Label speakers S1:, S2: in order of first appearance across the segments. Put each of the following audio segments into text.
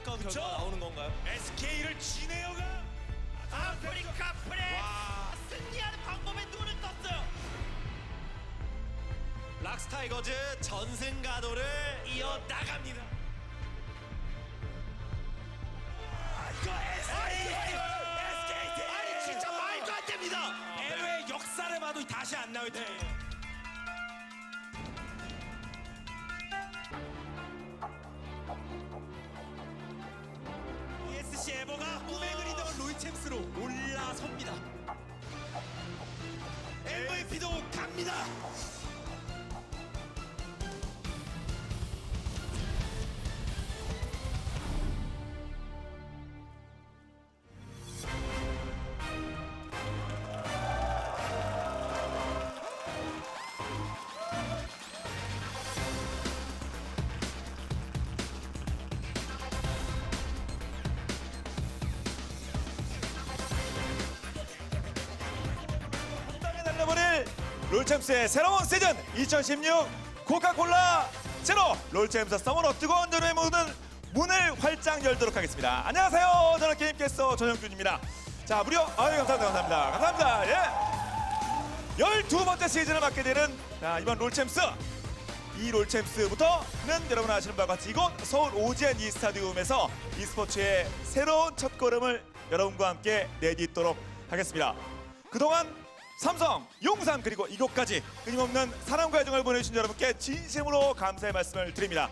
S1: 안타까운 결과가 나오는 건가요?
S2: SK를 진에어가
S3: 아프리카 프레스 승리하는 방법에 눈을 떴어요.
S1: 락스타이거즈 전승 가도를 이어 나갑니다.
S2: 이거 SK
S3: 아니 진짜 말도 안 됩니다.
S2: LO의 역사를 봐도 다시 안 나올 텐데. ESC 에버가 꿈에 그리던 로이챔스로 올라섭니다. MVP도 갑니다.
S4: 땅에 날려버릴 롤챔스의 새로운 시즌 2016 코카콜라 제로 롤챔스 서머너 뜨거운 전의 문을 활짝 열도록 하겠습니다. 안녕하세요. 저는 게임캐스터 전영준입니다. 자, 무려 감사합니다. 예. 12번째 시즌을 맡게 되는 이번 롤챔스. 이 롤챔스부터는 여러분 아시는 바와 같이 이곳 서울 오지엔 이스타디움에서 e스포츠의 새로운 첫걸음을 여러분과 함께 내딛도록 하겠습니다. 그동안 삼성, 용산 그리고 이곳까지 끊임없는 사랑과 애정을 보내주신 여러분께 진심으로 감사의 말씀을 드립니다.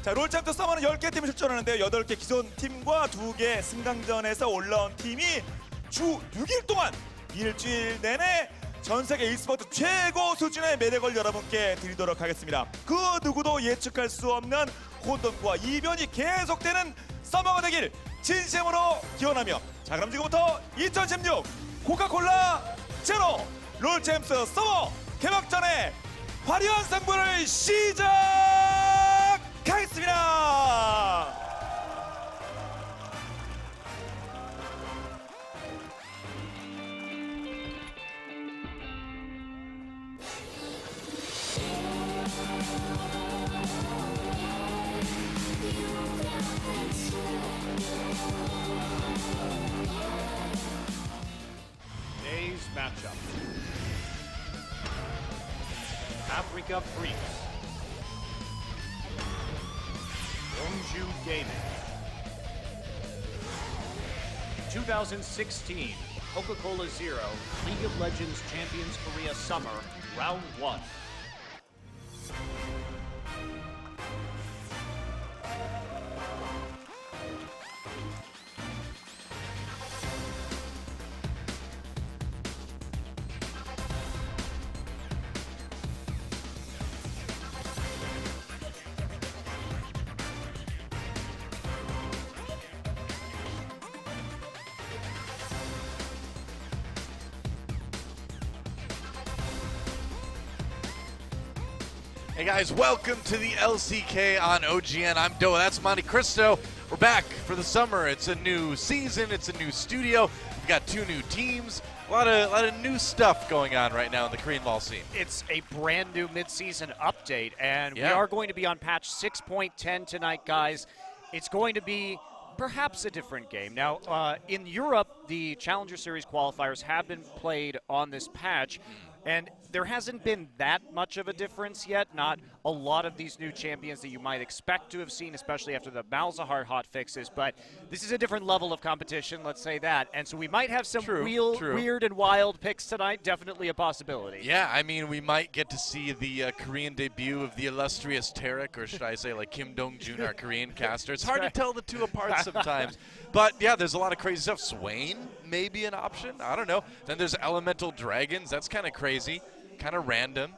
S4: 자, 롤챔스 서머는 10개 팀이 출전하는데요. 8개 기존 팀과 2개 승강전에서 올라온 팀이 주 6일 동안 일주일 내내 전 세계 e스포츠 최고 수준의 매력을 여러분께 드리도록 하겠습니다. 그 누구도 예측할 수 없는 혼돈과 이변이 계속되는 서머가 되길 진심으로 기원하며, 자, 그럼 지금부터 2016 코카콜라 제로 롤챔스 서머 개막전의 화려한 승부를 시작하겠습니다.
S5: Today's matchup. Africa Freaks. Yongju Gaming. 2016 Coca-Cola Zero League of Legends Champions Korea Summer Round 1.
S6: Hey guys, welcome to the LCK on OGN. I'm Doa, that's Monte Cristo. We're back for the summer. It's a new season, it's a new studio. We've got 2 new teams. A lot of new stuff going on right now in the Korean Ball scene.
S5: It's a brand new midseason update, and
S6: Yeah.
S5: we are going to be on patch 6.10 tonight, guys. It's going to be perhaps a different game. Now, in Europe, the Challenger Series qualifiers have been played on this patch, and there hasn't been that much of a difference yet. Not a lot of these new champions that you might expect to have seen, especially after the Malzahar hotfixes, but this is a different level of competition, let's say that. And so we might have some
S6: True.
S5: weird and wild picks tonight, definitely a possibility.
S6: Yeah, I mean, we might get to see the Korean debut of the illustrious Tarek, or should I say like Kim Dong-jun, our Korean caster. It's hard to tell the two apart sometimes. But yeah, there's a lot of crazy stuff. Swain may be an option. I don't know. Then there's Elemental Dragons. That's kind of crazy, kind of random.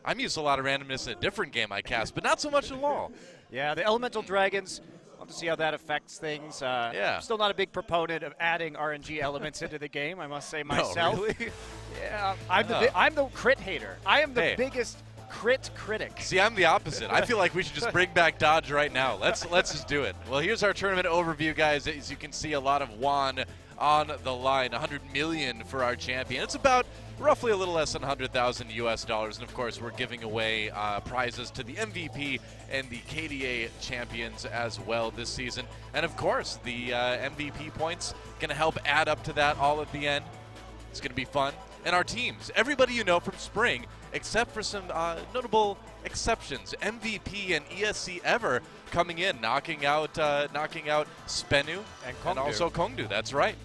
S6: I'm used to a lot of randomness in a different game I cast, but not so much in LoL.
S5: Yeah, the Elemental Dragons, we'll have to see how that affects things.
S6: Yeah.
S5: Still not a big proponent of adding RNG elements into the game, I must say myself.
S6: really?
S5: Yeah, I'm the crit hater. I am the
S6: Hey.
S5: biggest crit critic.
S6: See, I'm the opposite. I feel like we should just bring back Dodge right now. Let's just do it. Well, here's our tournament overview, guys. As you can see, a lot of Juan on the line. 100 million for our champion. It's about roughly a little less than 100,000 US dollars, and of course we're giving away prizes to the MVP and the KDA champions as well this season. And of course the MVP points gonna help add up to that all at the end. It's gonna be fun. And our teams, everybody you know from spring, except for some notable exceptions, MVP and ESC Ever coming in, knocking out Spenu and also Kongdu. That's right.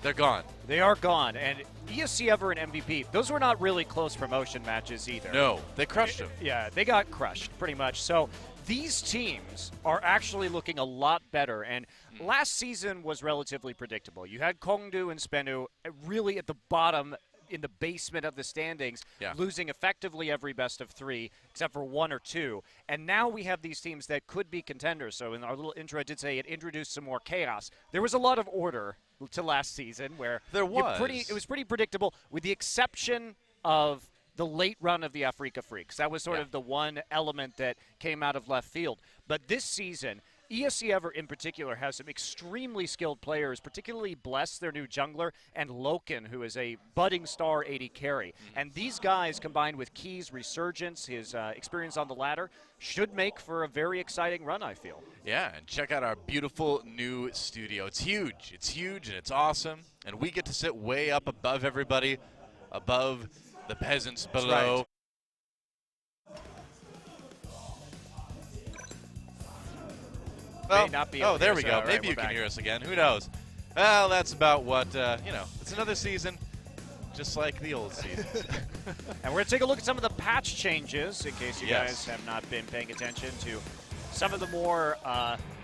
S6: They're gone.
S5: They are gone. And ESC Ever and MVP, those were not really close promotion matches either.
S6: No, they crushed them.
S5: Yeah, they got crushed pretty much. So these teams are actually looking a lot better. And last season was relatively predictable. You had Kongdu and Spenu really at the bottom in the basement of the standings, losing effectively every best of three, except for one or two. And now we have these teams that could be contenders. So in our little intro, I did say it introduced some more chaos. There was a lot of order to last season where
S6: it
S5: was pretty predictable, with the exception of the late run of the Africa Freaks. That was sort of the one element that came out of left field. But this season, ESC Ever in particular has some extremely skilled players, particularly Bless, their new jungler, and Loken, who is a budding star AD carry. And these guys, combined with Key's resurgence, his experience on the ladder, should make for a very exciting run, I feel.
S6: Yeah, and check out our beautiful new studio. It's huge, and it's awesome. And we get to sit way up above everybody, above the peasants below.
S5: Right.
S6: Oh, there we go. Maybe you can hear us again. Who knows? Well, that's about what, it's another season, just like the old season.
S5: And we're going to take a look at some of the patch changes, in case you guys have not been paying attention to some of the more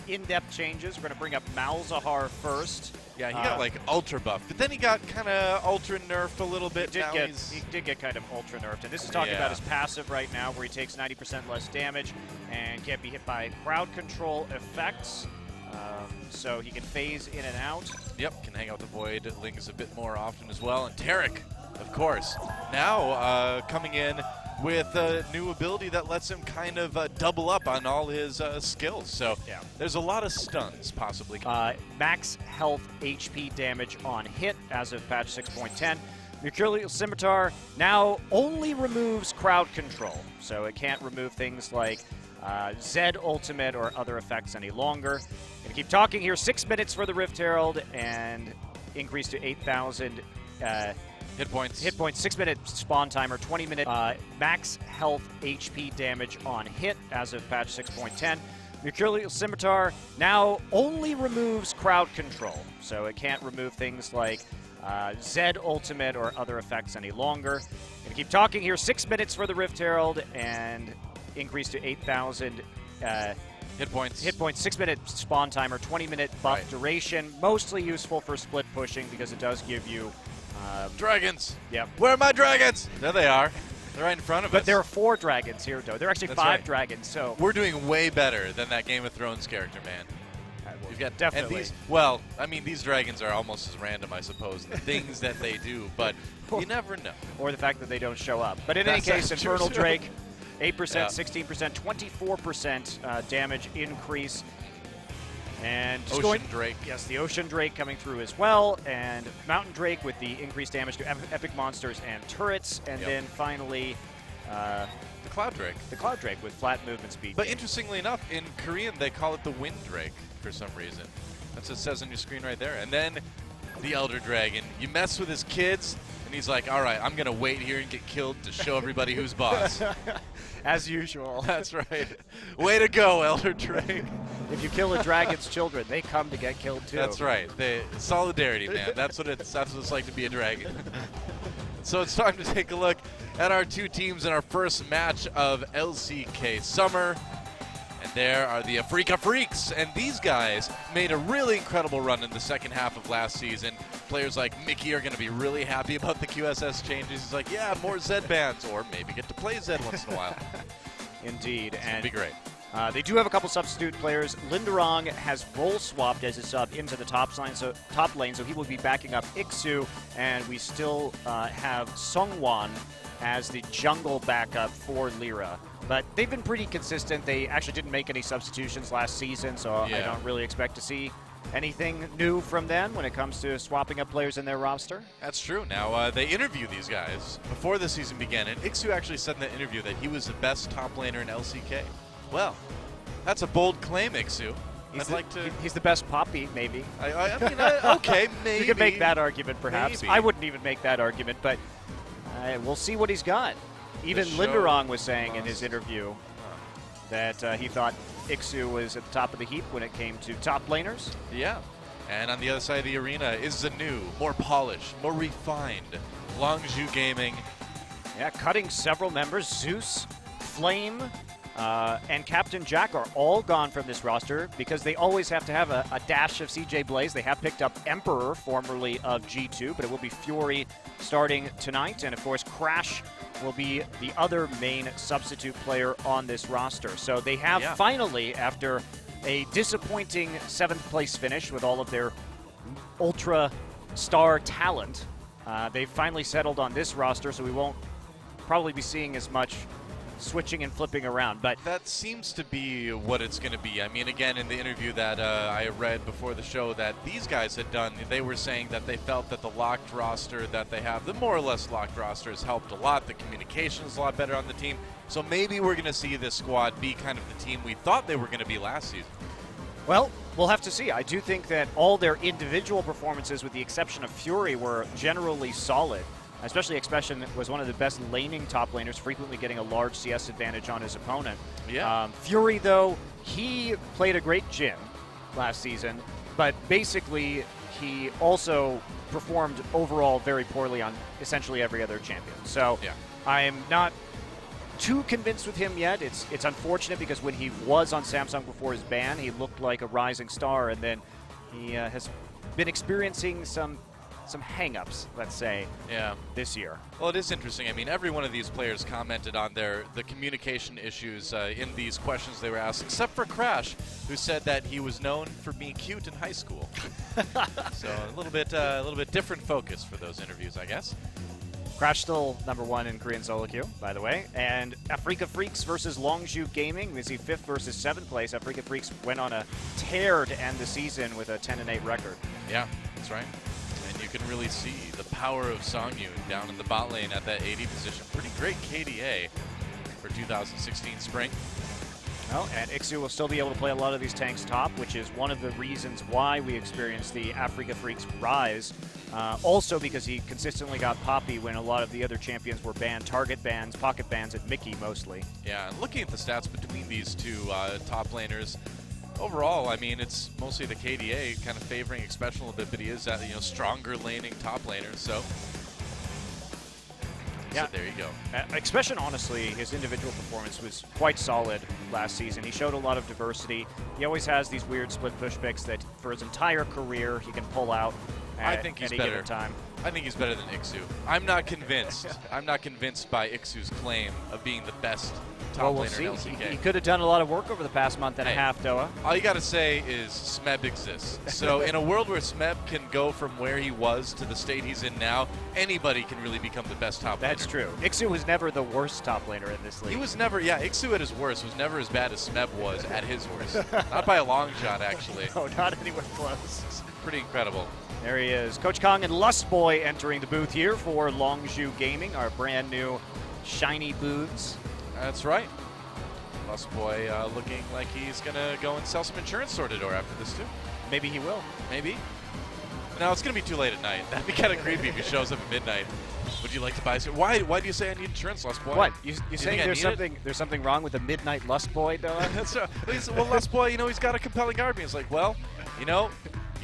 S5: in-depth changes. We're going to bring up Malzahar first.
S6: Yeah, he got like ultra buff, but then he got kind of ultra nerfed a little bit.
S5: He did get kind of ultra nerfed, and this is talking about his passive right now, where he takes 90% less damage and can't be hit by crowd control effects. So he can phase in and out.
S6: Yep, can hang out with the Voidlings a bit more often as well. And Tarek, of course, now coming in with a new ability that lets him kind of double up on all his skills. So there's a lot of stuns possibly.
S5: Max health HP damage on hit as of patch 6.10. Mercurial Scimitar now only removes crowd control, so it can't remove things like Zed Ultimate or other effects any longer. Gonna keep talking here. 6 minutes for the Rift Herald and increase to 8,000
S6: hit points.
S5: 6-minute spawn timer, 20-minute max health HP damage on hit as of patch 6.10. Mercurial Scimitar now only removes crowd control, so it can't remove things like Zed Ultimate or other effects any longer. Gonna keep talking here. 6 minutes for the Rift Herald and increase to 8,000
S6: hit points.
S5: 6-minute spawn timer, 20-minute buff duration, mostly useful for split pushing because it does give you
S6: dragons.
S5: Yep.
S6: Where are my dragons? There they are. They're right in front of us.
S5: But there are 4 dragons here, though. There are actually
S6: That's
S5: 5
S6: right.
S5: dragons. So
S6: we're doing way better than that Game of Thrones character, man. You've got
S5: definitely.
S6: And these dragons are almost as random, I suppose, the things that they do, but you never know.
S5: Or the fact that they don't show up. But in any case, Infernal Drake, 8%, 16%, 24% damage increase. And
S6: Ocean Drake.
S5: Yes, the Ocean Drake coming through as well. And Mountain Drake with the increased damage to epic monsters and turrets. And then finally,
S6: the Cloud Drake.
S5: The Cloud Drake with flat movement speed.
S6: But interestingly enough, in Korean, they call it the Wind Drake for some reason. That's what it says on your screen right there. And then the Elder Dragon. You mess with his kids, and he's like, all right, I'm going to wait here and get killed to show everybody who's boss.
S5: As usual.
S6: That's right. Way to go, Elder Drake.
S5: If you kill a dragon's children, they come to get killed too.
S6: That's right. Solidarity, man. That's what it's like to be a dragon. So it's time to take a look at our two teams in our first match of LCK Summer. And there are the Africa Freaks. And these guys made a really incredible run in the second half of last season. Players like Mickey are going to be really happy about the QSS changes. He's like, yeah, more Zed bans, or maybe get to play Zed once in a while.
S5: Indeed.
S6: It's going to be great.
S5: They do have a couple substitute players. Linderong has role swapped as a sub into the top lane, so he will be backing up Ixu, and we still have Sungwon as the jungle backup for Lyra. But they've been pretty consistent. They actually didn't make any substitutions last season, so I don't really expect to see Anything new from them when it comes to swapping up players in their roster?
S6: That's true. Now, they interview these guys before the season began, and Ixu actually said in that interview that he was the best top laner in LCK. Well, that's a bold claim, Ixu.
S5: He's the best Poppy, maybe.
S6: Okay, maybe.
S5: You could make that argument, perhaps.
S6: Maybe.
S5: I wouldn't even make that argument, but we'll see what he's got. Even
S6: show
S5: Linderong was saying in his
S6: must-
S5: interview that he thought Ixu was at the top of the heap when it came to top laners.
S6: Yeah. And on the other side of the arena is the new, more polished, more refined Longzhu Gaming.
S5: Yeah, cutting several members. Zeus, Flame, and Captain Jack are all gone from this roster because they always have to have a dash of CJ Blaze. They have picked up Emperor, formerly of G2, but it will be Fury starting tonight. And, of course, Crash will be the other main substitute player on this roster. So they have finally, after a disappointing 7th place finish with all of their ultra star talent, they've finally settled on this roster, so we won't probably be seeing as much switching and flipping around. But
S6: That seems to be what it's going to be. I mean, again, in the interview that I read before the show that these guys had done, they were saying that they felt that the locked roster that they have, the more or less locked roster, has helped a lot. The communication is a lot better on the team. So maybe we're going to see this squad be kind of the team we thought they were going to be last season.
S5: well, we'll have to see. I do think that all their individual performances, with the exception of Fury, were generally solid. Especially Expression was one of the best laning top laners, frequently getting a large CS advantage on his opponent.
S6: Yeah.
S5: Fury, though, he played a great Jhin last season, but basically he also performed overall very poorly on essentially every other champion. So
S6: Yeah.
S5: I'm not too convinced with him yet. It's unfortunate because when he was on Samsung before his ban, he looked like a rising star, and then he has been experiencing some hang-ups, let's say,
S6: Yeah.
S5: this year.
S6: Well, it is interesting. I mean, every one of these players commented on the communication issues in these questions they were asked, except for Crash, who said that he was known for being cute in high school. So a little bit different focus for those interviews, I guess.
S5: Crash still #1 in Korean solo queue, by the way. And Afrika Freaks versus Longzhu Gaming. We see 5th versus 7th place. Afrika Freaks went on a tear to end the season with a 10-8 record.
S6: Yeah, that's right. And you can really see the power of Songyun down in the bot lane at that 80 position. Pretty great KDA for 2016 spring.
S5: Well, and Ixu will still be able to play a lot of these tanks top, which is one of the reasons why we experienced the Afrika Freaks rise. Also because he consistently got Poppy when a lot of the other champions were banned. Target bans, pocket bans, and Mickey mostly.
S6: Yeah, and looking at the stats between these two top laners, overall, I mean, it's mostly the KDA kind of favoring Expression a little bit, but he is that stronger laning top laner. So
S5: Yeah.
S6: there you go.
S5: Expression, honestly, his individual performance was quite solid last season. He showed a lot of diversity. He always has these weird split push picks that for his entire career he can pull out
S6: I
S5: at
S6: think he's
S5: any
S6: better.
S5: given time.
S6: I think he's better than Ixu. I'm not convinced. I'm not convinced by Ixu's claim of being the best top
S5: Well, we'll
S6: laner
S5: see.
S6: in LCK.
S5: He could have done a lot of work over the past month and a
S6: Hey.
S5: half, Doa.
S6: All you got to say is Smeb exists. So in a world where Smeb can go from where he was to the state he's in now, anybody can really become the best top laner.
S5: That's true. Ixu was never the worst top laner in this league.
S6: He was never, Ixu at his worst was never as bad as Smeb was at his worst. Not by a long shot, actually.
S5: No, not anywhere close.
S6: It's pretty incredible.
S5: There he is. Coach Kong and Lustboy entering the booth here for Longzhu Gaming, our brand new shiny booths.
S6: That's right. Lustboy looking like he's going to go and sell some insurance door to door after this, too.
S5: Maybe he will.
S6: Maybe. No, it's going to be too late at night. That'd be kind of creepy if he shows up at midnight. Would you like to buy some? Why do you say I need insurance, Lustboy?
S5: What? You
S6: think
S5: saying
S6: I
S5: there's
S6: need it?
S5: there's something wrong with the Midnight Lustboy, Doa?
S6: That's well, Lustboy, he's got a compelling argument. It's like, well, you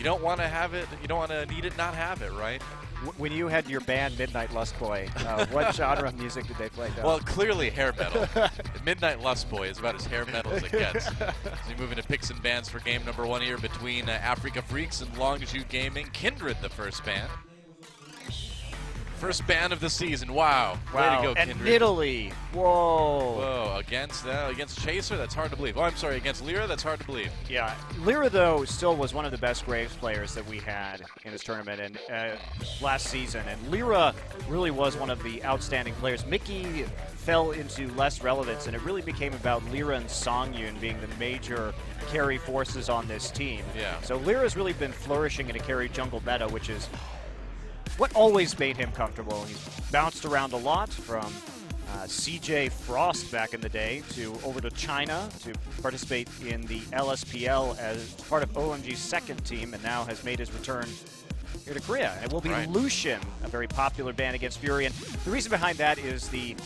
S6: don't want to have it, you don't want to need it, not have it, right?
S5: When you had your band Midnight Lustboy, what genre of music did they play, Doa?
S6: Well, clearly hair metal. Midnight Lustboy is about as hair metal as it gets. As we move into picks and bans for game #1 here between Afrika Freaks and Longzhu Gaming. Kindred, the first ban. First ban of the season. Wow. Way
S5: Wow.
S6: to go,
S5: And
S6: Kindred.
S5: Nidalee. Whoa.
S6: Whoa, against Chaser, that's hard to believe. Oh, I'm sorry, against Lyra, that's hard to believe.
S5: Yeah, Lyra though still was one of the best Graves players that we had in this tournament and last season. And Lyra really was one of the outstanding players. Mickey fell into less relevance, and it really became about Lyra and Songyun being the major carry forces on this team.
S6: Yeah.
S5: So Lyra's really been flourishing in a carry jungle meta, which is what always made him comfortable. He's bounced around a lot from CJ Frost back in the day to over to China to participate in the LSPL as part of OMG's second team, and now has made his return here to Korea. And it will be
S6: Right.
S5: Lucian, a very popular ban against Fury. And the reason behind that is the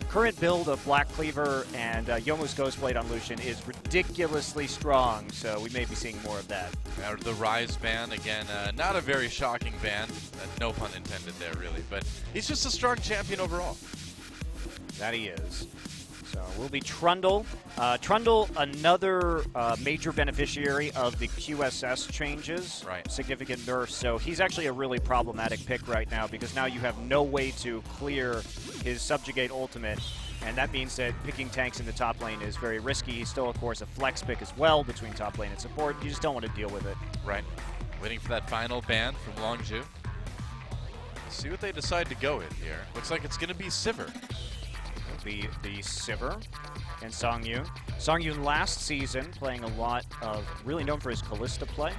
S5: current build of Black Cleaver and Yomu's Ghostblade on Lucian is ridiculously strong, so we may be seeing more of that.
S6: The Rise ban, again, not a very shocking ban. No pun intended there, really. But he's just a strong champion overall.
S5: That he is. So will be Trundle. Trundle, another major beneficiary of the QSS changes.
S6: Right.
S5: Significant nerfs. So he's actually a really problematic pick right now because now you have no way to clear his Subjugate ultimate. And that means that picking tanks in the top lane is very risky. He's still, of course, a flex pick as well between top lane and support. You just don't want to deal with it.
S6: Right. Waiting for that final ban from Longju. Let's see what they decide to go with here. Looks like it's going to be Sivir.
S5: Be the Sivir and Songyun. Songyun last season playing a lot of, really known for his Kalista play.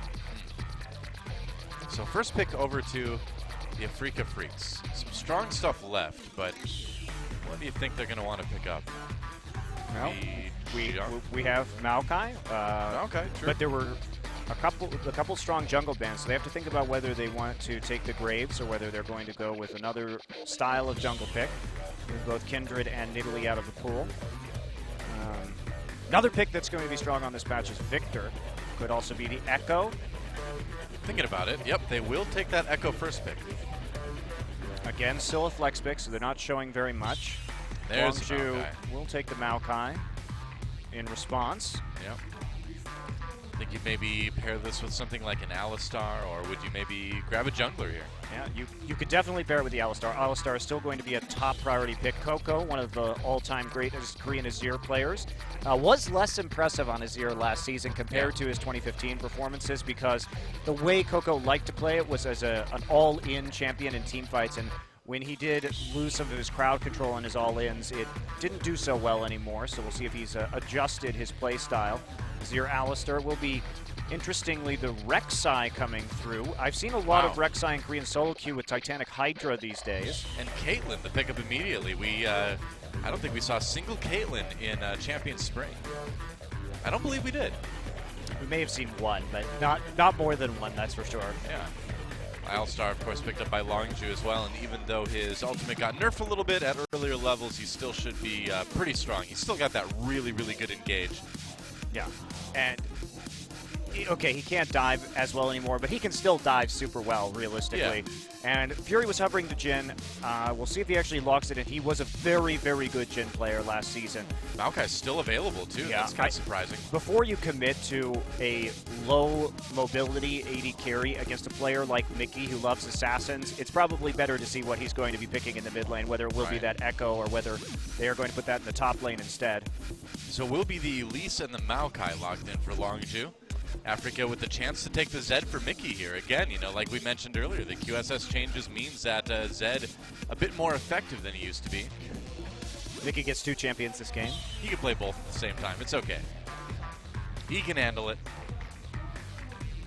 S6: So first pick over to the Afrika Freaks. Some strong stuff left, but what do you think they're going to want to pick up?
S5: Well,
S6: The
S5: we have Maokai.
S6: Okay, true.
S5: But there were a couple strong jungle bans, so they have to think about whether they want to take the Graves or whether they're going to go with another style of jungle pick. With both Kindred and Nidalee out of the pool. Another pick that's going to be strong on this patch is Victor. Could also be the Echo.
S6: Thinking about it, yep, they will take that Echo first pick.
S5: Again, still a flex pick, so they're not showing very much.
S6: There's the
S5: Longju
S6: Maokai.
S5: will take the Maokai in response.
S6: Yep. Think you'd maybe pair this with something like an Alistar, or would you maybe grab a jungler here?
S5: Yeah, you could definitely pair it with the Alistar. Alistar is still going to be a top priority pick. Coco, one of the all-time greatest Korean Azir players, was less impressive on Azir last season compared to his 2015 performances because the way Coco liked to play it was as an all-in champion in team fights, and when he did lose some of his crowd control in his all-ins, it didn't do so well anymore, so we'll see if he's adjusted his play style. Azir Alistar will be, interestingly, the Rek'Sai coming through. I've seen a lot of Rek'Sai in Korean solo queue with Titanic Hydra these days.
S6: And Caitlyn, the pickup immediately. I don't think we saw a single Caitlyn in Champion Spring. I don't believe we did.
S5: We may have seen one, but not more than one, that's for sure.
S6: Yeah. Alistar, of course, picked up by Longju as well, and even though his ultimate got nerfed a little bit at earlier levels, he still should be pretty strong. He's still got that really, really good engage.
S5: Yeah, and okay, he can't dive as well anymore, but he can still dive super well, realistically.
S6: Yeah.
S5: And Fury was hovering to Jhin. We'll see if he actually locks it in. He was a very, very good Jhin player last season.
S6: Maokai's still available, too.
S5: Yeah,
S6: That's kind of surprising.
S5: Before you commit to a low mobility AD carry against a player like Mickey who loves assassins, it's probably better to see what he's going to be picking in the mid lane, whether it will be that Echo or whether they are going to put that in the top lane instead.
S6: So will be the Elise and the Maokai locked in for Longju. Africa with the chance to take the Zed for Mickey here. Again, like we mentioned earlier, the QSS changes means that Zed a bit more effective than he used to be.
S5: Mickey gets 2 champions this game.
S6: He can play both at the same time. It's okay. He can handle it.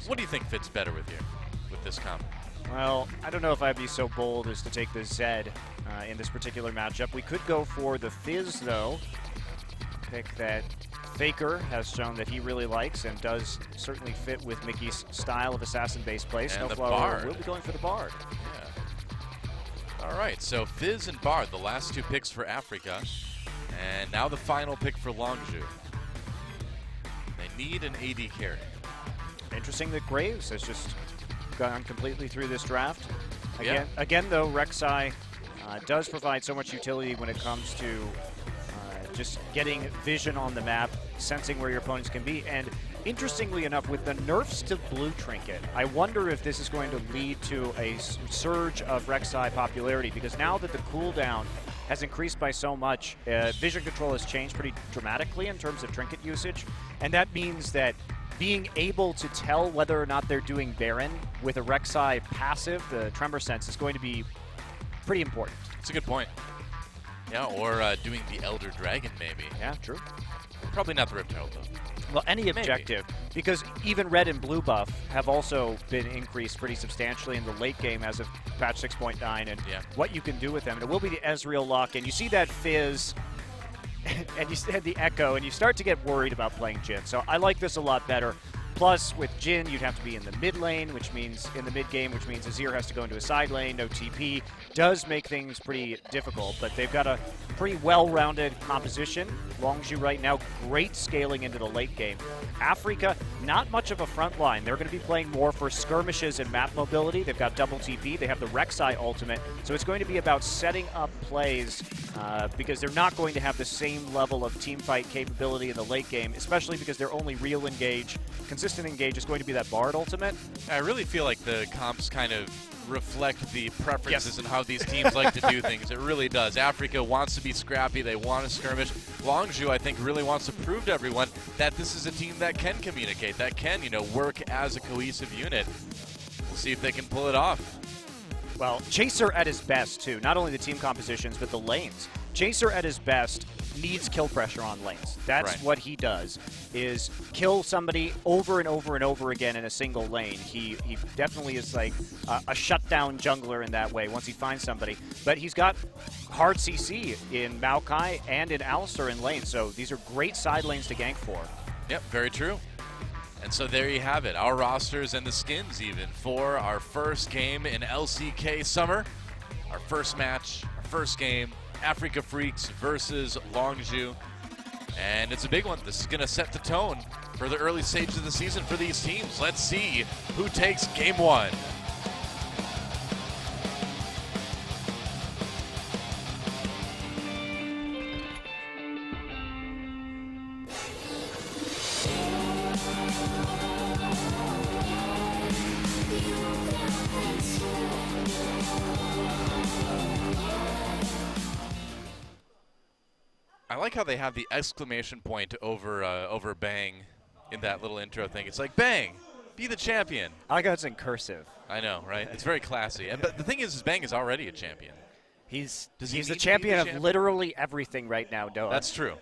S6: What do you think fits better with this combo?
S5: Well, I don't know if I'd be so bold as to take the Zed in this particular matchup. We could go for the Fizz, though. Pick that Faker has shown that he really likes and does certainly fit with Mickey's style of assassin-based play.
S6: And the
S5: Snowflower
S6: Bard.
S5: will be going for the Bard.
S6: Yeah. All right, so Fizz and Bard, the last 2 picks for Africa. And now the final pick for Longju. They need an AD carry.
S5: Interesting that Graves has just gone completely through this draft.
S6: Yeah.
S5: Again though, Rek'Sai does provide so much utility when it comes to just getting vision on the map, sensing where your opponents can be. And interestingly enough, with the nerfs to Blue Trinket, I wonder if this is going to lead to a surge of Rek'Sai popularity, because now that the cooldown has increased by so much, vision control has changed pretty dramatically in terms of trinket usage, and that means that being able to tell whether or not they're doing Baron with a Rek'Sai passive, the Tremor Sense, is going to be pretty important.
S6: It's a good point. Yeah, or doing the Elder Dragon, maybe.
S5: Yeah, true.
S6: Probably not the Rift Herald, though.
S5: Well, any objective, because even red and blue buff have also been increased pretty substantially in the late game as of patch 6.9, and what you can do with them. And it will be the Ezreal lock, and you see that Fizz, and you had the Echo, and you start to get worried about playing Jhin. So I like this a lot better. Plus, with Jhin, you'd have to be in the mid lane, which means in the mid game, which means Azir has to go into a side lane. No TP does make things pretty difficult, but they've got a pretty well-rounded composition. Longzhu right now, great scaling into the late game. Africa, not much of a front line. They're going to be playing more for skirmishes and map mobility. They've got double TP. They have the Rek'Sai ultimate, so it's going to be about setting up plays because they're not going to have the same level of team fight capability in the late game, especially because their only real engage, consistent engage, is going to be that Bard ultimate.
S6: I really feel like the comps kind of reflect the preferences and how these teams like to do things. It really does. Africa wants to be scrappy. They want to skirmish. Longzhu, I think, really wants to prove to everyone that this is a team that can communicate, that can, work as a cohesive unit. We'll see if they can pull it off.
S5: Well, Chaser at his best, too. Not only the team compositions, but the lanes. Chaser at his best needs kill pressure on lanes. That's what he does, is kill somebody over and over and over again in a single lane. He definitely is like a shutdown jungler in that way once he finds somebody. But he's got hard CC in Maokai and in Alistar in lane, so these are great side lanes to gank for.
S6: Yep, very true. And so there you have it, our rosters and the skins even for our first game in LCK Summer. Our first match, our first game, Africa Freaks versus Longzhu. And it's a big one. This is going to set the tone for the early stages of the season for these teams. Let's see who takes game one. I like how they have the exclamation point over Bang in that little intro thing. It's like, Bang, be the champion.
S5: I like how it's in cursive.
S6: I know, right? It's very classy. But the thing is Bang is already a champion.
S5: He's
S6: he
S5: the
S6: need to be
S5: champion
S6: the
S5: of
S6: champion?
S5: literally everything right now, Doa.
S6: That's true.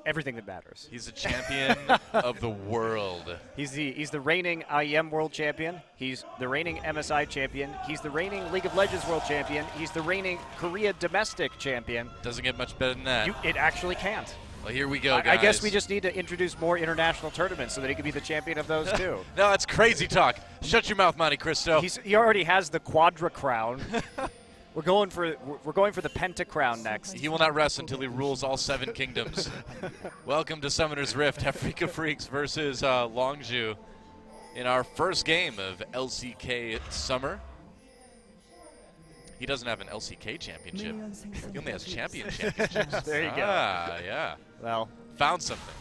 S5: Everything that matters.
S6: He's the champion of the world.
S5: He's the reigning IEM World Champion. He's the reigning MSI Champion. He's the reigning League of Legends World Champion. He's the reigning Korea Domestic Champion.
S6: Doesn't get much better than that.
S5: It actually can't.
S6: Well, here we go, guys.
S5: I guess we just need to introduce more international tournaments so that he can be the champion of those too.
S6: No, that's crazy talk. Shut your mouth, Monte Cristo.
S5: He already has the Quadra Crown. We're going for the Penta Crown next.
S6: He will not rest until he rules all 7 kingdoms. Welcome to Summoner's Rift, Africa Freaks versus Longzhu in our first game of LCK Summer. He doesn't have an LCK championship. He only has championships.
S5: There you go.
S6: Ah, yeah.
S5: Well,
S6: Found something.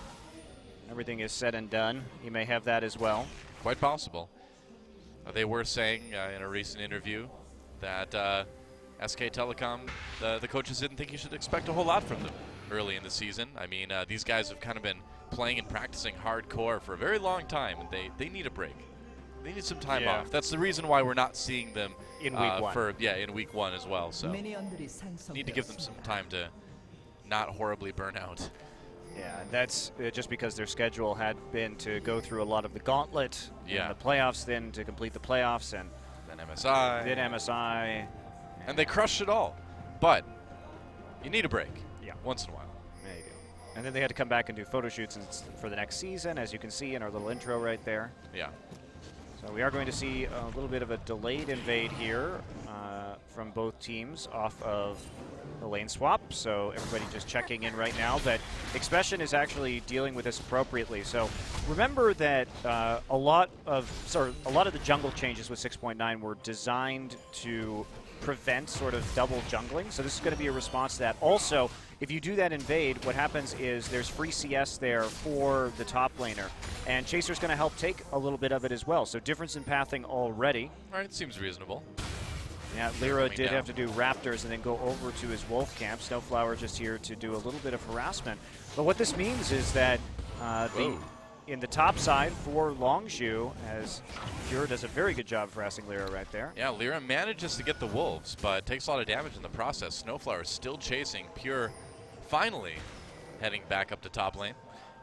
S5: everything is said and done. He may have that as well.
S6: Quite possible. They were saying in a recent interview that SK Telecom, the coaches didn't think you should expect a whole lot from them early in the season. I mean, these guys have kind of been playing and practicing hardcore for a very long time, and they need a break. They need some time off. That's the reason why we're not seeing them
S5: In week one.
S6: In week one as well. So need to give them some time to not horribly burn out.
S5: Yeah, that's just because their schedule had been to go through a lot of the gauntlet in the playoffs, then to complete the playoffs, and
S6: Then MSI.
S5: then MSI.
S6: And they crushed it all. But you need a break.
S5: Yeah.
S6: Once in a while.
S5: There you go. And then they had to come back and do photo shoots for the next season, as you can see in our little intro right there.
S6: Yeah.
S5: So we are going to see a little bit of a delayed invade here from both teams off of the lane swap. So everybody just checking in right now. But Expression is actually dealing with this appropriately. So remember that a lot of the jungle changes with 6.9 were designed to prevent sort of double jungling. So this is going to be a response to that. Also, if you do that invade, what happens is there's free CS there for the top laner, and Chaser's going to help take a little bit of it as well. So difference in pathing already.
S6: All right, seems reasonable.
S5: Yeah, Lyra
S6: Coming
S5: did
S6: down.
S5: have to do Raptors and then go over to his Wolf camp. Snowflower just here to do a little bit of harassment. But what this means is that in the top side for Longzhu, as Pure does a very good job of harassing Lyra right there.
S6: Yeah, Lyra manages to get the wolves, but takes a lot of damage in the process. Snowflower still chasing. Pure finally heading back up to top lane.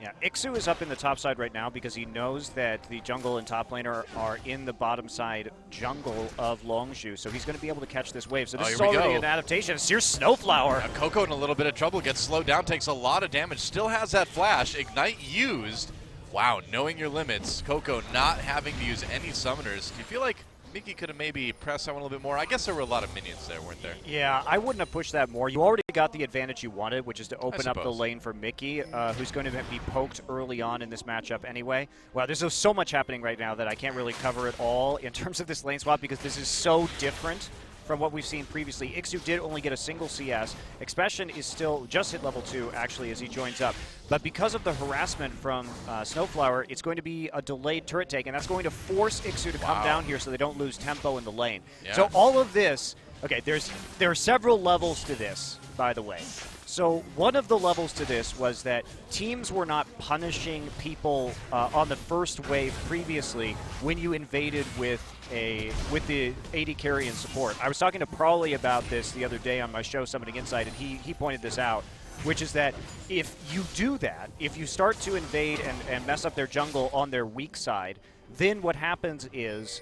S5: Yeah, Ixu is up in the top side right now because he knows that the jungle and top laner are in the bottom side jungle of Longzhu, so he's going to be able to catch this wave. So this is
S6: here we
S5: already
S6: go.
S5: an adaptation. Here's Snowflower.
S6: Now Coco in a little bit of trouble, gets slowed down, takes a lot of damage, still has that flash. Ignite used. Wow, knowing your limits. Coco not having to use any summoners. Do you feel like Mickey could have maybe pressed that one a little bit more? I guess there were a lot of minions there, weren't there?
S5: Yeah, I wouldn't have pushed that more. You already got the advantage you wanted, which is to open up the
S6: suppose.
S5: lane for Mickey, who's going to be poked early on in this matchup anyway. Wow, there's so much happening right now that I can't really cover it all in terms of this lane swap because this is so different from what we've seen previously. Ixu did only get a single CS. Expression is still just hit level 2, actually, as he joins up. But because of the harassment from Snowflower, it's going to be a delayed turret take, and that's going to force Ixu to come down here so they don't lose tempo in the lane.
S6: Yeah.
S5: So all of this, okay, there are several levels to this, by the way. So one of the levels to this was that teams were not punishing people on the first wave previously when you invaded with the AD carry and support. I was talking to Prawley about this the other day on my show, Summoning Insight, and he pointed this out, which is that if you do that, if you start to invade and mess up their jungle on their weak side, then what happens is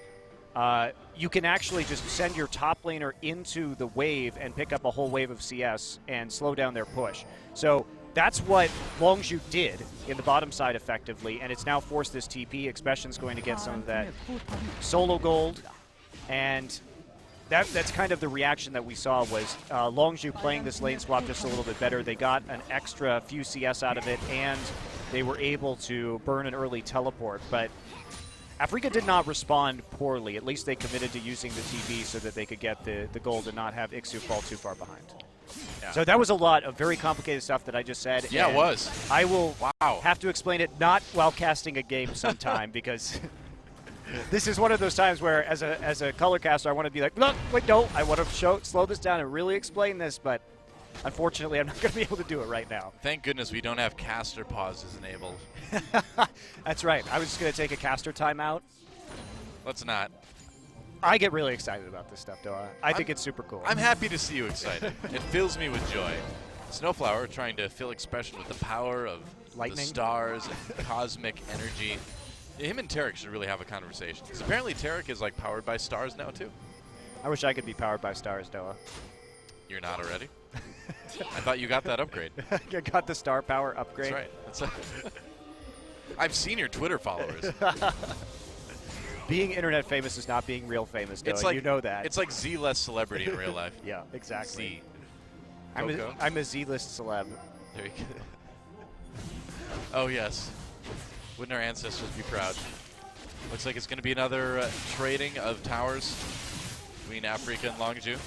S5: you can actually just send your top laner into the wave and pick up a whole wave of CS and slow down their push. So that's what Longzhu did in the bottom side effectively, and it's now forced this TP. Expression's going to get some of that solo gold, and that's kind of the reaction that we saw was Longzhu playing this lane swap just a little bit better. They got an extra few CS out of it, and they were able to burn an early teleport, but Afrika did not respond poorly. At least they committed to using the TB so that they could get the gold and not have Ixu fall too far behind.
S6: Yeah.
S5: So that was a lot of very complicated stuff that I just said.
S6: Yeah, it
S5: and
S6: was.
S5: I will
S6: Wow.
S5: have to explain it not while casting a game sometime because this is one of those times where as a color caster I want to be like, look, wait, no, I want to slow this down and really explain this, but unfortunately I'm not going to be able to do it right now.
S6: Thank goodness we don't have caster pauses enabled.
S5: That's right. I was just going to take a caster timeout.
S6: Let's not.
S5: I get really excited about this stuff, though. I think it's super cool.
S6: I'm happy to see you excited. It fills me with joy. Snowflower trying to fill Expression with the power of
S5: Lightning.
S6: the stars and cosmic energy. Him and Tarek should really have a conversation. Because apparently Tarek is like powered by stars now too.
S5: I wish I could be powered by stars, Noah.
S6: You're not already? I thought you got that upgrade.
S5: I got the star power upgrade.
S6: That's right. I've seen your Twitter followers.
S5: Being internet famous is not being real famous, Noah.
S6: It's like
S5: you know that.
S6: It's like Z-less celebrity in real life.
S5: Yeah, exactly.
S6: Z.
S5: I'm
S6: Coco?
S5: a Z-list celeb.
S6: There you go. Oh yes. Wouldn't our ancestors be proud? Looks like it's going to be another trading of towers between Afrika and Longzhu.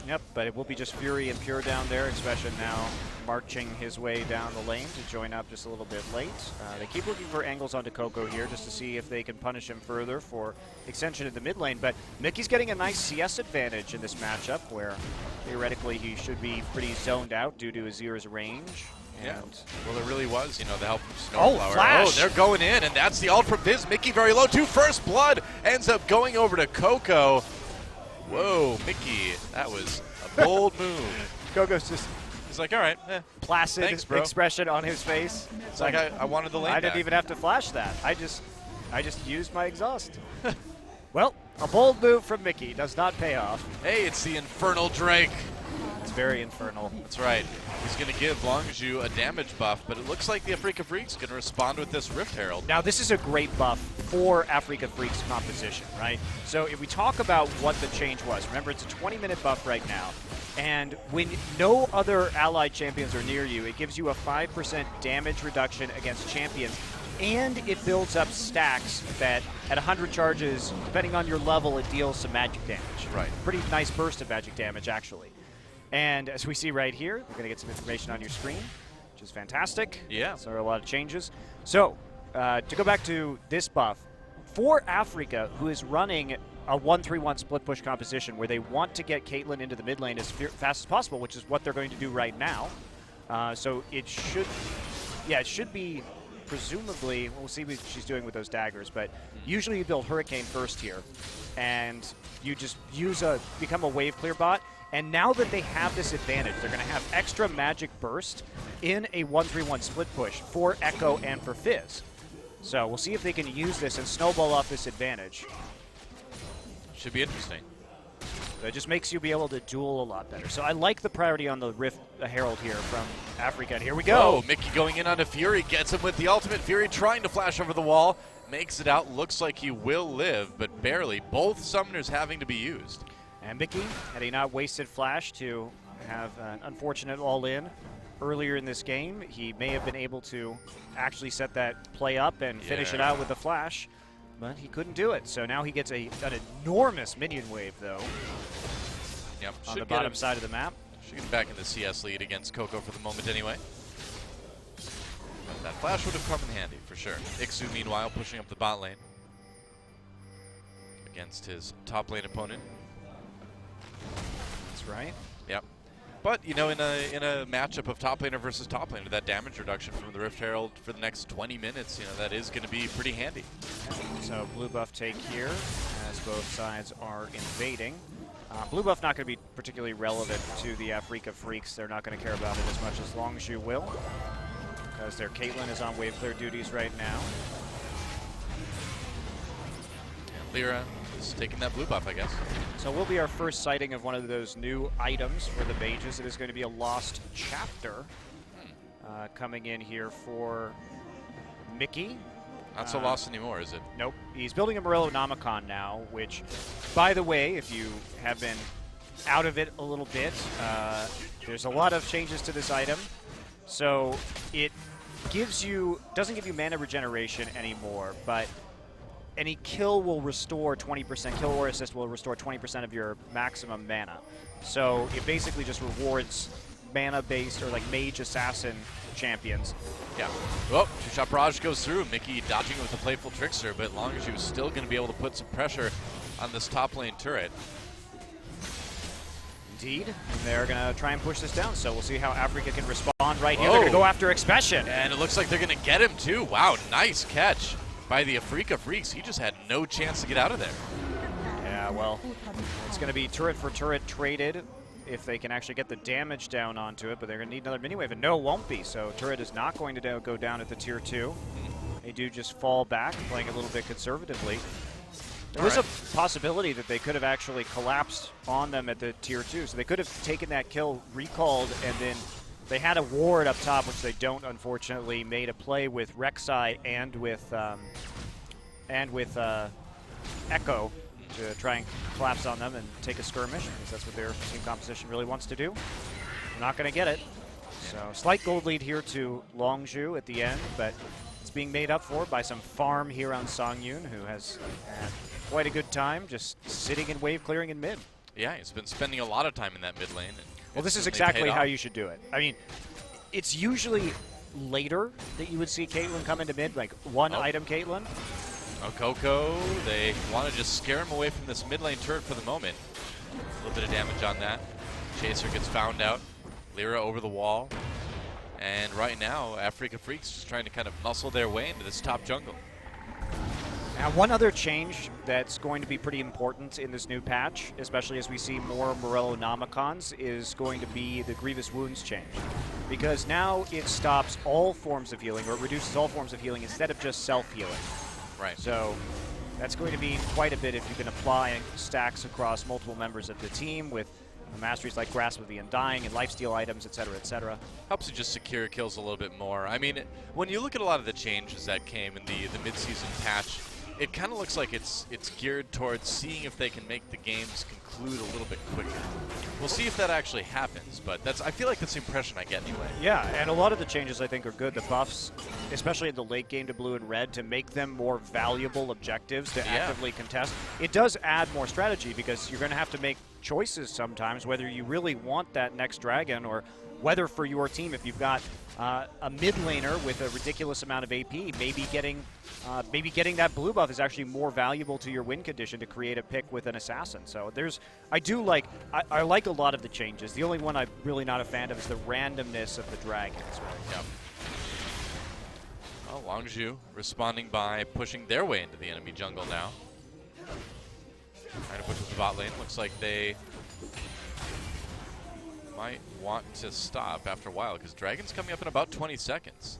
S5: Yep, but it will be just Fury and Pure down there. Expression now marching his way down the lane to join up just a little bit late. They keep looking for angles onto Coco here just to see if they can punish him further for extension in the mid lane. But Mickey's getting a nice CS advantage in this matchup where theoretically he should be pretty zoned out due to Azir's range.
S6: Yeah.
S5: And
S6: Well, it really was, the help from Snowflower.
S5: Flash!
S6: Oh, they're going in, and that's the ult from Viz. Mickey very low. First blood ends up going over to Coco. Whoa, Mickey, that was a bold move.
S5: Coco's just
S6: He's like, all right,
S5: placid
S6: Thanks, bro.
S5: expression on his face.
S6: it's like I wanted the lane
S5: I
S6: back.
S5: didn't even have to flash that. I just used my exhaust. Well, a bold move from Mickey does not pay off.
S6: Hey, it's the Infernal Drake.
S5: It's very infernal.
S6: That's right. He's going to give Longzhu a damage buff, but it looks like the Afrika Freak's going to respond with this Rift Herald.
S5: Now, this is a great buff for Afrika Freak's composition, right? So if we talk about what the change was, remember it's a 20-minute buff right now, and when no other allied champions are near you, it gives you a 5% damage reduction against champions and it builds up stacks that at 100 charges, depending on your level, it deals some magic damage.
S6: Right.
S5: Pretty nice burst of magic damage, actually. And as we see right here, we're going to get some information on your screen, which is fantastic.
S6: Yeah.
S5: So there are a lot of changes. So to go back to this buff, for Africa, who is running a 1-3-1 split push composition where they want to get Caitlyn into the mid lane as fast as possible, which is what they're going to do right now. So it should be presumably, we'll see what she's doing with those daggers, but usually you build Hurricane first here, and you just become a wave clear bot. And now that they have this advantage, they're going to have extra magic burst in a 1-3-1 split push for Echo and for Fizz. So we'll see if they can use this and snowball off this advantage.
S6: Should be interesting.
S5: So it just makes you be able to duel a lot better. So I like the priority on the Rift Herald here from Africa. And here we go.
S6: Oh, Mickey going in on a Fury, gets him with the ultimate. Fury trying to flash over the wall, makes it out, looks like he will live, but barely. Both summoners having to be used.
S5: And Mickey, had he not wasted Flash to have an unfortunate all-in earlier in this game, he may have been able to actually set that play up and finish it out with the Flash, but he couldn't do it. So now he gets an enormous minion wave, though,
S6: Yep.
S5: on the bottom side of the map.
S6: Should get back in the CS lead against Coco for the moment anyway. But that Flash would have come in handy, for sure. Ixu, meanwhile, pushing up the bot lane against his top lane opponent.
S5: That's right.
S6: Yep. But, you know, in a matchup of top laner versus top laner, that damage reduction from the Rift Herald for the next 20 minutes, you know, that is going to be pretty handy.
S5: So blue buff take here as both sides are invading. Blue buff not going to be particularly relevant to the Afrika Freaks. They're not going to care about it as much as Longzhu will, because their Caitlyn is on wave clear duties right now.
S6: And Lyra is taking that blue buff, I guess.
S5: So will be our first sighting of one of those new items for the mages. It is going to be a lost chapter coming in here for Mickey.
S6: Not so lost anymore, is it?
S5: Nope. He's building a Morello Nomicon now, which, by the way, if you have been out of it a little bit, there's a lot of changes to this item. So it doesn't give you mana regeneration anymore, but any kill will restore 20%, kill or assist will restore 20% of your maximum mana. So it basically just rewards mana-based or like mage assassin champions.
S6: Yeah. Well, two-shot barrage goes through. Mickey dodging with a playful trickster, but Longzhu is still going to be able to put some pressure on this top lane turret.
S5: Indeed. And they're going to try and push this down, so we'll see how Africa can respond right here. They're going to go after Expression.
S6: And it looks like they're going to get him, too. Wow, nice catch by the Afrika Freaks. He just had no chance to get out of there.
S5: Yeah, well, it's going to be turret for turret traded if they can actually get the damage down onto it, but they're going to need another mini wave, and no, it won't be. So turret is not going to go down at the tier 2. They do just fall back, playing a little bit conservatively. There was a possibility that they could have actually collapsed on them at the tier 2, so they could have taken that kill, recalled, and then they had a ward up top, which they don't, unfortunately. Made a play with Rek'Sai and with Echo to try and collapse on them and take a skirmish, because that's what their team composition really wants to do. They're not going to get it. So slight gold lead here to Longzhu at the end, but it's being made up for by some farm here on Songyun, who has had quite a good time just sitting and wave clearing in mid.
S6: Yeah, he's been spending a lot of time in that mid lane.
S5: Well, this is exactly how you should do it. I mean, it's usually later that you would see Caitlyn come into mid, like one item Caitlyn.
S6: Oh, Coco, they want to just scare him away from this mid lane turret for the moment. A little bit of damage on that. Chaser gets found out. Lyra over the wall. And right now, Afrika Freaks just trying to kind of muscle their way into this top jungle.
S5: Now, one other change that's going to be pretty important in this new patch, especially as we see more Morello Nomicons, is going to be the Grievous Wounds change. Because now it stops all forms of healing, or reduces all forms of healing, instead of just self-healing.
S6: Right.
S5: So that's going to be quite a bit if you can apply stacks across multiple members of the team with masteries like Grasp of the Undying and lifesteal items, etc., etc.
S6: Helps you just secure kills a little bit more. I mean, when you look at a lot of the changes that came in the mid-season patch, it kind of looks like it's geared towards seeing if they can make the games conclude a little bit quicker. We'll see if that actually happens, but I feel like that's the impression I get anyway.
S5: Yeah, and a lot of the changes I think are good. The buffs, especially in the late game to blue and red, to make them more valuable objectives to actively contest. It does add more strategy because you're going to have to make choices sometimes whether you really want that next dragon or whether for your team, if you've got a mid laner with a ridiculous amount of AP, maybe getting that blue buff is actually more valuable to your win condition to create a pick with an assassin. So I like a lot of the changes. The only one I'm really not a fan of is the randomness of the dragons. Right?
S6: Yep. Well, Longzhu responding by pushing their way into the enemy jungle now. Trying to push the bot lane. Looks like they might want to stop after a while because Dragon's coming up in about 20 seconds.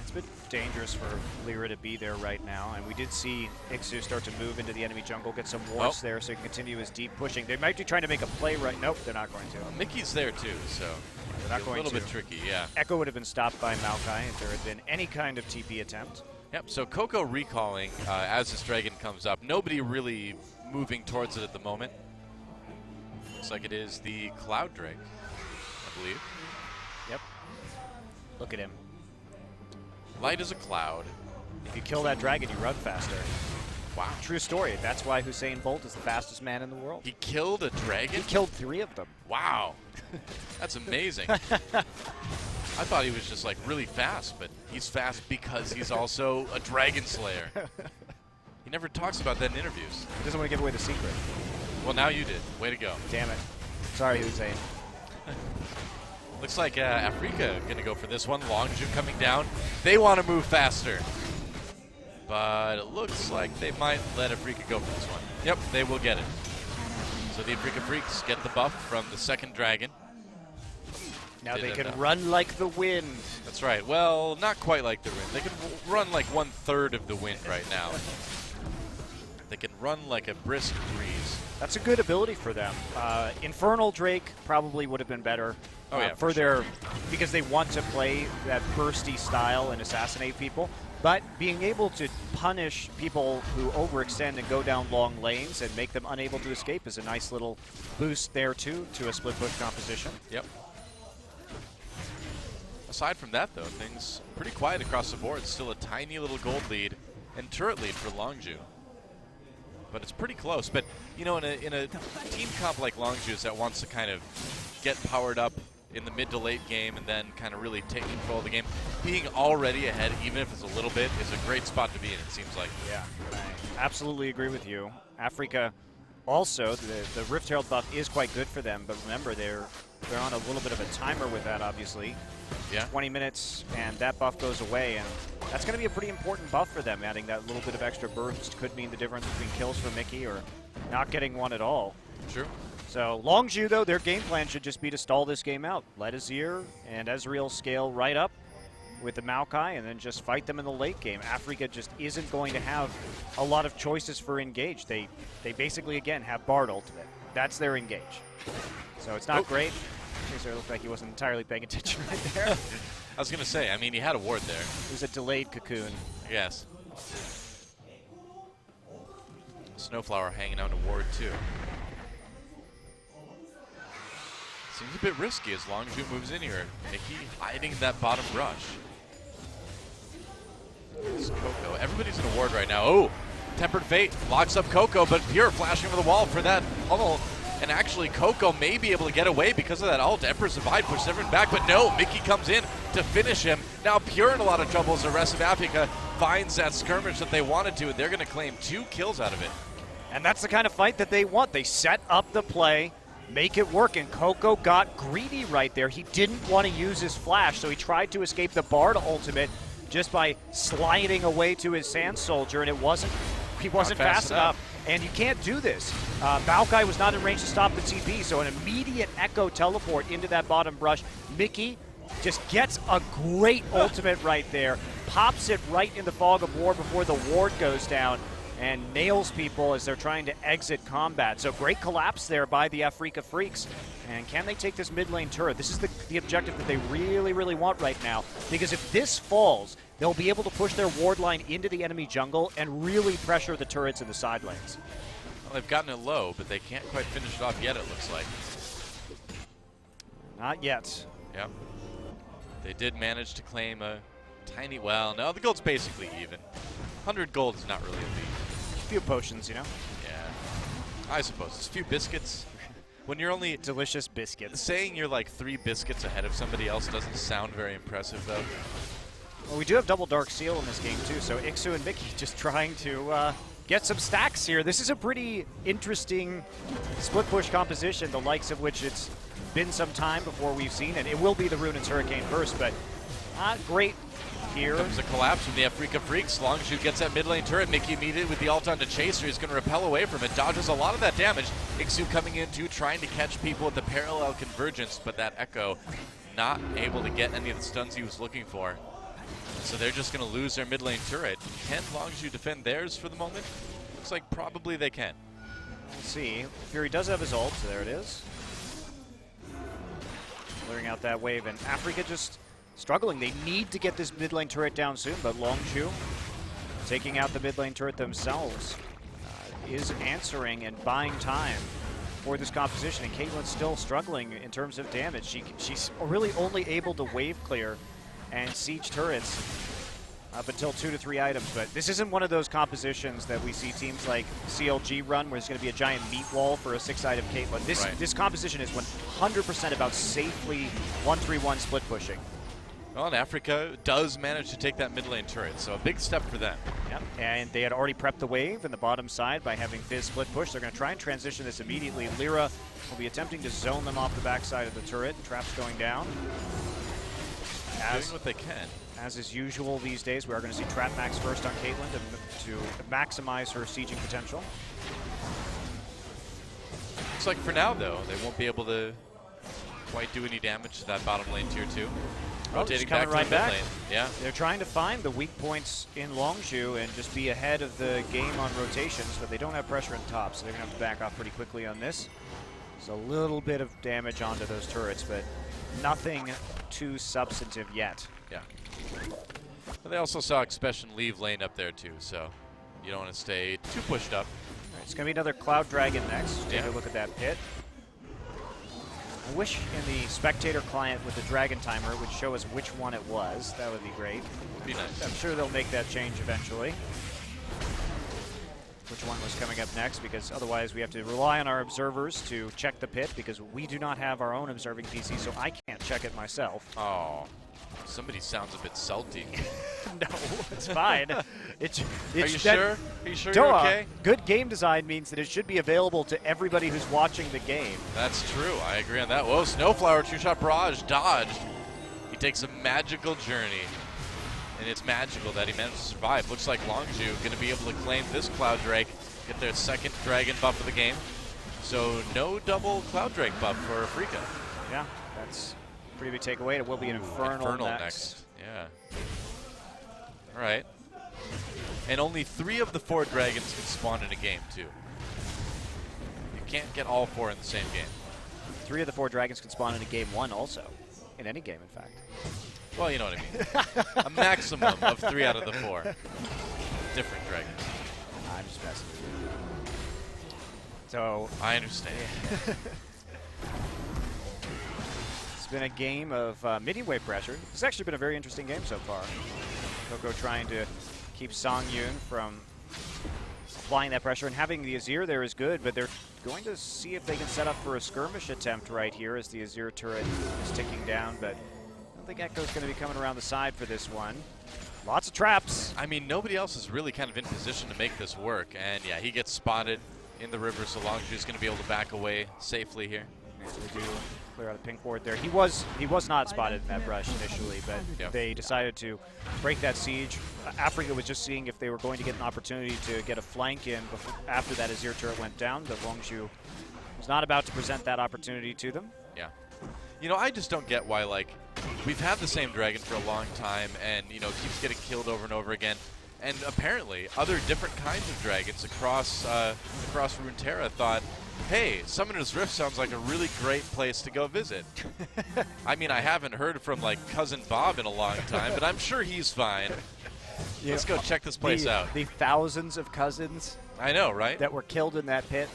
S5: It's a bit dangerous for Lyra to be there right now, and we did see Ixu start to move into the enemy jungle, get some wards there so he can continue his deep pushing. They might be trying to make a play right. Nope, they're not going to.
S6: Mickey's there too, so
S5: they're not going
S6: a little
S5: to.
S6: bit tricky, yeah.
S5: Echo would have been stopped by Maokai if there had been any kind of TP attempt.
S6: Yep, so Coco recalling as this dragon comes up. Nobody really moving towards it at the moment. Looks like it is the Cloud Drake, I believe.
S5: Yep. Look at him.
S6: Light as a cloud.
S5: If you kill that dragon, you run faster.
S6: Wow.
S5: True story. That's why Usain Bolt is the fastest man in the world.
S6: He killed a dragon?
S5: He killed 3 of them.
S6: Wow. That's amazing. I thought he was just like really fast, but he's fast because he's also a dragon slayer. He never talks about that in interviews.
S5: He doesn't want to give away the secret.
S6: Well, now you did. Way to go.
S5: Damn it. Sorry, Usain.
S6: Looks like Afrika going to go for this one. Longzhu coming down. They want to move faster. But it looks like they might let Afrika go for this one. Yep, they will get it. So the Afrika Freaks get the buff from the second dragon.
S5: Now they can run like the wind.
S6: That's right. Well, not quite like the wind. They can run like 1/3 of the wind right now. They can run like a brisk breeze.
S5: That's a good ability for them. Infernal Drake probably would have been better for their because they want to play that bursty style and assassinate people. But being able to punish people who overextend and go down long lanes and make them unable to escape is a nice little boost there too to a split push composition.
S6: Yep. Aside from that, though, things pretty quiet across the board. Still a tiny little gold lead and turret lead for Longzhu. But it's pretty close. But, you know, in a team comp like Longzhu's that wants to kind of get powered up in the mid to late game and then kind of really take control of the game, being already ahead, even if it's a little bit, is a great spot to be in, it seems like.
S5: Yeah, I absolutely agree with you. Afrika also, the Rift Herald buff is quite good for them, but remember, they're on a little bit of a timer with that, obviously.
S6: Yeah.
S5: 20 minutes, and that buff goes away, and that's going to be a pretty important buff for them. Adding that little bit of extra burst could mean the difference between kills for Mickey or not getting one at all.
S6: True.
S5: So Longzhu, though, their game plan should just be to stall this game out. Let Azir and Ezreal scale right up with the Maokai and then just fight them in the late game. Afrika just isn't going to have a lot of choices for engage. They basically, again, have Bard ultimate. That's their engage. So it's not great. It looked like he wasn't entirely paying attention right there.
S6: I was going to say, I mean, he had a ward there.
S5: It was a delayed cocoon.
S6: Yes. Snowflower hanging out in a ward, too. Seems a bit risky as Longzhu moves in here. Mickey hiding that bottom brush. It's Coco. Everybody's in a ward right now. Oh, Tempered Fate locks up Coco, but Pure flashing over the wall for that pummel. And actually, Coco may be able to get away because of that ult. Emperor's Divide pushes everyone back, but no, Mickey comes in to finish him. Now Pure in a lot of trouble as the rest of Afrika finds that skirmish that they wanted to, and they're going to claim 2 kills out of it.
S5: And that's the kind of fight that they want. They set up the play, make it work, and Coco got greedy right there. He didn't want to use his flash, so he tried to escape the Bard ultimate just by sliding away to his Sand Soldier, and he wasn't fast enough. And you can't do this. Maokai was not in range to stop the TP, so an immediate Echo teleport into that bottom brush. Mickey just gets a great ultimate right there, pops it right in the fog of war before the ward goes down, and nails people as they're trying to exit combat. So great collapse there by the Afrika Freaks. And can they take this mid lane turret? This is the objective that they really, really want right now, because if this falls, they'll be able to push their ward line into the enemy jungle and really pressure the turrets in the side lanes.
S6: Well, they've gotten it low, but they can't quite finish it off yet, it looks like.
S5: Not yet.
S6: Yep. They did manage to claim a tiny, well, no, the gold's basically even. 100 gold is not really a lead.
S5: A few potions, you know?
S6: Yeah. I suppose. It's a few biscuits. When you're only
S5: Delicious biscuits.
S6: saying you're like 3 biscuits ahead of somebody else doesn't sound very impressive, though.
S5: Well, we do have double Dark Seal in this game, too, so Ixu and Mickey just trying to get some stacks here. This is a pretty interesting split push composition, the likes of which it's been some time before we've seen it. It will be the Runaan's Hurricane first, but not great here.
S6: Comes a collapse from the Afrika Freaks. Longzhu gets that mid lane turret. Mickey immediately with the ult onto Chaser. He's going to repel away from it. Dodges a lot of that damage. Ixu coming in too, trying to catch people with the parallel convergence, but that Echo not able to get any of the stuns he was looking for. So they're just going to lose their mid lane turret. Can Longzhu defend theirs for the moment? Looks like probably they can.
S5: We'll see. Fury does have his ult, so there it is. Clearing out that wave, and Afrika just struggling. They need to get this mid lane turret down soon, but Longzhu taking out the mid lane turret themselves is answering and buying time for this composition, and Caitlyn's still struggling in terms of damage. She's really only able to wave clear and siege turrets up until 2 to 3 items, but this isn't one of those compositions that we see teams like CLG run where there's going to be a giant meat wall for a 6-item Caitlyn. This composition is 100% about safely 1-3-1 split pushing.
S6: Well, and Afrika does manage to take that mid lane turret, so a big step for them.
S5: Yep. And they had already prepped the wave in the bottom side by having Fizz split push. They're going to try and transition this immediately. Lyra will be attempting to zone them off the backside of the turret. Traps going down.
S6: Doing what they can.
S5: As is usual these days, we are going to see Trap Max first on Caitlyn to maximize her sieging potential.
S6: Looks like for now, though, they won't be able to quite do any damage to that bottom lane tier 2. Rotating
S5: coming
S6: back
S5: right
S6: to the mid
S5: back.
S6: lane. Yeah.
S5: They're trying to find the weak points in Longzhu and just be ahead of the game on rotations, but they don't have pressure in top, so they're going to have to back off pretty quickly on this. There's a little bit of damage onto those turrets, but nothing too substantive yet.
S6: Yeah. But they also saw Expression leave lane up there, too, so you don't want to stay too pushed up.
S5: All right, it's going to be another Cloud Dragon next. Take a look at that pit. I wish in the spectator client with the Dragon Timer it would show us which one it was. That would be great.
S6: Would be nice.
S5: I'm sure they'll make that change eventually. Which one was coming up next, because otherwise we have to rely on our observers to check the pit, because we do not have our own observing PC, so I can't check it myself.
S6: Oh, somebody sounds a bit salty.
S5: No, it's fine.
S6: Are you sure? Are you sure
S5: Doa,
S6: you're okay?
S5: good game design means that it should be available to everybody who's watching the game.
S6: That's true. I agree on that. Whoa, Snowflower, 2-shot barrage, dodged. He takes a magical journey, and it's magical that he managed to survive. Looks like Longzhu going to be able to claim this Cloud Drake, get their second dragon buff of the game. So no double Cloud Drake buff for Afrika.
S5: Yeah, that's a pretty big takeaway. It will be an Infernal next.
S6: Yeah. All right. And only 3 of the 4 dragons can spawn in a game, too. You can't get all 4 in the same game.
S5: 3 of the 4 dragons can spawn in a game 1 also. In any game, in fact.
S6: Well, you know what I mean. A maximum of 3 out of the 4. Different dragons.
S5: I'm just messing with you. So,
S6: I understand.
S5: it's been a game of mid-wave pressure. It's actually been a very interesting game so far. Coco trying to keep Song Yoon from applying that pressure, and having the Azir there is good, but they're going to see if they can set up for a skirmish attempt right here as the Azir turret is ticking down, but I don't think Echo's going to be coming around the side for this one. Lots of traps.
S6: I mean, nobody else is really kind of in position to make this work, and yeah, he gets spotted in the river, so Longzhu's going to be able to back away safely here.
S5: So we do clear out a pink ward there. He was not spotted in that brush initially, but
S6: Yep.
S5: they decided to break that siege. Afrika was just seeing if they were going to get an opportunity to get a flank in before, after that Azir turret went down, but Longzhu was not about to present that opportunity to them.
S6: Yeah. You know, I just don't get why, like, we've had the same dragon for a long time and, you know, keeps getting killed over and over again. And apparently, other different kinds of dragons across Runeterra thought, hey, Summoner's Rift sounds like a really great place to go visit. I mean, I haven't heard from, like, Cousin Bob in a long time, but I'm sure he's fine. Let's go check this place out.
S5: The thousands of cousins
S6: I know, right?
S5: that were killed in that pit.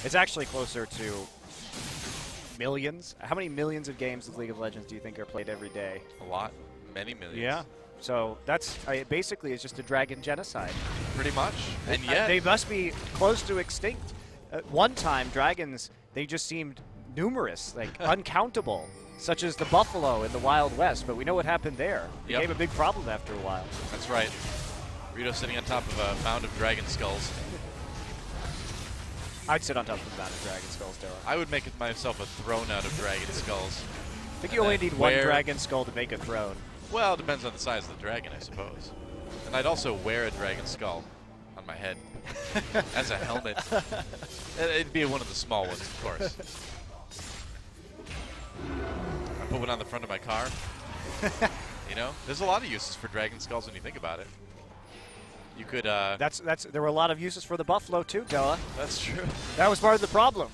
S5: It's actually closer to millions. How many millions of games of League of Legends do you think are played every day?
S6: A lot. Many millions.
S5: Yeah. So that's basically it's just a dragon genocide.
S6: Pretty much. And yet,
S5: They must be close to extinct. At one time, dragons, they just seemed numerous, like uncountable, such as the buffalo in the Wild West. But we know what happened there. It
S6: Yep.
S5: became a big problem after a while.
S6: that's right. Rito sitting on top of a mound of dragon skulls.
S5: I'd sit on top of the mound of dragon skulls, Dara.
S6: I would make myself a throne out of dragon skulls.
S5: I think you only need one
S6: Where-
S5: dragon skull to make a throne.
S6: Well, it depends on the size of the dragon, I suppose. And I'd also wear a dragon skull on my head as a helmet. It'd be one of the small ones, of course. I put one on the front of my car. You know, there's a lot of uses for dragon skulls when you think about it. You could.
S5: That's there were a lot of uses for the buffalo too, Della.
S6: That's true.
S5: That was part of the problem.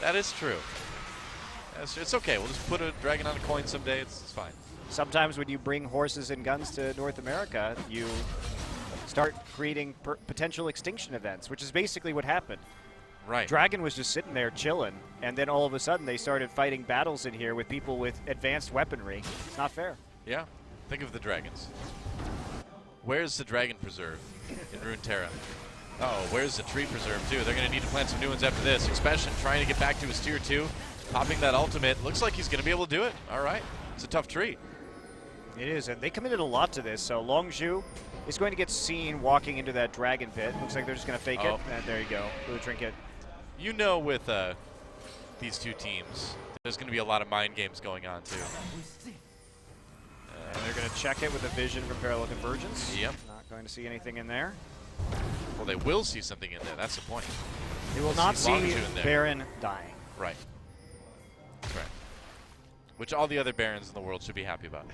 S6: That is true. It's okay. We'll just put a dragon on a coin someday. It's fine.
S5: Sometimes when you bring horses and guns to North America, you start creating potential extinction events, which is basically what happened.
S6: Right.
S5: Dragon was just sitting there chilling, and then all of a sudden they started fighting battles in here with people with advanced weaponry. It's not fair.
S6: Yeah. Think of the dragons. Where's the dragon preserve in Runeterra? Oh, where's the tree preserve too? They're going to need to plant some new ones after this. Expression trying to get back to his tier 2. Popping that ultimate. Looks like he's going to be able to do it. All right. It's a tough tree.
S5: It is, and they committed a lot to this. So Longzhu is going to get seen walking into that dragon pit. Looks like they're just going to fake it, and there you go, blue trinket.
S6: You know, with these two teams, there's going to be a lot of mind games going on too.
S5: And they're going to check it with a vision from Parallel Convergence.
S6: Yep.
S5: Not going to see anything in there.
S6: Well, they will see something in there. That's the point.
S5: They will
S6: They'll
S5: not
S6: see
S5: see
S6: Longzhu in there.
S5: Baron dying.
S6: Right. That's right. Which all the other barons in the world should be happy about.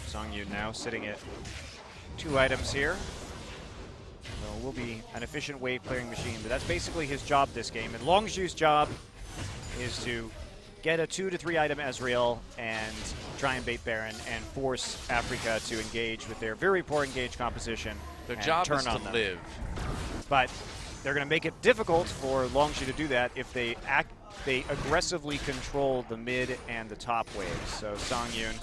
S5: Songyun now sitting at 2 items here. So will be an efficient wave clearing machine, but that's basically his job this game. And Longzhu's job is to get a 2 to 3 item Ezreal and try and bait Baron and force Africa to engage with their very poor engage composition.
S6: Their
S5: and
S6: job
S5: turn
S6: is
S5: on
S6: to
S5: them.
S6: live.
S5: But they're going to make it difficult for Longzhu to do that if they aggressively control the mid and the top waves. So Songyun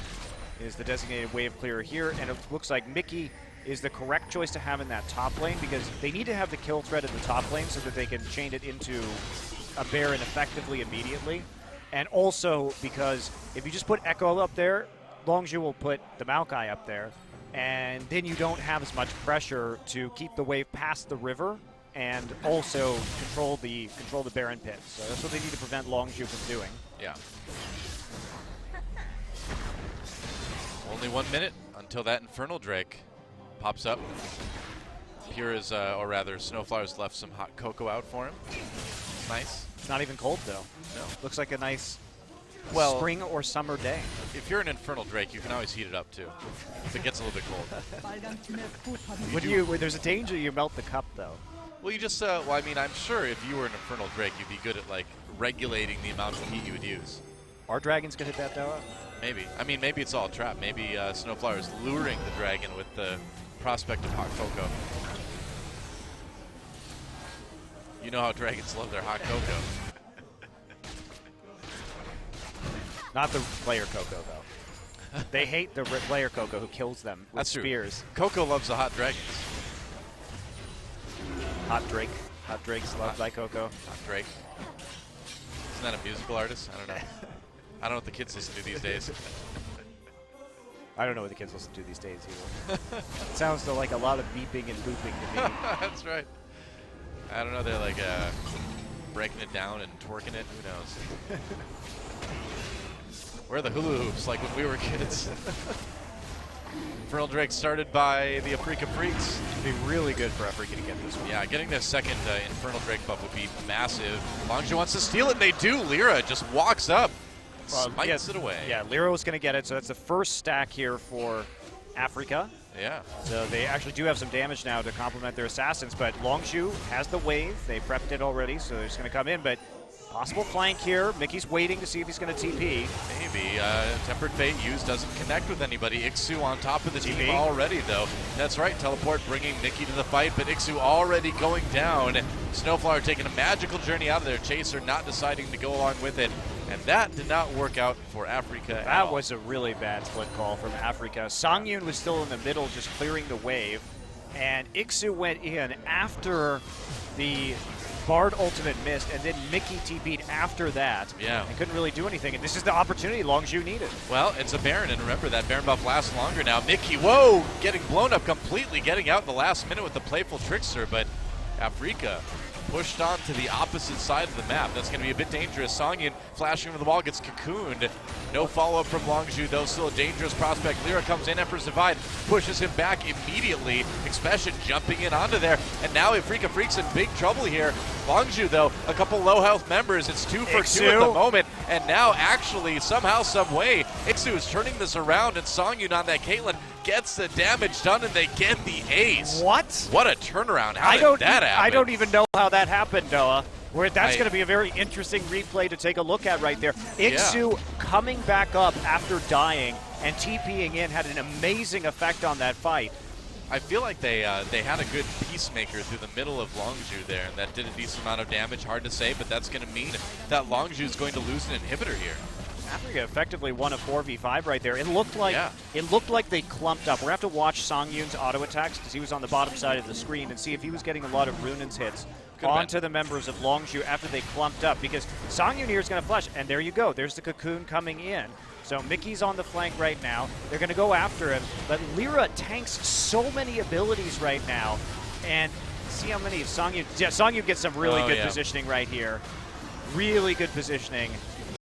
S5: is the designated wave clearer here, and it looks like Mickey is the correct choice to have in that top lane because they need to have the kill threat in the top lane so that they can chain it into a Baron effectively immediately. And also because if you just put Echo up there, Longzhu will put the Maokai up there, and then you don't have as much pressure to keep the wave past the river and also control the Baron pit. So that's what they need to prevent Longzhu from doing.
S6: Yeah. Only 1 minute until that Infernal Drake pops up. Pure is, or rather, Snowflower's left some hot cocoa out for him. It's nice.
S5: It's not even cold though.
S6: No.
S5: Looks like a nice
S6: Well,
S5: spring or summer day.
S6: if you're an Infernal Drake, you can always heat it up too. If it gets a little bit cold.
S5: When there's a danger you melt the cup though.
S6: Well, you just, well, I mean, I'm sure if you were an Infernal Drake, you'd be good at, like, regulating the amount of heat you would use.
S5: Are dragons gonna hit that Doa?
S6: Maybe. I mean, maybe it's all a trap. Maybe Snowflower is luring the dragon with the prospect of hot cocoa. You know how dragons love their hot cocoa.
S5: Not the player Coco though. They hate the player Coco who kills them with
S6: That's true.
S5: spears.
S6: Coco loves the hot dragons.
S5: Hot Drake. Hot Drakes loved by Coco.
S6: Hot Drake. Isn't that a musical artist? I don't know. I don't know what the kids listen to these days.
S5: I don't know what the kids listen to these days either. It sounds like a lot of beeping and booping to me.
S6: That's right. I don't know. They're like breaking it down and twerking it. Who knows? Where are the hula hoops like when we were kids? Infernal Drake started by the Afrika Freaks.
S5: It'd be really good for Africa to get this one.
S6: Yeah, getting their second Infernal Drake buff would be massive. Longzhu wants to steal it, and they do. Lyra just walks up. Smites it away.
S5: Yeah, Liro's going to get it, so that's the first stack here for Africa.
S6: Yeah.
S5: So they actually do have some damage now to complement their assassins, but Longzhu has the wave. They prepped it already, so they're just going to come in, but possible flank here. Mickey's waiting to see if he's going to TP.
S6: Maybe. Tempered Fate used doesn't connect with anybody. Ixu on top of the team
S5: TP.
S6: already, though. That's right. Teleport bringing Mickey to the fight, but Ixu already going down. Snowflower taking a magical journey out of there. Chaser not deciding to go along with it. And that did not work out for Africa at
S5: That
S6: all.
S5: was a really bad split call from Africa. Songyun was still in the middle, just clearing the wave. And Ixu went in after the Bard ultimate missed, and then Mickey TP'd after that.
S6: Yeah.
S5: And couldn't really do anything. And this is the opportunity Longzhu needed.
S6: Well, it's a Baron, and remember that Baron buff lasts longer now. Mickey, whoa, getting blown up completely, getting out in the last minute with the playful Trickster, but Africa pushed on to the opposite side of the map. That's going to be a bit dangerous. Songyun flashing over the wall, gets cocooned. No follow-up from Longzhu, though. Still a dangerous prospect. Lyra comes in, Emperor's Divide pushes him back immediately. Expression jumping in onto there. And now Africa Freak's in big trouble here. Longzhu, though, a couple low-health members. It's 2 for 2 at the moment. And now, actually, somehow, some way, Ixu is turning this around, and Songyun on that Caitlyn gets the damage done, and they get the ace.
S5: What?
S6: What a turnaround. How did that happen?
S5: I don't even know how that happened, Noah. Where that's
S6: I-
S5: going to be a very interesting replay to take a look at right there. Ixu coming back up after dying and TPing in had an amazing effect on that fight.
S6: I feel like they had a good peacemaker through the middle of Longzhu there, and that did a decent amount of damage. Hard to say, but that's going to mean that Longzhu is going to lose an inhibitor here.
S5: Africa effectively won a 4v5 right there. It looked like they clumped up. We're going to have to watch Songyun's auto attacks because he was on the bottom side of the screen and see if he was getting a lot of Runen's hits onto the members of Longzhu after they clumped up, because Songyun here is going to flash, and there you go. There's the cocoon coming in. So Mickey's on the flank right now. They're going to go after him, but Lyra tanks so many abilities right now, and see how many Songyun. Yeah, Songyun gets some really good positioning right here. Really good positioning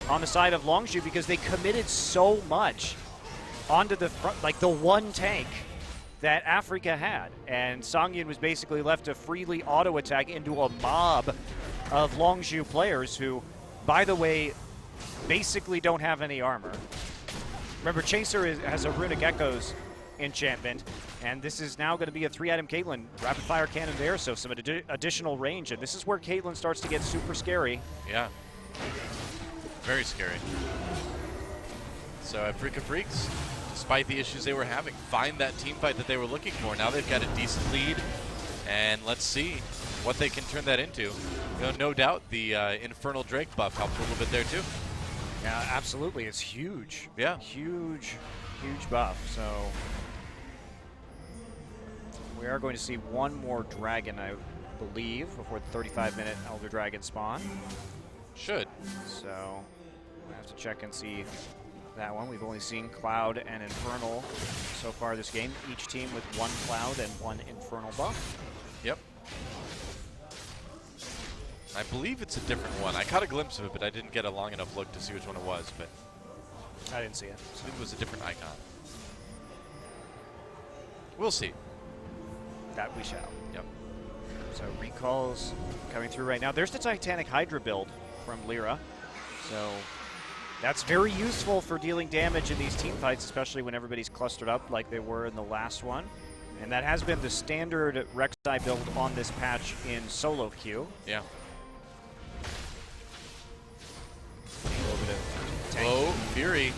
S5: on the side of Longzhu because they committed so much onto the front, like the one tank that Africa had. And Songyun was basically left to freely auto attack into a mob of Longzhu players who, by the way, basically don't have any armor. Remember, Chaser has a Runic Echoes enchantment, and this is now going to be a 3-item Caitlyn. Rapid fire cannon there, so some additional range, and this is where Caitlyn starts to get super scary.
S6: Yeah. Very scary. So Africa Freaks, despite the issues they were having, find that team fight that they were looking for. Now they've got a decent lead, and let's see what they can turn that into. You know, no doubt the Infernal Drake buff helped a little bit there too.
S5: Yeah, absolutely. It's huge.
S6: Yeah.
S5: Huge, huge buff. So we are going to see one more dragon, I believe, before the 35-minute Elder Dragon spawn.
S6: Should.
S5: So we have to check and see that one. We've only seen Cloud and Infernal so far this game. Each team with one Cloud and one Infernal buff.
S6: Yep. I believe it's a different one. I caught a glimpse of it, but I didn't get a long enough look to see which one it was, but
S5: I didn't see it.
S6: I think it was a different icon. We'll see.
S5: That we shall.
S6: Yep.
S5: So recalls coming through right now. There's the Titanic Hydra build from Lyra. So that's very useful for dealing damage in these team fights, especially when everybody's clustered up like they were in the last one. And that has been the standard Rek'Sai build on this patch in solo queue.
S6: Yeah.
S5: A little bit of tank.
S6: Oh, Fury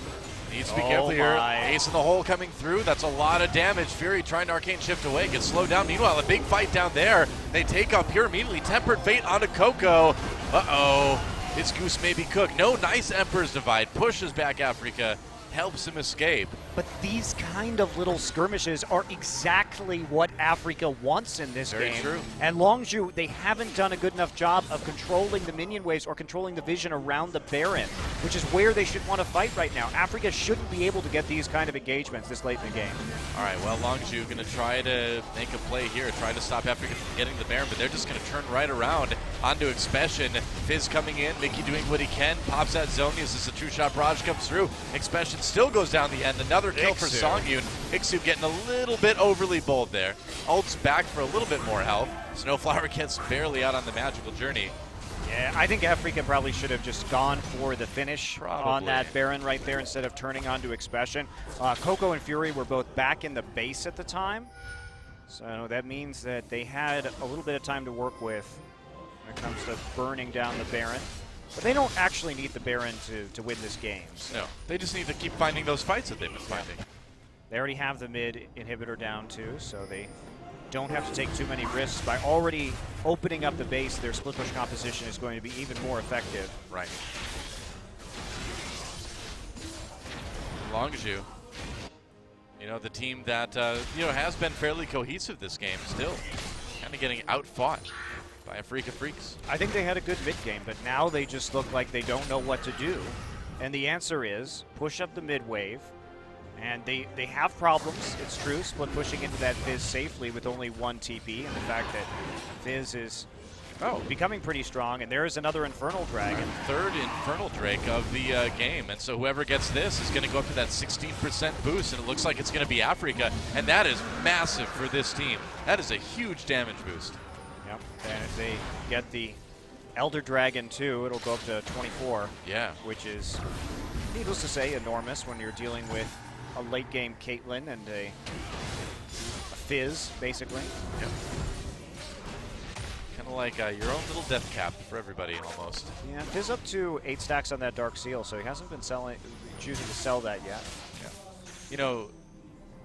S6: needs to be
S5: Oh
S6: careful here.
S5: my.
S6: Ace in the hole coming through. That's a lot of damage. Fury trying to Arcane Shift away. Gets slowed down. Meanwhile, a big fight down there. They take up here immediately. Tempered Fate onto Coco. Uh-oh. His goose may be cooked. No, nice Emperor's Divide. Pushes back Africa. Helps him escape.
S5: But these kind of little skirmishes are exactly what Africa wants in this
S6: Very
S5: game.
S6: true.
S5: And Longzhu, they haven't done a good enough job of controlling the minion waves or controlling the vision around the Baron, which is where they should want to fight right now. Africa shouldn't be able to get these kind of engagements this late in the game.
S6: All right, well, Longzhu going to try to make a play here, try to stop Africa from getting the Baron, but they're just going to turn right around onto Expression. Fizz coming in, Mickey doing what he can, pops that Zonius as the two-shot barrage comes through. Expression still goes down the end. Another kill for Songyun. Ixu getting a little bit overly bold there. Ult's back for a little bit more health. Snowflower gets barely out on the magical journey.
S5: Yeah, I think Africa probably should have just gone for the finish on that
S6: Probably.
S5: Baron right there instead of turning onto Expression. Coco and Fury were both back in the base at the time, so that means that they had a little bit of time to work with when it comes to burning down the Baron. But they don't actually need the Baron to win this game. So
S6: No, they just need to keep finding those fights that they've been finding.
S5: they already have the mid inhibitor down too, so they don't have to take too many risks. By already opening up the base, their split push composition is going to be even more effective.
S6: Right. Longzhu, you know, the team that has been fairly cohesive this game, still kind of getting outfought by Afrika Freaks.
S5: I think they had a good mid game, but now they just look like they don't know what to do. And the answer is push up the mid wave. And they have problems, it's true, split pushing into that Fizz safely with only one TP, and the fact that Fizz is becoming pretty strong, and there is another Infernal Dragon.
S6: Third Infernal Drake of the game, and so whoever gets this is going to go up to that 16% boost, and it looks like it's going to be Afrika, and that is massive for this team. That is a huge damage boost.
S5: Yep, and if they get the Elder Dragon too, it'll go up to 24.
S6: Yeah.
S5: Which is, needless to say, enormous when you're dealing with a late game Caitlyn and a Fizz, basically.
S6: Yep. Kind of like your own little death cap for everybody, almost.
S5: Yeah, Fizz up to 8 stacks on that Dark Seal, so he hasn't been choosing to sell that yet.
S6: Yeah. You know,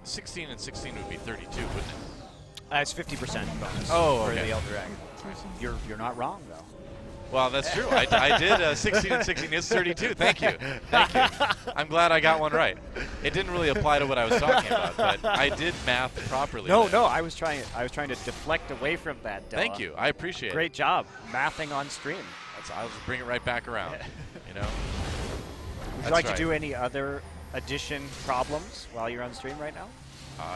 S6: 16 and 16 would be 32, wouldn't it?
S5: It's 50% bonus
S6: Oh,
S5: for
S6: okay.
S5: the Elder Dragon. You're not wrong, though.
S6: Well, that's true. I did 16 and 16 is 32. Thank you. Thank you. I'm glad I got one right. It didn't really apply to what I was talking about, but I did math properly.
S5: No,
S6: there.
S5: no, I was trying to deflect away from that, Della.
S6: Thank you. I appreciate
S5: Great
S6: it.
S5: job mathing on stream.
S6: I'll just bring it right back around. You know.
S5: Would you
S6: That's
S5: like
S6: right.
S5: to do any other addition problems while you're on stream right now?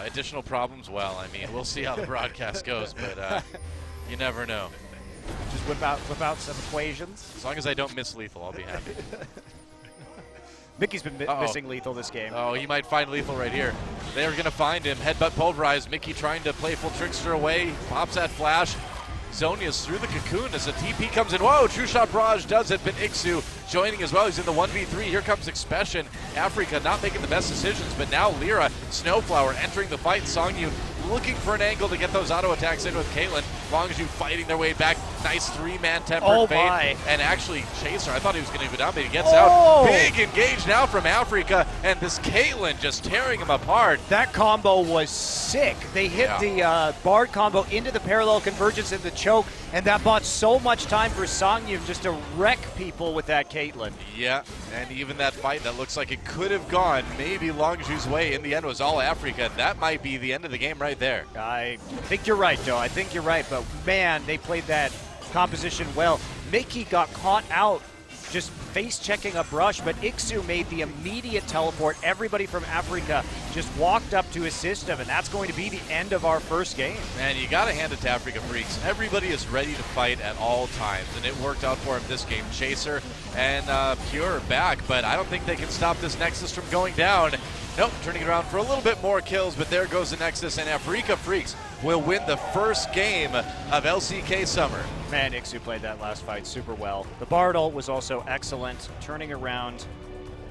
S6: Additional problems? Well, I mean, we'll see how the broadcast goes, but you never know.
S5: Just whip out some equations.
S6: As long as I don't miss lethal, I'll be happy.
S5: Mickey's been missing lethal this game.
S6: Oh, he might find lethal right here. They're going to find him. Headbutt pulverized. Mickey trying to playful trickster away. Pops that flash. Zonia's through the cocoon as the TP comes in. Whoa, True Shot Barrage does it, but Ixu joining as well. He's in the 1v3. Here comes Expression. Afrika not making the best decisions, but now Lyra, Snowflower entering the fight. Songyun looking for an angle to get those auto attacks in with Caitlyn. Longzhu fighting their way back. Nice 3-man tempered fade. And actually, Chaser, I thought he was going to go down, but he gets out. Big engage now from Afrika, and this Caitlyn just tearing him apart.
S5: That combo was sick. They hit the Bard combo into the parallel convergence and the choke, and that bought so much time for Songyun just to wreck people with that Caitlyn.
S6: Yeah, and even that fight that looks like it could have gone maybe Longzhu's way, in the end was all Afrika. That might be the end of the game right there.
S5: I think you're right, Joe. I think you're right, but man, they played that composition well. Mickey got caught out just face-checking a brush, but Ixu made the immediate teleport. Everybody from Afrika just walked up to assist him, and that's going to be the end of our first game.
S6: Man, you got to hand it to Afrika Freaks. Everybody is ready to fight at all times, and it worked out for him this game. Chaser and Pure are back, but I don't think they can stop this Nexus from going down. Nope, turning it around for a little bit more kills, but there goes the Nexus, and Afrika Freaks will win the first game of LCK Summer.
S5: Man, Ixu played that last fight super well. The Bard ult was also excellent, turning around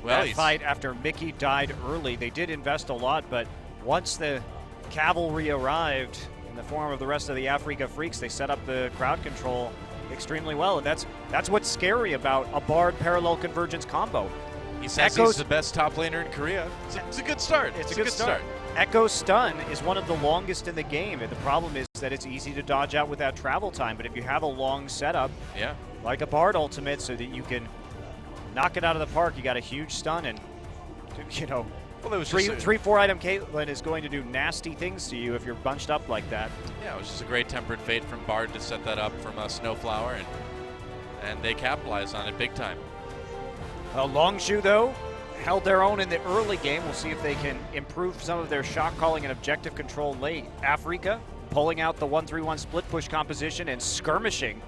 S5: that fight after Mickey died early. They did invest a lot, but once the cavalry arrived in the form of the rest of the Afrika Freaks, they set up the crowd control extremely well, and that's what's scary about a Bard parallel convergence combo.
S6: He says he's the best top laner in Korea. It's a good start.
S5: It's a good start. Echo Stun is one of the longest in the game, and the problem is that it's easy to dodge out with that travel time, but if you have a long setup, like a Bard ultimate, so that you can knock it out of the park, you got a huge stun, and, you know,
S6: well, it was
S5: 3-4 item Caitlyn is going to do nasty things to you if you're bunched up like that.
S6: Yeah, it was just a great tempered fate from Bard to set that up from Snowflower, and they capitalized on it big time.
S5: Longzhu, though, held their own in the early game. We'll see if they can improve some of their shot calling and objective control late. Afrika pulling out the 1-3-1 split push composition and skirmishing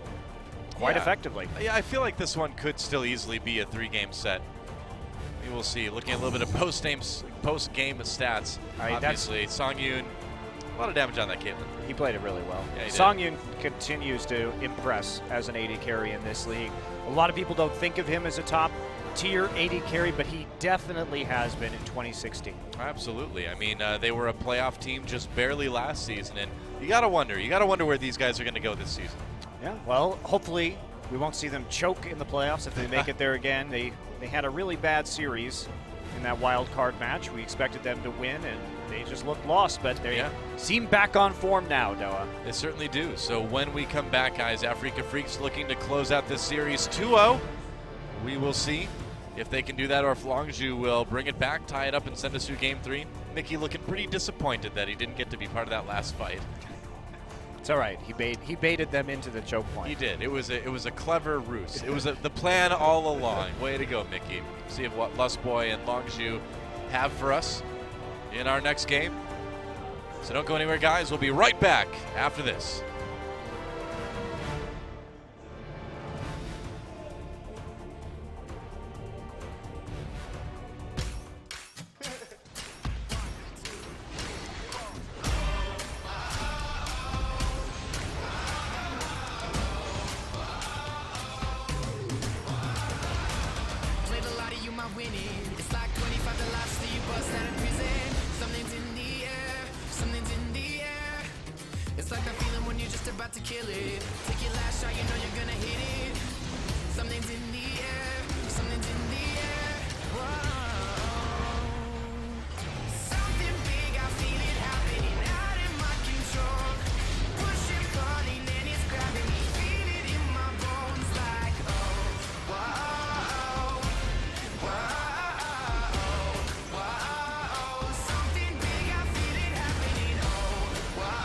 S5: quite effectively.
S6: Yeah, I feel like this one could still easily be a 3-game set. We will see. Looking at a little bit of post-game stats. Obviously, Songyun, lot of damage on that Caitlyn.
S5: He played it really well.
S6: Yeah, he did.
S5: Song Yun continues to impress as an AD carry in this league. A lot of people don't think of him as a top tier AD carry, but he definitely has been in 2016.
S6: Absolutely. I mean, they were a playoff team just barely last season, and you gotta wonder where these guys are going to go this season.
S5: Yeah. Well, hopefully we won't see them choke in the playoffs if they make it there again. They had a really bad series in that wild card match. We expected them to win, and they just looked lost, but they seem back on form now, Noah.
S6: They certainly do. So when we come back, guys, Africa Freaks looking to close out this series 2-0. We will see if they can do that or if Longzhu will bring it back, tie it up, and send us through Game 3. Mickey looking pretty disappointed that he didn't get to be part of that last fight.
S5: It's all right. He baited them into the choke point.
S6: He did. It was a clever ruse. It was the plan all along. Way to go, Mickey. See if what Lustboy and Longzhu have for us in our next game. So don't go anywhere, guys. We'll be right back after this.
S7: Played a lot of you, my winning. It's like 25 the last that you bust out of prison. Something's in the air, something's in the air. It's like that feeling when you're just about to kill it. Take your last shot, you know you're gonna hit it. Something's in the air, something's in the air. Whoa. Something big, I feel it happening out in my control. Pushing, falling, and it's grabbing me. Feel it in my bones like, oh, whoa. Something big, I feel it happening. Oh, whoa.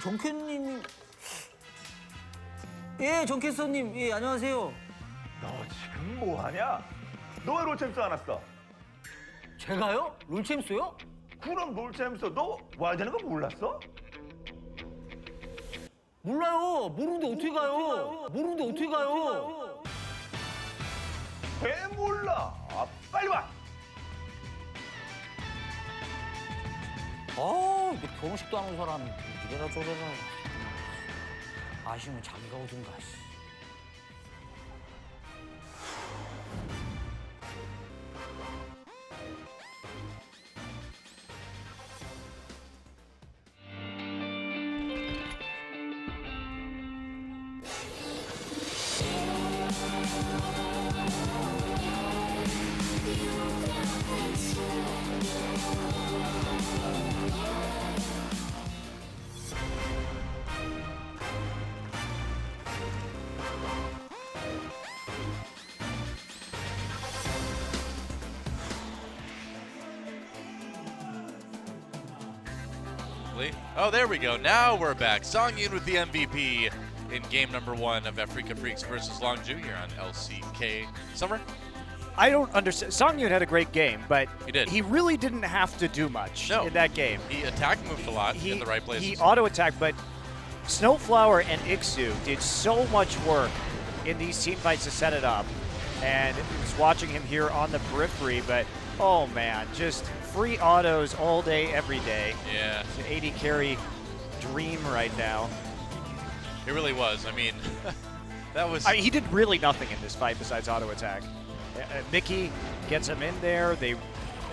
S8: 정캐님. 예, 정캐스터님. 예, 안녕하세요.
S4: 너 지금 뭐 하냐? 너 왜 롤챔스 안 왔어?
S8: 제가요? 롤챔스요?
S4: 그럼 롤챔스 너 와야 되는 거 몰랐어?
S8: 몰라요. 모르는데 어떻게 가요? 모르는데 어떻게 가요?
S4: 왜 몰라? 빨리 와.
S8: 이게 결혼식도 안 온 사람이 이래라 저래라. 아쉬우면 자기가 오든가. 씨.
S6: Oh, there we go. Now we're back. Song Yoon with the MVP in game number 1 of Africa Freaks versus Longju here on LCK Summer.
S5: I don't understand. Song Yoon had a great game, but
S6: He did.
S5: he really didn't have to do much
S6: No.
S5: in that game.
S6: He attack moved a lot in the right places.
S5: He auto-attacked, but Snowflower and Ixu did so much work in these team fights to set it up. And I was watching him here on the periphery, but oh man, just free autos all day, every day.
S6: Yeah,
S5: It's an 80 carry dream right now.
S6: it really was. I mean, that was...
S5: He did really nothing in this fight besides auto attack. Mickey gets him in there. They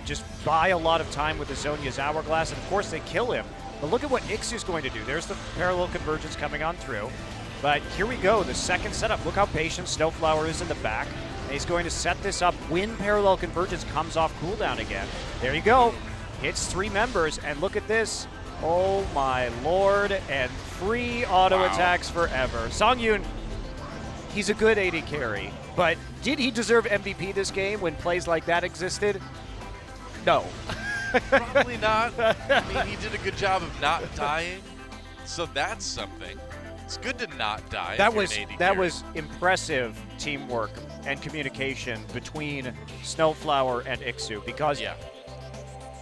S5: just buy a lot of time with the Zhonya's Hourglass, and of course they kill him. But look at what Ixu's going to do. There's the parallel convergence coming on through. But here we go, the second setup. Look how patient Snowflower is in the back. And he's going to set this up when parallel convergence comes off cooldown again. There you go. Hits 3 members, and look at this. Oh my lord, and free auto attacks forever. Song Yoon, he's a good 80 carry, but did he deserve MVP this game when plays like that existed? No.
S6: Probably not. I mean, he did a good job of not dying, so that's something. It's good to not die.
S5: That
S6: if you're
S5: was
S6: an AD
S5: that
S6: carry.
S5: was impressive teamwork and communication between Snowflower and Ixu, because
S6: Yeah.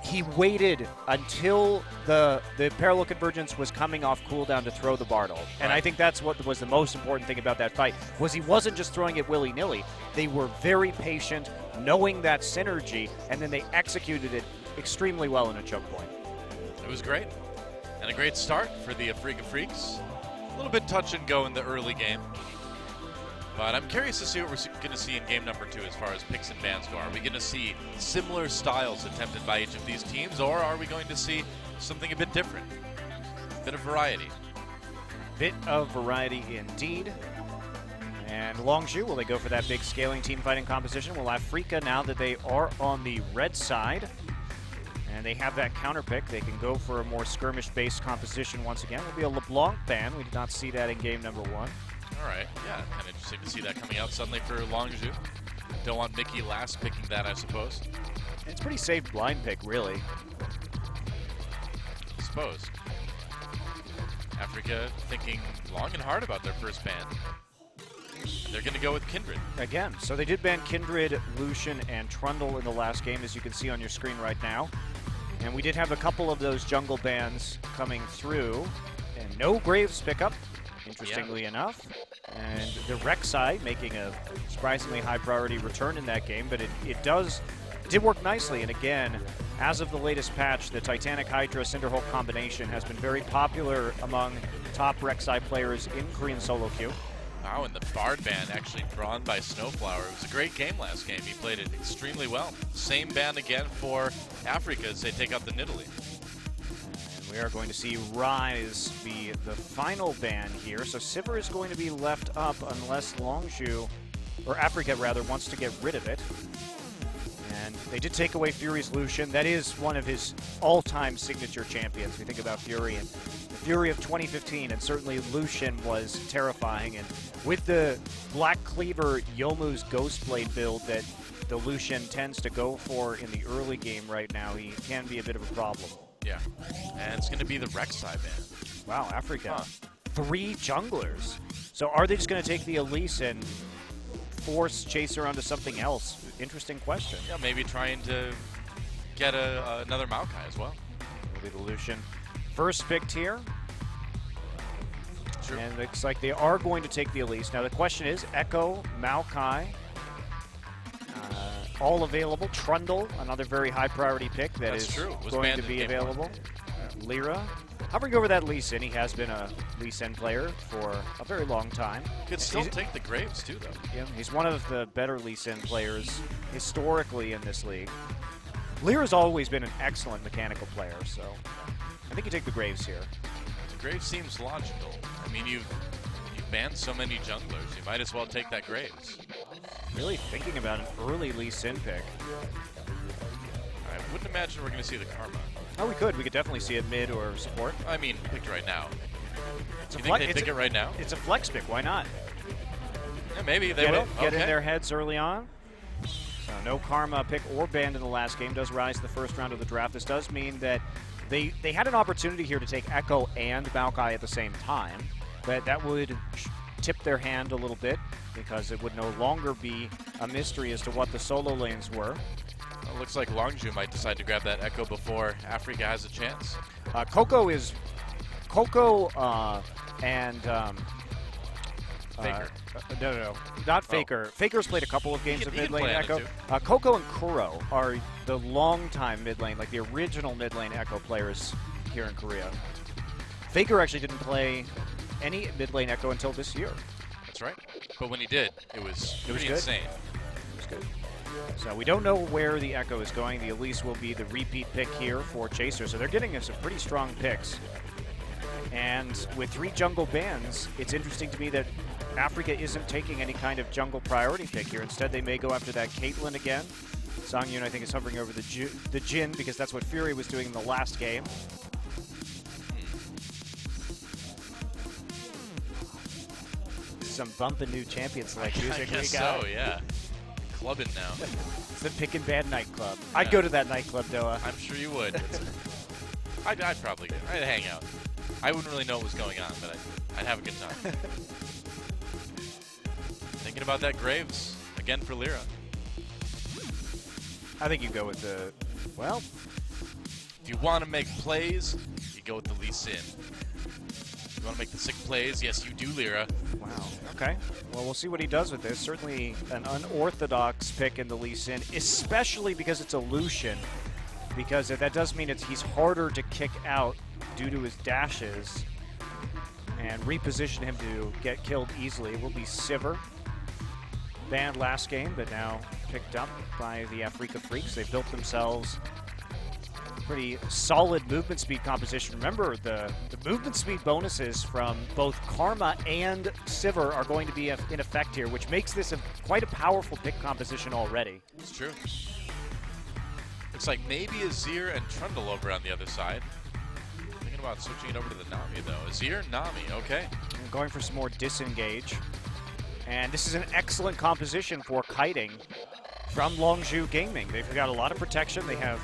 S5: he waited until the parallel convergence was coming off cooldown to throw the Bartle. And I
S6: Right.
S5: think that's what was the most important thing about that fight, was he wasn't just throwing it willy-nilly. They were very patient, knowing that synergy, and then they executed it extremely well in a choke point.
S6: It was great. And a great start for the Africa Freaks. A little bit touch and go in the early game. But I'm curious to see what we're going to see in game number 2 as far as picks and bans go. Are we going to see similar styles attempted by each of these teams, or are we going to see something a bit different? A bit of variety.
S5: Bit of variety indeed. And Longju, will they go for that big scaling team fighting composition? Will Africa, now that they are on the red side, and they have that counter pick, they can go for a more skirmish-based composition once again. Will be a LeBlanc ban. We did not see that in game number 1.
S6: All right. Yeah, kind of interesting to see that coming out suddenly for Longju. Don't want Mickey last picking that, I suppose.
S5: It's pretty safe blind pick, really.
S6: I suppose. Africa thinking long and hard about their first ban. They're going to go with Kindred.
S5: Again, so they did ban Kindred, Lucian, and Trundle in the last game, as you can see on your screen right now. And we did have a couple of those jungle bans coming through. And no Graves pickup, interestingly enough. And the Rek'Sai making a surprisingly high priority return in that game, but it did work nicely. And again, as of the latest patch, the Titanic Hydra Cinderhulk combination has been very popular among top Rek'Sai players in Korean solo queue.
S6: Wow, and the Bard ban actually drawn by Snowflower. It was a great game last game. He played it extremely well. Same ban again for Africa as they take out the Nidalee.
S5: And we are going to see Rise be the final ban here. So Sivir is going to be left up unless Longju, or Africa rather, wants to get rid of it. And they did take away Fury's Lucian. That is one of his all-time signature champions. We think about Fury and the Fury of 2015, and certainly Lucian was terrifying. And with the Black Cleaver Yomu's Ghostblade build that the Lucian tends to go for in the early game right now, he can be a bit of a problem.
S6: Yeah, and it's going to be the Rek'Sai ban.
S5: Wow, Africa.
S6: Huh.
S5: 3 junglers. So are they just going to take the Elise and force Chaser onto something else? Interesting question.
S6: Yeah, maybe trying to get another Maokai as well.
S5: Will be the Lucian. First picked here.
S6: Sure.
S5: And it looks like they are going to take the Elise. Now the question is, Echo, Maokai, all available. Trundle, another very high priority pick that
S6: That's
S5: is
S6: true. Was
S5: going
S6: banned
S5: to
S6: in
S5: be
S6: game 1.
S5: available. Lyra. Hovering over that Lee Sin. He has been a Lee Sin player for a very long time.
S6: Could still
S5: He's-
S6: take the Graves too, though.
S5: Yeah, he's one of the better Lee Sin players historically in this league. Lyra's always been an excellent mechanical player, so I think you take the Graves here.
S6: The Graves seems logical. I mean, you've banned so many junglers. You might as well take that Graves.
S5: Really thinking about an early Lee Sin pick.
S6: I wouldn't imagine we're going to see the Karma.
S5: Oh, we could. We could definitely see it mid or support.
S6: I mean, picked right now.
S5: It's a
S6: You think they
S5: it's
S6: pick it right now?
S5: It's a flex pick. Why not?
S6: Yeah, maybe they
S5: Get
S6: will.
S5: it, get in
S6: Okay.
S5: their heads early on. So no Karma pick or banned in the last game. Does rise to the first round of the draft. This does mean that they had an opportunity here to take Echo and Maokai at the same time, but that would tip their hand a little bit because it would no longer be a mystery as to what the solo lanes were.
S6: Well, looks like Longju might decide to grab that Echo before Africa has a chance.
S5: Coco and
S6: Faker.
S5: no, not Faker. Faker's played a couple of games
S6: He
S5: of
S6: can
S5: mid lane
S6: play on it
S5: Echo. Coco and Kuro are the long-time mid lane, like the original mid lane Echo players here in Korea. Faker actually didn't play any mid lane Echo until this year.
S6: That's right. But when he did, it was pretty
S5: good.
S6: insane.
S5: It's good. So we don't know where the Echo is going. The Elise will be the repeat pick here for Chaser. So they're getting us some pretty strong picks. And with 3 jungle bans, it's interesting to me that Africa isn't taking any kind of jungle priority pick here. Instead, they may go after that Caitlyn again. Songyun, I think, is hovering over the Jin because that's what Fury was doing in the last game. Some bumping new champions like
S6: I
S5: music we
S6: guess
S5: got.
S6: so, yeah. Clubbing now.
S5: It's the Pick and Bad nightclub. I'd go to that nightclub, Doa.
S6: I'm sure you would. I'd probably go. I'd hang out. I wouldn't really know what was going on, but I'd have a good time. Thinking about that Graves again for Lyra.
S5: I think you go with the, well,
S6: If you want to make plays, you go with the Lee Sin. If you want to make the sick plays, yes, you do, Lyra.
S5: wow. Okay. Well, we'll see what he does with this. Certainly an unorthodox pick in the Lee Sin, especially because it's a Lucian. Because that does mean he's harder to kick out due to his dashes and reposition him to get killed easily. It will be Sivir. Banned last game, but now picked up by the Afrika Freaks. They've built themselves pretty solid movement speed composition. Remember, the movement speed bonuses from both Karma and Sivir are going to be in effect here, which makes this quite a powerful pick composition already.
S6: It's true. Looks like maybe Azir and Trundle over on the other side. Thinking about switching it over to the Nami, though. Azir, Nami, okay.
S5: And going for some more disengage. And this is an excellent composition for kiting from Longju Gaming. They've got a lot of protection. They have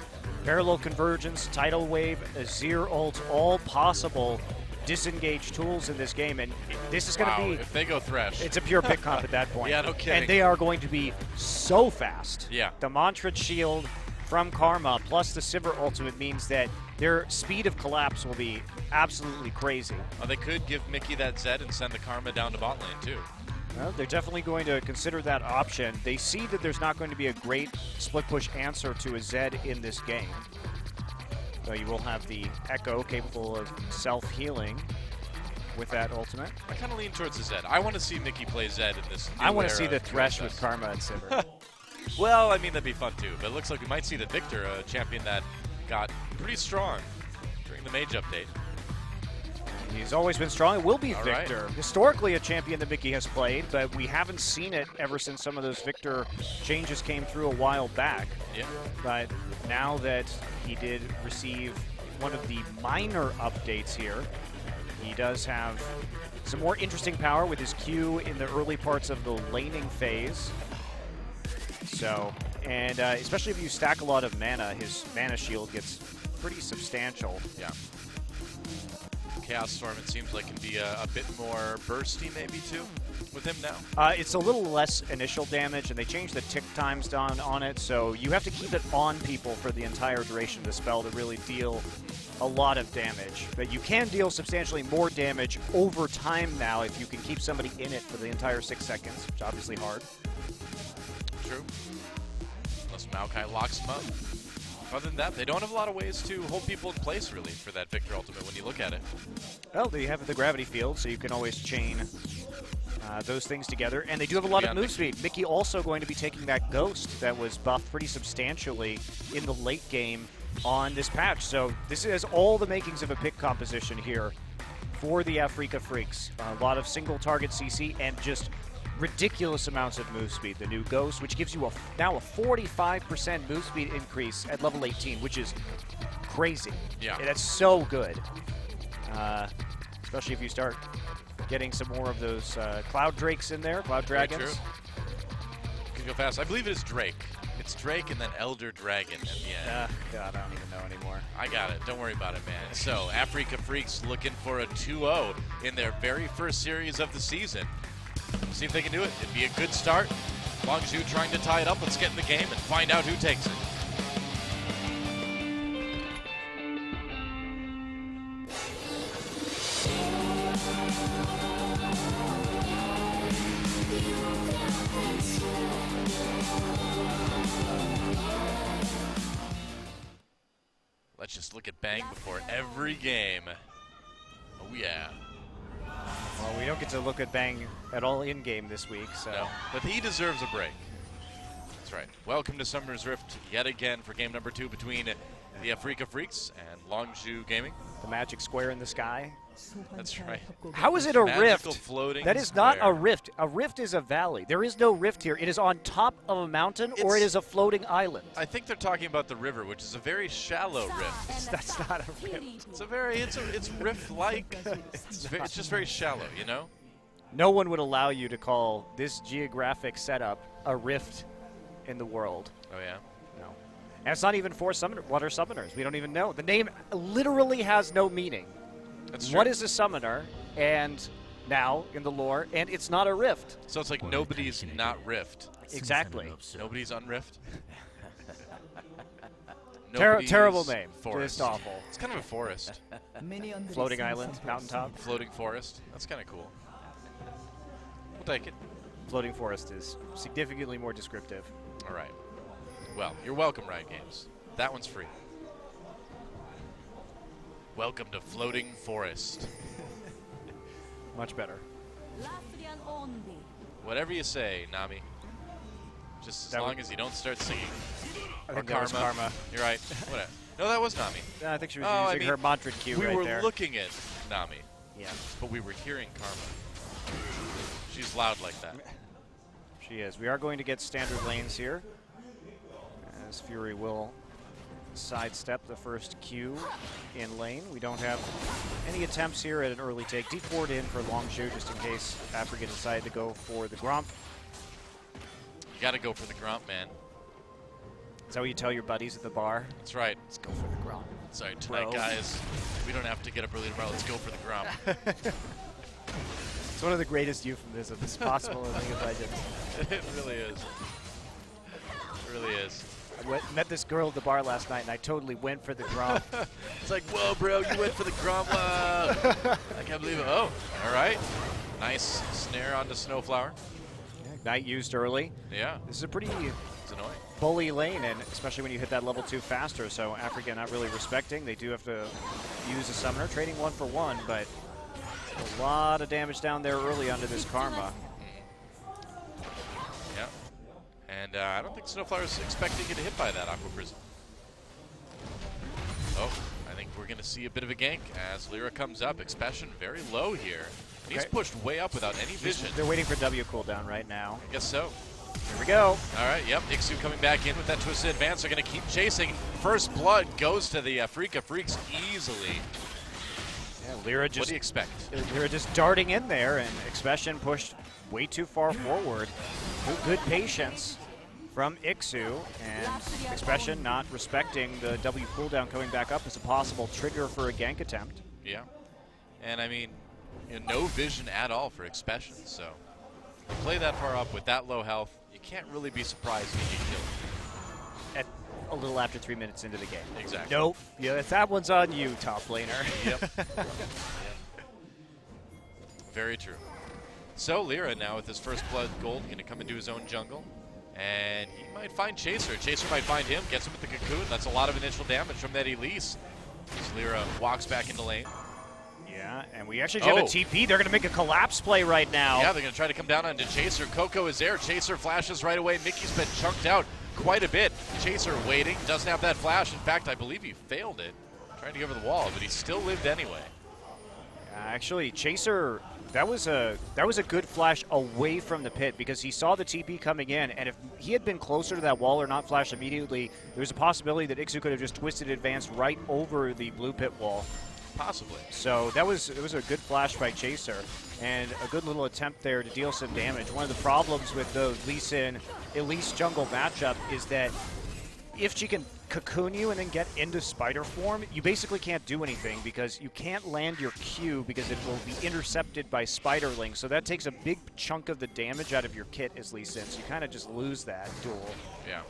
S5: parallel convergence, tidal wave, Azir ult, all possible disengage tools in this game. And this is going to
S6: Wow,
S5: be,
S6: if they go Thresh.
S5: it's a pure pick comp at that point.
S6: Yeah, no kidding.
S5: And they are going to be so fast.
S6: Yeah.
S5: The Mantra Shield from Karma plus the Sivir ultimate means that their speed of collapse will be absolutely crazy.
S6: They could give Mickey that Zed and send the Karma down to bot lane, too.
S5: Well, they're definitely going to consider that option. They see that there's not going to be a great split push answer to a Zed in this game. So you will have the Echo capable of self-healing with that ultimate.
S6: I kind of lean towards the Zed. I want to see Mickey play Zed in this new
S5: I want to
S6: era
S5: see the
S6: of
S5: Thresh
S6: QSS.
S5: with Karma and Sivir.
S6: Well, I mean, that'd be fun, too. But it looks like we might see the Victor, a champion that got pretty strong during the Mage update.
S5: He's always been strong. It will be
S6: All right.
S5: Victor. Historically a champion that Mickey has played, but we haven't seen it ever since some of those Victor changes came through a while back.
S6: Yeah.
S5: But now that he did receive one of the minor updates here, he does have some more interesting power with his Q in the early parts of the laning phase. So, and especially if you stack a lot of mana, his mana shield gets pretty substantial.
S6: Yeah. Chaos Storm, it seems like, can be a bit more bursty maybe too with him now.
S5: It's a little less initial damage, and they changed the tick times down on it, so you have to keep it on people for the entire duration of the spell to really deal a lot of damage. But you can deal substantially more damage over time now if you can keep somebody in it for the entire 6 seconds, which is obviously hard.
S6: True. Unless Maokai locks him up. Other than that, they don't have a lot of ways to hold people in place, really, for that Victor ultimate when you look at it.
S5: Well, they have the gravity field, so you can always chain those things together. And they do have a lot of move speed. Mickey also going to be taking that Ghost that was buffed pretty substantially in the late game on this patch. So this has all the makings of a pick composition here for the Afrika Freaks. A lot of single target CC and just ridiculous amounts of move speed. The new Ghost, which gives you now a 45% move speed increase at level 18, which is crazy.
S6: Yeah.
S5: That's so good. Especially if you start getting some more of those Cloud Drakes in there, Cloud Dragons.
S6: Very true. Can go fast. I believe it is Drake. It's Drake and then Elder Dragon at the end.
S5: God, I don't even know anymore.
S6: I got it. Don't worry about it, man. So, Afrika Freaks looking for a 2-0 in their very first series of the season. See if they can do it. It'd be a good start. Longzhu trying to tie it up. Let's get in the game and find out who takes it. Let's just look at Bang before every game. Oh, yeah.
S5: Well, we don't get to look at Bang at all in-game this week, so...
S6: No, but he deserves a break. That's right. Welcome to Summoner's Rift yet again for game number 2 between the Afrika Freaks and Longzhu Gaming.
S5: The magic square in the sky.
S6: That's right.
S5: How is it a
S6: Magical
S5: rift?
S6: floating
S5: That is not a
S6: square.
S5: rift. A rift is a valley. There is no rift here. It is on top of a mountain, or it is a floating island.
S6: I think they're talking about the river, which is a very shallow rift.
S5: That's not a rift.
S6: It's rift-like. It's just very shallow, you know?
S5: No one would allow you to call this geographic setup a rift in the world.
S6: Oh, yeah?
S5: No. And it's not even for water summoners. We don't even know. The name literally has no meaning.
S6: That's true.
S5: What is a summoner? And now in the lore, and it's not a rift.
S6: So it's like nobody's not rift.
S5: Exactly.
S6: Nobody's unrift.
S5: Terrible name.
S6: Forest.
S5: Just awful.
S6: It's kind of a forest.
S5: Floating island, mountaintop.
S6: Floating forest. That's kind of cool. We'll take it.
S5: Floating forest is significantly more descriptive.
S6: All right. Well, you're welcome, Riot Games. That one's free. Welcome to Floating Forest.
S5: Much better.
S6: Whatever you say, Nami. Just as long as you don't start singing.
S5: I
S6: Or
S5: think that was Karma.
S6: You're right. Whatever. No, that was Nami.
S5: I think she was
S6: Oh,
S5: using her mantra cue
S6: we
S5: right
S6: were
S5: there.
S6: looking at Nami,
S5: Yeah,
S6: but we were hearing Karma. She's loud like that.
S5: she is. We are going to get standard lanes here, as Fury will sidestep the first Q in lane. We don't have any attempts here at an early take. Deep ward in for Longzhu just in case Afrika decide to go for the Gromp.
S6: You got to go for the Gromp, man.
S5: Is that what you tell your buddies at the bar?
S6: That's right.
S5: Let's go for the Gromp.
S6: Sorry, tonight,
S5: Bro.
S6: guys. We don't have to get up early tomorrow. Let's go for the Gromp.
S5: It's one of the greatest euphemisms possible in League of Legends.
S6: It really is. It really is.
S5: I met this girl at the bar last night, and I totally went for the Gromp.
S6: It's like, whoa, bro, you went for the Gromp. I can't believe it. Oh, all right. Nice snare onto Snowflower.
S5: Ignite used early.
S6: Yeah,
S5: This is a pretty
S6: it's annoying.
S5: bully lane, and especially when you hit that level 2 faster, so Afrika not really respecting. They do have to use a summoner, trading 1 for 1, but a lot of damage down there early onto this Karma.
S6: Yeah. And I don't think Snowflower's expecting to get hit by that Aqua Prison. Oh, I think we're going to see a bit of a gank as Lyra comes up. Expression very low here. And he's
S5: Okay.
S6: pushed way up without any vision.
S5: They're waiting for W cooldown right now.
S6: I guess so.
S5: Here we go.
S6: All right, yep. Ixu coming back in with that twisted advance. They're going to keep chasing. First blood goes to the Afrika Freaks easily.
S5: Yeah, Lyra
S6: What
S5: just
S6: do you expect?
S5: Lyra just darting in there, and Expression pushed way too far forward. Good patience from Ixu, and Expression not respecting the W cooldown coming back up as a possible trigger for a gank attempt.
S6: Yeah. And I mean, no vision at all for Expression. So play that far up with that low health, you can't really be surprised if you get killed.
S5: At a little after 3 minutes into the game.
S6: Exactly.
S5: Nope. Yeah, that one's on you, top laner.
S6: Yep. Very true. So Lyra now with his first blood gold, going to come into his own jungle. And he might find Chaser. Chaser might find him, gets him with the cocoon. That's a lot of initial damage from that Elise. As Lyra walks back into lane.
S5: Yeah, and we actually have a TP. They're going to make a collapse play right now.
S6: Yeah, they're going to try to come down onto Chaser. Coco is there. Chaser flashes right away. Mickey's been chunked out quite a bit. Chaser waiting, doesn't have that flash. In fact, I believe he failed it, trying to get over the wall, but he still lived anyway.
S5: Actually, Chaser, that was a good flash away from the pit because he saw the TP coming in, and if he had been closer to that wall or not flashed immediately, there was a possibility that Ixu could have just twisted advanced right over the blue pit wall.
S6: Possibly.
S5: So it was a good flash by Chaser, and a good little attempt there to deal some damage. One of the problems with the Lee Sin Elise jungle matchup is that if she can cocoon you and then get into spider form, you basically can't do anything because you can't land your Q because it will be intercepted by spiderlings. So that takes a big chunk of the damage out of your kit as Lee Sin. So you kind of just lose that duel.
S6: Yeah.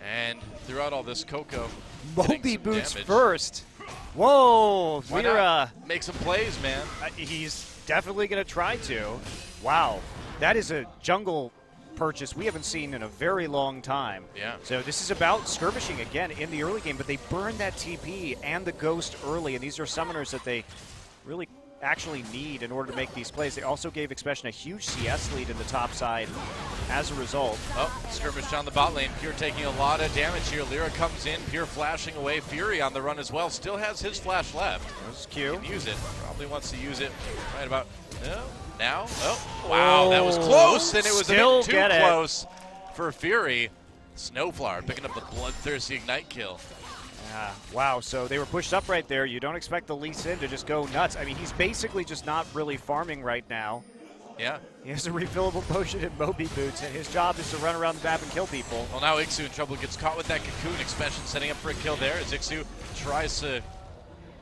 S6: And throughout all this, Coco
S5: Moby Boots
S6: damage.
S5: first. Whoa,
S6: Why
S5: Lyra.
S6: not? Make some plays, man.
S5: He's definitely going to try to. Wow, that is a jungle purchase we haven't seen in a very long time.
S6: Yeah.
S5: So this is about skirmishing again in the early game, but they burned that TP and the Ghost early, and these are summoners that they really actually need in order to make these plays. They also gave Expression a huge CS lead in the top side as a result.
S6: Oh, skirmish down the bot lane. Pure taking a lot of damage here. Lyra comes in. Pure flashing away. Fury on the run as well. Still has his flash left.
S5: There's Q.
S6: Can use it. Probably wants to use it right about now. Oh, wow, that was close, and it was
S5: Still
S6: a bit too
S5: get it.
S6: close for Fury. Snowflower picking up the bloodthirsty ignite kill.
S5: Wow, so they were pushed up right there. You don't expect the Lee Sin to just go nuts. I mean, he's basically just not really farming right now.
S6: Yeah.
S5: He has a refillable potion and Moby Boots, and his job is to run around the map and kill people.
S6: Well, now Ixu in trouble, gets caught with that cocoon. Expression setting up for a kill there as Ixu tries to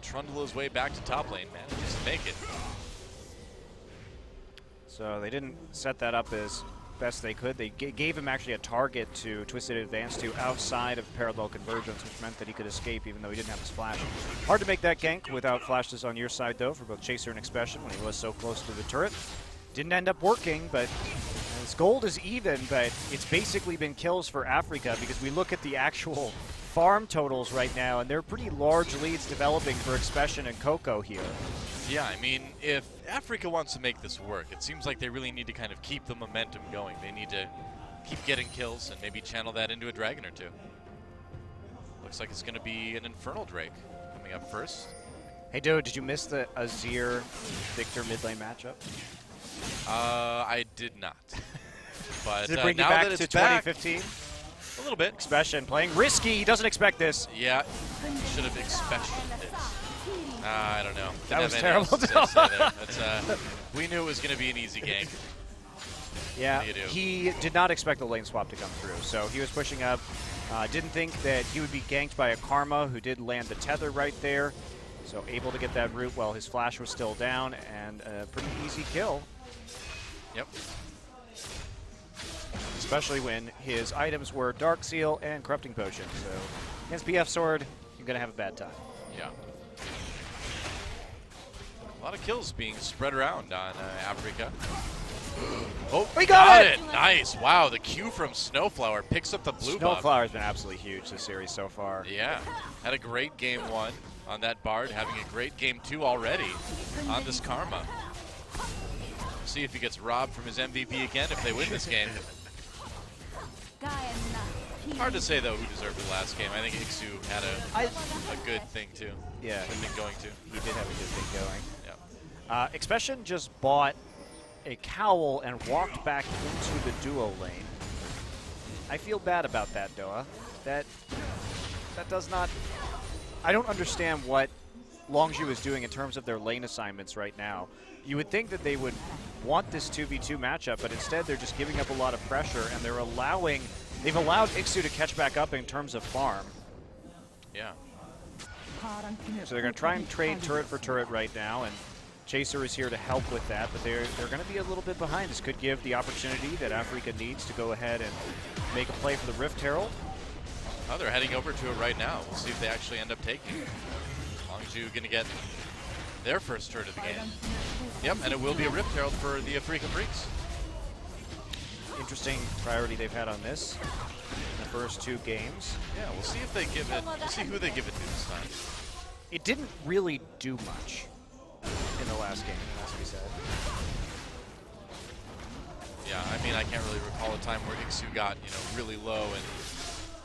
S6: trundle his way back to top lane. Manages to make it.
S5: So they didn't set that up as best they could. They gave him actually a target to Twisted Advance to outside of Parallel Convergence, which meant that he could escape even though he didn't have his flash. Hard to make that gank without flashes on your side, though, for both Chaser and Expression when he was so close to the turret. Didn't end up working, but his gold is even, but it's basically been kills for Africa because we look at the actual farm totals right now, and they're pretty large leads developing for Expression and Coco here.
S6: Yeah, I mean, if Africa wants to make this work, it seems like they really need to kind of keep the momentum going. They need to keep getting kills and maybe channel that into a dragon or two. Looks like it's going to be an Infernal Drake coming up first.
S5: Hey, dude, did you miss the Azir Victor mid lane matchup?
S6: I did not. But
S5: Did it bring you
S6: now
S5: back
S6: that
S5: to
S6: it's back,
S5: 2015?
S6: a little bit.
S5: Expression playing risky. He doesn't expect this.
S6: Yeah, should have expected this. I don't know. Didn't
S5: That was
S6: have
S5: terrible.
S6: anything else to say there. That's, we knew it was going to be an easy gank.
S5: Yeah,
S6: What do you do?
S5: he did not expect the lane swap to come through, so he was pushing up. Didn't think that he would be ganked by a Karma, who did land the tether right there. So able to get that root while his flash was still down, and a pretty easy kill.
S6: Yep.
S5: Especially when his items were Dark Seal and Corrupting Potion. So against BF Sword, you're going to have a bad time.
S6: Yeah. A lot of kills being spread around on Africa. Oh,
S5: We got
S6: it! Nice. Wow, the Q from Snowflower picks up the blue buff.
S5: Snowflower's been absolutely huge this series so far.
S6: Yeah. Had a great game 1 on that Bard, having a great game 2 already on this Karma. See if he gets robbed from his MVP again if they win this game. Hard to say, though, who deserved the last game. I think Ixu had a good thing, too.
S5: Yeah,
S6: Good thing going, too.
S5: he did have a good thing going.
S6: Yeah.
S5: Expression just bought a cowl and walked back into the duo lane. I feel bad about that, Doa. That does not... I don't understand what Longzhu is doing in terms of their lane assignments right now. You would think that they would want this 2v2 matchup, but instead they're just giving up a lot of pressure, and they've allowed Ixu to catch back up in terms of farm.
S6: Yeah.
S5: So they're going to try and trade turret for turret right now, and Chaser is here to help with that, but they're going to be a little bit behind. This could give the opportunity that Africa needs to go ahead and make a play for the Rift Herald.
S6: Oh, they're heading over to it right now. We'll see if they actually end up taking it. Longzhu going to get their first turret of the game. Yep, and it will be a Rift Herald for the Africa Freaks.
S5: Interesting priority they've had on this in the first 2 games.
S6: Yeah, we'll see if they give it. We'll see who they give it to this time.
S5: It didn't really do much in the last game, has to be said.
S6: Yeah, I mean, I can't really recall a time where Ixu got, really low, and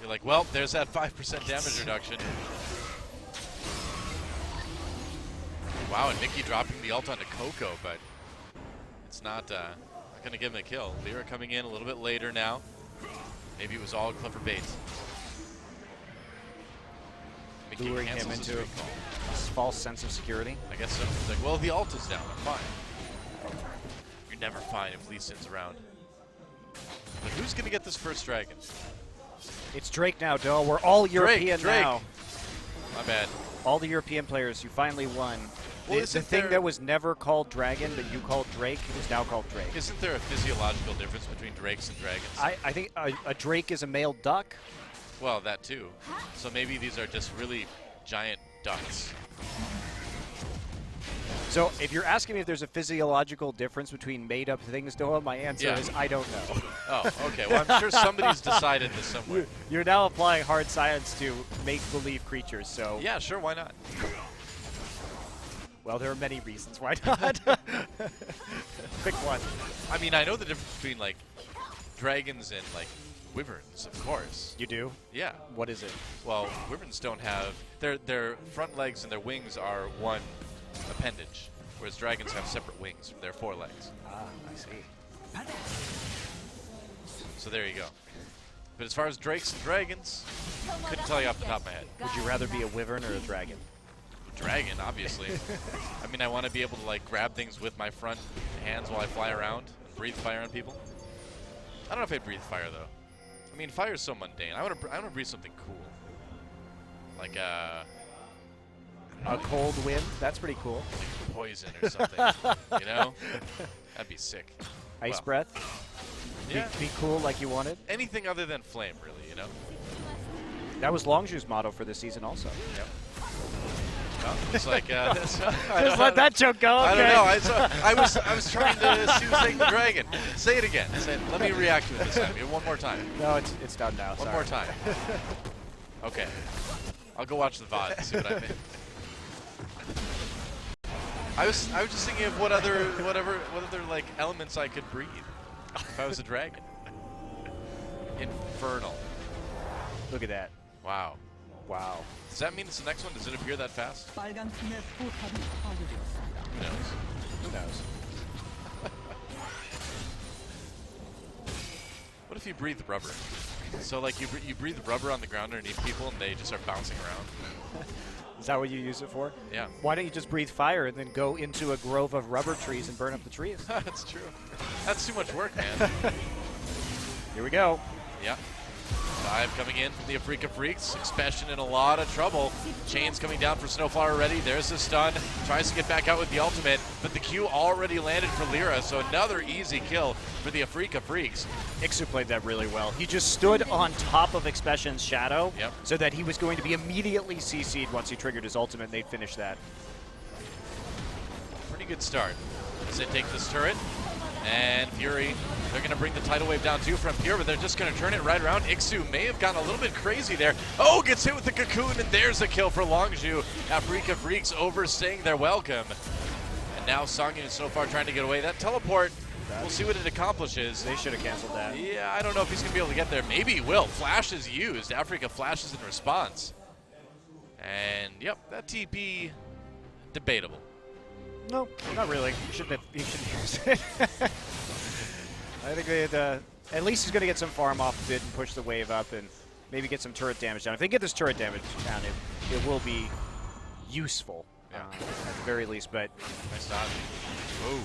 S6: you're like, well, there's that 5% damage reduction. Wow, and Mickey dropping the ult onto Coco, but it's not going to give him a kill. Lyra coming in a little bit later now. Maybe it was all clever bait. Mickey
S5: Luring him
S6: cancels his
S5: into a
S6: recall.
S5: false sense of security.
S6: I guess so. He's like, well, the ult is down. I'm fine. You're never fine if Lee Sin's around. But who's going to get this first dragon?
S5: It's Drake now, Doe. We're all European
S6: Drake.
S5: now.
S6: My bad.
S5: All the European players, you finally won.
S6: Well,
S5: the
S6: isn't
S5: thing
S6: there-
S5: that was never called Dragon, but you called Drake, is now called Drake.
S6: Isn't there a physiological difference between drakes and dragons?
S5: I think a Drake is a male duck.
S6: Well, that too. So maybe these are just really giant ducks.
S5: So if you're asking me if there's a physiological difference between made-up things, Doa, my answer
S6: Yeah.
S5: is I don't know.
S6: Oh, okay. Well, I'm sure somebody's decided this somewhere.
S5: You're now applying hard science to make-believe creatures, so...
S6: Yeah, sure. Why not?
S5: Well, there are many reasons why not. Pick one.
S6: I mean, I know the difference between like dragons and like wyverns, of course.
S5: You do?
S6: Yeah.
S5: What is it?
S6: Well, wyverns don't have their front legs and their wings are one appendage, whereas dragons have separate wings from their forelegs.
S5: Ah, I see.
S6: So there you go. But as far as drakes and dragons, couldn't tell you off the top of my head.
S5: Would you rather be a wyvern or a dragon?
S6: Dragon, obviously. I mean, I want to be able to like grab things with my front hands while I fly around and breathe fire on people. I don't know if I'd breathe fire though. I mean, fire is so mundane. I want to breathe something cool, like
S5: A cold wind? That's pretty cool.
S6: like poison or something. You know, that'd be sick.
S5: Ice
S6: Well,
S5: breath?
S6: Yeah.
S5: Be cool like you wanted?
S6: Anything other than flame, really. You know.
S5: That was Longzhu's motto for this season also.
S6: Yep. Oh, it's like
S5: Just let that joke go.
S6: I don't
S5: okay.
S6: know. I was trying to see who's taking the dragon. Say it again. Let me react to it this time. One more time.
S5: No, it's done now.
S6: One
S5: sorry.
S6: more time. Okay. I'll go watch the VOD and see what I think. I was just thinking of what other like elements I could breathe if I was a dragon. Infernal.
S5: Look at that.
S6: Wow.
S5: Wow.
S6: Does that mean it's the next one? Does it appear that fast? Who knows?
S5: Who knows?
S6: What if you breathe rubber? So like you breathe rubber on the ground underneath people and they just start bouncing around?
S5: Is that what you use it for?
S6: Yeah.
S5: Why don't you just breathe fire and then go into a grove of rubber trees and burn up the trees?
S6: That's true. That's too much work, man.
S5: Here we go.
S6: Yeah. Dive coming in from the Africa Freaks. Expression in a lot of trouble. Chains coming down for Snowflower already. There's the stun. Tries to get back out with the ultimate, but the Q already landed for Lyra, so another easy kill for the Africa Freaks.
S5: Ixu played that really well. He just stood on top of Expression's shadow so that he was going to be immediately CC'd once he triggered his ultimate and they'd finish that.
S6: Pretty good start. As they take this turret. And Fury, they're going to bring the tidal wave down too from here, but they're just going to turn it right around. Ixu may have gotten a little bit crazy there. Oh, gets hit with the cocoon, and there's a kill for Longzhu. Africa Freaks overstaying their welcome. And now Sangin and Snowfire trying to get away. That teleport, we'll see what it accomplishes.
S5: They should have canceled that.
S6: Yeah, I don't know if he's going to be able to get there. Maybe he will. Flash is used. Africa flashes in response. And, yep, that TP, debatable.
S5: No, not really. He shouldn't have used it. I think at least he's going to get some farm off of it and push the wave up and maybe get some turret damage down. If they get this turret damage down, it will be useful at the very least. But
S6: nice dodge. Oh.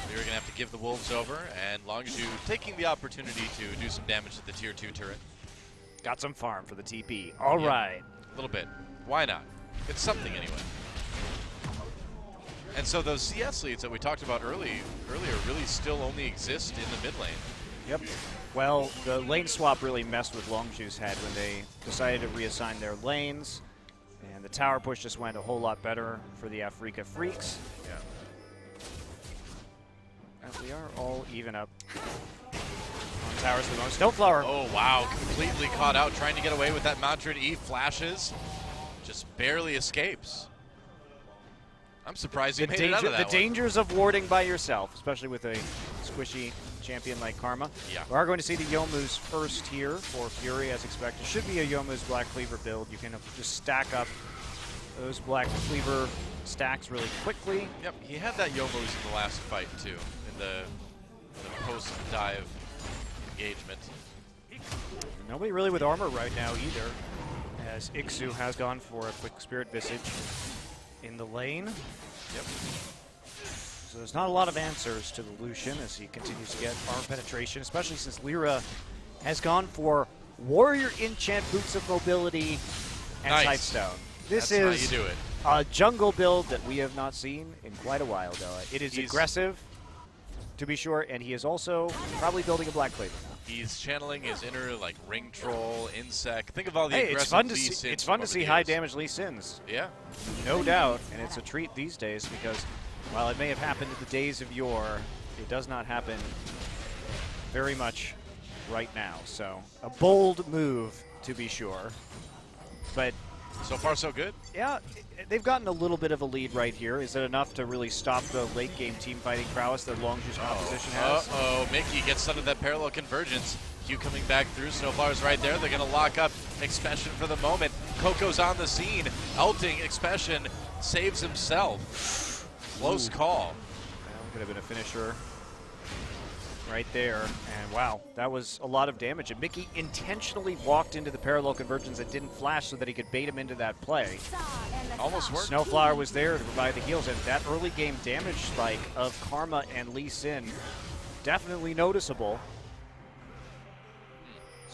S6: They're going to have to give the Wolves over, and Longzhu taking the opportunity to do some damage to the Tier 2 turret.
S5: got some farm for the TP. All right.
S6: A little bit. Why not? It's something anyway. And so those CS leads that we talked about earlier really still only exist in the mid lane.
S5: Yep. Well, the lane swap really messed with Longju's head when they decided to reassign their lanes, and the tower push just went a whole lot better for the Afrika Freaks.
S6: Yeah.
S5: And we are all even up on towers for the moment. Stoneflower.
S6: Oh, wow. Completely caught out, trying to get away with that Madrid E. Flashes. Just barely escapes. I'm surprised he made it out of that
S5: The
S6: one.
S5: dangers of warding by yourself, especially with a squishy champion like Karma.
S6: Yeah.
S5: We are going to see the Youmuu's first here for Fury as expected. Should be a Youmuu's Black Cleaver build. You can just stack up those Black Cleaver stacks really quickly.
S6: Yep, he had that Youmuu's in the last fight too, in the post-dive engagement.
S5: Nobody really with armor right now either, as Ixu has gone for a quick Spirit Visage in the lane.
S6: Yep.
S5: So there's not a lot of answers to the Lucian as he continues to get armor penetration, especially since Lyra has gone for Warrior Enchant Boots of Mobility and
S6: Nice.
S5: Sightstone. This
S6: That's
S5: is
S6: how you do it.
S5: a jungle build that we have not seen in quite a while, though. It is aggressive, to be sure, and he is also probably building a Black Cleaver now.
S6: He's channeling his inner like ring troll, insect. Think of all the
S5: Hey,
S6: aggressive
S5: it's fun to
S6: Lee
S5: see.
S6: Sins
S5: It's fun
S6: from
S5: to
S6: over
S5: see
S6: the
S5: high
S6: years.
S5: damage Lee Sins,
S6: Yeah.
S5: no doubt, and it's a treat these days because while it may have happened in the days of yore, it does not happen very much right now. So a bold move, to be sure, but
S6: So far, so good.
S5: yeah, they've gotten a little bit of a lead right here. Is it enough to really stop the late game team fighting prowess that Longju's opposition has?
S6: Uh-oh, Mickey gets under that parallel convergence. Q coming back through, Snowflower's right there. They're going to lock up Expression for the moment. Coco's on the scene. Ulting Expression saves himself. Close call.
S5: That could have been a finisher right there. And wow, that was a lot of damage. And Mickey intentionally walked into the parallel convergence that didn't flash so that he could bait him into that play.
S6: Almost worked.
S5: Snowflower was there to provide the heals, and that early game damage spike of Karma and Lee Sin definitely noticeable.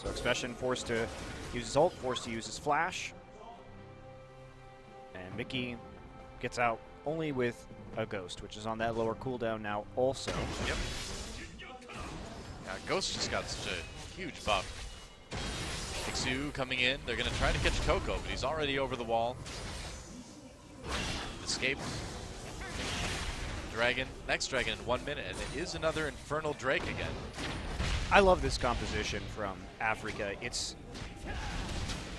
S5: So Expression forced to use his ult, forced to use his flash. And Mickey gets out only with a Ghost, which is on that lower cooldown now also.
S6: Yep. Yeah, Ghost just got such a huge buff. Ixu coming in. They're going to try to catch Coco, but he's already over the wall. Escape. Dragon. Next dragon in 1 minute, and it is another Infernal Drake again.
S5: I love this composition from Afrika. It's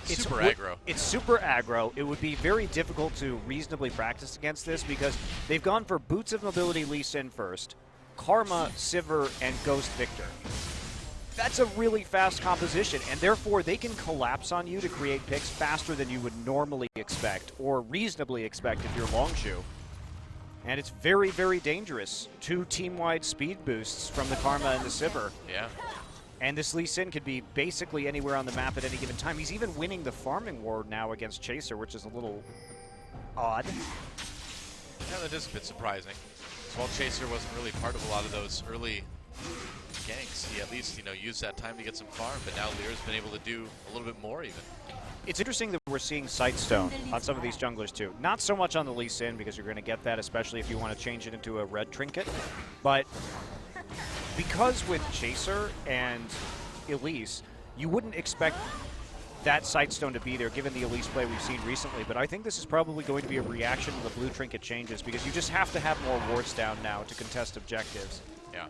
S6: Super aggro.
S5: It's super aggro. It would be very difficult to reasonably practice against this because they've gone for Boots of Mobility Lee Sin first, Karma, Sivir, and Ghost Victor. That's a really fast composition, and therefore they can collapse on you to create picks faster than you would normally expect or reasonably expect if you're Longshu. And it's very, very dangerous. 2 team-wide speed boosts from the Karma and the Sivir.
S6: Yeah.
S5: And this Lee Sin could be basically anywhere on the map at any given time. He's even winning the farming war now against Chaser, which is a little odd.
S6: Yeah, that is a bit surprising. So while Chaser wasn't really part of a lot of those early ganks, he at least, used that time to get some farm, but now Lear's been able to do a little bit more even.
S5: It's interesting that we're seeing Sightstone on some of these junglers too. Not so much on the Lee Sin because you're going to get that, especially if you want to change it into a red trinket. But because with Chaser and Elise, you wouldn't expect that Sightstone to be there given the Elise play we've seen recently. But I think this is probably going to be a reaction to the blue trinket changes because you just have to have more wards down now to contest objectives.
S6: Yeah.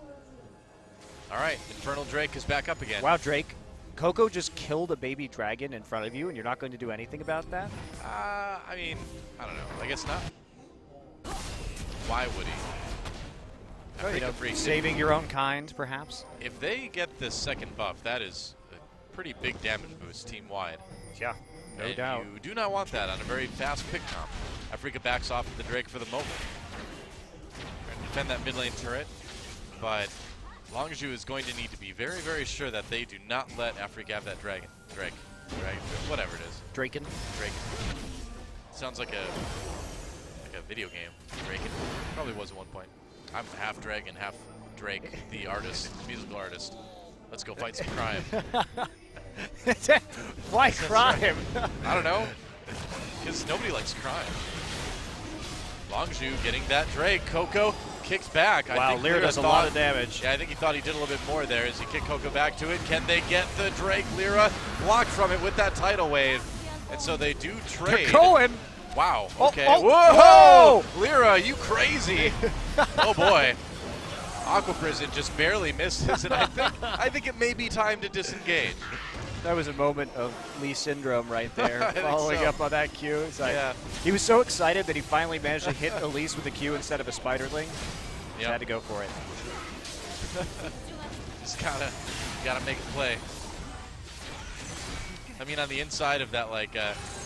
S6: All right, Infernal Drake is back up again.
S5: Wow, Drake. Coco just killed a baby dragon in front of you, and you're not going to do anything about that?
S6: I mean, I don't know. I guess not. Why would he? Afrika Freak,
S5: Saving your own kind, perhaps?
S6: if they get this second buff, that is a pretty big damage boost team-wide.
S5: Yeah, no
S6: And
S5: doubt.
S6: you do not want that on a very fast pick comp. Afrika backs off the Drake for the moment. Trying to defend that mid lane turret, but Longju is going to need to be very, very sure that they do not let Afrika have that dragon. Drake, whatever it is.
S5: Draken.
S6: Drake. Sounds like a video game. Draken. Probably was at one point. I'm half dragon, half Drake, the artist, musical artist. Let's go fight some crime.
S5: Why crime?
S6: I don't know. because nobody likes crime. Longzhu getting that Drake. Coco kicks back.
S5: Wow,
S6: I think
S5: Lyra does a lot of damage.
S6: Yeah, I think he thought he did a little bit more there as he kicked Coco back to it. Can they get the Drake? Lyra blocked from it with that tidal wave. And so they do trade.
S5: Cohen.
S6: Wow,
S5: Oh,
S6: okay.
S5: oh,
S6: Whoa! Lyra, you crazy. Oh boy. Aqua Prison just barely misses, and I think it may be time to disengage.
S5: That was a moment of Lee syndrome right there,
S6: I think
S5: following
S6: so.
S5: up on that Q. It's like,
S6: Yeah.
S5: he was so excited that he finally managed to hit Elise with a Q instead of a Spiderling. He
S6: Yep.
S5: had to go for it.
S6: Just gotta make a play. I mean, on the inside of that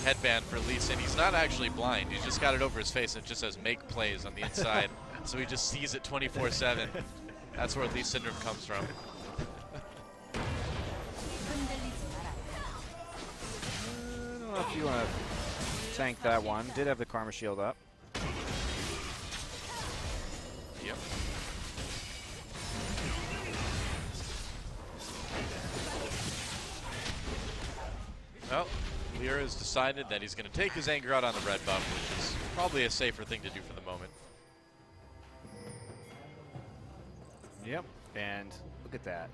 S6: headband for Lee Sin, he's not actually blind. He's just got it over his face and it just says "make plays" on the inside. So he just sees it 24/7. That's where Lee syndrome comes from.
S5: I don't know if you want to tank that one. Did have the Karma Shield up.
S6: Yep. Well, Lyra has decided that he's going to take his anger out on the red buff, which is probably a safer thing to do for the moment.
S5: Yep. And look at that.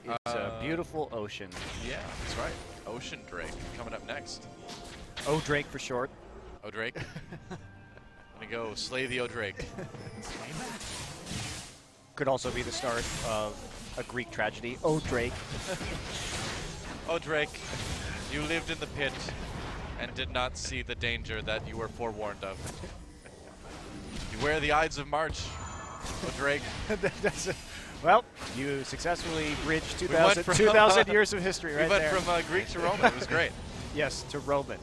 S5: It's a beautiful ocean.
S6: Yeah, that's right. Ocean Drake coming up next.
S5: Oh, Drake for short.
S6: Oh, Drake. Gonna go slay the O'Drake.
S5: Could also be the start of a Greek tragedy. Oh, Drake.
S6: Oh, Drake, you lived in the pit and did not see the danger that you were forewarned of. You wear the Ides of March, oh, Drake.
S5: Well, you successfully bridged
S6: We went
S5: 2,000
S6: from,
S5: 2,000 years of history right
S6: We went
S5: there.
S6: from Greek to Roman. It was great.
S5: Yes, to Roman.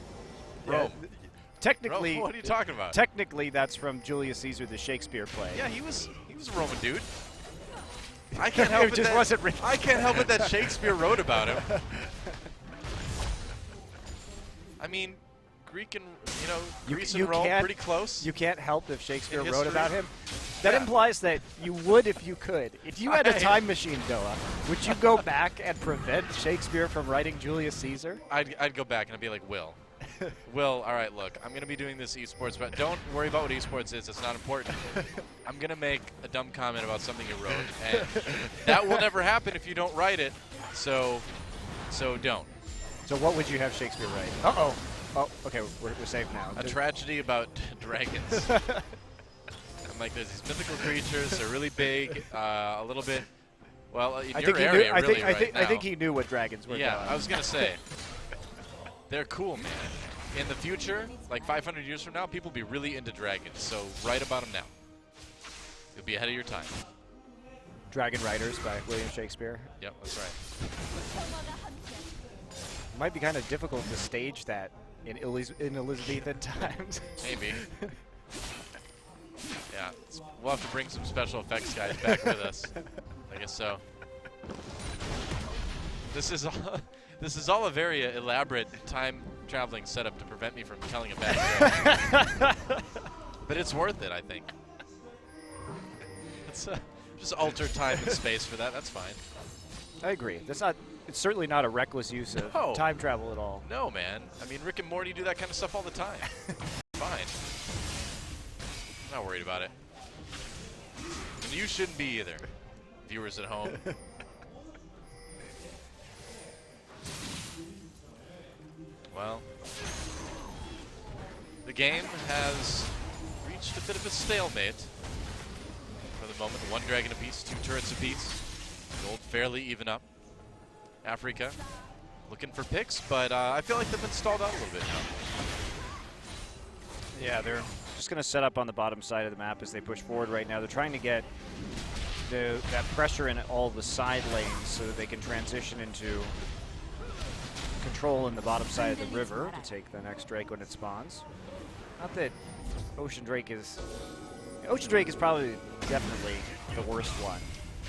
S6: Rome.
S5: Technically,
S6: Rome? What are you talking about?
S5: Technically, that's from Julius Caesar, the Shakespeare play.
S6: Yeah, he was a Roman dude. I can't help
S5: It
S6: it.
S5: just
S6: that,
S5: wasn't written.
S6: I can't help it that Shakespeare wrote about him. I mean, Greek and Greece and Rome
S5: can't-
S6: pretty close.
S5: You can't help if Shakespeare
S6: In
S5: wrote
S6: history?
S5: about him. That
S6: Yeah.
S5: implies that you would if you could. If you had a
S6: I-
S5: time machine, Doa, would you go back and prevent Shakespeare from writing Julius Caesar?
S6: I'd go back and I'd be like, Will, all right, look, I'm going to be doing this esports, but don't worry about what esports is. It's not important. I'm going to make a dumb comment about something you wrote, and that will never happen if you don't write it, so don't.
S5: So what would you have Shakespeare write? Uh-oh. Oh, okay, we're safe now.
S6: A tragedy about dragons. I'm like, there's these mythical creatures. They're really big, a little bit. Well, in
S5: I
S6: your
S5: think he
S6: area,
S5: knew. I
S6: really
S5: think.
S6: right
S5: I think
S6: now.
S5: he knew what dragons were.
S6: Yeah,
S5: doing.
S6: I was gonna say. They're cool, man. In the future, like 500 years from now, people will be really into dragons. So write about them now. You'll be ahead of your time.
S5: Dragon Riders by William Shakespeare.
S6: Yep, that's right.
S5: Might be kind of difficult to stage that in Elizabethan times.
S6: Maybe. Yeah, we'll have to bring some special effects guys back with us. I guess so. This is all a very elaborate time traveling setup to prevent me from telling a bad joke. But it's worth it, I think. Let's just alter time and space for that. That's fine.
S5: I agree. That's not. It's certainly not a reckless use of
S6: No.
S5: time travel at all.
S6: No, man. I mean, Rick and Morty do that kind of stuff all the time. Fine. I'm not worried about it. And you shouldn't be either, viewers at home. Well, the game has reached a bit of a stalemate for the moment. One dragon apiece, two turrets apiece. Gold fairly even up. Africa looking for picks, but I feel like they've been stalled out a little bit now.
S5: Yeah, they're just going to set up on the bottom side of the map as they push forward right now. They're trying to get that pressure in all the side lanes so that they can transition into control in the bottom side of the river to take the next Drake when it spawns. Not that Ocean Drake is probably definitely the worst one.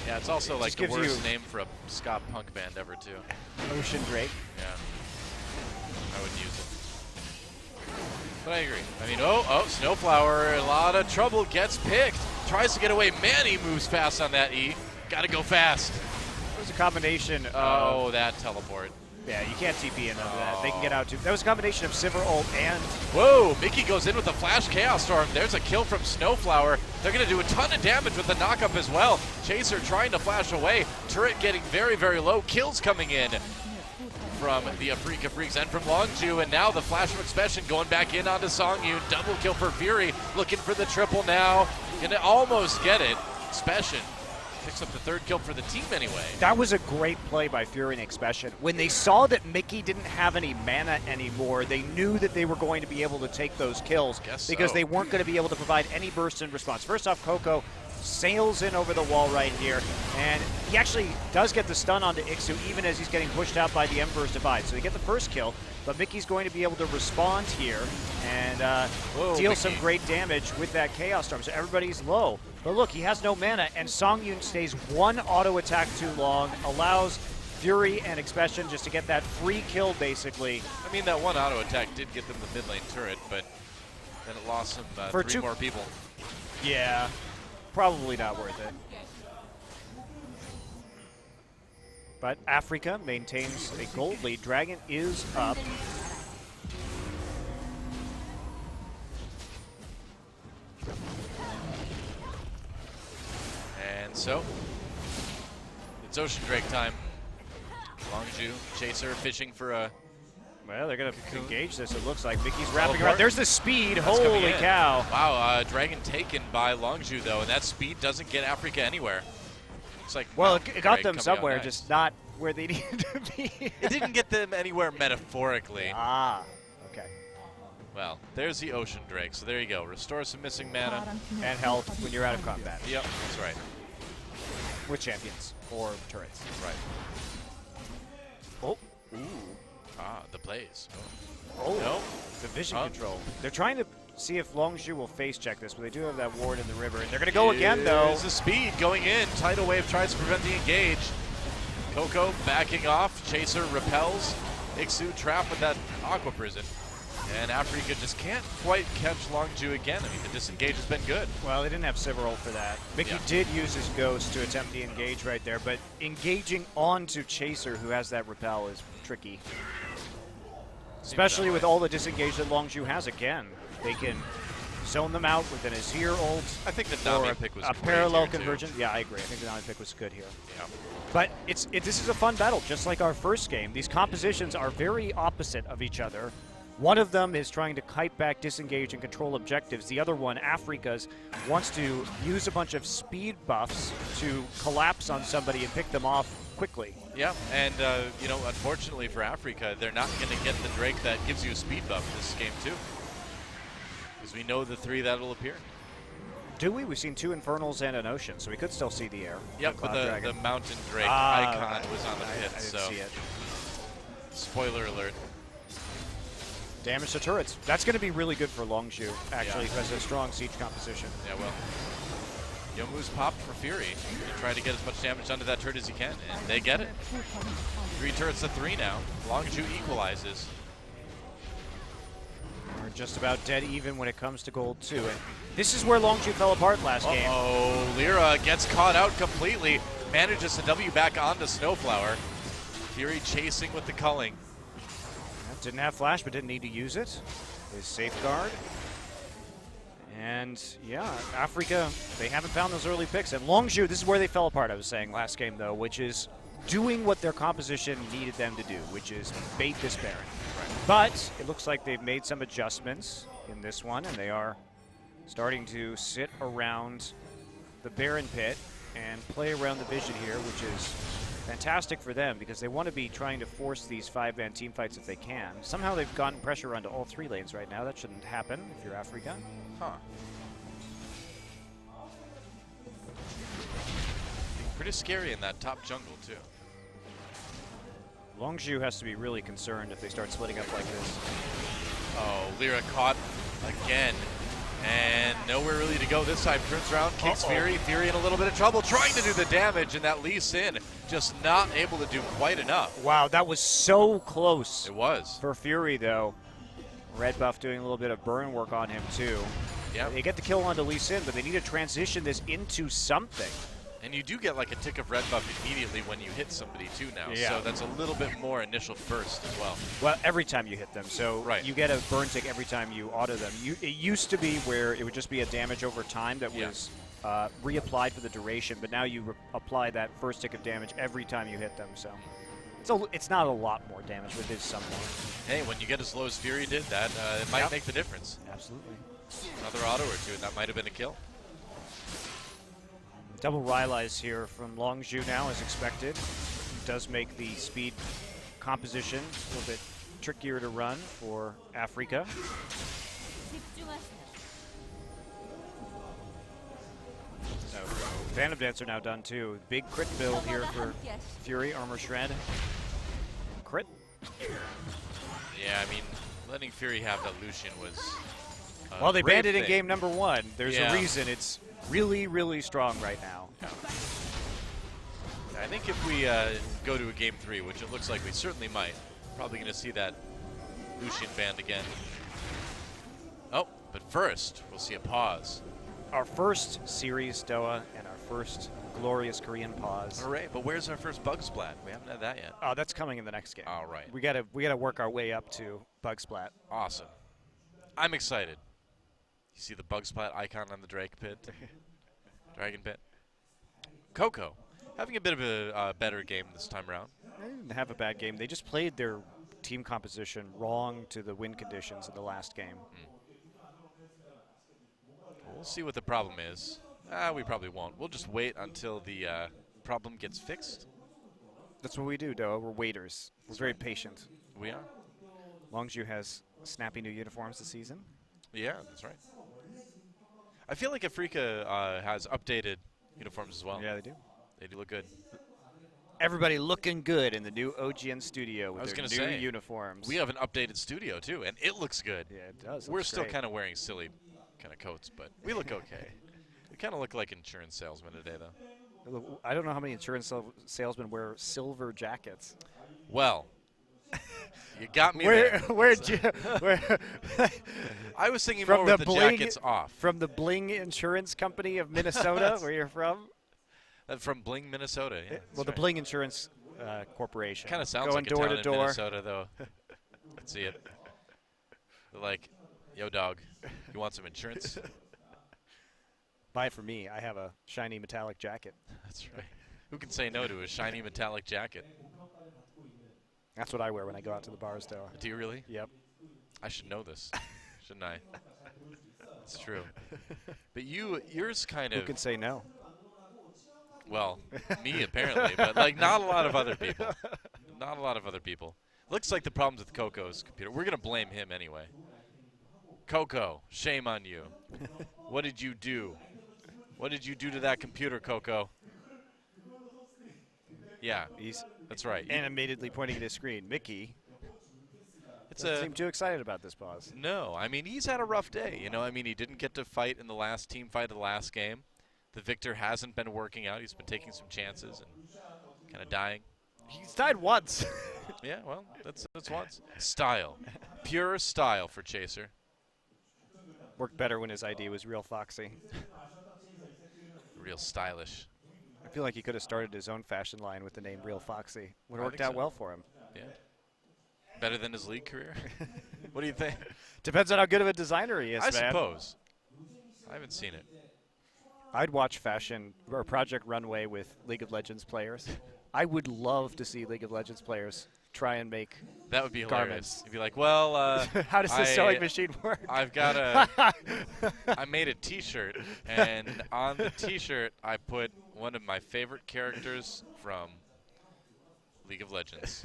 S6: Yeah, it's also like
S5: just
S6: the
S5: gives
S6: worst
S5: you-
S6: name for a ska punk band ever, too.
S5: Ocean Drake.
S6: Yeah, I wouldn't use it. But I agree. I mean, oh, Snowflower, a lot of trouble, gets picked. Tries to get away. Manny moves fast on that E. Gotta go fast.
S5: It was a combination of
S6: Oh, that teleport.
S5: Yeah, you can't TP in under that. They can get out too. That was a combination of Sivir ult and
S6: Whoa, Mickey goes in with a flash Chaos Storm. There's a kill from Snowflower. They're going to do a ton of damage with the knockup as well. Chaser trying to flash away. Turret getting very, very low. Kills coming in from the Afrika Freaks and from Longju. And now the flash from Expression going back in onto Songyun. Double kill for Fury. Looking for the triple now. Going to almost get it. Expression picks up the third kill for the team anyway.
S5: that was a great play by Fury and Expression. When they saw that Mickey didn't have any mana anymore, they knew that they were going to be able to take those kills
S6: Guess
S5: because
S6: so.
S5: they weren't going to be able to provide any burst in response. First off, Coco sails in over the wall right here, and he actually does get the stun onto Ixu even as he's getting pushed out by the Ember's Divide. So they get the first kill, but Mickey's going to be able to respond here and deal some
S6: Mickey.
S5: great damage with that Chaos Storm. So everybody's low. But look, he has no mana, and Songyun stays one auto attack too long, allows Fury and Expression just to get that free kill, basically.
S6: I mean, that one auto attack did get them the mid lane turret, but then it lost some
S5: For
S6: three
S5: two-
S6: more people.
S5: Yeah, probably not worth it. But Africa maintains a gold lead. Dragon is up.
S6: And so, it's Ocean Drake time. Longju, Chaser fishing for a...
S5: Well, they're going to engage this, it looks like. Mickey's wrapping
S6: Teleport.
S5: around. There's the speed.
S6: That's coming
S5: Holy
S6: in.
S5: cow.
S6: Wow, Dragon taken by Longju though, and that speed doesn't get Africa anywhere. It's like,
S5: Well,
S6: wow,
S5: it got
S6: Drake
S5: them
S6: coming out
S5: somewhere,
S6: nice.
S5: just not where they needed to be.
S6: It didn't get them anywhere metaphorically.
S5: Ah, okay.
S6: Well, there's the Ocean Drake, so there you go. Restore some missing mana.
S5: And health when you're out of combat
S6: Yep, that's right.
S5: with champions or turrets.
S6: Right.
S5: Oh,
S6: Ah, the plays.
S5: oh,
S6: No.
S5: the vision
S6: Huh?
S5: control. They're trying to see if Longju will face check this, but they do have that ward in the river, and they're going to go again, though.
S6: There's the speed going in. Tidal Wave tries to prevent the engage. Coco backing off. Chaser repels. Ixu trapped with that Aqua Prison. And Afrika just can't quite catch Longju again. I mean, the disengage has been good.
S5: Well, they didn't have Sivir ult for that. Mickey
S6: Yeah.
S5: did use his Ghost to attempt the engage right there, but engaging onto Chaser, who has that repel, is tricky. Especially
S6: that
S5: with
S6: way.
S5: all the disengage that Longju has again. They can zone them out with an Azir ult.
S6: I think the
S5: or
S6: Nami pick was
S5: a
S6: great
S5: parallel
S6: here, too.
S5: conversion. Yeah, I agree. I think the Nami pick was good here.
S6: Yeah.
S5: But this is a fun battle, just like our first game. These compositions are very opposite of each other. One of them is trying to kite back, disengage, and control objectives. The other one, Africa's, wants to use a bunch of speed buffs to collapse on somebody and pick them off quickly.
S6: Yeah, and you know, unfortunately for Afrika, they're not going to get the Drake that gives you a speed buff this game too, because we know the three that'll appear.
S5: Do we? We've seen 2 Infernals and an Ocean, so we could still see the air.
S6: Yep, but
S5: Cloud
S6: the
S5: Dragon.
S6: Mountain Drake
S5: Ah,
S6: icon
S5: right.
S6: was on the
S5: I
S6: pit,
S5: didn't
S6: so
S5: see it.
S6: spoiler alert.
S5: Damage to turrets. That's going to be really good for Longju, actually,
S6: Yeah.
S5: because of a strong siege composition.
S6: Yeah, well, Yomu's popped for Fury to try to get as much damage onto that turret as he can, and they get it. 3 turrets to 3 now. Longju equalizes.
S5: We're just about dead even when it comes to gold, too. And this is where Longju fell apart last game.
S6: Oh, Lyra gets caught out completely. Manages to W back onto Snowflower. Fury chasing with the culling.
S5: Didn't have flash, but didn't need to use it. His safeguard. And yeah, Afrika, they haven't found those early picks. And Longju, this is where they fell apart, I was saying last game though, which is doing what their composition needed them to do, which is bait this Baron. But it looks like they've made some adjustments in this one, and they are starting to sit around the Baron pit and play around the vision here, which is fantastic for them because they want to be trying to force these 5-man team fights if they can. Somehow they've gotten pressure onto all 3 lanes right now. That shouldn't happen if you're Afrika.
S6: Huh. Pretty scary in that top jungle, too.
S5: Longju has to be really concerned if they start splitting up like this.
S6: Oh, Lyra caught again. And nowhere really to go this time. Turns around, kicks Fury. Fury in a little bit of trouble, trying to do the damage, and that Lee Sin just not able to do quite enough.
S5: Wow, that was so close.
S6: It was.
S5: For Fury, though. Red buff doing a little bit of burn work on him, too.
S6: Yeah.
S5: They get the kill onto Lee Sin, but they need to transition this into something.
S6: And you do get like a tick of red buff immediately when you hit somebody too now.
S5: Yeah.
S6: So that's a little bit more initial burst as well.
S5: Well, every time you hit them. So
S6: Right.
S5: you get a burn tick every time you auto them. It used to be where it would just be a damage over time that
S6: Yeah.
S5: was reapplied for the duration, but now you apply that first tick of damage every time you hit them. So it's not a lot more damage, but it is some more.
S6: Hey, when you get as low as Fury did, that it might
S5: Yep.
S6: make the difference.
S5: Absolutely.
S6: Another auto or two, and that might have been a kill.
S5: Double Rylai's here from Longzhu now, as expected. Does make the speed composition a little bit trickier to run for Africa. So, Phantom Dancer now done too. Big crit build here for Fury, Armor Shred. Crit.
S6: Yeah, I mean, letting Fury have that Lucian was.
S5: Well, they
S6: brave
S5: banned it in
S6: thing.
S5: game number 1. There's
S6: Yeah.
S5: a reason it's really, really strong right now.
S6: I think if we go to a game 3, which it looks like we certainly might, probably going to see that Lucian banned again. Oh, but first, we'll see a pause.
S5: Our first series Doa and our first glorious Korean pause.
S6: Hooray, but where's our first Bug Splat? We haven't had that yet.
S5: Oh, that's coming in the next game.
S6: All right.
S5: We gotta work our way up to Bug Splat.
S6: Awesome. I'm excited. You see the Bug Splat icon on the Drake pit? Dragon pit. Coco, having a bit of a better game this time around.
S5: They didn't have a bad game. They just played their team composition wrong to the win conditions in the last game.
S6: We'll see what the problem is. We probably won't. We'll just wait until the problem gets fixed.
S5: That's what we do, Doa. We're waiters. We're very patient.
S6: We are.
S5: Longzhu has snappy new uniforms this season.
S6: Yeah, that's right. I feel like Afrika has updated uniforms as well.
S5: Yeah, they do.
S6: They do look good.
S5: Everybody looking good in the new OGN studio with
S6: I was
S5: their
S6: gonna
S5: new
S6: say,
S5: uniforms.
S6: We have an updated studio too, and it looks good.
S5: Yeah, it does.
S6: We're
S5: Looks
S6: still
S5: great.
S6: kind of wearing silly kind of coats, but we look okay. We kind of look like insurance salesmen today, though.
S5: I don't know how many insurance salesmen wear silver jackets.
S6: Well, you got me there.
S5: Where
S6: I was thinking
S5: from
S6: more
S5: the
S6: with the
S5: bling
S6: jackets off.
S5: from the Bling Insurance Company of Minnesota, where you're from?
S6: From Bling, Minnesota. Yeah,
S5: Well, the Bling Insurance Corporation.
S6: kind of sounds
S5: going
S6: like a
S5: door
S6: town
S5: to
S6: in
S5: door.
S6: Minnesota, though. Let's see it. They're like, yo, dog, you want some insurance?
S5: Buy it for me. I have a shiny metallic jacket.
S6: That's right. Who can say no to a shiny metallic jacket?
S5: That's what I wear when I go out to the bars, though.
S6: Do you really?
S5: Yep.
S6: I should know this, shouldn't I? It's true. But yours kind
S5: Who
S6: of,
S5: can say no?
S6: well, me apparently, but like not a lot of other people. Not a lot of other people. Looks like the problems with Coco's computer. We're going to blame him anyway. Coco, shame on you. What did you do? What did you do to that computer, Coco? Yeah,
S5: He's
S6: that's right.
S5: animatedly pointing at his screen. Mickey
S6: It's
S5: doesn't seem too excited about this pause.
S6: No, I mean, he's had a rough day. You know, I mean, he didn't get to fight in the last team fight of the last game. The Victor hasn't been working out. He's been taking some chances and kind of dying.
S5: He's died once.
S6: Yeah, well, that's once. Style. Pure style for Chaser.
S5: Worked better when his ID was Real Foxy.
S6: Real stylish.
S5: I feel like he could have started his own fashion line with the name Real Foxy. Would
S6: I
S5: have worked
S6: think
S5: out
S6: so.
S5: well for him.
S6: Yeah. Better than his league career? What do you think?
S5: Depends on how good of a designer he is,
S6: I
S5: man.
S6: suppose. I haven't seen it.
S5: I'd watch fashion or Project Runway with League of Legends players. I would love to see League of Legends players try and make.
S6: That would be hilarious.
S5: Garments.
S6: You'd be like, well,
S5: How does this sewing machine work?
S6: I've got a. I made a T-shirt, and on the T-shirt I put one of my favorite characters from League of Legends,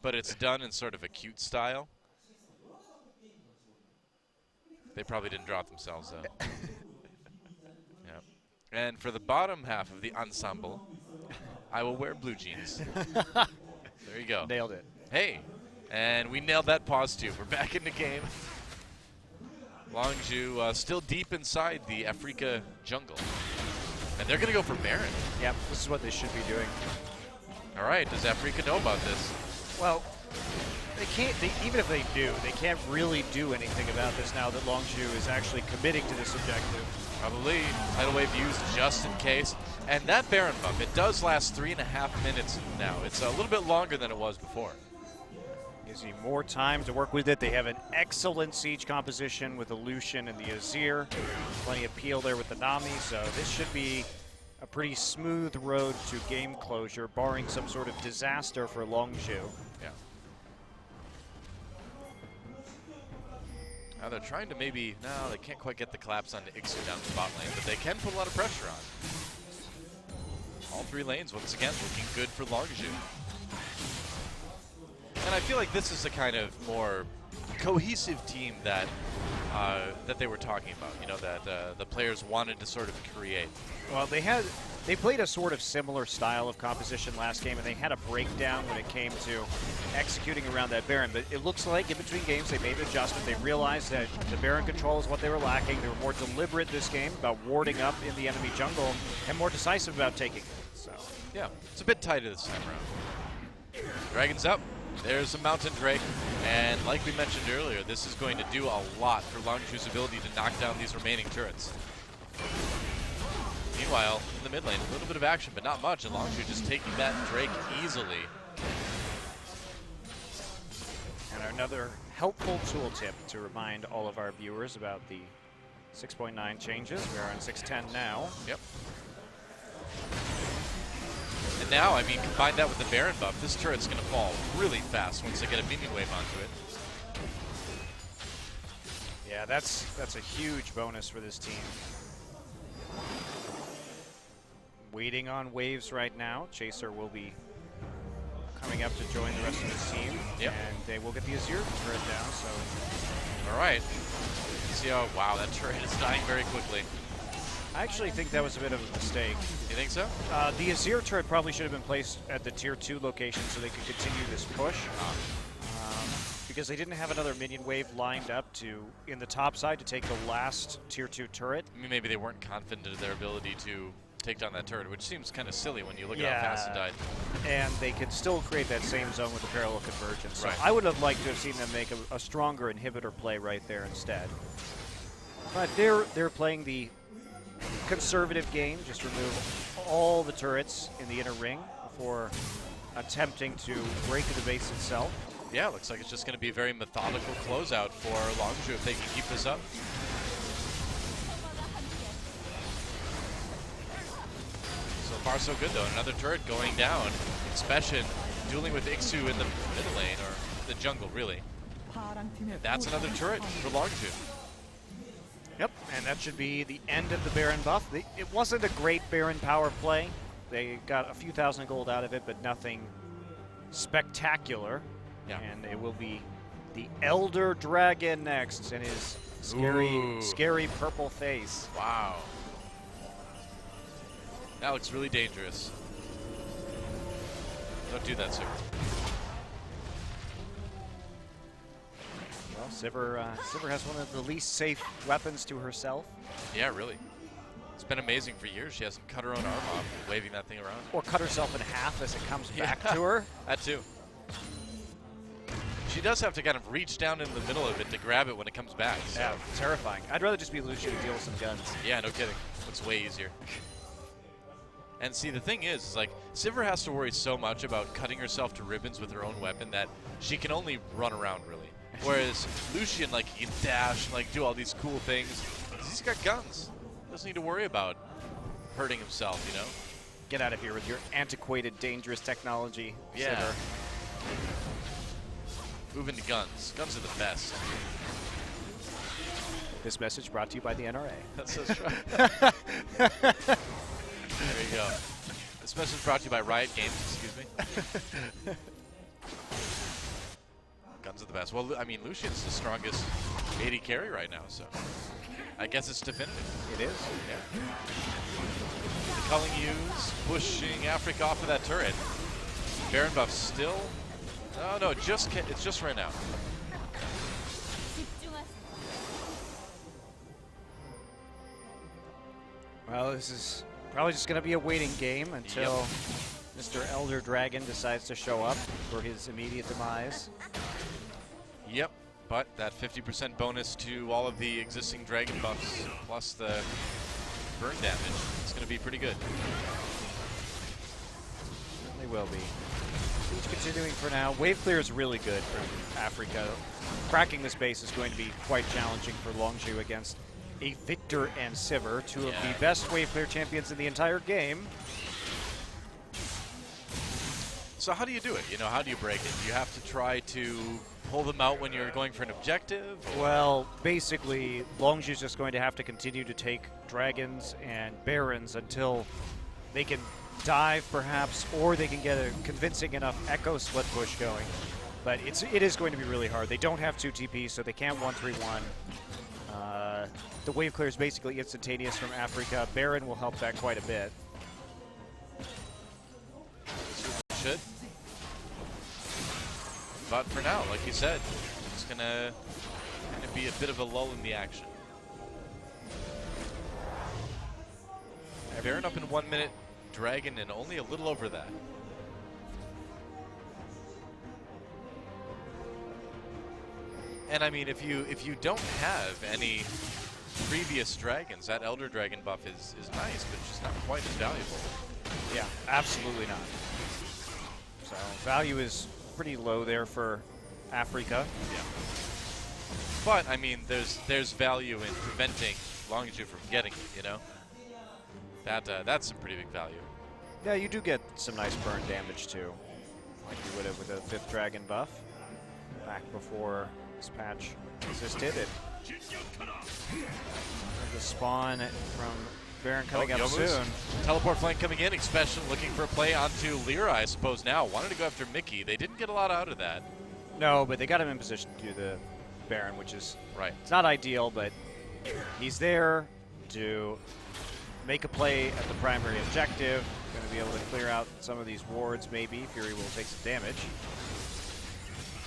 S6: but it's done in sort of a cute style. They probably didn't draw it themselves though. Yeah. And for the bottom half of the ensemble, I will wear blue jeans. There you go.
S5: Nailed it.
S6: Hey, and we nailed that pause too. We're back in the game. Longzhu still deep inside the Afrika jungle. And they're going to go for Baron.
S5: Yep, this is what they should be doing.
S6: All right, does Afrika know about this?
S5: Well, They can't. Even if they do, they can't really do anything about this now that Longzhu is actually committing to this objective.
S6: Probably tidal wave used just in case. And that Baron buff, it does last 3.5 minutes now. It's a little bit longer than it was before.
S5: Gives you more time to work with it. They have an excellent siege composition with the Lucian and the Azir. Plenty of peel there with the Nami, so this should be a pretty smooth road to game closure, barring some sort of disaster for Longzhu.
S6: Yeah. Now they're trying to maybe, no, they can't quite get the collapse onto Ixu down the bot lane, but they can put a lot of pressure on. All three lanes, once again, looking good for Longzhu. And I feel like this is the kind of more cohesive team that that they were talking about, you know, that the players wanted to sort of create.
S5: Well, they played a sort of similar style of composition last game, and they had a breakdown when it came to executing around that Baron. But it looks like in between games they made an adjustment. They realized that the Baron control is what they were lacking. They were more deliberate this game about warding up in the enemy jungle and more decisive about taking it. So
S6: Yeah, it's a bit tighter this time around. Dragon's up. There's a Mountain Drake, and like we mentioned earlier, this is going to do a lot for Longzhu's ability to knock down these remaining turrets. Meanwhile, in the mid lane, a little bit of action, but not much, and Longzhu just taking that Drake easily.
S5: And another helpful tooltip to remind all of our viewers about the 6.9 changes. We are on 6.10 now.
S6: Yep. And now, I mean, combine that with the Baron buff, this turret's going to fall really fast once they get a minion wave onto it.
S5: Yeah, that's a huge bonus for this team. Waiting on waves right now. Chaser will be coming up to join the rest of the team.
S6: Yep.
S5: And they will get the Azir turret down, so.
S6: All right. See how, wow, that turret is dying very quickly.
S5: I actually think that was a bit of a mistake.
S6: You think so?
S5: The Azir turret probably should have been placed at the tier 2 location so they could continue this push. Because they didn't have another minion wave lined up in the top side to take the last tier 2 turret.
S6: I mean, maybe they weren't confident of their ability to take down that turret, which seems kind of silly when you look at how fast it died.
S5: And they could still create that same zone with the parallel convergence. So
S6: Right.
S5: I would have liked to have seen them make a stronger inhibitor play right there instead. But they're playing the conservative game, just remove all the turrets in the inner ring before attempting to break the base itself.
S6: Yeah, looks like it's just going to be a very methodical closeout for Longzhu if they can keep this up. So far, so good, though. Another turret going down. Expression dueling with Ixu in the middle lane, or the jungle, really. That's another turret for Longzhu.
S5: Yep, and that should be the end of the Baron buff. It wasn't a great Baron power play. They got a few thousand gold out of it, but nothing spectacular.
S6: Yeah.
S5: And it will be the Elder Dragon next, and his scary purple face.
S6: Wow. That looks really dangerous. Don't do that, sir.
S5: Well, Sivir has one of the least safe weapons to herself.
S6: Yeah, really. It's been amazing for years. She hasn't cut her own arm off, waving that thing around.
S5: Or cut herself in half as it comes back to her.
S6: That too. She does have to kind of reach down in the middle of it to grab it when it comes back. So.
S5: Yeah, terrifying. I'd rather just be Lucian and deal with some guns.
S6: Yeah, no kidding. It's way easier. And see, the thing is like, Sivir has to worry so much about cutting herself to ribbons with her own weapon that she can only run around, really. Whereas Lucian, like, he can dash, like, do all these cool things. He's got guns. Doesn't need to worry about hurting himself, you know?
S5: Get out of here with your antiquated, dangerous technology,
S6: Yeah.
S5: Sivir.
S6: Move into guns. Guns are the best.
S5: This message brought to you by the NRA.
S6: That's right. There you go. This message brought to you by Riot Games, excuse me. Guns are the best. Well, I mean, Lucian's the strongest AD carry right now, so I guess it's definitive.
S5: It is.
S6: Yeah. The culling use, pushing Afrik off of that turret. Baron buff still. Oh no, it's just right now.
S5: Well, this is probably just going to be a waiting game until Mr. Elder Dragon decides to show up for his immediate demise.
S6: Yep, but that 50% bonus to all of the existing dragon buffs plus the burn damage, it's going to be pretty good.
S5: Certainly will be. Siege continuing for now. Wave clear is really good from Africa. Cracking this base is going to be quite challenging for Longzhu against a Victor and Sivir, two of the best wave clear champions in the entire game.
S6: So how do you do it? You know, how do you break it? Do you have to try to pull them out when you're going for an objective? Or?
S5: Well, basically, Longzhu's just going to have to continue to take dragons and barons until they can dive, perhaps, or they can get a convincing enough echo split push going. But it is going to be really hard. They don't have 2 TP, so they can't 1-3-1. The wave clear is basically instantaneous from Africa. Baron will help that quite a bit.
S6: Should. But for now, like you said, it's gonna be a bit of a lull in the action. Baron up in 1 minute, Dragon in only a little over that. And I mean, if you don't have any previous dragons, that Elder Dragon buff is nice, but it's just not quite as valuable.
S5: Yeah, absolutely not. So value is pretty low there for Africa.
S6: Yeah. But I mean, there's value in preventing Longzhu from getting it. You know, that's some pretty big value.
S5: Yeah, you do get some nice burn damage too, like you would have with a 5th dragon buff back before this patch existed. The spawn from Baron coming up
S6: Youmuu's
S5: soon.
S6: Teleport flank coming in, Expression looking for a play onto Lyra, I suppose now. Wanted to go after Mickey. They didn't get a lot out of that.
S5: No, but they got him in position to do the Baron, which is
S6: right.
S5: It's not ideal, but he's there to make a play at the primary objective. Going to be able to clear out some of these wards, maybe. Fury will take some damage.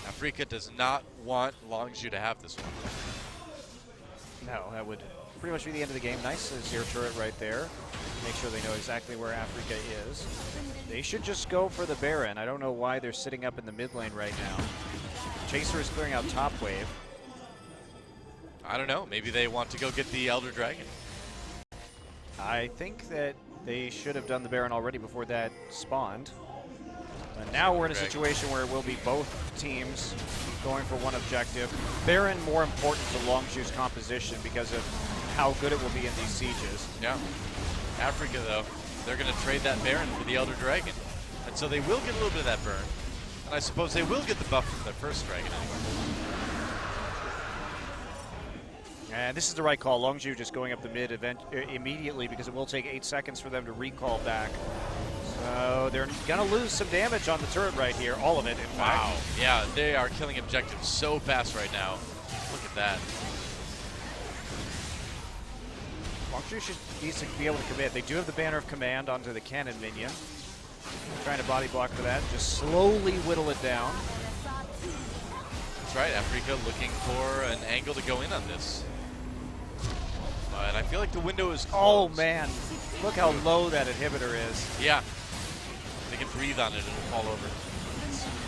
S6: Afrika does not want Longzhu to have this one.
S5: No, that would pretty much be the end of the game. Nice Zero turret right there. Make sure they know exactly where Afrika is. They should just go for the Baron. I don't know why they're sitting up in the mid lane right now. Chaser is clearing out top wave.
S6: I don't know. Maybe they want to go get the Elder Dragon.
S5: I think that they should have done the Baron already before that spawned. And now we're in a situation where it will be both teams going for one objective. Baron more important to Longzhu's composition because of how good it will be in these sieges.
S6: Yeah. Afrika, though, they're going to trade that Baron for the Elder Dragon. And so they will get a little bit of that burn. And I suppose they will get the buff from their first dragon anyway.
S5: And this is the right call. Longzhu just going up the mid event immediately because it will take 8 seconds for them to recall back. So they're going to lose some damage on the turret right here. All of it, in fact.
S6: Wow. Yeah, they are killing objectives so fast right now. Look at that.
S5: Longzhu needs to be able to commit. They do have the Banner of Command onto the cannon minion. Trying to body block for that. Just slowly whittle it down.
S6: That's right. Afrika looking for an angle to go in on this. And I feel like the window is closed.
S5: Oh, man. Look how low that inhibitor is.
S6: Yeah. They can breathe on it, it'll fall over.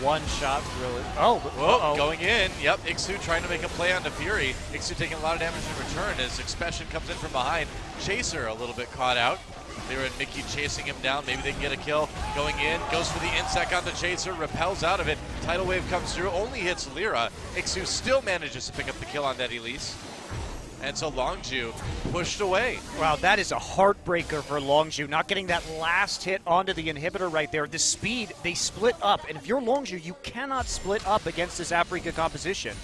S5: One shot, really. Oh,
S6: whoa, going in. Yep, Ixu trying to make a play onto Fury. Ixu taking a lot of damage in return as Expression comes in from behind. Chaser a little bit caught out. Lyra and Mickey chasing him down. Maybe they can get a kill. Going in, goes for the insect onto Chaser, repels out of it. Tidal Wave comes through, only hits Lyra. Ixu still manages to pick up the kill on that Elise. And so Longzhu pushed away.
S5: Wow, that is a heartbreaker for Longzhu. Not getting that last hit onto the inhibitor right there. The speed, they split up. And if you're Longzhu, you cannot split up against this Afrika composition.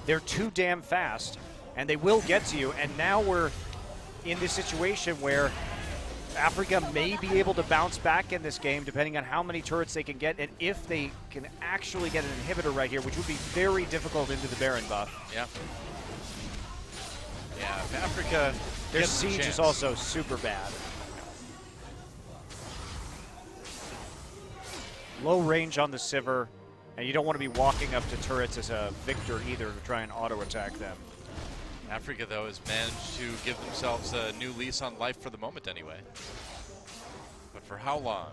S5: They're too damn fast, and they will get to you. And now we're in this situation where Afrika may be able to bounce back in this game depending on how many turrets they can get and if they can actually get an inhibitor right here, which would be very difficult into the Baron buff.
S6: Yeah. Yeah, if Afrika
S5: their siege is also super bad. Low range on the Sivir, and you don't want to be walking up to turrets as a Victor either to try and auto-attack them.
S6: Afrika, though, has managed to give themselves a new lease on life for the moment anyway. But for how long?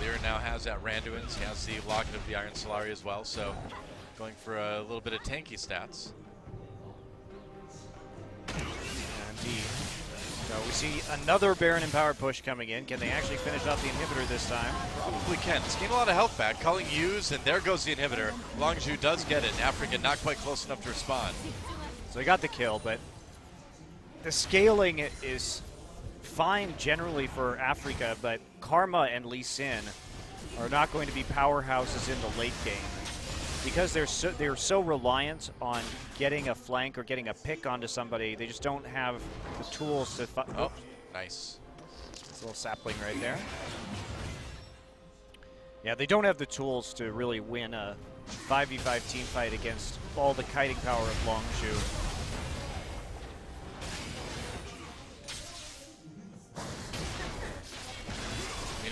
S6: Lear now has that Randuin's. He has the Locket of the Iron Solari as well, so going for a little bit of tanky stats.
S5: Indeed. So we see another Baron Empowered push coming in. Can they actually finish off the inhibitor this time?
S6: Probably can. It's gained a lot of health back. Culling used, and there goes the inhibitor. Longzhu does get it. Africa not quite close enough to respond.
S5: So they got the kill, but the scaling is fine generally for Africa, but Karma and Lee Sin are not going to be powerhouses in the late game because they're so reliant on getting a flank or getting a pick onto somebody. They just don't have the tools to.
S6: Oh, nice.
S5: It's a little sapling right there. Yeah, they don't have the tools to really win a 5v5 team fight against all the kiting power of Longzhu.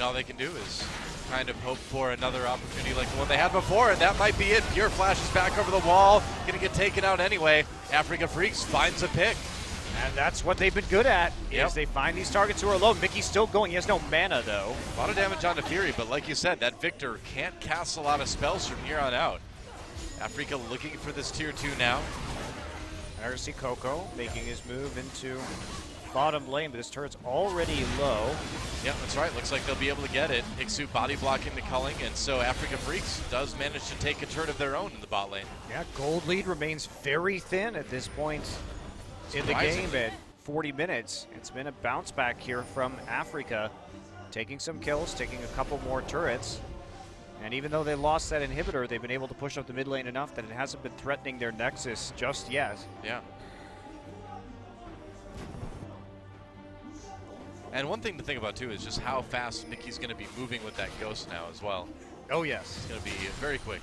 S6: All they can do is kind of hope for another opportunity like the one they had before, and that might be it. Pure flashes back over the wall, gonna get taken out anyway. Africa Freaks finds a pick.
S5: And that's what they've been good at, is they find these targets who are low. Mickey's still going, he has no mana though.
S6: A lot of damage onto Fury, but like you said, that Victor can't cast a lot of spells from here on out. Africa looking for this tier 2 now.
S5: And I see Coco making his move into bottom lane, but this turret's already low.
S6: Yeah, that's right. Looks like they'll be able to get it. Ixu body blocking the culling, and so Africa Freaks does manage to take a turret of their own in the bot lane.
S5: Yeah, gold lead remains very thin at this point in the game at 40 minutes. It's been a bounce back here from Africa, taking some kills, taking a couple more turrets. And even though they lost that inhibitor, they've been able to push up the mid lane enough that it hasn't been threatening their Nexus just yet.
S6: Yeah. And one thing to think about too is just how fast Mickey's going to be moving with that Ghost now as well.
S5: Oh yes.
S6: It's going to be very quick.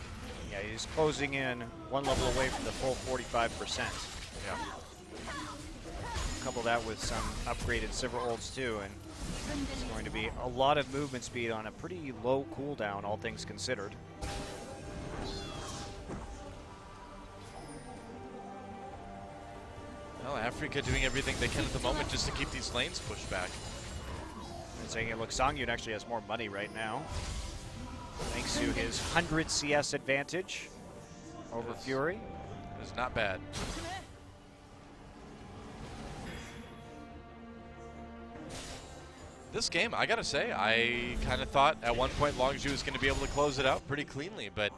S5: Yeah, he's closing in one level away from the full 45%.
S6: Yeah.
S5: Couple that with some upgraded silver ults too, and it's going to be a lot of movement speed on a pretty low cooldown, all things considered.
S6: Well, Africa doing everything they can at the moment just to keep these lanes pushed back.
S5: And saying it looks Songyun actually has more money right now, thanks to his 100 CS advantage over Fury.
S6: It's not bad. This game, I gotta say, I kind of thought at one point Longzhu was going to be able to close it out pretty cleanly, but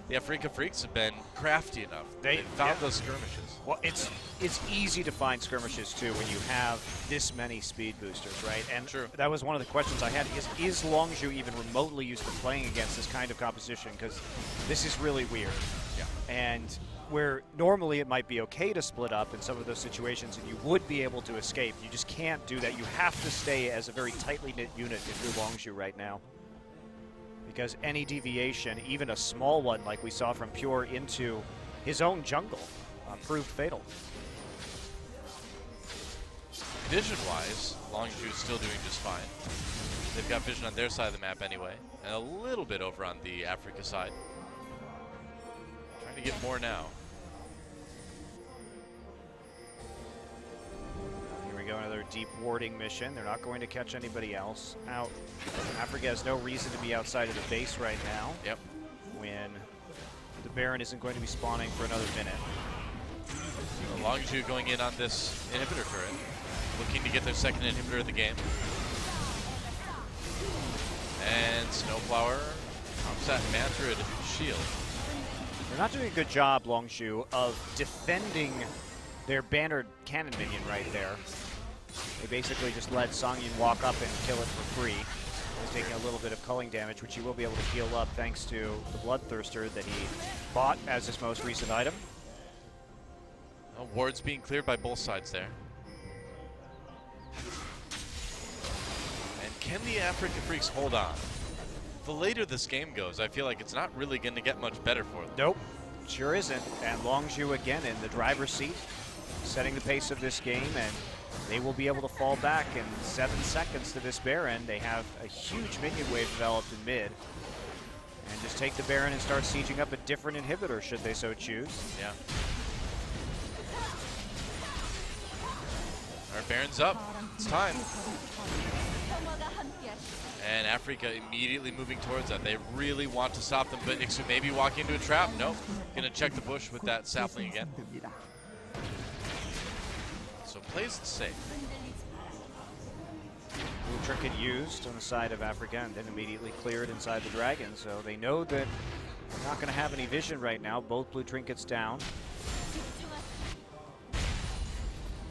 S6: the Africa Freaks have been crafty enough. They found those skirmishes.
S5: Well, it's easy to find skirmishes too when you have this many speed boosters, right? And that was one of the questions I had: is Longzhu even remotely used to playing against this kind of composition? Because this is really weird.
S6: Yeah.
S5: And where normally it might be okay to split up in some of those situations and you would be able to escape, you just can't do that. You have to stay as a very tightly knit unit if you're Longzhu right now. Because any deviation, even a small one like we saw from Pure into his own jungle, proved fatal.
S6: Vision-wise, Longzhu is still doing just fine. They've got vision on their side of the map anyway, and a little bit over on the Africa side. Trying to get more now.
S5: Here we go, another deep warding mission. They're not going to catch anybody else out. Africa has no reason to be outside of the base right now.
S6: Yep.
S5: When the Baron isn't going to be spawning for another minute.
S6: So Longzhu going in on this inhibitor turret, looking to get their second inhibitor of the game. And Snowflower pops that Mantrid shield.
S5: They're not doing a good job, Longzhu, of defending their bannered cannon minion right there. They basically just let Songyun walk up and kill it for free. He's taking a little bit of culling damage, which he will be able to heal up thanks to the Bloodthirster that he bought as his most recent item.
S6: Wards being cleared by both sides there. And can the Africa Freaks hold on? The later this game goes, I feel like it's not really going to get much better for them.
S5: Nope, sure isn't. And Longzhu again in the driver's seat, setting the pace of this game, and they will be able to fall back in 7 seconds to this Baron. They have a huge minion wave developed in mid. And just take the Baron and start sieging up a different inhibitor should they so choose.
S6: Yeah. Our Baron's up. It's time. And Africa immediately moving towards that. They really want to stop them, but Ixu maybe walking into a trap. Nope. Gonna check the bush with that sapling again. So plays it safe.
S5: Blue trinket used on the side of Africa and then immediately cleared inside the dragon. So they know that they're not going to have any vision right now. Both blue trinkets down.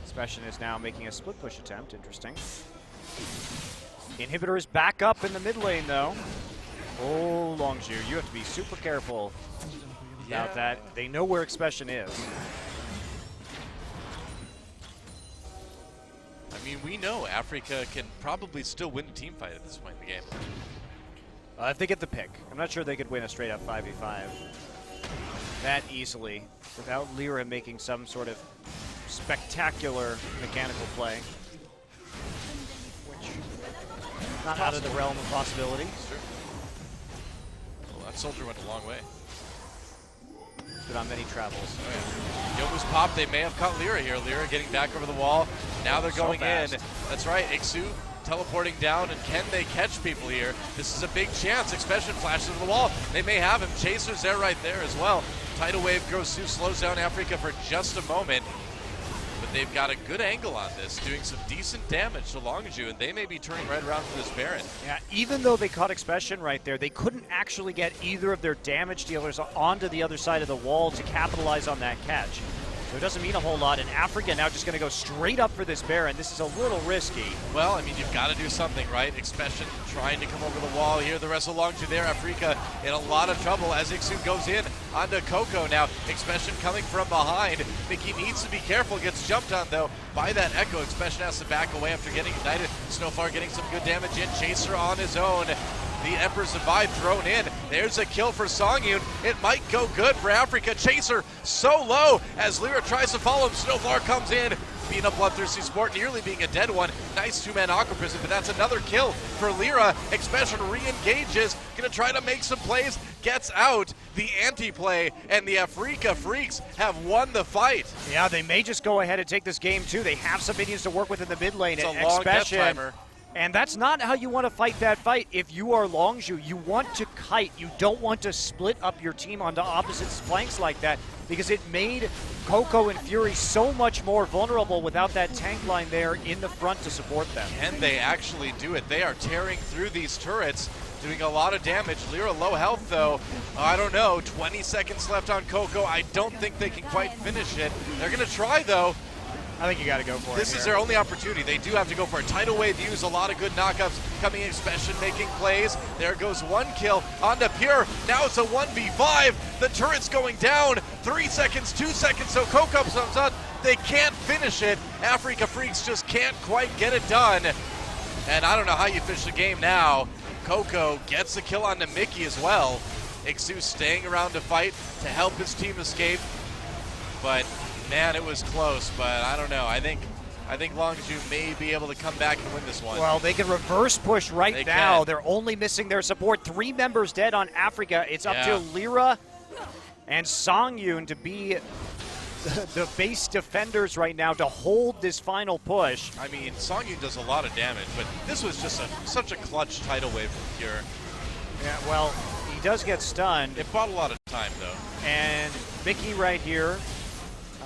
S5: Specian is now making a split push attempt. Interesting. Inhibitor is back up in the mid lane though. Oh, Longzhu, you have to be super careful about that. They know where Expression is.
S6: I mean, we know Africa can probably still win a team fight at this point in the game.
S5: If they get the pick. I'm not sure they could win a straight up 5v5 that easily without Lyra making some sort of spectacular mechanical play. Which, not out of the realm of possibility.
S6: Sure. Well, that soldier went a long way.
S5: Been on many travels.
S6: Oh, yeah. Yomu's popped. They may have caught Lyra here. Lyra getting back over the wall. Now they're going in. That's right. Ixu teleporting down, and can they catch people here? This is a big chance. Expression flashes to the wall. They may have him. Chaser's there right there as well. Tidal wave goes through, slows down Africa for just a moment. But they've got a good angle on this, doing some decent damage to Longzhu, and they may be turning right around for this Baron.
S5: Yeah, even though they caught Expression right there, they couldn't actually get either of their damage dealers onto the other side of the wall to capitalize on that catch. So it doesn't mean a whole lot, and Africa now just going to go straight up for this Baron. This is a little risky.
S6: Well, I mean, you've got to do something, right? Expression trying to come over the wall here. The rest of Longzhu there. Africa in a lot of trouble as Ixu goes in onto Coco now. Expression coming from behind. Mickey needs to be careful. Gets jumped on, though, by that Echo. Expression has to back away after getting ignited. Snowflower getting some good damage in. Chaser on his own. The Emperor survived, thrown in. There's a kill for Songyun. It might go good for Africa. Chaser so low as Lyra tries to follow him. Snowflower comes in, being a bloodthirsty sport, nearly being a dead one. Nice two-man Aqua Prison, but that's another kill for Lyra. Expression re-engages, gonna try to make some plays, gets out the anti-play, and the Africa Freaks have won the fight.
S5: Yeah, they may just go ahead and take this game too. They have some minions to work with in the mid lane.
S6: It's a
S5: and
S6: long death
S5: Expression,
S6: timer.
S5: and that's not how you want to fight that fight. If you are Longzhu, you want to kite. You don't want to split up your team onto opposite flanks like that, because it made Coco and Fury so much more vulnerable without that tank line there in the front to support them.
S6: Can they actually do it? They are tearing through these turrets, doing a lot of damage. Lyra low health though. I don't know, 20 seconds left on Coco. I don't think they can quite finish it. They're gonna try though.
S5: I think you got to go for it.
S6: This is their only opportunity. They do have to go for it. Tidal Wave use a lot of good knockups coming in. Expression making plays. There goes one kill onto Pure. Now it's a 1v5. The turret's going down. 3 seconds, 2 seconds. So Coco comes on. They can't finish it. Africa Freaks just can't quite get it done. And I don't know how you finish the game now. Coco gets the kill onto Mickey as well. Ixu staying around to fight to help his team escape. But man, it was close, but I don't know. I think Longzhu may be able to come back and win this one.
S5: Well, they can reverse push right
S6: They
S5: now.
S6: can.
S5: They're only missing their support. 3 members dead on Africa. It's up to Lyra and Songyun to be the base defenders right now to hold this final push.
S6: I mean, Songyun does a lot of damage, but this was just such a clutch tidal wave from Pure.
S5: Yeah, well, he does get stunned.
S6: It bought a lot of time, though.
S5: And Mickey right here.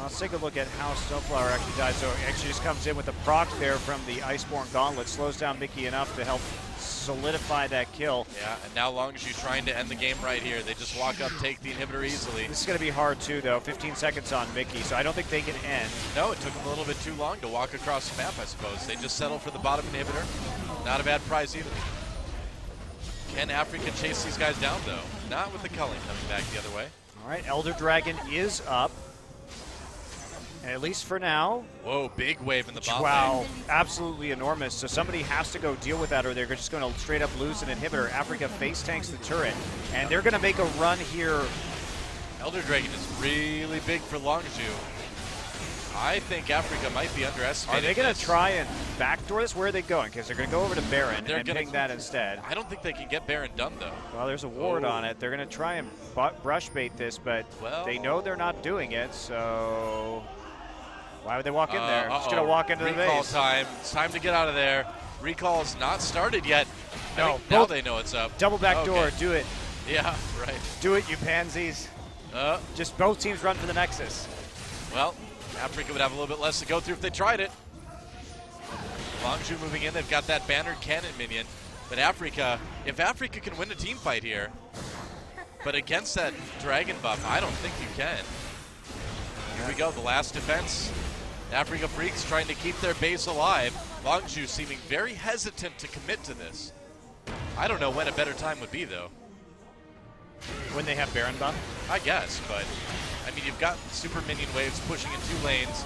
S5: Let's take a look at how Snowflower actually died. So it actually just comes in with a proc there from the Iceborne Gauntlet. Slows down Mickey enough to help solidify that kill.
S6: Yeah, and now Longzhu trying to end the game right here. They just walk up, take the inhibitor easily.
S5: This is going to be hard too, though. 15 seconds on Mickey, so I don't think they can end.
S6: No, it took them a little bit too long to walk across the map, I suppose. They just settled for the bottom inhibitor. Not a bad prize either. Can Africa chase these guys down, though? Not with the culling coming back the other way.
S5: All right, Elder Dragon is up. And at least for now.
S6: Whoa, big wave in the bot
S5: Wow,
S6: lane.
S5: absolutely enormous. So somebody has to go deal with that, or they're just going to straight up lose an inhibitor. Africa face tanks the turret, and they're going to make a run here.
S6: Elder Dragon is really big for Longzhu. I think Africa might be underestimated.
S5: Are they going to try and backdoor this? Where are they going? Because they're going to go over to Baron
S6: They're
S5: and
S6: gonna-
S5: ping that instead.
S6: I don't think they can get Baron done, though.
S5: Well, there's a ward
S6: Oh.
S5: on it. They're going to try and brush bait this, but
S6: Well-
S5: they know they're not doing it, so... Why would they walk in there? Just going to walk into the
S6: Recall
S5: base.
S6: time. It's time to get out of there. Recall is not started yet. I
S5: No,
S6: think now
S5: both-
S6: they know it's up.
S5: Double back
S6: Okay.
S5: door. Do it.
S6: Yeah, right.
S5: Do it, you pansies. Just both teams run for the Nexus.
S6: Well, Africa would have a little bit less to go through if they tried it. Longzhu moving in. They've got that bannered cannon minion. But Africa, if Africa can win a team fight here, but against that dragon buff, I don't think you can. Here we go, the last defense. Africa Freaks trying to keep their base alive. Longzhu seeming very hesitant to commit to this. I don't know when a better time would be, though.
S5: When they have Baron buff.
S6: I guess, but I mean, you've got super minion waves pushing in 2 lanes.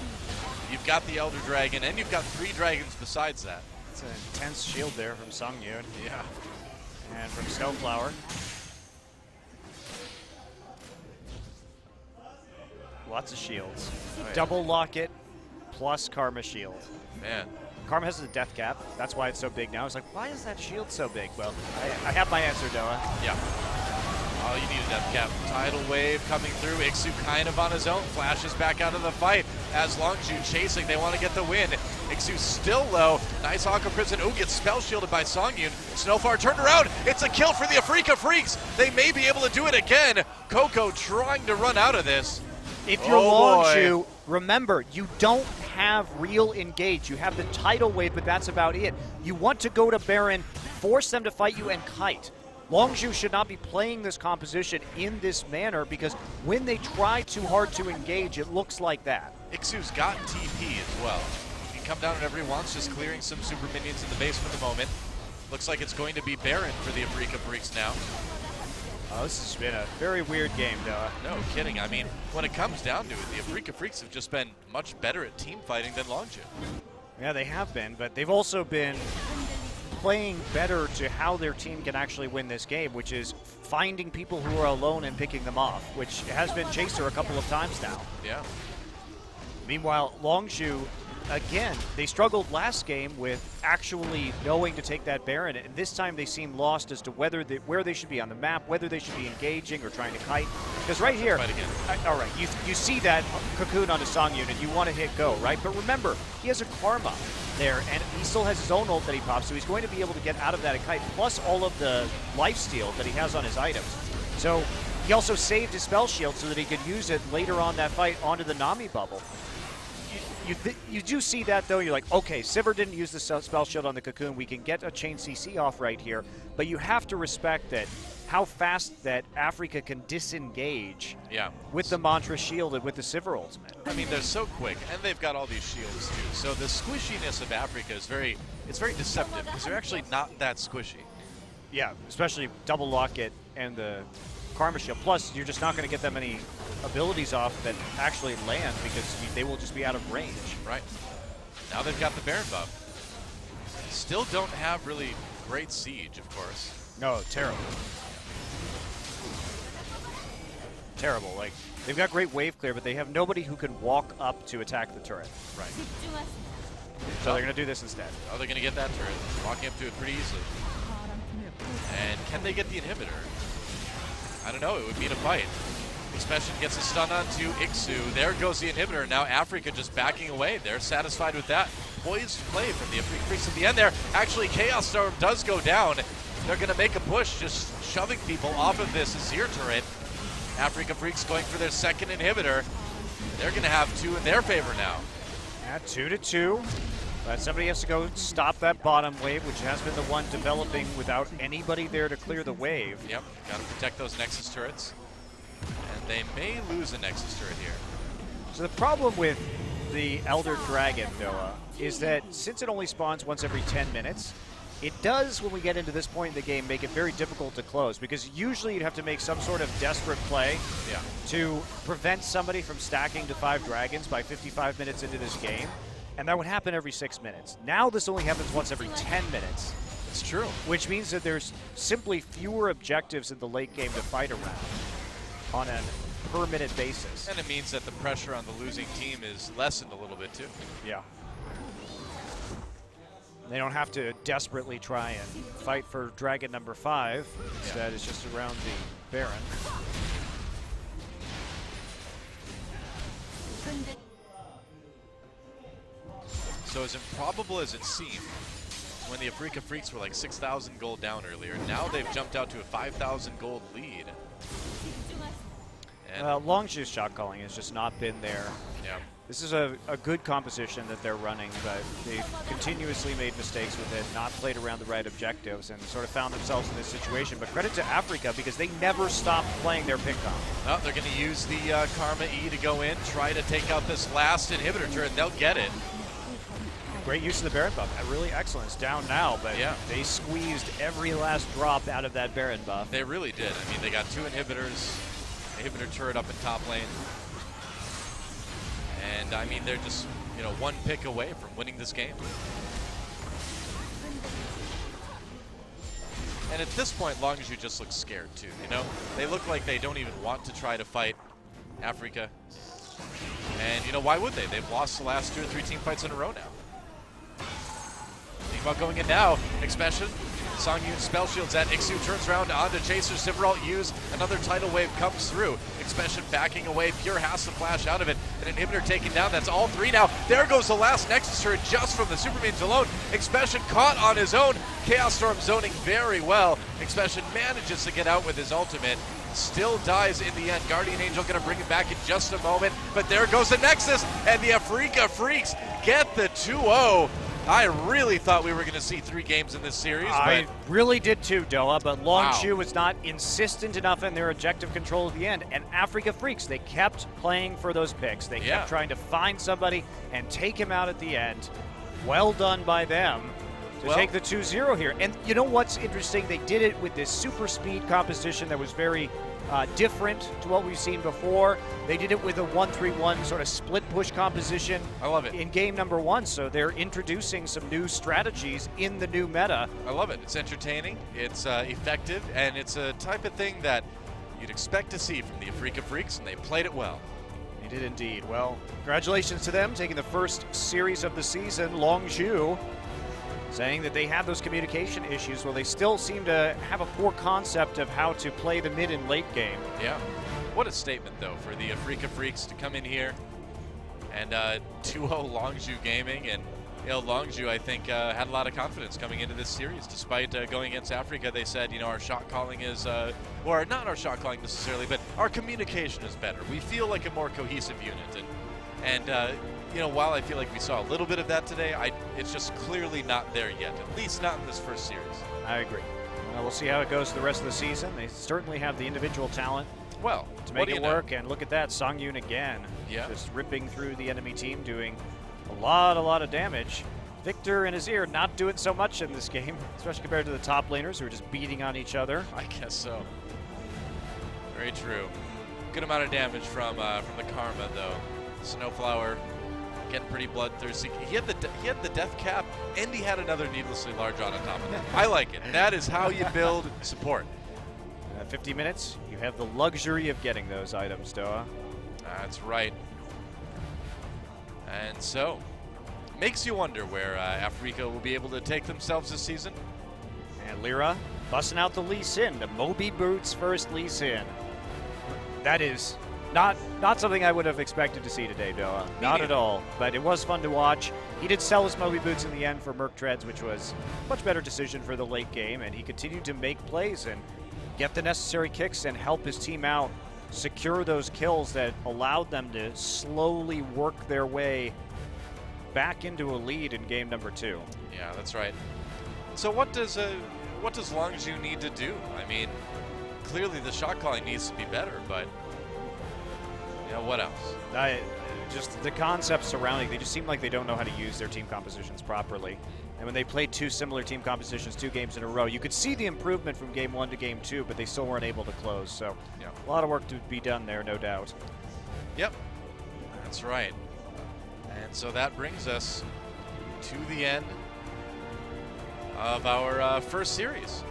S6: You've got the Elder Dragon, and you've got 3 dragons besides that.
S5: It's an intense shield there from Songyun
S6: Yeah.
S5: and from Snowflower. Lots of shields.
S6: Oh, yeah.
S5: Double Locket plus Karma Shield.
S6: Man.
S5: Karma has a death cap. That's why it's so big now. It's like, why is that shield so big? Well, I have my answer, Doa.
S6: Yeah. Oh, you need a death cap. Tidal wave coming through. Ixu kind of on his own. Flashes back out of the fight as Longzhu chasing. They want to get the win. Ixu still low. Nice Aqua Prison. Oh, gets spell shielded by Songyun. Snowflower turned around. It's a kill for the Afrika Freaks. They may be able to do it again. Coco trying to run out of this.
S5: If you're
S6: Oh, boy.
S5: Longzhu, remember, you don't have real engage. You have the tidal wave, but that's about it. You want to go to Baron, force them to fight you, and kite. Longzhu should not be playing this composition in this manner because when they try too hard to engage, it looks like that.
S6: Ixu's got TP as well. He can come down whenever he wants, just clearing some super minions in the base for the moment. Looks like it's going to be Baron for the Afrika Freaks now.
S5: Oh, this has been a very weird game, Doa.
S6: No kidding. I mean, when it comes down to it, the Afrika Freaks have just been much better at team fighting than Longzhu.
S5: Yeah, they have been, but they've also been playing better to how their team can actually win this game, which is finding people who are alone and picking them off, which has been Chaser a couple of times now.
S6: Yeah.
S5: Meanwhile, Longzhu, again, they struggled last game with actually knowing to take that Baron, and this time they seem lost as to whether where they should be on the map, whether they should be engaging or trying to kite. Because right here,
S6: Fight again.
S5: all right, you see that cocoon on the Songyun and you want to hit go, right? But remember, he has a Karma there, and he still has his own ult that he pops, so he's going to be able to get out of that a kite, plus all of the lifesteal that he has on his items. So he also saved his spell shield so that he could use it later on that fight onto the Nami bubble. You do see that, though. You're like, okay, Sivir didn't use the spell shield on the cocoon. We can get a chain CC off right here. But you have to respect that how fast that Africa can disengage
S6: Yeah.
S5: with the Mantra shield and with the Sivir ultimate.
S6: I mean, they're so quick, and they've got all these shields, too. So the squishiness of Africa is very deceptive, because they're actually not that squishy.
S5: Yeah, especially double locket and the Karma shield. Plus, you're just not going to get that many abilities off that actually land because they will just be out of range.
S6: Right. Now they've got the Baron buff. Still don't have really great siege, of course.
S5: No, terrible. Terrible. Like, they've got great wave clear, but they have nobody who can walk up to attack the turret.
S6: Right.
S5: So they're going to do this instead.
S6: Oh, they're going to get that turret. Walking up to it pretty easily. And can they get the inhibitor? I don't know. It would mean a fight. Expression gets a stun onto Ixu. There goes the inhibitor. Now Africa just backing away. They're satisfied with that. Poised play from the Afrika Freaks at the end there. Actually, Chaos Storm does go down. They're going to make a push, just shoving people off of this Azir turret. Afrika Freaks going for their second inhibitor. They're going to have 2 in their favor now.
S5: Yeah, 2-2. But somebody has to go stop that bottom wave, which has been the one developing without anybody there to clear the wave.
S6: Yep, got to protect those Nexus turrets. And they may lose a Nexus turret here.
S5: So the problem with the Elder Dragon, Noah, is that since it only spawns once every 10 minutes, it does, when we get into this point in the game, make it very difficult to close, because usually you'd have to make some sort of desperate play to prevent somebody from stacking to 5 dragons by 55 minutes into this game, and that would happen every 6 minutes. Now this only happens once every 10 minutes.
S6: It's true.
S5: Which means that there's simply fewer objectives in the late game to fight around on a per-minute basis.
S6: And it means that the pressure on the losing team is lessened a little bit, too.
S5: Yeah. They don't have to desperately try and fight for dragon number 5. Instead, it's just around the Baron.
S6: So as improbable as it seemed, when the Afrika Freaks were like 6,000 gold down earlier, now they've jumped out to a 5,000 gold lead. And
S5: Longzhu's shot calling has just not been there.
S6: yeah,
S5: This is a good composition that they're running, but they've continuously made mistakes with it, not played around the right objectives, and sort of found themselves in this situation. But credit to Afrika because they never stopped playing their pick comp.
S6: well, they're going to use the Karma E to go in, try to take out this last inhibitor turret. They'll get it.
S5: Great use of the Baron buff. Really excellent. It's down now, but
S6: Yeah.
S5: they squeezed every last drop out of that Baron buff.
S6: They really did. I mean, they got 2 inhibitors, inhibitor turret up in top lane. And I mean, they're just, 1 pick away from winning this game. And at this point, Longzhu just looks scared too, They look like they don't even want to try to fight Afrika. And, why would they? They've lost the last 2 or 3 team fights in a row now. Think about going in now. Expansion. Songyun spell shields at Ixu, turns around onto Chaser. Sivaralt use another tidal wave comes through. Expansion backing away. Pure has to flash out of it. An inhibitor taken down. That's all 3 now. There goes the last Nexus turret just from the Supermains alone. Expansion caught on his own. Chaos Storm zoning very well. Expansion manages to get out with his ultimate. Still dies in the end. Guardian Angel going to bring it back in just a moment. But there goes the Nexus. And the Afrika Freaks get the 2-0. I really thought we were going to see 3 games in this series.
S5: I
S6: But
S5: really did too, Doa, but Longzhu
S6: Wow.
S5: was not insistent enough in their objective control at the end. And Afrika Freaks, they kept playing for those picks. They
S6: Yeah.
S5: kept trying to find somebody and take him out at the end. Well done by them to
S6: Well-
S5: take the 2-0 here. And you know what's interesting? They did it with this super speed composition that was very different to what we've seen before. They did it with a 1-3-1 sort of split push composition.
S6: I love it.
S5: In game number 1, so they're introducing some new strategies in the new meta.
S6: I love it. It's entertaining, it's effective, and it's a type of thing that you'd expect to see from the Afrika Freaks, and they played it well.
S5: They did indeed. Well, congratulations to them taking the first series of the season. Longzhu saying that they had those communication issues. Well, they still seem to have a poor concept of how to play the mid and late game.
S6: Yeah. What a statement, though, for the Afrika Freaks to come in here and 2-0 Longzhu Gaming. And Longzhu, I think, had a lot of confidence coming into this series. Despite going against Afrika, they said, our shot calling is, or not our shot calling necessarily, but our communication is better. We feel like a more cohesive unit. And while I feel like we saw a little bit of that today, it's just clearly not there yet, at least not in this first series.
S5: I agree. Well, we'll see how it goes the rest of the season. They certainly have the individual talent
S6: Well,
S5: to
S6: what
S5: make
S6: do
S5: it
S6: you know?
S5: work. And look at that, Songyun again.
S6: Yeah.
S5: Just ripping through the enemy team, doing a lot of damage. Victor and Azir not doing so much in this game, especially compared to the top laners who are just beating on each other.
S6: I guess so. Very true. Good amount of damage from the Karma though. Snowflower getting pretty bloodthirsty. He had the death cap, and he had another needlessly large on top of it. I like it. That is how you build support.
S5: 50 minutes, you have the luxury of getting those items, Doa.
S6: That's right. And so, makes you wonder where Afrika will be able to take themselves this season.
S5: And Lyra busting out the Lee Sin, the Moby Boots first Lee Sin. That is not something I would have expected to see today, Doa. Not at all. But it was fun to watch. He did sell his Moby Boots in the end for Merc Treads, which was a much better decision for the late game, and he continued to make plays and get the necessary kicks and help his team out, secure those kills that allowed them to slowly work their way back into a lead in game number 2.
S6: Yeah, that's right. So what does Longzhu need to do? I mean, clearly the shot calling needs to be better, but what else?
S5: Just the concepts surrounding, they just seem like they don't know how to use their team compositions properly. And when they played 2 similar team compositions 2 games in a row, you could see the improvement from game 1 to game 2, but they still weren't able to close. So
S6: Yeah.
S5: a lot of work to be done there, no doubt.
S6: Yep, that's right. And so that brings us to the end of our first series.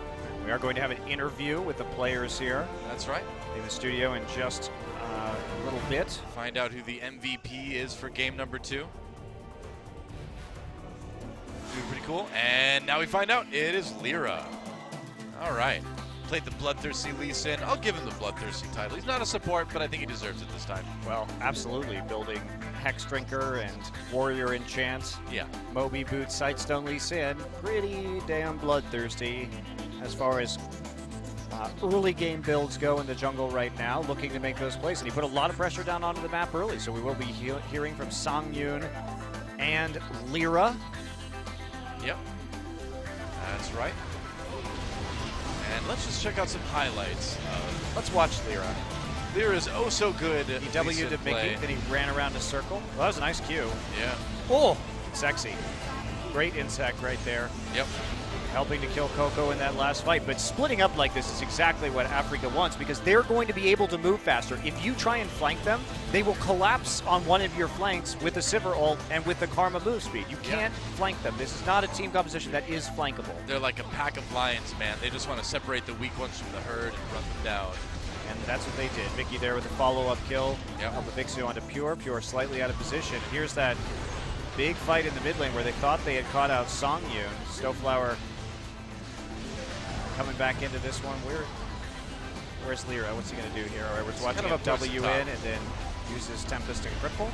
S5: We are going to have an interview with the players here
S6: That's right.
S5: in the studio in just a little bit.
S6: Find out who the MVP is for game number 2. Pretty cool. And now we find out it is Lyra. All right. played the bloodthirsty Lee Sin. I'll give him the bloodthirsty title. He's not a support, but I think he deserves it this time.
S5: Well, absolutely. Building Hex Drinker and Warrior Enchant.
S6: Yeah.
S5: Moby Boots, Sightstone Lee Sin. Pretty damn bloodthirsty as far as early game builds go in the jungle right now, looking to make those plays. And he put a lot of pressure down onto the map early, so we will be hearing from Sang Yoon and Lyra.
S6: Yep. That's right. And let's just check out some highlights.
S5: Let's watch Lyra.
S6: Lyra is oh so good.
S5: He W'd to Mickey, then he ran around a circle. Well, that was a nice cue.
S6: Yeah.
S5: Oh, sexy. Great insect right there.
S6: Yep.
S5: Helping to kill Coco in that last fight. But splitting up like this is exactly what Africa wants, because they're going to be able to move faster. If you try and flank them, they will collapse on one of your flanks with the Sivir ult and with the Karma move speed. You can't flank them. This is not a team composition that is flankable.
S6: They're like a pack of lions, man. They just want to separate the weak ones from the herd and run them down.
S5: And that's what they did. Mickey there with a follow-up kill.
S6: Yep.
S5: Of the Vixu onto Pure. Pure slightly out of position. Here's that big fight in the mid lane where they thought they had caught out Sang Yoon. Snowflower coming back into this one. Where's Lyra? What's he going to do here? All right, we're watching
S6: kind of
S5: him
S6: up towards
S5: W
S6: the top.
S5: in and then uses Tempest and Cripple.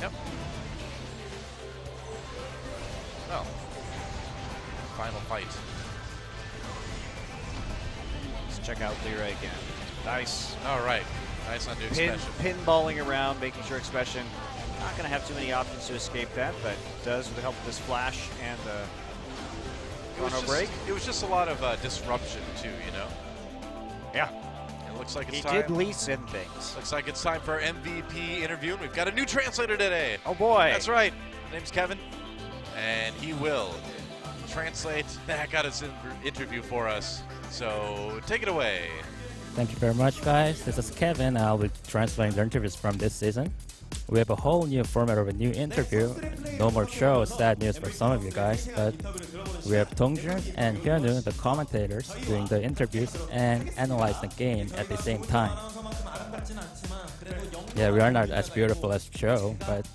S6: Yep. Well, final fight.
S5: Let's check out Lyra again. Nice.
S6: All right. Nice undo expression.
S5: Pinballing around, making sure Expression not going to have too many options to escape that, but does with the help of this flash and the chrono break.
S6: It was just a lot of disruption too, you know.
S5: Yeah.
S6: It looks like it's
S5: He
S6: time.
S5: did lease in things.
S6: Looks like it's time for our MVP interview, and we've got a new translator today.
S5: Oh boy.
S6: That's right. His name's Kevin, and he will translate the heck out of this interview for us. So take it away.
S9: Thank you very much, guys. This is Kevin. I'll be translating the interviews from this season. We have a whole new format of a new interview. No more show, sad news for some of you guys, but we have Dongjun and Hyunwoo, the commentators, doing the interviews and analyze the game at the same time. Yeah, we are not as beautiful as the show, but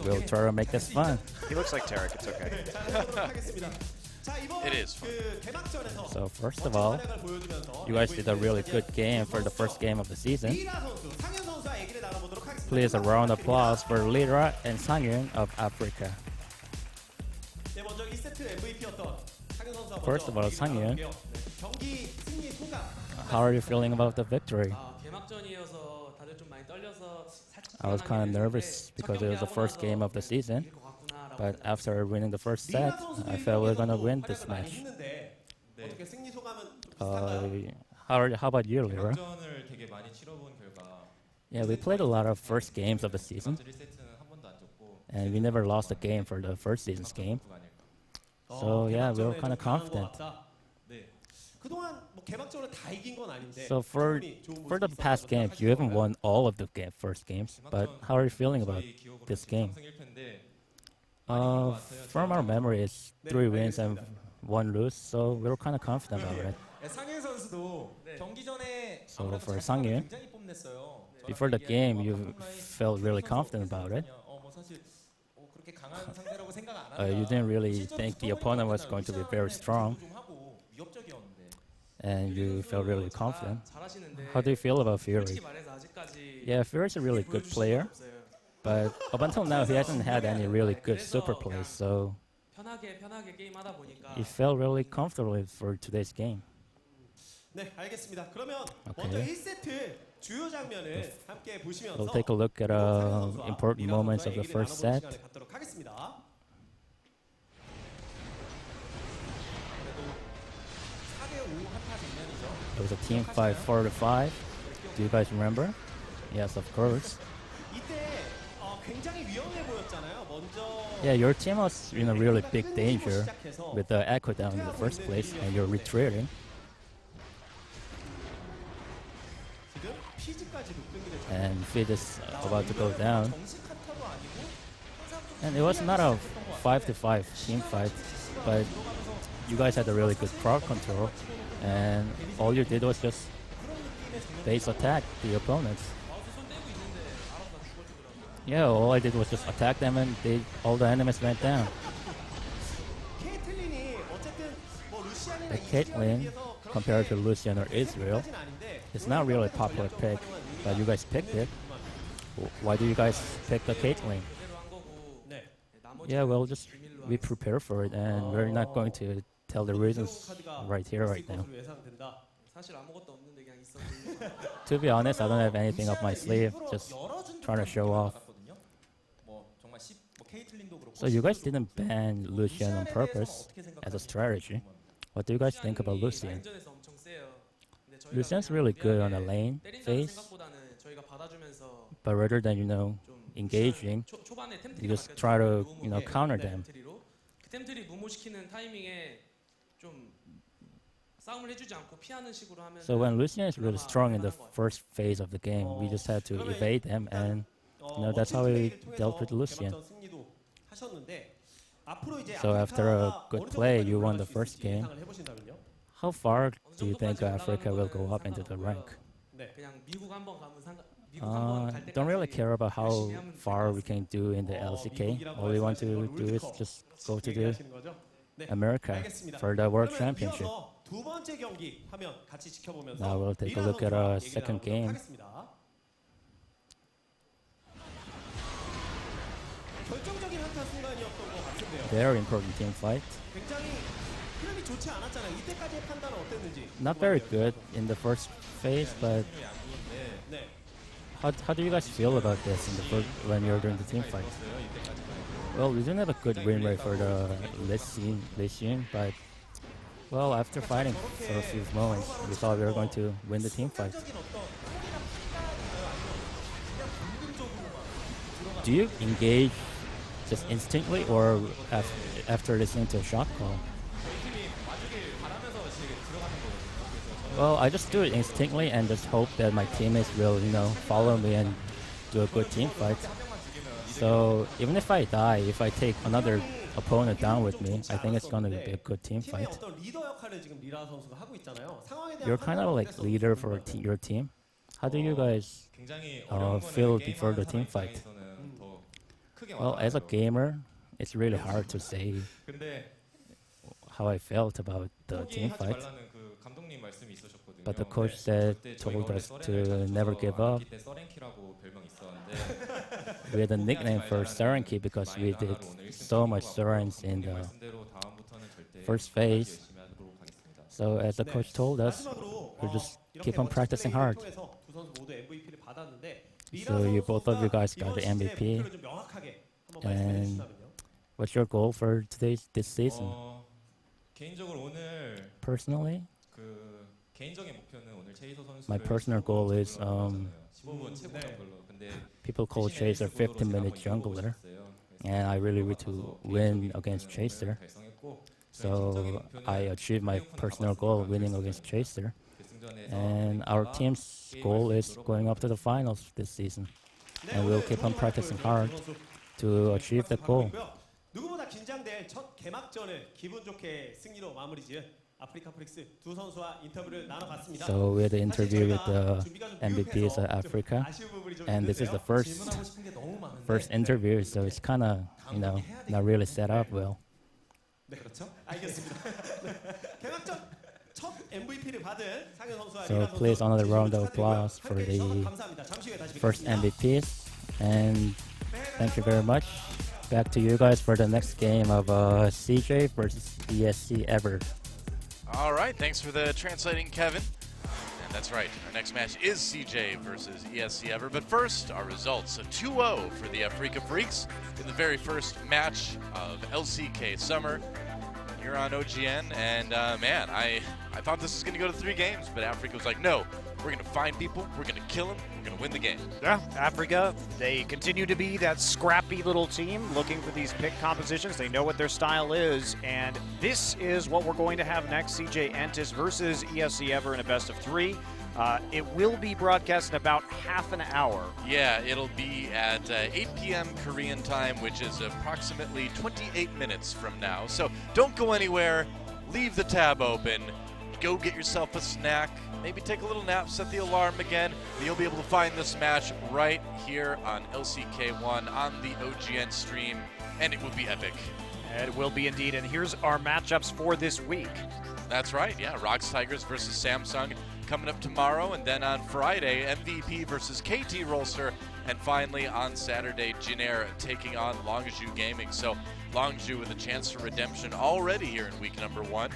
S9: we'll try to make this fun.
S5: He looks like Tarek, it's okay.
S6: It is fun.
S9: So first of all, you guys did a really good game for the first game of the season. Please a round of applause for Lyra and Sang-yoon of Africa. First of all, Sang-yoon, how are you feeling about the victory? I was kind of nervous because it was the first game of the season, but after winning the first set, I felt we were gonna win this match. How about you, Lyra? Yeah, we played a lot of first games of the season, and we never lost a game for the first season's game. So yeah, we were kind of confident. So for the past games, you haven't won all of the first games, but how are you feeling about this game? From our memory, it's 3 wins and 1 lose, so we were kind of confident about it. So for Sang-yoon, before the game, you felt really confident about it. You didn't really think the opponent was going to be very strong, and you felt really confident. How do you feel about Fury? Yeah, Fury's a really good player, but up until now, he hasn't had any really good super plays, so he felt really comfortable for today's game. Okay. We'll take a look at important moments of the first set. It was a team fight 4-5. Do you guys remember? Yes, of course. Yeah, your team was in a really big danger with the Echo down in the first place, and you're retreating. And Feed is about to go down. And it was not a 5-5 team fight, but you guys had a really good crowd control, and all you did was just base attack the opponents. Yeah, all I did was just attack them, and all the enemies went down. that Caitlyn, compared to Lucian or Israel, it's not really a popular pick, but you guys picked it. Why do you guys pick the Caitlyn? Yeah, well, just we prepare for it, and we're not going to tell the reasons right here, right now. To be honest, I don't have anything up my sleeve, just trying to show off. So you guys didn't ban Lucian on purpose as a strategy. What do you guys think about Lucian? Lucian's really good on the lane phase, but rather than, engaging, you just try to, counter them. So when Lucian is really strong in the first phase of the game, we just had to evade them, and that's how we dealt with Lucian. So after a good play, you won the first game. How far do you think Africa will go up into the rank? Don't really care about how far we can do in the LCK. All we want to do is just go to the America for the World Championship. Now we'll take a look at our second game. Very important team fight. Not very good in the first phase, but how do you guys feel about this in the first, when you're doing the team fight? Well, we didn't have a good win rate for the Lee, but well, after fighting for a few moments, we thought we were going to win the team fight. Do you engage just instantly or after listening to a shot call? Well, I just do it instinctly and just hope that my teammates will, follow me and do a good team fight. So even if I die, if I take another opponent down with me, I think it's going to be a good team fight. You're kind of like leader for your team. How do you guys feel before the team fight? Well, as a gamer, it's really hard to say how I felt about the team fight. But the coach told us to never give up. We had a nickname for Serenki because we did so much Serens in the first phase. So as the coach told us, we just keep on practicing hard. So both of you guys got the MVP. And what's your goal for this season? Personally, my personal goal is people call Chaser 15-minute jungler, and I really want to win against Chaser. So I achieved my personal goal, winning against Chaser. And our team's goal is going up to the finals this season. And we'll keep on practicing hard to achieve that goal.
S2: 누구보다 긴장될 첫 개막전을 기분 좋게 승리로 마무리 지은 아프리카 프릭스 두 선수와 인터뷰를 나눠봤습니다.
S9: So we had an interview with the MVPs of Africa, and this is the first interview, so it's kind of not really set up well.
S2: 네, 그렇죠? 알겠습니다. 개막전 첫 MVP를 받은 상현 선수와
S9: So please another round of applause for the first MVPs, and thank you very much. Back to you guys for the next game of CJ versus ESC Ever.
S6: All right, thanks for the translating, Kevin. And that's right, our next match is CJ versus ESC Ever. But first, our results. A 2-0 for the Africa Freaks in the very first match of LCK Summer here on OGN. And man, I thought this was going to go to 3 games, but Africa was like, no, we're going to find people, we're going to kill them, we're going to win the game.
S5: Yeah, Africa, they continue to be that scrappy little team looking for these pick compositions. They know what their style is, and this is what we're going to have next. CJ Entus versus ESC Ever in a best of 3. It will be broadcast in about half an hour.
S6: Yeah, it'll be at 8 p.m. Korean time, which is approximately 28 minutes from now. So don't go anywhere. Leave the tab open. Go get yourself a snack. Maybe take a little nap, set the alarm again. You'll be able to find this match right here on LCK1 on the OGN stream, and it will be epic.
S5: It will be indeed. And here's our matchups for this week.
S6: That's right, yeah. Rocks Tigers versus Samsung coming up tomorrow, and then on Friday, MVP versus KT Rolster, and finally on Saturday, Jinair taking on Longzhou Gaming. So Longzhou with a chance for redemption already here in week number 1.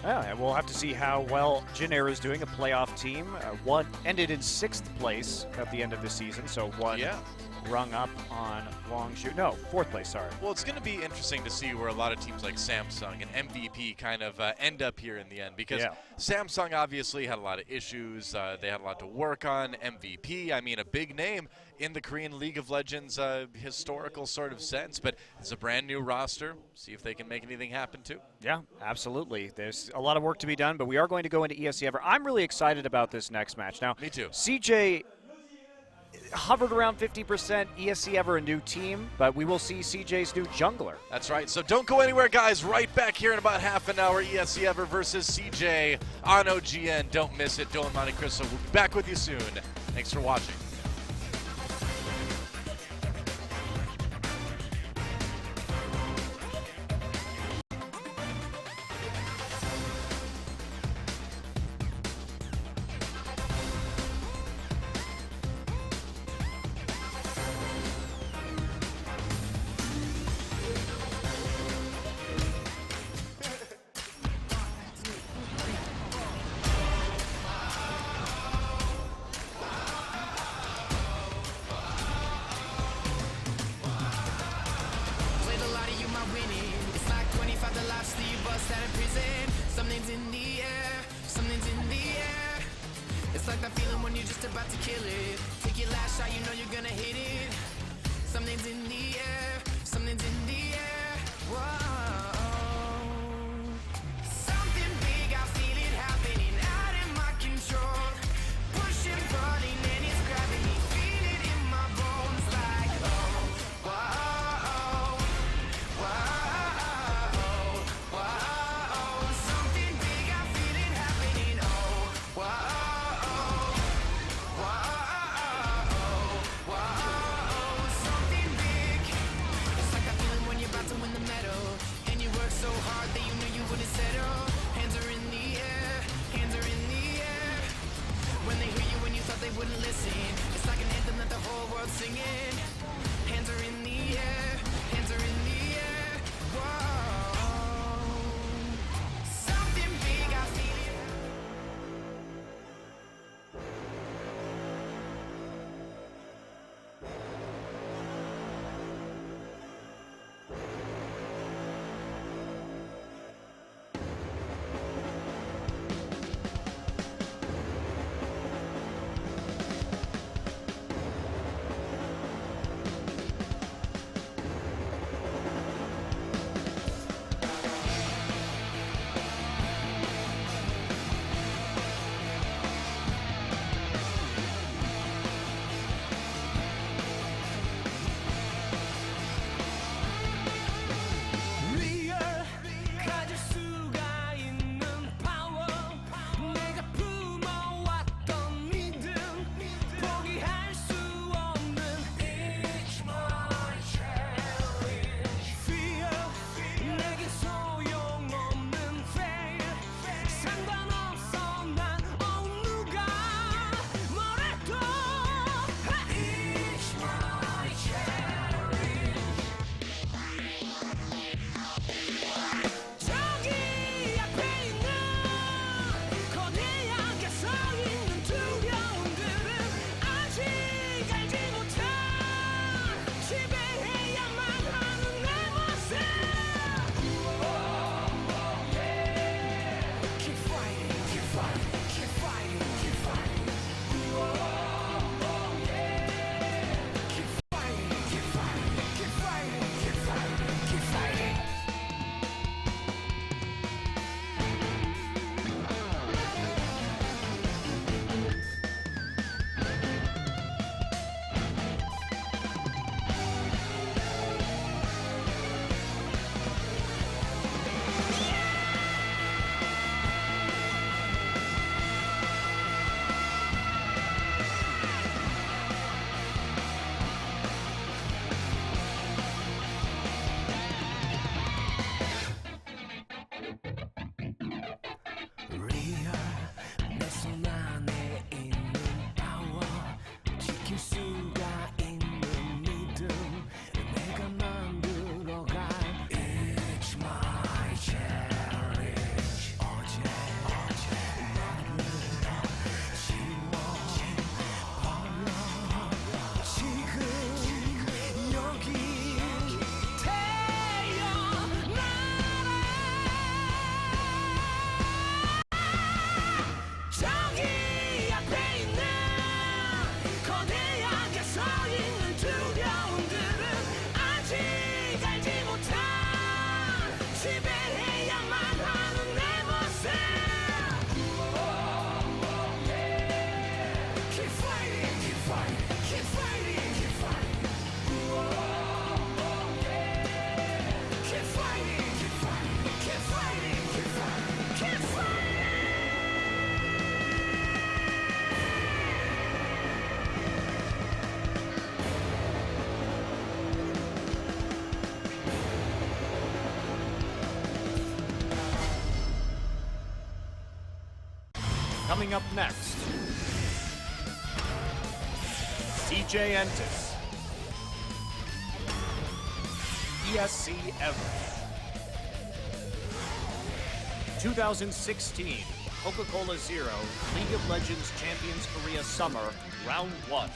S5: Yeah, and we'll have to see how well Jinair is doing, a playoff team. One ended in 6th place at the end of the season, so one rung up on Longzhou. No, 4th place, sorry.
S6: Well, it's going to be interesting to see where a lot of teams like Samsung and MVP kind of end up here in the end, because Samsung obviously had a lot of issues. They had a lot to work on. MVP, I mean, a big name in the Korean League of Legends historical sort of sense, but it's a brand new roster. See if they can make anything happen too.
S5: Yeah, absolutely. There's a lot of work to be done, but we are going to go into ESC Ever. I'm really excited about this next match. Now,
S6: me too.
S5: CJ hovered around 50%, ESC Ever a new team, but we will see CJ's new jungler.
S6: That's right, so don't go anywhere, guys. Right back here in about half an hour, ESC Ever versus CJ on OGN. Don't miss it. Dylan Monte Cristo will be back with you soon. Thanks for watching.
S7: Played a lot of you, my winning. It's like 25 the last that you bust out of prison. Something's in the air, something's in the air. It's like that feeling when you're just about to kill it. Take your last shot, you know you're gonna hit it. Something's in the air, something's in the air. Whoa. Something big, I feel it happening out of my control. Pushing, pulling, and it's grabbing me. Feel it in my bones like, oh, whoa, whoa, whoa. Something big, I feel it happening. Oh, whoa, whoa, something big. It's like that feeling when you're about to win the medal.
S5: Coming up next, CJ Entis, ESC Everett. 2016 Coca-Cola Zero League of Legends Champions Korea Summer Round 1.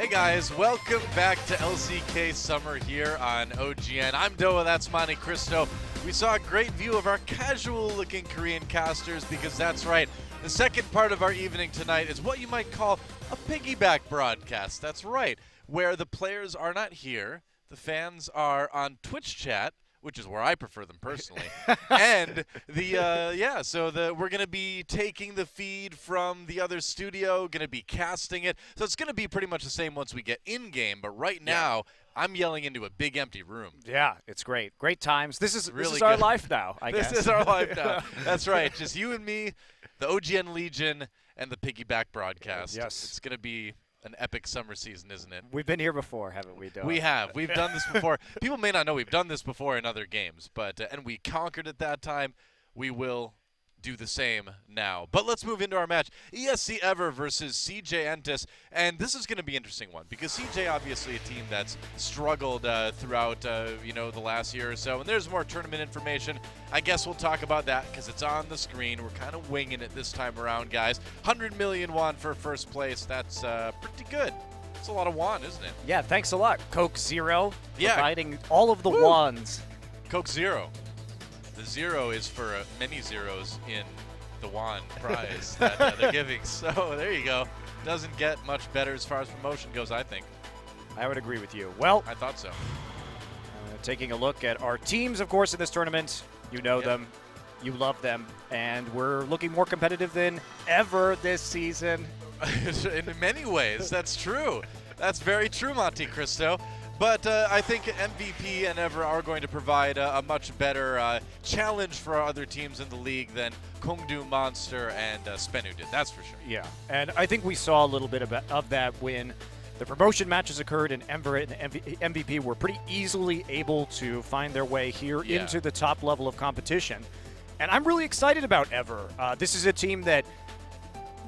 S6: Hey guys, welcome back to LCK Summer here on OGN. I'm Doa, that's Monte Cristo. We saw a great view of our casual-looking Korean casters because that's right. The second part of our evening tonight is what you might call a piggyback broadcast. That's right, where the players are not here, the fans are on Twitch chat, which is where I prefer them personally. And we're going to be taking the feed from the other studio, going to be casting it. So it's going to be pretty much the same once we get in-game, but right now I'm yelling into a big empty room.
S5: Yeah, it's great. Great times. This is
S6: Really
S5: our
S6: good.
S5: life now, I guess.
S6: This is our life now. That's right. Just you and me, the OGN Legion, and the piggyback broadcast.
S5: Yes.
S6: It's going to be an epic summer season, isn't it?
S5: We've been here before, haven't we, Doa?
S6: We have. We've done this before. People may not know we've done this before in other games, but and we conquered it that time. We will do the same now. But let's move into our match. ESC Ever versus CJ Entus. And this is going to be an interesting one because CJ obviously a team that's struggled throughout the last year or so. And there's more tournament information. I guess we'll talk about that because it's on the screen. We're kind of winging it this time around, guys. 100 million won for first place. That's pretty good. It's a lot of won, isn't it?
S5: Yeah, thanks a lot, Coke Zero,
S6: Yeah.
S5: providing all of the wands.
S6: Coke Zero. The zero is for many zeros in the wand prize that they're giving. So there you go. Doesn't get much better as far as promotion goes, I think.
S5: I would agree with you. Well,
S6: I thought so.
S5: taking a look at our teams, of course, in this tournament. You know
S6: Yep.
S5: them. You love them. And we're looking more competitive than ever this season.
S6: In many ways, that's true. That's very true, Monte Cristo. But I think MVP and Ever are going to provide a much better challenge for our other teams in the league than Kongdu Monster and Spenu did. That's for sure.
S5: Yeah, and I think we saw a little bit of that when the promotion matches occurred and Ever and MVP were pretty easily able to find their way here
S6: Yeah.
S5: into the top level of competition. And I'm really excited about Ever. This is a team that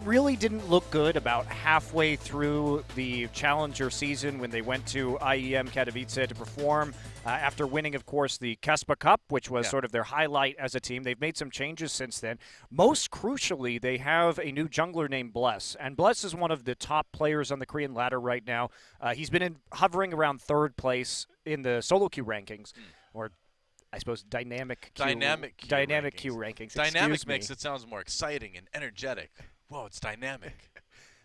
S5: really didn't look good about halfway through the Challenger season when they went to IEM Katowice to perform after winning, of course, the Kespa Cup, which was sort of their highlight as a team. They've made some changes since then. Most crucially, they have a new jungler named Bless, and Bless is one of the top players on the Korean ladder right now. He's been hovering around third place in the solo queue rankings, or I suppose dynamic queue queue rankings.
S6: Dynamic
S5: Excuse me.
S6: makes it sounds more exciting and energetic. Whoa, it's dynamic.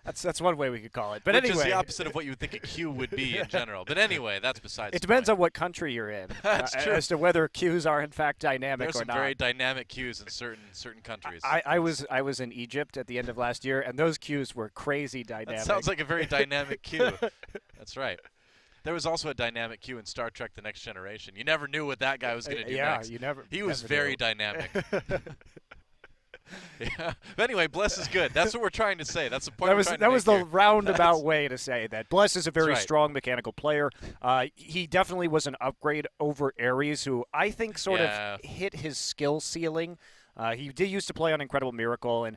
S5: That's one way we could call it. But
S6: Which
S5: anyway,
S6: is the opposite of what you would think a queue would be in general. But anyway, that's besides.
S5: it depends on what country you're in
S6: That's true.
S5: as to whether queues are in fact dynamic
S6: There's
S5: or
S6: some
S5: not.
S6: very dynamic queues in certain countries.
S5: I was in Egypt at the end of last year, and those queues were crazy dynamic.
S6: That sounds like a very dynamic queue. That's right. There was also a dynamic queue in Star Trek: The Next Generation. You never knew what that guy was going to do
S5: yeah,
S6: next.
S5: you never.
S6: He was
S5: never
S6: very
S5: knew.
S6: dynamic. Yeah. But anyway, Bless is good. That's what we're trying to say. That's the point.
S5: That was the roundabout
S6: That's-
S5: way to say that. Bless is a very
S6: right.
S5: strong mechanical player. He definitely was an upgrade over Ares, who I think sort
S6: Yeah.
S5: of hit his skill ceiling. He did used to play on Incredible Miracle and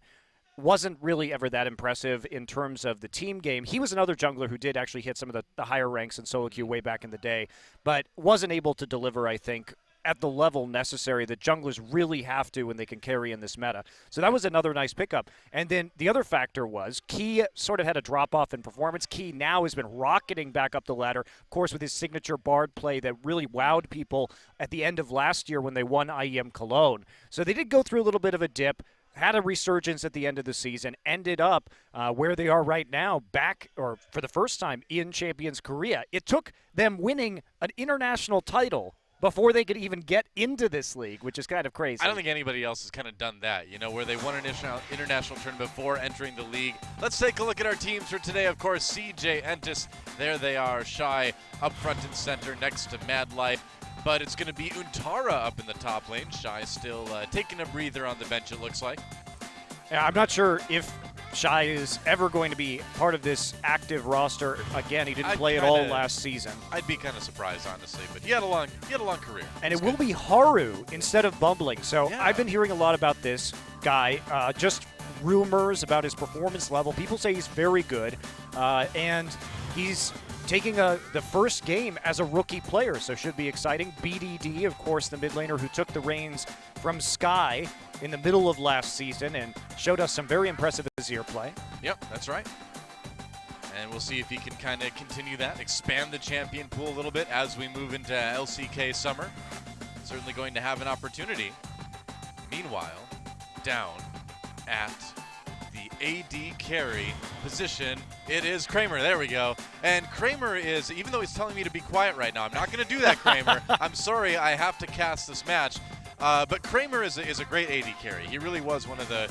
S5: wasn't really ever that impressive in terms of the team game. He was another jungler who did actually hit some of the higher ranks in solo queue way back in the day, but wasn't able to deliver, I think, at the level necessary that junglers really have to when they can carry in this meta. So that was another nice pickup. And then the other factor was Key sort of had a drop-off in performance. Key now has been rocketing back up the ladder, of course, with his signature Bard play that really wowed people at the end of last year when they won IEM Cologne. So they did go through a little bit of a dip, had a resurgence at the end of the season, ended up where they are right now, back, or for the first time, in Champions Korea. It took them winning an international title before they could even get into this league, which is kind of crazy.
S6: I don't think anybody else has kind of done that, where they won an international tournament before entering the league. Let's take a look at our teams for today. Of course, CJ Entus, there they are, Shy up front and center next to Mad Life. But it's going to be Untara up in the top lane. Shy still taking a breather on the bench, it looks like.
S5: Yeah, I'm not sure if Shy is ever going to be part of this active roster again. He didn't play at all last season.
S6: I'd be kind of surprised, honestly, but he had a long career.
S5: And it will be Haru instead of Bumbling. So
S6: Yeah.
S5: I've been hearing a lot about this guy, just rumors about his performance level. People say he's very good, and he's taking the first game as a rookie player, so should be exciting. BDD, of course, the mid laner who took the reins from Sky in the middle of last season and showed us some very impressive Azir play.
S6: Yep, that's right. And we'll see if he can kind of continue that, expand the champion pool a little bit as we move into LCK summer. Certainly going to have an opportunity. Meanwhile, down at the AD carry position, it is Kramer. There we go. And Kramer is, even though he's telling me to be quiet right now, I'm not going to do that, Kramer. I'm sorry, I have to cast this match. But Kramer is a great AD carry. He really was one of the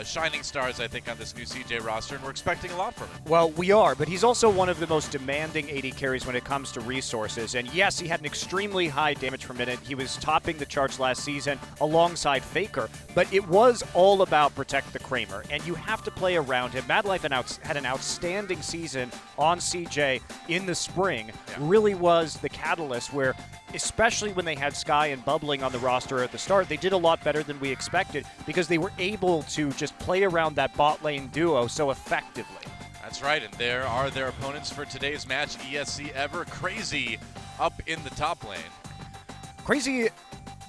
S6: shining stars, I think, on this new CJ roster, and we're expecting a lot from him.
S5: Well, we are, but he's also one of the most demanding AD carries when it comes to resources. And yes, he had an extremely high damage per minute. He was topping the charts last season alongside Faker, but it was all about protect the Kramer, and you have to play around him. Mad Life had an outstanding season on CJ in the spring. Really was the catalyst where, especially when they had Sky and Bubbling on the roster at the start, they did a lot better than we expected because they were able to just play around that bot lane duo so effectively.
S6: That's right, and there are their opponents for today's match. ESC Ever Crazy up in the top lane.
S5: Crazy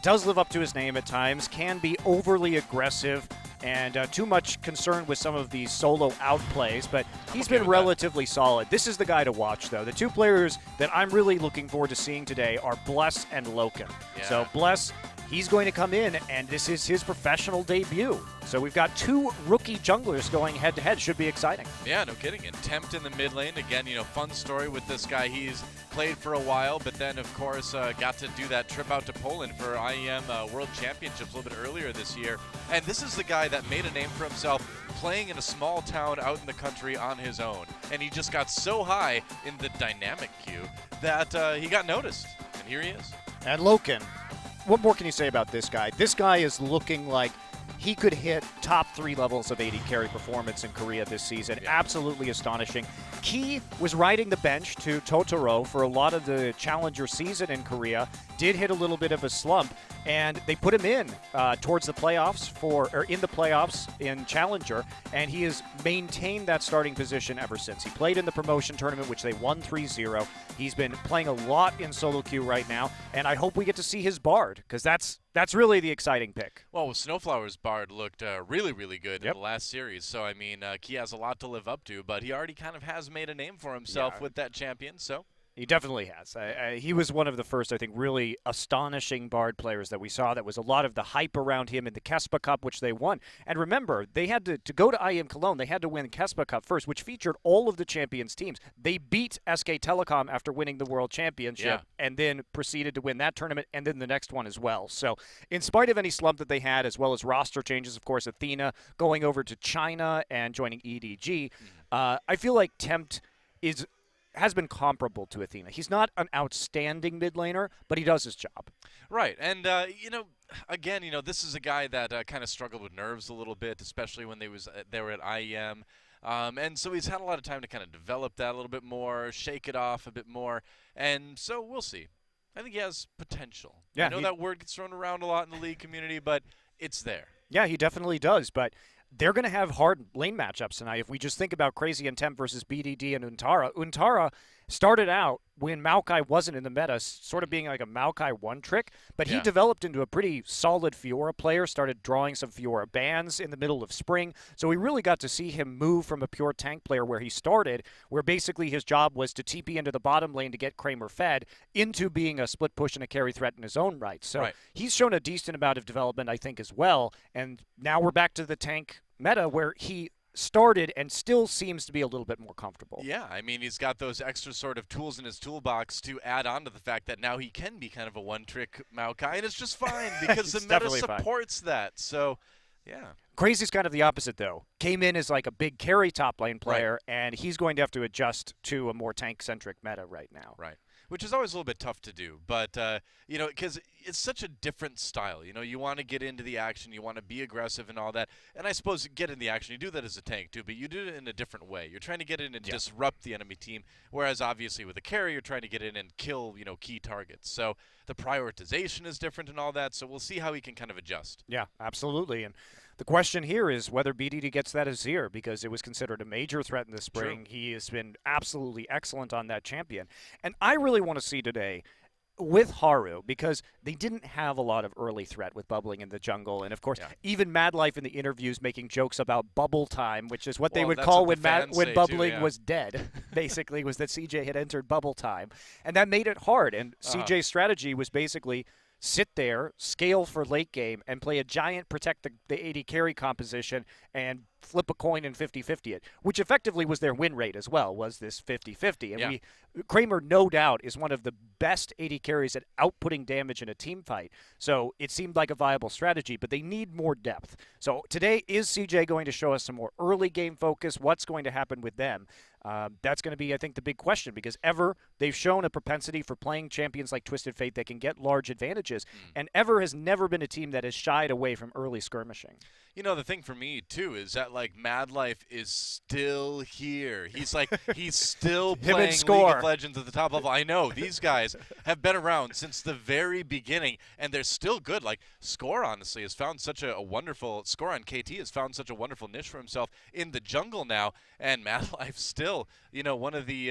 S5: does live up to his name at times, can be overly aggressive and too much concerned with some of these solo outplays, but he's been relatively solid. This is the guy to watch, though. The two players that I'm really looking forward to seeing today are Bless and Loken. So Bless, he's going to come in, and this is his professional debut. So we've got two rookie junglers going head-to-head. Should be exciting.
S6: Yeah, no kidding. And Tempt in the mid lane. Again, fun story with this guy. He's played for a while, but then, of course, got to do that trip out to Poland for IEM World Championships a little bit earlier this year. And this is the guy that made a name for himself playing in a small town out in the country on his own. And he just got so high in the dynamic queue that he got noticed. And here he is.
S5: And Loken, what more can you say about this guy? This guy is looking like he could hit top 3 levels of AD carry performance in Korea this season. Absolutely astonishing. Key was riding the bench to Totoro for a lot of the Challenger season in Korea. Did hit a little bit of a slump, and they put him in towards the playoffs in the playoffs in Challenger, and he has maintained that starting position ever since. He played in the promotion tournament, which they won 3-0. He's been playing a lot in solo queue right now, and I hope we get to see his Bard, because that's really the exciting pick.
S6: Well, Snowflower's Bard looked really, really good in the last series. So, I mean, Key has a lot to live up to, but he already kind of has made a name for himself with that champion, so.
S5: He definitely has. He was one of the first, I think, really astonishing Bard players that we saw. That was a lot of the hype around him in the Kespa Cup, which they won. And remember, they had to go to IEM Cologne, they had to win Kespa Cup first, which featured all of the champions' teams. They beat SK Telecom after winning the World Championship and then proceeded to win that tournament and then the next one as well. So in spite of any slump that they had, as well as roster changes, of course, Athena going over to China and joining EDG, I feel like Tempt has been comparable to Athena. He's not an outstanding mid laner, but he does his job.
S6: Right, and again, this is a guy that kind of struggled with nerves a little bit, especially when they were at IEM, and so he's had a lot of time to kind of develop that a little bit more, shake it off a bit more, and so we'll see. I think he has potential.
S5: Yeah,
S6: I know that word gets thrown around a lot in the league community, but it's there.
S5: Yeah, he definitely does, but they're going to have hard lane matchups tonight. If we just think about Crazy and Tempt versus BDD and Untara started out when Maokai wasn't in the meta, sort of being like a Maokai one-trick, but he developed into a pretty solid Fiora player, started drawing some Fiora bans in the middle of spring, so we really got to see him move from a pure tank player where he started, where basically his job was to TP into the bottom lane to get Kramer fed, into being a split push and a carry threat in his own right. So he's shown a decent amount of development, I think, as well, and now we're back to the tank meta where he started and still seems to be a little bit more comfortable.
S6: Yeah, I mean, he's got those extra sort of tools in his toolbox to add on to the fact that now he can be kind of a one-trick Maokai, and it's just fine because the meta supports that. So, yeah.
S5: Crazy's kind of the opposite, though. Came in as like a big carry top lane player, and he's going to have to adjust to a more tank-centric meta right now.
S6: Right. Which is always a little bit tough to do, but, because it's such a different style. You want to get into the action, you want to be aggressive and all that, and I suppose get in the action. You do that as a tank, too, but you do it in a different way. You're trying to get in and disrupt the enemy team, whereas obviously with a carry, you're trying to get in and kill, key targets. So the prioritization is different and all that, so we'll see how he can kind of adjust.
S5: Yeah, absolutely, and the question here is whether BDD gets that Azir, because it was considered a major threat in the spring. He has been absolutely excellent on that champion. And I really want to see today with Haru, because they didn't have a lot of early threat with bubbling in the jungle, and of course, even Mad Life in the interviews making jokes about bubble time, which is what they
S6: Well,
S5: would
S6: that's
S5: call
S6: what the fans
S5: when
S6: say too,
S5: bubbling
S6: yeah.
S5: was dead. Basically, was that CJ had entered bubble time, and that made it hard. And CJ's strategy was basically sit there, scale for late game, and play a giant protect the AD carry composition and flip a coin and 50-50 it, which effectively was their win rate as well, was this 50-50. And Kramer, no doubt, is one of the best AD carries at outputting damage in a team fight. So it seemed like a viable strategy, but they need more depth. So today, is CJ going to show us some more early game focus? What's going to happen with them? That's going to be, I think, the big question, because they've shown a propensity for playing champions like Twisted Fate that can get large advantages, and Ever has never been a team that has shied away from early skirmishing.
S6: You know, the thing for me, too, is that, like, Mad Life is still here. He's still playing League of Legends at the top level. I know. These guys have been around since the very beginning, and they're still good. Like, Score, honestly, has found such a wonderful – Score on KT has found such a wonderful niche for himself in the jungle now, and Mad Life still, you know, one of the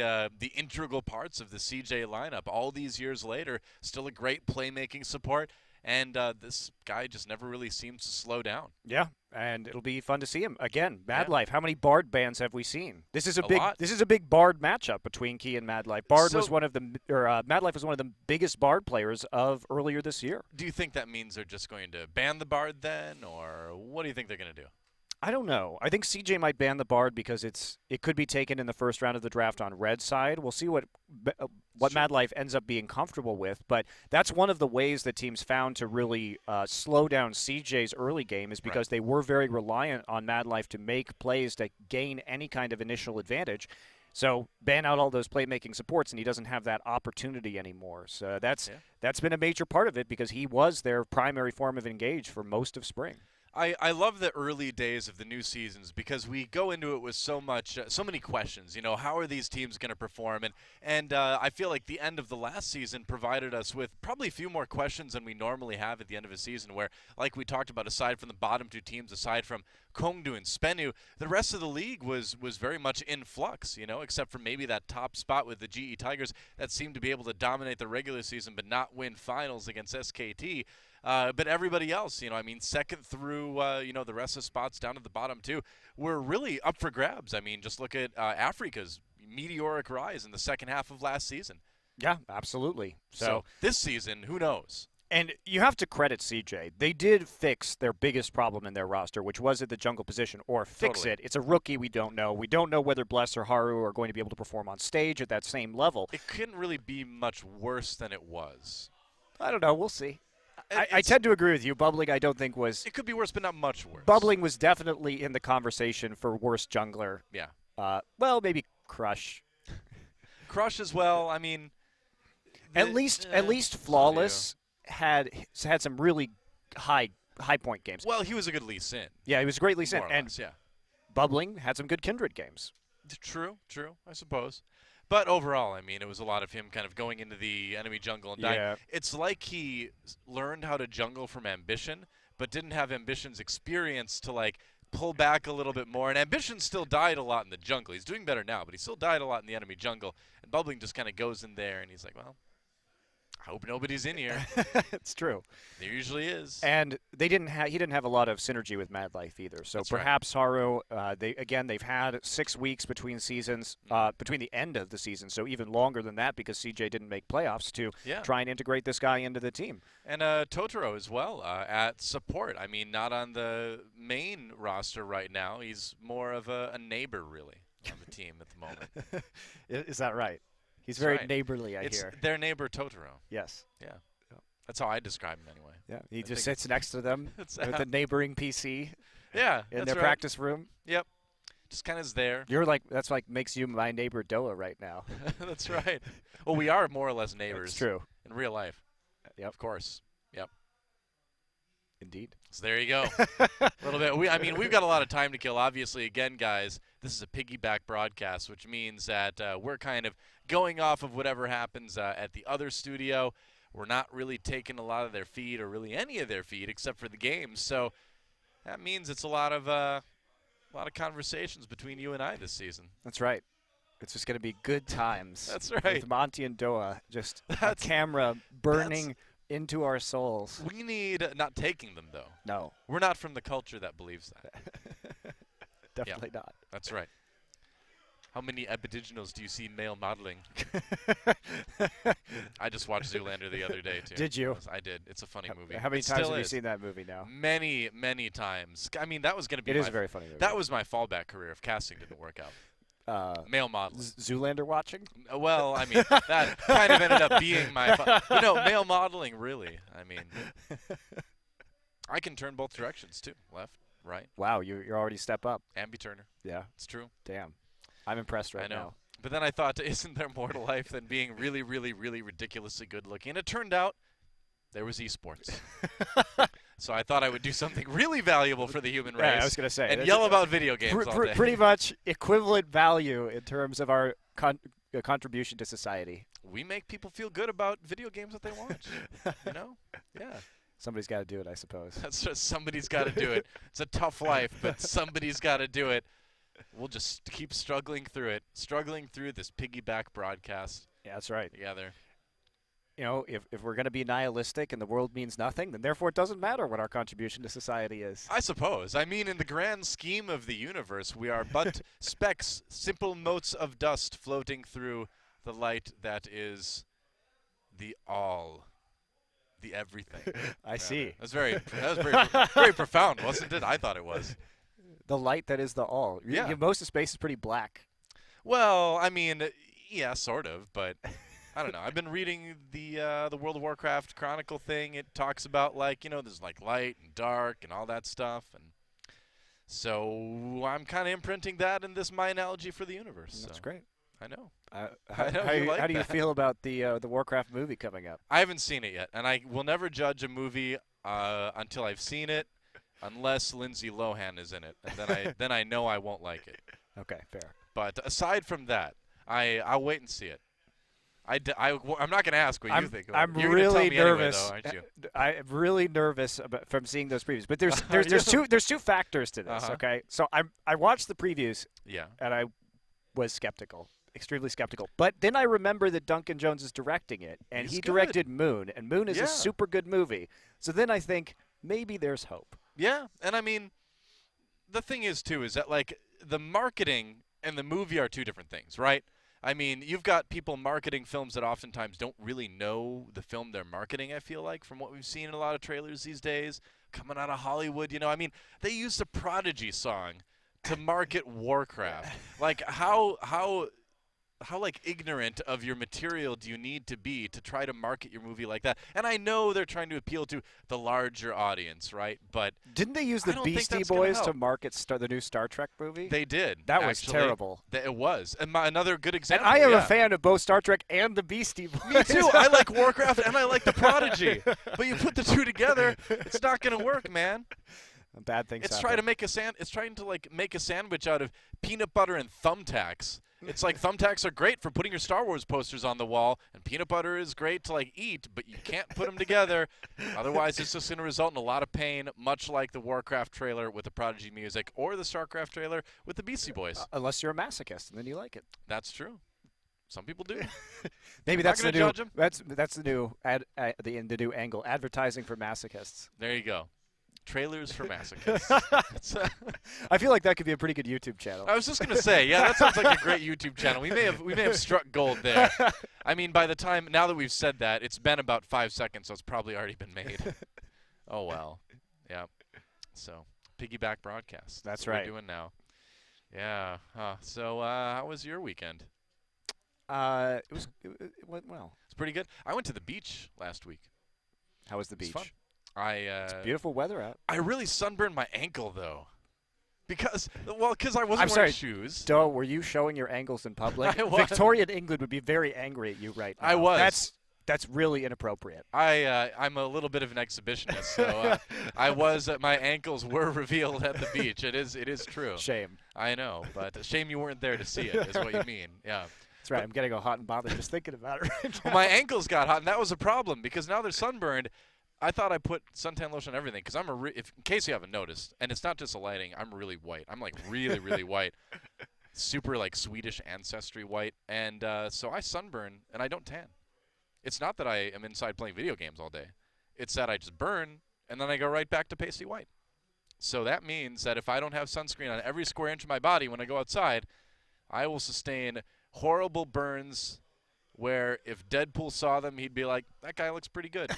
S6: integral parts of the CJ lineup. All these years later, still a great playmaking support. And this guy just never really seems to slow down.
S5: Yeah, and it'll be fun to see him again. Mad Life. How many Bard bans have we seen? This is a big Bard matchup between Key and Mad Life. Mad Life was one of the biggest Bard players of earlier this year.
S6: Do you think that means they're just going to ban the Bard then, or what do you think they're going to do?
S5: I don't know. I think CJ might ban the Bard because it could be taken in the first round of the draft on red side. We'll see what Mad Life ends up being comfortable with, but that's one of the ways that teams found to really slow down CJ's early game is because they were very reliant on Mad Life to make plays to gain any kind of initial advantage. So ban out all those playmaking supports, and he doesn't have that opportunity anymore. So that's been a major part of it because he was their primary form of engage for most of spring.
S6: I love the early days of the new seasons because we go into it with so many questions. You know, how are these teams going to perform? And I feel like the end of the last season provided us with probably a few more questions than we normally have at the end of a season where, like we talked about, aside from the bottom two teams, aside from Kongdu and Spenu, the rest of the league was very much in flux, you know, except for maybe that top spot with the GE Tigers that seemed to be able to dominate the regular season but not win finals against SKT. But everybody else, you know, I mean, second through, the rest of the spots down to the bottom, too, were really up for grabs. I mean, just look at Africa's meteoric rise in the second half of last season.
S5: Yeah, absolutely.
S6: So this season, who knows?
S5: And you have to credit CJ. They did fix their biggest problem in their roster, which was at the jungle position, or fix it. It's a rookie. We don't know. We don't know whether Bless or Haru are going to be able to perform on stage at that same level.
S6: It couldn't really be much worse than it was.
S5: I don't know. We'll see. I tend to agree with you. Bubbling, I don't think was...
S6: It could be worse, but not much worse.
S5: Bubbling was definitely in the conversation for worst jungler.
S6: Yeah.
S5: Well, maybe Crush.
S6: Crush as well. I mean...
S5: At least Flawless had some really high point games.
S6: Well, he was a good Lee Sin.
S5: Yeah, he was a great Lee Sin.
S6: And yeah.
S5: Bubbling had some good Kindred games.
S6: True, I suppose. But overall, I mean, it was a lot of him kind of going into the enemy jungle and dying.
S5: Yeah.
S6: It's like he learned how to jungle from Ambition, but didn't have Ambition's experience to, like, pull back a little bit more. And Ambition still died a lot in the jungle. He's doing better now, but he still died a lot in the enemy jungle. And Bubbling just kind of goes in there, and he's like, well, I hope nobody's in here.
S5: It's true.
S6: There usually is.
S5: And he didn't have a lot of synergy with Mad Life either. So
S6: That's
S5: perhaps Haru, they've had 6 weeks between seasons, between the end of the season, so even longer than that because CJ didn't make playoffs to try and integrate this guy into the team.
S6: And Totoro as well at support. I mean, not on the main roster right now. He's more of a neighbor, really, on the team at the moment.
S5: Is that right? He's
S6: That's
S5: very
S6: right.
S5: neighborly, I
S6: it's
S5: hear.
S6: their neighbor Totoro.
S5: Yes.
S6: Yeah. That's how I describe him anyway.
S5: Yeah. He just sits next to them with a neighboring PC.
S6: Yeah.
S5: In their practice room.
S6: Yep. Just kind of is there.
S5: That's like makes you my neighbor Doa right now.
S6: That's right. Well, we are more or less neighbors.
S5: That's true.
S6: In real life.
S5: Yep.
S6: Of course. Yep.
S5: Indeed.
S6: So there you go. A little bit. We've got a lot of time to kill. Obviously, again, guys, this is a piggyback broadcast, which means that we're kind of going off of whatever happens at the other studio. We're not really taking a lot of their feed or really any of their feed except for the games. So that means it's a lot of conversations between you and I this season.
S5: That's right. It's just going to be good times.
S6: That's right.
S5: With Monty and Doa, just a
S6: That's-
S5: camera burning into our souls.
S6: We need not taking them though.
S5: No,
S6: We're not from the culture that believes that.
S5: definitely not.
S6: That's right. How many aboriginals do you see male modeling? I just watched Zoolander the other day too.
S5: Did you?
S6: I did. It's a funny movie.
S5: How many
S6: It
S5: times
S6: still
S5: have you
S6: is.
S5: seen that movie now?
S6: Many, many times. I mean, that was going to be.
S5: It is
S6: my
S5: a very funny movie.
S6: That was my fallback career if casting didn't work out. Male modeling.
S5: Zoolander watching?
S6: Well, I mean, that kind of ended up being my. But no, male modeling really. I mean, I can turn both directions too, left, right,
S5: Wow, you're already step up.
S6: ambi-turner.
S5: Yeah,
S6: It's true.
S5: damn. I'm impressed right
S6: I know.
S5: now.
S6: But then I thought, isn't there more to life than being really, really, really ridiculously good looking? And it turned out there was esports. So I thought I would do something really valuable for the human race.
S5: Yeah, I was going to say.
S6: and
S5: that's-
S6: yell about video games all day.
S5: Pretty much equivalent value in terms of our contribution to society.
S6: We make people feel good about video games that they watch. You know? Yeah.
S5: Somebody's got to do it, I suppose.
S6: That's just somebody's got to do it. It's a tough life, but somebody's got to do it. We'll just keep struggling through it, struggling through this piggyback broadcast
S5: Yeah, that's right.
S6: together.
S5: You know, if we're going to be nihilistic and the world means nothing, then therefore it doesn't matter what our contribution to society is.
S6: I suppose. I mean, in the grand scheme of the universe, we are but specks, simple motes of dust floating through the light that is the all, the everything.
S5: I see.
S6: That was very, very profound, wasn't it? I thought it was.
S5: The light that is the all.
S6: Yeah.
S5: Most of space is pretty black.
S6: Well, I mean, yeah, sort of, but I don't know. I've been reading the World of Warcraft Chronicle thing. It talks about there's like light and dark and all that stuff, and so I'm kind of imprinting that in this my analogy for the universe.
S5: That's
S6: so.
S5: great.
S6: I know.
S5: How,
S6: know
S5: how,
S6: you
S5: you-
S6: like
S5: how do you
S6: that.
S5: feel about the Warcraft movie coming up?
S6: I haven't seen it yet, and I will never judge a movie until I've seen it, unless Lindsay Lohan is in it, and then I know I won't like it.
S5: Okay, fair.
S6: But aside from that, I'll wait and see it. I'm not going to ask what you think.
S5: I'm
S6: You're gonna tell
S5: really
S6: me anyway,
S5: nervous.
S6: though, aren't you?
S5: I'm really nervous from seeing those previews. But there's
S6: Are
S5: there's two factors to this.
S6: Uh-huh.
S5: Okay, so I watched the previews
S6: Yeah.
S5: and I was skeptical, extremely skeptical. But then I remember that Duncan Jones is directing it, and
S6: He's
S5: he
S6: good.
S5: directed Moon, and Moon is
S6: Yeah.
S5: a super good movie. So then I think maybe there's hope.
S6: Yeah, and I mean, the thing is too is that the marketing and the movie are two different things, right? I mean, you've got people marketing films that oftentimes don't really know the film they're marketing, I feel like, from what we've seen in a lot of trailers these days, coming out of Hollywood, I mean, they used the Prodigy song to market Warcraft. How ignorant of your material do you need to be to try to market your movie like that? And I know they're trying to appeal to the larger audience, right? But
S5: Didn't they use
S6: I
S5: the
S6: don't think
S5: Beastie
S6: that's gonna
S5: Boys to
S6: help.
S5: market the new Star Trek movie?
S6: they did.
S5: That was
S6: actually.
S5: terrible.
S6: It was. And another good
S5: And
S6: example.
S5: I am
S6: yeah.
S5: a fan of both Star Trek and the Beastie Boys.
S6: Me too. I like Warcraft and I like the Prodigy. But you put the two together, it's not going to work, man.
S5: Bad things
S6: It's
S5: happen.
S6: trying to make It's trying to make a sandwich out of peanut butter and thumbtacks. It's like thumbtacks are great for putting your Star Wars posters on the wall, and peanut butter is great to eat, but you can't put them together. Otherwise, it's just going to result in a lot of pain, much like the Warcraft trailer with the Prodigy music or the StarCraft trailer with the Beastie Boys.
S5: Unless you're a masochist, and then you like it.
S6: That's true. Some people do.
S5: Maybe
S6: I'm
S5: that's
S6: not
S5: the
S6: gonna
S5: new.
S6: judge 'em.
S5: That's the new the new angle. Advertising for masochists.
S6: There you go. Trailers for masochists.
S5: I feel like that could be a pretty good YouTube channel.
S6: I was just gonna say, yeah, that sounds like a great YouTube channel. We may have struck gold there. I mean, by the time now that we've said that, it's been about 5 seconds, so it's probably already been made. Oh well, yeah. So piggyback broadcast.
S5: That's
S6: what
S5: right.
S6: We're doing now. Yeah. So how was your weekend?
S5: It went well.
S6: It's pretty good. I went to the beach last week.
S5: How was the
S6: It's
S5: beach?
S6: fun.
S5: It's beautiful weather out.
S6: I really sunburned my ankle though, because I wasn't
S5: I'm
S6: wearing
S5: sorry.
S6: shoes.
S5: Doe, were you showing your angles in public?
S6: I was.
S5: Victorian England would be very angry at you right now.
S6: I was.
S5: That's really inappropriate.
S6: I'm a little bit of an exhibitionist, so I was. My ankles were revealed at the beach. It is true.
S5: Shame.
S6: I know, but shame you weren't there to see it. Is what you mean? Yeah.
S5: That's right. I'm getting all hot and bothered just thinking about it right now.
S6: Well, my ankles got hot, and that was a problem because now they're sunburned. I thought I put suntan lotion on everything because in case you haven't noticed, and it's not just a lighting. I'm really white. I'm really, really white. super like Swedish ancestry white, and so I sunburn and I don't tan. It's not that I am inside playing video games all day. It's that I just burn and then I go right back to pasty white. So that means that if I don't have sunscreen on every square inch of my body when I go outside, I will sustain horrible burns where if Deadpool saw them, he'd be like, that guy looks pretty good.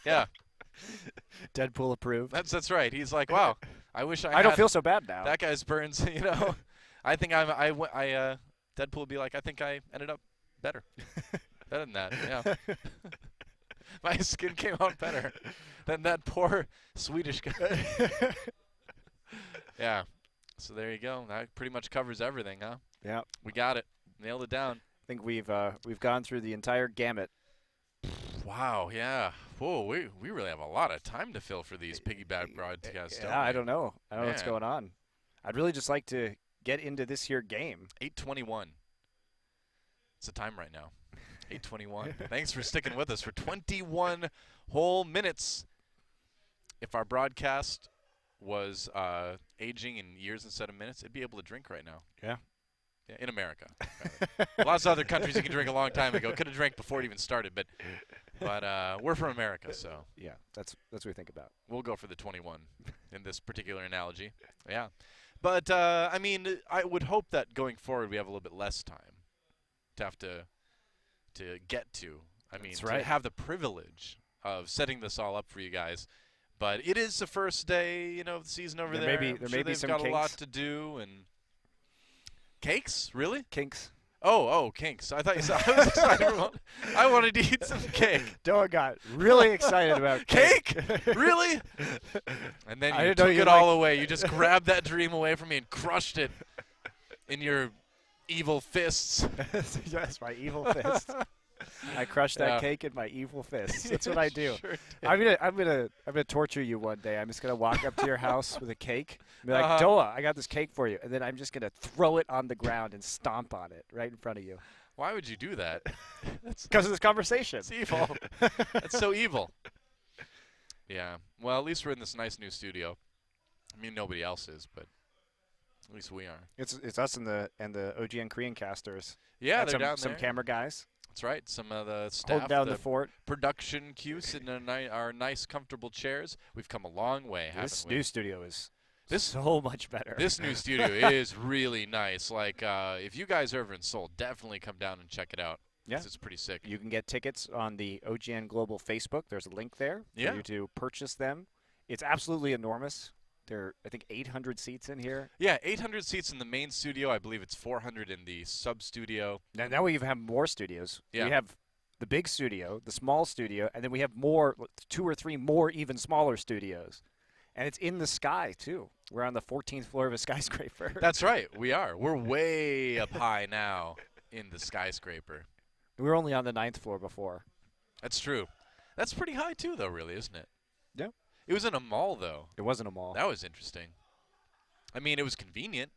S6: Yeah.
S5: Deadpool approved.
S6: That's right. He's like, wow, I wish I
S5: don't
S6: had
S5: feel so bad now.
S6: that guy's burns, you know. I think Deadpool would be like, I think I ended up better. Better than that, yeah. My skin came out better than that poor Swedish guy. Yeah. So there you go. That pretty much covers everything, huh?
S5: Yeah.
S6: We got it. Nailed it down.
S5: I think we've gone through the entire gamut.
S6: Wow, yeah. Whoa, we really have a lot of time to fill for these piggyback broadcasts.
S5: Yeah, I don't know. I don't know what's
S6: Man.
S5: going on. I'd really just like to get into this here game.
S6: 8:21. It's the time right now. 8:21. Thanks for sticking with us for 21 whole minutes. If our broadcast was aging in years instead of minutes, it'd be able to drink right now.
S5: Yeah.
S6: Yeah, in America. Lots of other countries you can drink a long time ago. Could have drank before it even started, but we're from America, so
S5: Yeah, that's what we think about.
S6: we'll go for the 21 in this particular analogy. Yeah. But, I mean, I would hope that going forward we have a little bit less time to have to get to. I mean,
S5: That's
S6: to
S5: right.
S6: have the privilege of setting this all up for you guys. But it is the first day, you know, of the season over
S5: There
S6: there.
S5: may be-
S6: I'm
S5: there
S6: sure
S5: may be
S6: they've
S5: some
S6: got a lot
S5: kinks.
S6: to do. And cakes? Really?
S5: Kinks.
S6: Oh, kinks. I thought you said I was excited about. I wanted to eat some cake.
S5: Doa got really excited about
S6: Cake? Really? And then
S5: I
S6: you
S5: didn't know
S6: took
S5: you
S6: it all away. You just grabbed that dream away from me and crushed it in your evil fists.
S5: Yes, my evil fist. I crushed that
S6: Yeah.
S5: cake in my evil fist. That's what I do.
S6: Sure did.
S5: I'm gonna torture you one day. I'm just gonna walk up to your house with a cake, and be like,
S6: Uh-huh.
S5: Doa, I got this cake for you, and then I'm just gonna throw it on the ground and stomp on it right in front of you.
S6: Why would you do that? That's
S5: Because of this conversation.
S6: It's evil. That's so evil. Yeah. Well, at least we're in this nice new studio. I mean, nobody else is, but at least we are.
S5: It's us and the OGN Korean casters.
S6: Yeah,
S5: And
S6: they're down
S5: some
S6: there.
S5: camera guys.
S6: That's right. Some of the staff,
S5: Hold down the fort.
S6: production queue, sitting in our nice, comfortable chairs. We've come a long way, haven't
S5: This
S6: we?
S5: new studio is
S6: This-
S5: so much better.
S6: This new studio is really nice. Like, if you guys are ever in Seoul, definitely come down and check it out.
S5: Yeah.
S6: 'Cause it's pretty sick.
S5: You can get tickets on the OGN Global Facebook. There's a link there
S6: Yeah.
S5: for you to purchase them. It's absolutely enormous. There are, I think, 800 seats in here.
S6: Yeah, 800 seats in the main studio. I believe it's 400 in the sub-studio.
S5: Now we have more studios.
S6: Yeah.
S5: We have the big studio, the small studio, and then we have more, 2 or 3 more even smaller studios. And it's in the sky, too. We're on the 14th floor of a skyscraper.
S6: That's right. We are. We're way up high now in the skyscraper.
S5: We were only on the 9th floor before.
S6: That's true. That's pretty high, too, though, really, isn't it?
S5: Yeah.
S6: It was in a mall, though.
S5: It wasn't a mall.
S6: That was interesting. I mean, it was convenient.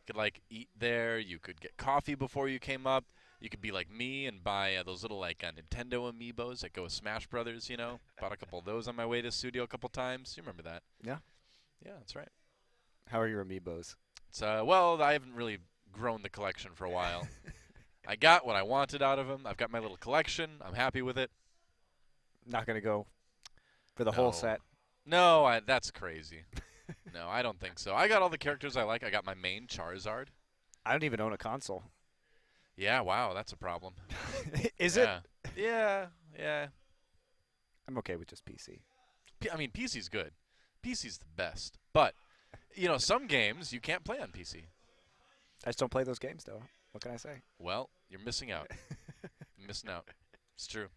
S6: You could, like, eat there. You could get coffee before you came up. You could be like me and buy those little, like, Nintendo amiibos that go with Smash Brothers, you know. Bought a couple of those on my way to the studio a couple times. You remember that?
S5: Yeah.
S6: Yeah, that's right.
S5: How are your amiibos?
S6: It's, well, I haven't really grown the collection for a while. I got what I wanted out of them. I've got my little collection. I'm happy with it.
S5: Not going to go for the whole
S6: No.
S5: set.
S6: No, that's crazy. No, I don't think so. I got all the characters I like. I got my main Charizard.
S5: I don't even own a console.
S6: Yeah, wow, that's a problem.
S5: Is it?
S6: Yeah.
S5: I'm okay with just PC.
S6: I mean, PC's good. PC's the best. But, you know, some games you can't play on PC.
S5: I just don't play those games, though. What can I say?
S6: Well, you're missing out. You're missing out. It's true.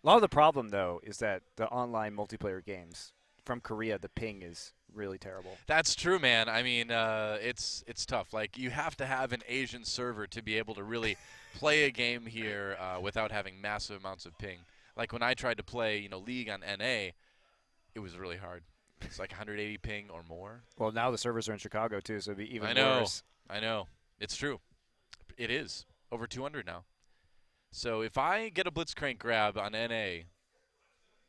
S5: A lot of the problem, though, is that the online multiplayer games from Korea, the ping is really terrible.
S6: That's true, man. I mean, it's tough. Like, you have to have an Asian server to be able to really play a game here without having massive amounts of ping. Like, when I tried to play, you know, League on NA, it was really hard. It's like 180 ping or more.
S5: Well, now the servers are in Chicago, too, so it'd be even
S6: I know.
S5: worse.
S6: I know. It's true. It is. Over 200 now. So if I get a Blitzcrank grab on NA,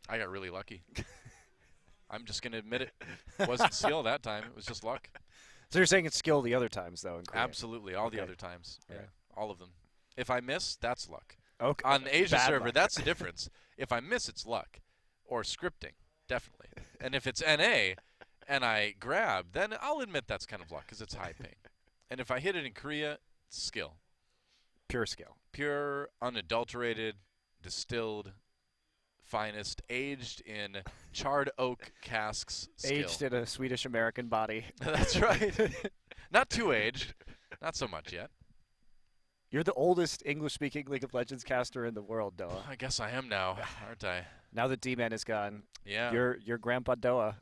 S6: I got really lucky. I'm just going to admit it. It wasn't skill that time. It was just luck.
S5: So you're saying it's skill the other times, though, in Korea?
S6: Absolutely, all the
S5: Okay.
S6: other times. Yeah,
S5: Right.
S6: all of them. If I miss, that's luck.
S5: Okay.
S6: On the Asia
S5: Bad
S6: server,
S5: luck.
S6: that's the difference. If I miss, it's luck. Or scripting, definitely. And if it's NA and I grab, then I'll admit that's kind of luck because it's high ping. And if I hit it in Korea, it's skill.
S5: Pure skill.
S6: Pure, unadulterated, distilled, finest, aged in charred oak casks skill.
S5: Aged in a Swedish-American body.
S6: That's right. Not too aged. Not so much yet.
S5: You're the oldest English-speaking League of Legends caster in the world, Doa.
S6: I guess I am now, aren't I?
S5: Now that D-Man is gone,
S6: Yeah.
S5: you're Grandpa Doa.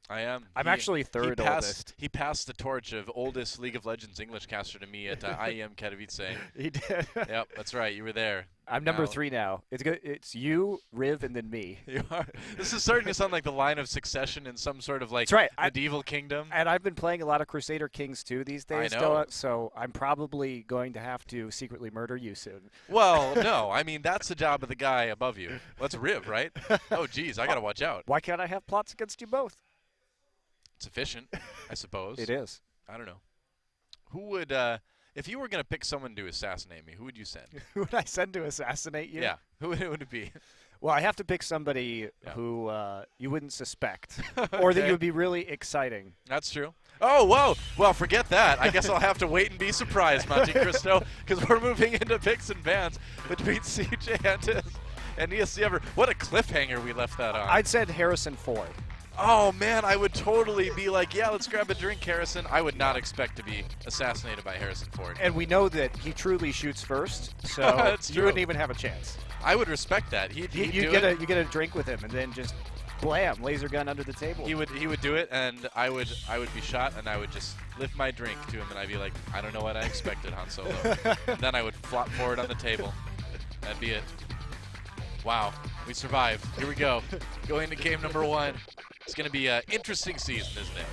S6: I am.
S5: I'm actually third oldest.
S6: He passed the torch of oldest League of Legends English caster to me at IEM Katowice.
S5: He did.
S6: Yep, that's right. You were there.
S5: I'm number
S6: Now-
S5: 3 now. It's good. It's you, Riv, and then me.
S6: You are. This is starting to sound like the line of succession in some sort of like
S5: That's right.
S6: medieval kingdom.
S5: And I've been playing a lot of Crusader Kings too these days,
S6: I know.
S5: Doa, so I'm probably going to have to secretly murder you soon.
S6: Well, no. I mean, that's the job of the guy above you. That's Riv, right? Oh, geez. I got to watch out.
S5: Why can't I have plots against you both?
S6: It's efficient, I suppose.
S5: It is.
S6: I don't know. Who would, if you were going to pick someone to assassinate me, who would you send?
S5: Who would I send to assassinate you?
S6: Yeah. Who would it be?
S5: Well, I have to pick somebody
S6: Yeah.
S5: who you wouldn't suspect, or that
S6: Okay.
S5: you would be really exciting.
S6: That's true. Oh, whoa. Well, forget that. I guess I'll have to wait and be surprised, Monte Cristo, because we're moving into picks and bans between CJ and ESC Ever. What a cliffhanger we left that on.
S5: I'd send Harrison Ford.
S6: Oh, man, I would totally be like, yeah, let's grab a drink, Harrison. I would not expect to be assassinated by Harrison Ford.
S5: And we know that he truly shoots first, so
S6: That's
S5: you
S6: true.
S5: wouldn't even have a chance.
S6: I would respect that. He'd
S5: You
S6: do
S5: get
S6: it.
S5: you get a drink with him, and then just blam, laser gun under the table.
S6: He would do it, and I would be shot, and I would just lift my drink to him, and I'd be like, I don't know what I expected, Han Solo. And then I would flop forward on the table. That'd be it. Wow, we survived. Here we go. Going to game number 1. It's going to be an interesting season, isn't it?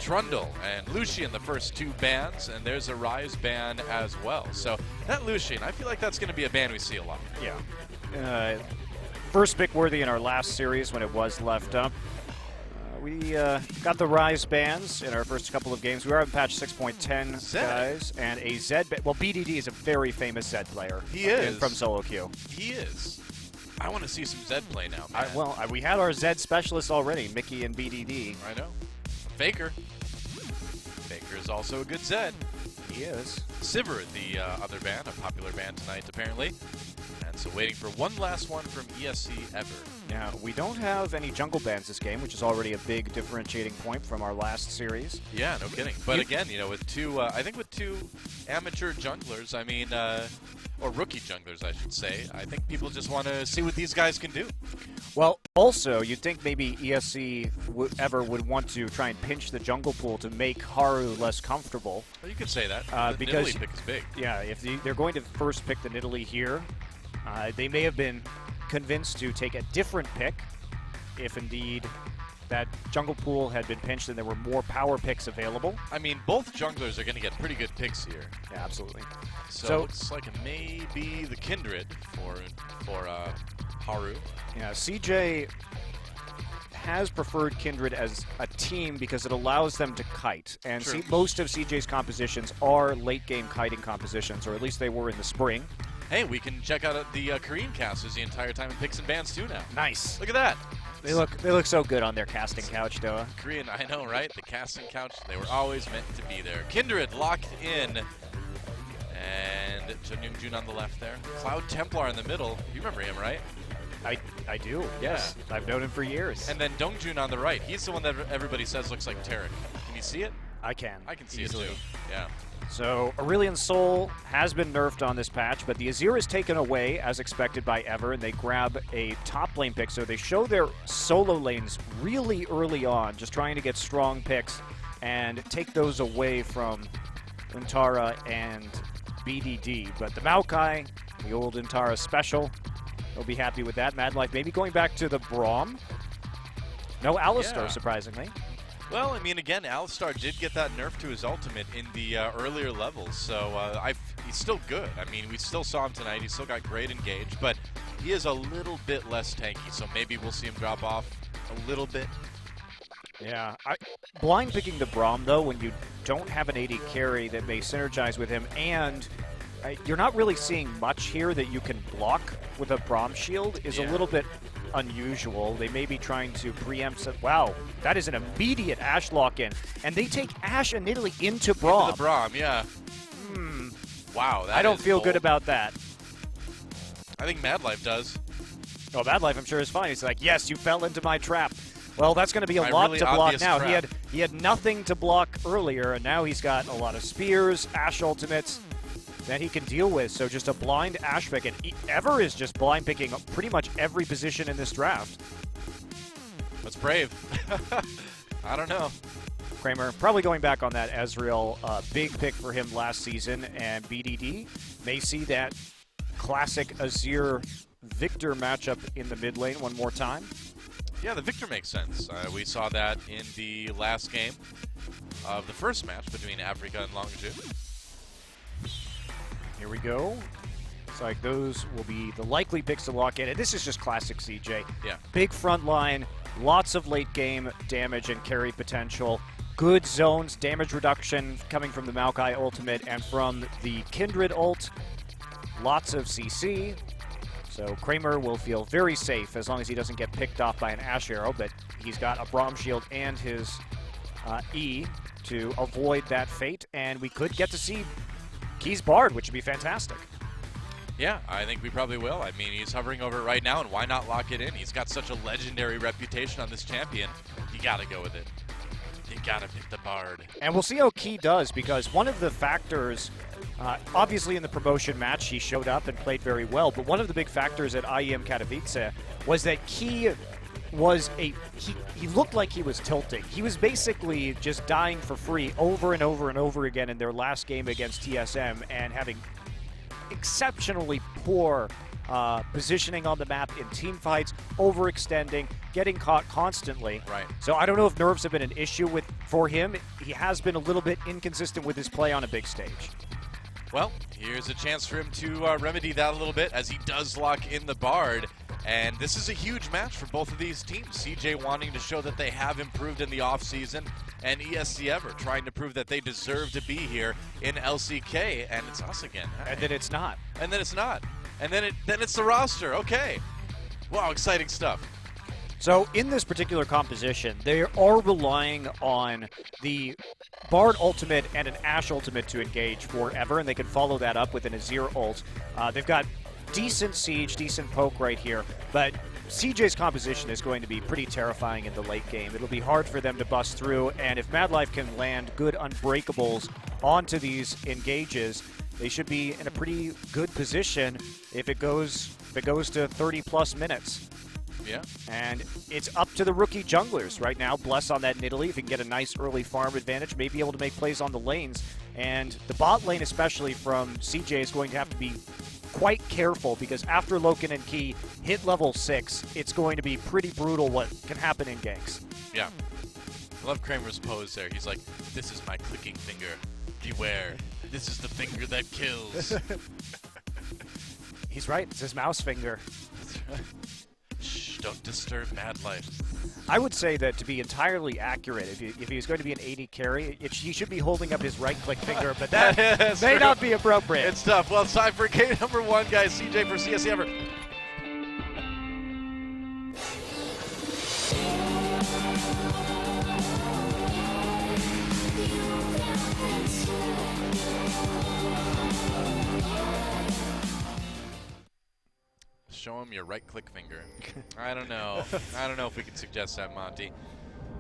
S6: Trundle and Lucian, the first 2 bans, and there's a Rise ban as well. So that Lucian, I feel like that's going to be a ban we see a lot.
S5: Yeah. First pick worthy in our last series when it was left up. We got the Rise bans in our first couple of games. We are on patch 6.10,
S6: Zed.
S5: guys, and a Zed. Well, BDD is a very famous Zed player.
S6: He is.
S5: From solo queue.
S6: He is. I want to see some Zed play now, man.
S5: We had our Zed specialists already, Mickey and BDD.
S6: I know. Faker. Faker is also a good Zed.
S5: He is.
S6: Sivir, the other band, a popular band tonight, apparently. And so waiting for one last one from ESC Ever.
S5: Yeah, we don't have any jungle bans this game, which is already a big differentiating point from our last series.
S6: Yeah, no kidding. But again, you know, with 2, I think with 2 amateur junglers, I mean, or rookie junglers, I should say, I think people just want to see what these guys can do.
S5: Well, also, you'd think maybe ESC Ever would want to try and pinch the jungle pool to make Haru less comfortable.
S6: Well, you could say that. The
S5: because
S6: Nidalee pick is big.
S5: Yeah, if they're going to first pick the Nidalee here, they may have been convinced to take a different pick if indeed that jungle pool had been pinched and there were more power picks available.
S6: I mean, both junglers are going to get pretty good picks here.
S5: Yeah, absolutely.
S6: So it looks like it may be the Kindred for Haru.
S5: Yeah, CJ has preferred Kindred as a team because it allows them to kite. And
S6: True.
S5: most of CJ's compositions are late-game kiting compositions, or at least they were in the spring.
S6: Hey, we can check out the Korean casters the entire time in picks and bans too now.
S5: Nice.
S6: Look at that.
S5: They look so good on their casting couch, Doa.
S6: Korean, I know, right? The casting couch, they were always meant to be there. Kindred locked in. And Jung Jun on the left there. Cloud Templar in the middle. You remember him, right?
S5: I do, yes. I've known him for years.
S6: And then Dongjun on the right. He's the one that everybody says looks like Tarek. Can you see it?
S5: I can.
S6: I can see
S5: easily.
S6: it too. Yeah.
S5: So Aurelion Sol has been nerfed on this patch, but the Azir is taken away as expected by Ever, and they grab a top lane pick. So they show their solo lanes really early on, just trying to get strong picks and take those away from Untara and BDD. But the Maokai, the old Untara special, they'll be happy with that. Mad Life maybe going back to the Braum. No Alistar,
S6: Yeah.
S5: surprisingly.
S6: Well, I mean, again, Alistar did get that nerf to his ultimate in the earlier levels, so he's still good. I mean, we still saw him tonight. He's still got great engage, but he is a little bit less tanky, so maybe we'll see him drop off a little bit.
S5: Yeah, blind picking the Braum, though, when you don't have an AD carry that may synergize with him, and you're not really seeing much here that you can block with a Braum shield is a little bit unusual. They may be trying to preempt some. Wow, that is an immediate Ashe lock-in. And they take Ashe and Nidalee into Braum.
S6: Into the Braum, yeah. Wow, that
S5: I don't
S6: is
S5: feel
S6: bold.
S5: good about that.
S6: I think Mad Life does.
S5: Oh, Mad Life, I'm sure, is fine. He's like, yes, you fell into my trap. Well, that's going to be a
S6: My
S5: lot
S6: really
S5: to block
S6: obvious
S5: now.
S6: trap.
S5: He had nothing to block earlier, and now he's got a lot of spears, Ashe ultimates that he can deal with. So just a blind Ashe pick, and Ever is just blind picking pretty much every position in this draft.
S6: That's brave. I don't know.
S5: Kramer probably going back on that Ezreal big pick for him last season, and BDD may see that classic Azir Victor matchup in the mid lane one more time.
S6: Yeah, the Victor makes sense. We saw that in the last game of the first match between Africa and Longzhu.
S5: Here we go. It's like those will be the likely picks to lock in. And this is just classic CJ.
S6: Yeah.
S5: Big front line, lots of late game damage and carry potential. Good zones, damage reduction coming from the Maokai ultimate and from the Kindred ult. Lots of CC. So Kramer will feel very safe as long as he doesn't get picked off by an Ashe arrow, but he's got a Braum shield and his E to avoid that fate, and we could get to see Keys Bard, which would be fantastic.
S6: Yeah, I think we probably will. I mean, he's hovering over it right now, and why not lock it in? He's got such a legendary reputation on this champion. You gotta go with it. You gotta pick the Bard.
S5: And we'll see how Key does, because one of the factors, obviously in the promotion match he showed up and played very well, but one of the big factors at IEM Katowice was that Key was he looked like he was tilting. He was basically just dying for free over and over and over again in their last game against TSM and having exceptionally poor positioning on the map in team fights, overextending, getting caught constantly.
S6: Right.
S5: So I don't know if nerves have been an issue for him. He has been a little bit inconsistent with his play on a big stage.
S6: Well, here's a chance for him to remedy that a little bit as he does lock in the Bard. And this is a huge match for both of these teams. CJ wanting to show that they have improved in the offseason, and ESC Ever trying to prove that they deserve to be here in LCK, and it's us again.
S5: And then it's not.
S6: And then it's not. And then it's the roster. Okay. Wow, exciting stuff.
S5: So in this particular composition, they are relying on the Bard ultimate and an Ashe ultimate to engage forever, and they can follow that up with an Azir ult. They've got decent siege, decent poke right here, but CJ's composition is going to be pretty terrifying in the late game. It'll be hard for them to bust through, and if Mad Life can land good unbreakables onto these engages, they should be in a pretty good position if it goes to 30-plus minutes.
S6: Yeah.
S5: And it's up to the rookie junglers right now. Bless on that Nidalee. If he can get a nice early farm advantage, may be able to make plays on the lanes. And the bot lane, especially from CJ, is going to have to be quite careful, because after Loken and Key hit level 6, it's going to be pretty brutal what can happen in ganks.
S6: Yeah. I love Kramer's pose there. He's like, this is my clicking finger. Beware. This is the finger that kills.
S5: He's right. It's his mouse finger.
S6: Shh, don't disturb Mad Life.
S5: I would say that to be entirely accurate, if he was going to be an AD carry, he should be holding up his right-click finger, but that may not be appropriate.
S6: It's tough. Well, it's time for game number 1, guys. CJ for CSC Ever. Show him your right-click finger. I don't know. I don't know if we can suggest that, Monty.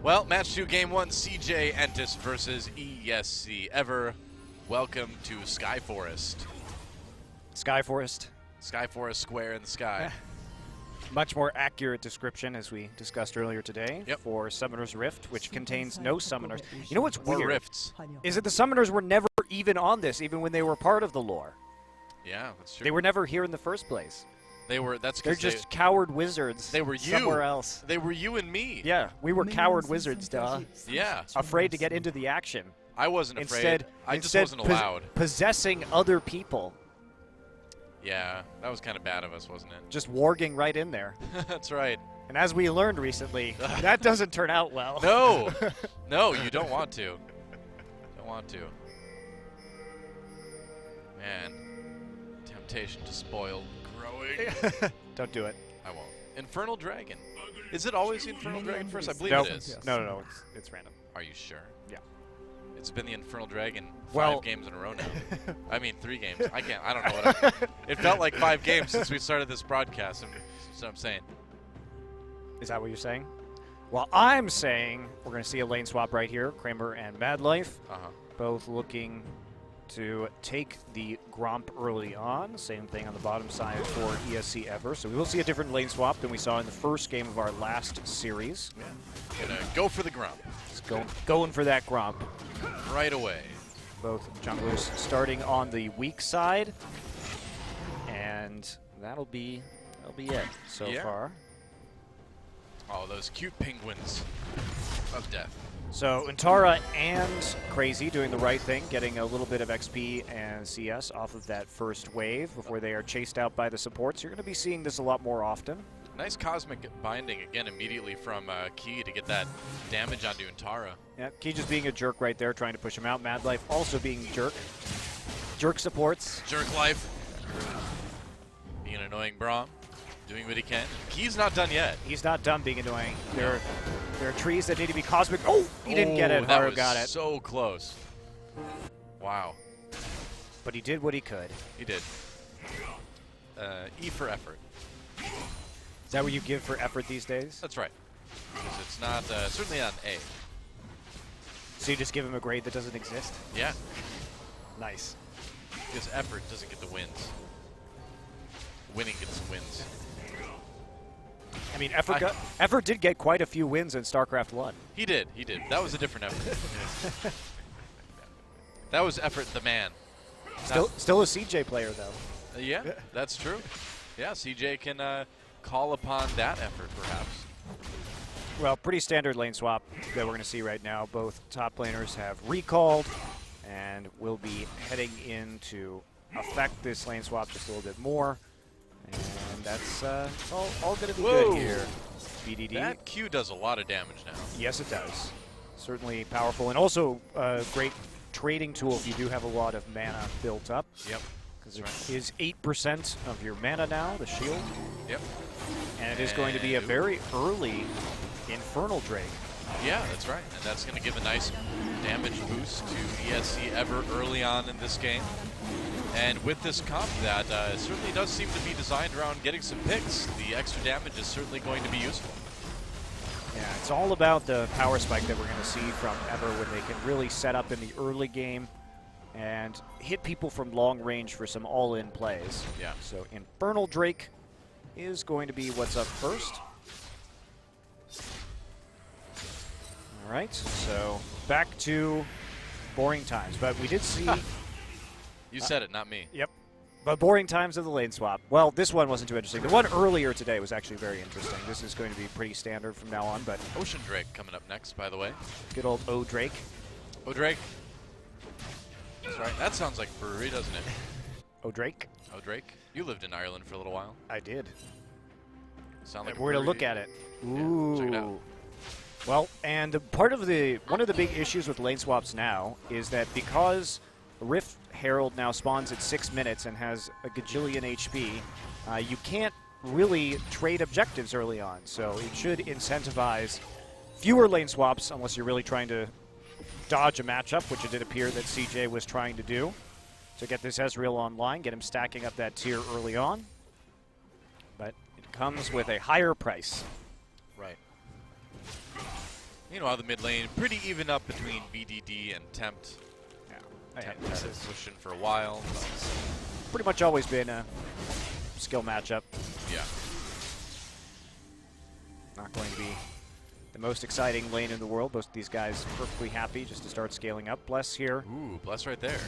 S6: Well, match 2, game 1, CJ Entus versus ESC Ever. Welcome to Skyforest.
S5: Skyforest.
S6: Skyforest square in the sky.
S5: Much more accurate description, as we discussed earlier today, for Summoner's Rift, which contains no summoners. You know what's
S6: Or
S5: weird?
S6: rifts.
S5: Is that the Summoners were never even on this, even when they were part of the lore.
S6: Yeah, that's true.
S5: They were never here in the first place.
S6: They were. That's
S5: They're
S6: 'cause
S5: just coward wizards.
S6: They were you.
S5: somewhere else.
S6: They were you and me.
S5: Yeah, we were coward wizards, duh.
S6: Yeah.
S5: Afraid to get into the action.
S6: I wasn't afraid. I just
S5: instead
S6: wasn't allowed.
S5: Possessing other people.
S6: Yeah, that was kind of bad of us, wasn't it?
S5: Just warging right in there.
S6: That's right.
S5: And as we learned recently, that doesn't turn out well.
S6: No, no, you don't want to. Don't want to. Man, temptation to spoil growing.
S5: Don't do it.
S6: I won't. Infernal Dragon. Is it always the Infernal Dragon first? I believe
S5: No.
S6: it is.
S5: No. It's random.
S6: Are you sure?
S5: Yeah.
S6: It's been the Infernal Dragon 5
S5: Well-
S6: games in a row now. I mean, 3 games. I don't know what it felt like 5 games since we started this broadcast. That's what I'm saying.
S5: Is that what you're saying? Well, I'm saying we're going to see a lane swap right here. Kramer and Madlife both looking to take the Gromp early on. Same thing on the bottom side for ESC Ever. So we will see a different lane swap than we saw in the first game of our last series.
S6: Gonna go for the Grump
S5: Just going for that Gromp.
S6: right away.
S5: Both junglers starting on the weak side. And that'll be it so
S6: Yeah.
S5: far.
S6: Oh, those cute penguins of death.
S5: So Untara and Crazy doing the right thing, getting a little bit of XP and CS off of that first wave before they are chased out by the supports. You're going to be seeing this a lot more often.
S6: Nice cosmic binding again immediately from Key to get that damage onto Untara.
S5: Yeah, Key just being a jerk right there, trying to push him out. Madlife also being jerk. Jerk supports.
S6: Jerk life. Being an annoying Braum. Doing what he can. Key's not done yet.
S5: He's not done being annoying. There are trees that need to be cosmic. Oh, he didn't get it.
S6: That
S5: Haru
S6: was
S5: got it.
S6: so close. Wow.
S5: But he did what he could.
S6: He did. E for effort.
S5: Is that what you give for effort these days?
S6: That's right. 'Cause it's not, certainly not an A.
S5: So you just give him a grade that doesn't exist?
S6: Yeah.
S5: Nice.
S6: Because effort doesn't get the wins. Winning gets the wins.
S5: I mean, Effort did get quite a few wins in StarCraft 1.
S6: He did. That was a different effort. That was effort the man.
S5: Still a CJ player, though.
S6: Yeah, that's true. Yeah, CJ can call upon that effort, perhaps.
S5: Well, pretty standard lane swap that we're going to see right now. Both top laners have recalled and will be heading in to affect this lane swap just a little bit more. And that's all going to be good here. BDD.
S6: That Q does a lot of damage now.
S5: Yes, it does. Certainly powerful. And also a great trading tool if you do have a lot of mana built up.
S6: Yep.
S5: Because it is 8% of your mana now, the shield.
S6: Yep.
S5: And it is going to be a very early Infernal Drake.
S6: Yeah, that's right. And that's going to give a nice damage boost to ESC Ever early on in this game. And with this comp, that certainly does seem to be designed around getting some picks. The extra damage is certainly going to be useful.
S5: Yeah, it's all about the power spike that we're going to see from Ever when they can really set up in the early game and hit people from long range for some all-in plays.
S6: Yeah.
S5: So Infernal Drake is going to be what's up first. All right, so back to boring times. But we did see...
S6: You said it, not me.
S5: Yep. But boring times of the lane swap. Well, this one wasn't too interesting. The one earlier today was actually very interesting. This is going to be pretty standard from now on, but
S6: Ocean Drake coming up next, by the way.
S5: good old O Drake.
S6: Oh, Drake. That's right. That sounds like a brewery, doesn't it?
S5: O Drake?
S6: Oh, Drake. You lived in Ireland for a little while.
S5: I did.
S6: Sound like
S5: We're
S6: a
S5: going to look
S6: brewery.
S5: at it.
S6: Yeah,
S5: Ooh.
S6: check it out.
S5: Well, and one of the big issues with lane swaps now is that because Rift Herald now spawns at 6 minutes and has a gajillion HP, you can't really trade objectives early on. So it should incentivize fewer lane swaps unless you're really trying to dodge a matchup, which it did appear that CJ was trying to do. To get this Ezreal online, get him stacking up that tier early on. But it comes with a higher price.
S6: Right. Meanwhile, the mid lane, pretty even up between BDD and Tempt. Tempt has been pushing for a while.
S5: Pretty much always been a skill matchup.
S6: Yeah.
S5: Not going to be the most exciting lane in the world. Both of these guys perfectly happy just to start scaling up. Bless here.
S6: Ooh, Bless right there.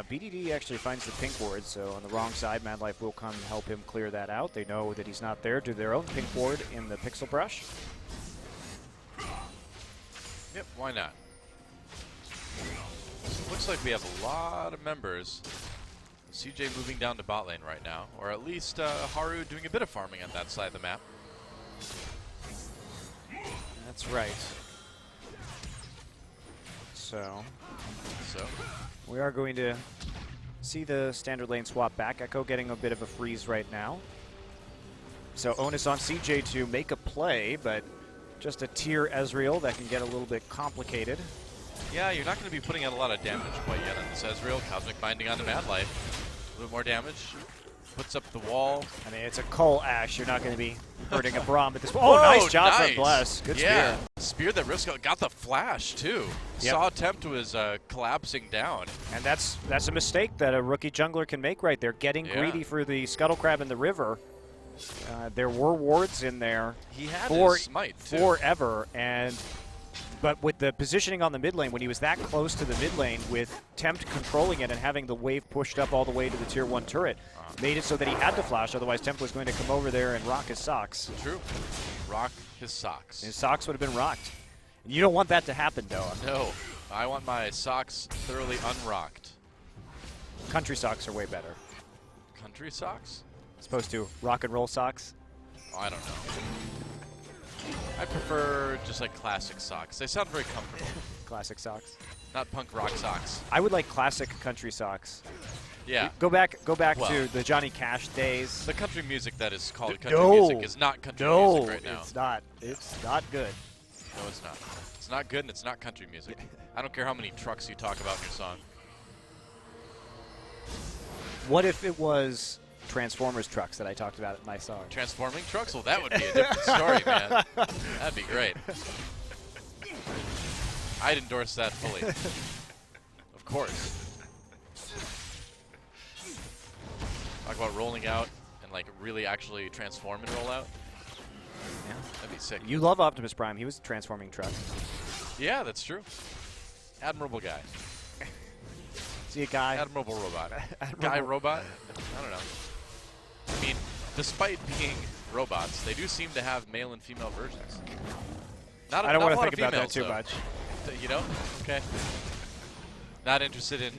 S5: BDD actually finds the pink ward, so on the wrong side, Madlife will come help him clear that out. They know that he's not there. Do their own pink ward in the pixel brush.
S6: Yep, why not? So looks like we have a lot of members. CJ moving down to bot lane right now, or at least Haru doing a bit of farming on that side of the map.
S5: That's right. So we are going to see the standard lane swap back. Echo getting a bit of a freeze right now. So onus on CJ to make a play, but just a tier Ezreal that can get a little bit complicated.
S6: Yeah, you're not going to be putting out a lot of damage quite yet on this Ezreal. Cosmic Binding onto Mad Life. A little more damage. Puts up the wall.
S5: I mean, it's a Cull Ash. You're not going to be hurting a Braum at this point. Oh, nice job from Bless. Good
S6: yeah.
S5: spear.
S6: Spear that Risko got the flash, too.
S5: Yep.
S6: Saw Tempt was collapsing down.
S5: And that's a mistake that a rookie jungler can make right there, getting greedy for the Scuttle Crab in the river. There were wards in there
S6: He had
S5: for
S6: his smite, too.
S5: forever, but with the positioning on the mid lane, when he was that close to the mid lane with Tempt controlling it and having the wave pushed up all the way to the tier 1 turret, made it so that he had to flash, otherwise Tempt was going to come over there and rock his socks.
S6: True. Rock his socks.
S5: His socks would have been rocked. You don't want that to happen, Doa.
S6: No. I want my socks thoroughly unrocked.
S5: Country socks are way better.
S6: Country socks?
S5: As opposed to rock and roll socks.
S6: Oh, I don't know. I prefer just like classic socks. They sound very comfortable.
S5: Classic socks.
S6: Not punk rock socks.
S5: I would like classic country socks.
S6: Yeah.
S5: Go back
S6: Well,
S5: to the Johnny Cash days.
S6: The country music that is called country music is not country music right now.
S5: It's not. It's not good.
S6: No, it's not. It's not good and it's not country music. I don't care how many trucks you talk about in your song.
S5: What if it was Transformers trucks that I talked about in my song?
S6: Transforming trucks? Well, that would be a different story, man. That'd be great. I'd endorse that fully. Of course. Talk about rolling out and like really actually transform and roll out.
S5: Yeah.
S6: That'd be sick.
S5: You love Optimus Prime. He was a transforming truck.
S6: Yeah, that's true. Admirable guy.
S5: See a guy?
S6: Admirable robot. Guy robot? I don't know. I mean, despite being robots, they do seem to have male and female versions.
S5: I don't want to think
S6: females,
S5: about that too
S6: though.
S5: much.
S6: You know? Okay. Not interested in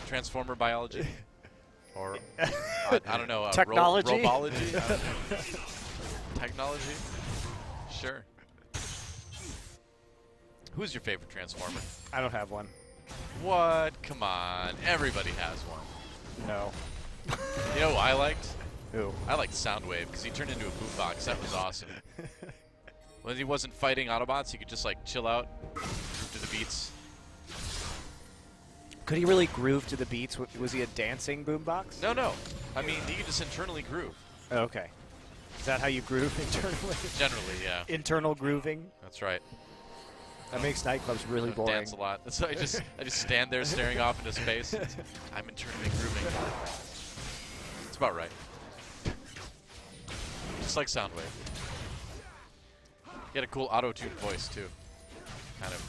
S6: transformer biology? Or, I don't know.
S5: Technology?
S6: Robology? I don't know. Technology? Sure. Who's your favorite transformer?
S5: I don't have one.
S6: What? Come on. Everybody has one.
S5: No.
S6: You know who I liked?
S5: Who?
S6: I liked Soundwave because he turned into a boombox. That was awesome. When he wasn't fighting Autobots, he could just like chill out, groove to the beats.
S5: Could he really groove to the beats? Was he a dancing boombox?
S6: No, no. I mean, he could just internally groove.
S5: Oh, okay. Is that how you groove internally?
S6: Generally, yeah.
S5: Internal grooving?
S6: That's right.
S5: That makes nightclubs really boring.
S6: Dance a lot. That's why I just stand there staring off into space. I'm internally grooving. It's about right. Just like Soundwave. He had a cool auto-tuned voice too. Kind of.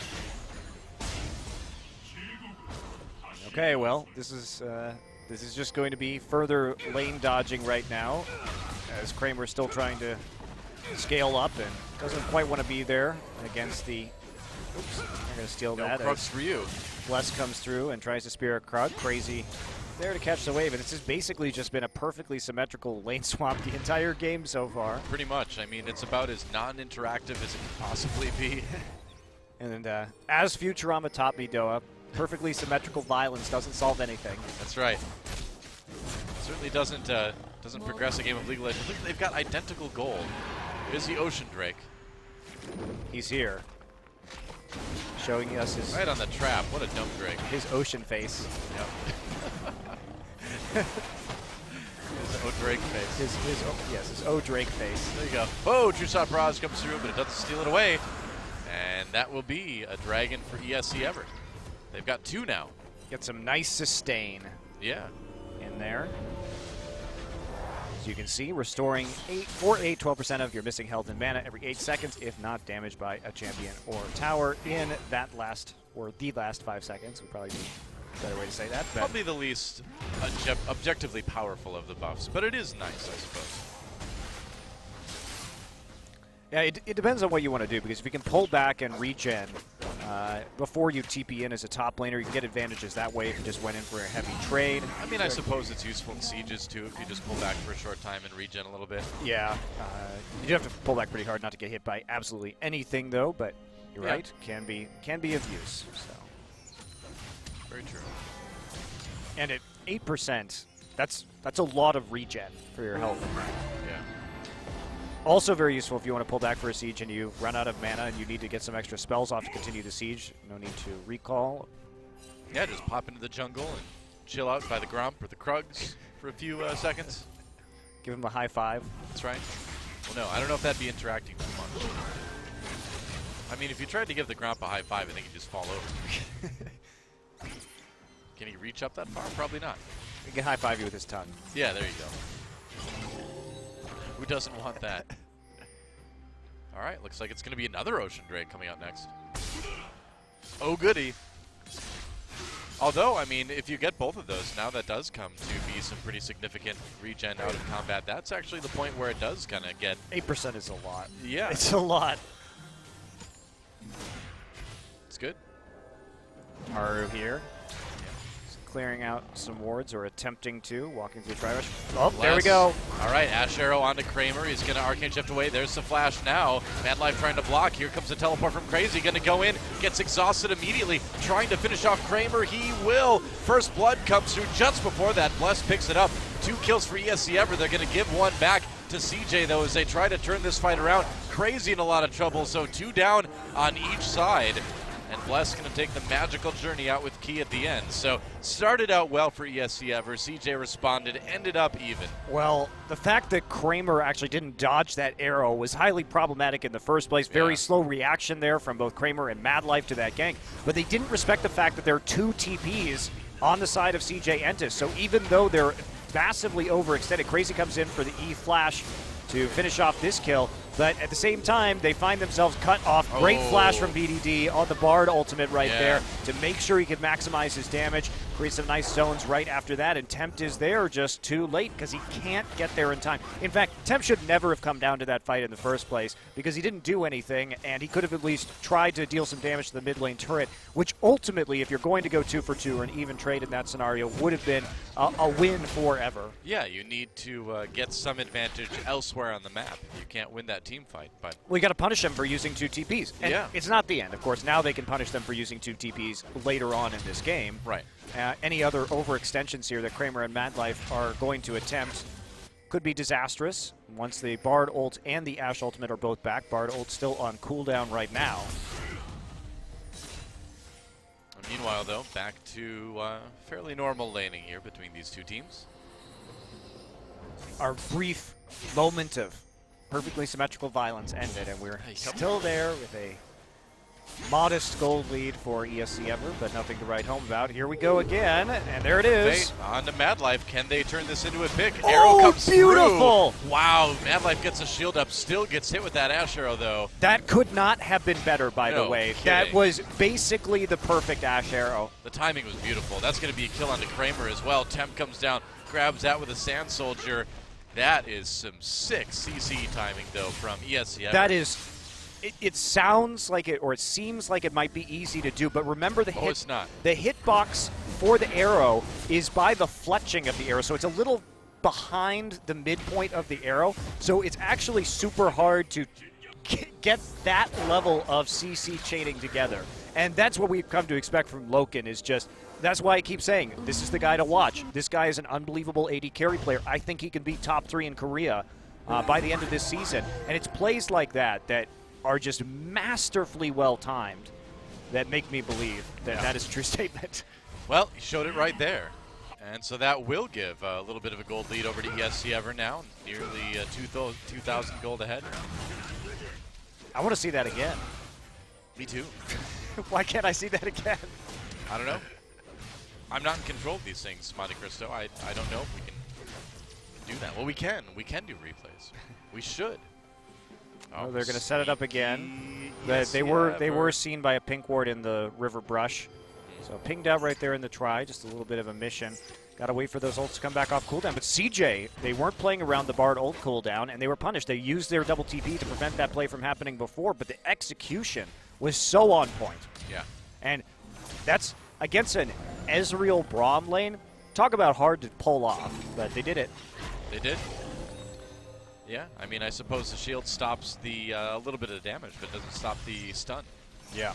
S5: Okay, well, this is just going to be further lane dodging right now, as Kramer's still trying to scale up and doesn't quite want to be there against the. Oops, I'm going to steal
S6: No
S5: that.
S6: Krugs for you.
S5: Bless comes through and tries to spear a Krug. Crazy there to catch the wave, and this has basically just been a perfectly symmetrical lane swap the entire game so far.
S6: Pretty much. I mean, it's about as non-interactive as it can possibly be.
S5: And as Futurama taught me, Doa, perfectly symmetrical violence doesn't solve anything.
S6: That's right. Certainly doesn't progress a game of League of Legends. Look, they've got identical gold. Is the Ocean Drake?
S5: He's here, showing us his
S6: Right on the trap. What a dumb Drake.
S5: his ocean face.
S6: Yep. His O Drake face.
S5: His O Drake face.
S6: There you go. Oh, True Shot Barrage comes through, but it doesn't steal it away. And that will be a dragon for ESC Everett. They've got two now.
S5: Get some nice sustain
S6: Yeah.
S5: in there. As you can see, restoring 12% of your missing health and mana every 8 seconds, if not damaged by a champion or tower in that last, or the last 5 seconds would probably be a better way to say that. But
S6: Probably the least objectively powerful of the buffs, but it is nice, I suppose.
S5: yeah, it depends on what you want to do, because if you can pull back and regen before you TP in as a top laner. You can get advantages that way if you just went in for a heavy trade.
S6: I mean, I suppose it's useful in sieges too if you just pull back for a short time and regen a little bit.
S5: Yeah, you do have to pull back pretty hard not to get hit by absolutely anything, though. But you're
S6: Yeah.
S5: right, can be of use. So.
S6: Very true.
S5: And at 8%, that's a lot of regen for your health.
S6: Yeah.
S5: Also very useful if you want to pull back for a siege and you run out of mana and you need to get some extra spells off to continue the siege. No need to recall.
S6: Yeah, just pop into the jungle and chill out by the Grump or the Krugs for a few seconds.
S5: Give him a high five.
S6: That's right. Well, no, I don't know if that'd be interacting too much. I mean, if you tried to give the Grump a high five, I think he'd just fall over. Can he reach up that far? Probably not.
S5: He can high five you with his tongue.
S6: Yeah, there you go. Who doesn't want that? All right, looks like it's going to be another Ocean Drake coming out next. Oh, goody. Although, I mean, if you get both of those, now that does come to be some pretty significant regen out of combat. That's actually the point where it does kind of get...
S5: 8% is a lot.
S6: Yeah.
S5: It's a lot.
S6: It's good.
S5: Haru here. Clearing out some wards, or attempting to, walking through Tri-Rush. Oh, there we go.
S6: All right, Ash Arrow onto Kramer. He's going to Arcane Shift away. There's the flash now. Mad Life trying to block. Here comes the teleport from Crazy. Going to go in, gets exhausted immediately. Trying to finish off Kramer. He will. First blood comes through just before that. Bless picks it up. 2 kills for ESC Ever. They're going to give one back to CJ, though, as they try to turn this fight around. Crazy in a lot of trouble, so 2 down on each side. And Bless going to take the magical journey out with Key at the end. So started out well for ESC Ever. CJ responded, ended up even.
S5: Well, the fact that Kramer actually didn't dodge that arrow was highly problematic in the first place. Very slow reaction there from both Kramer and Mad Life to that gank. But they didn't respect the fact that there are 2 TPs on the side of CJ Entis. So even though they're massively overextended, Crazy comes in for the E flash to finish off this kill. But at the same time, they find themselves cut off. Great flash from BDD on the Bard ultimate right there to make sure he could maximize his damage. Create some nice zones right after that, and Tempt is there just too late because he can't get there in time. In fact, Tempt should never have come down to that fight in the first place because he didn't do anything, and he could have at least tried to deal some damage to the mid lane turret, which ultimately, if you're going to go 2 for 2 or an even trade in that scenario, would have been a win forever.
S6: Yeah, you need to get some advantage elsewhere on the map. You can't win that team fight, but
S5: We got to punish them for using 2 TPs. And
S6: Yeah.
S5: it's not the end. Of course, now they can punish them for using 2 TPs later on in this game.
S6: right.
S5: Any other overextensions here that Kramer and Mad Life are going to attempt could be disastrous. Once the Bard ult and the Ashe ultimate are both back, Bard ult still on cooldown right now.
S6: Meanwhile, though, back to fairly normal laning here between these 2 teams.
S5: Our brief moment of perfectly symmetrical violence ended, and we're still there with a modest gold lead for ESC Ever, but nothing to write home about. Here we go again, and there it is.
S6: On to Mad Life. Can they turn this into a pick?
S5: Oh,
S6: Arrow comes
S5: beautiful!
S6: through. Wow, Mad Life gets a shield up, still gets hit with that Ash Arrow, though.
S5: That could not have been better, by the
S6: No
S5: way.
S6: kidding.
S5: That was basically the perfect Ash Arrow.
S6: The timing was beautiful. That's going to be a kill onto Kramer as well. Temp comes down, grabs that with a Sand Soldier. That is some sick CC timing, though, from ESC Ever.
S5: That is... It sounds like it, or it seems like it might be easy to do, but remember the
S6: it's not.
S5: The hitbox for the arrow is by the fletching of the arrow, so it's a little behind the midpoint of the arrow, so it's actually super hard to get that level of CC chaining together. And that's what we've come to expect from Loken, is just, that's why I keep saying, this is the guy to watch. This guy is an unbelievable AD carry player. I think he can be top 3 in Korea by the end of this season. And it's plays like that that are just masterfully well timed that make me believe that that is a true statement.
S6: Well, he showed it right there. And so that will give a little bit of a gold lead over to ESC Ever now. Nearly 2,000 gold ahead.
S5: I want to see that again.
S6: Me too.
S5: Why can't I see that again?
S6: I don't know. I'm not in control of these things, Monte Cristo. I don't know if we can do that. Well, we can. We can do replays. We should.
S5: Oh, they're going to set it up again.
S6: Yes,
S5: They were seen by a pink ward in the river brush. So pinged out right there in the try, just a little bit of a mission. Gotta wait for those ults to come back off cooldown. But CJ, they weren't playing around the Bard ult cooldown, and they were punished. They used their double TP to prevent that play from happening before, but the execution was so on point.
S6: Yeah.
S5: And that's against an Ezreal Braum lane. Talk about hard to pull off, but they did it.
S6: They did. Yeah, I mean, I suppose the shield stops the a little bit of damage, but doesn't stop the stun.
S5: Yeah.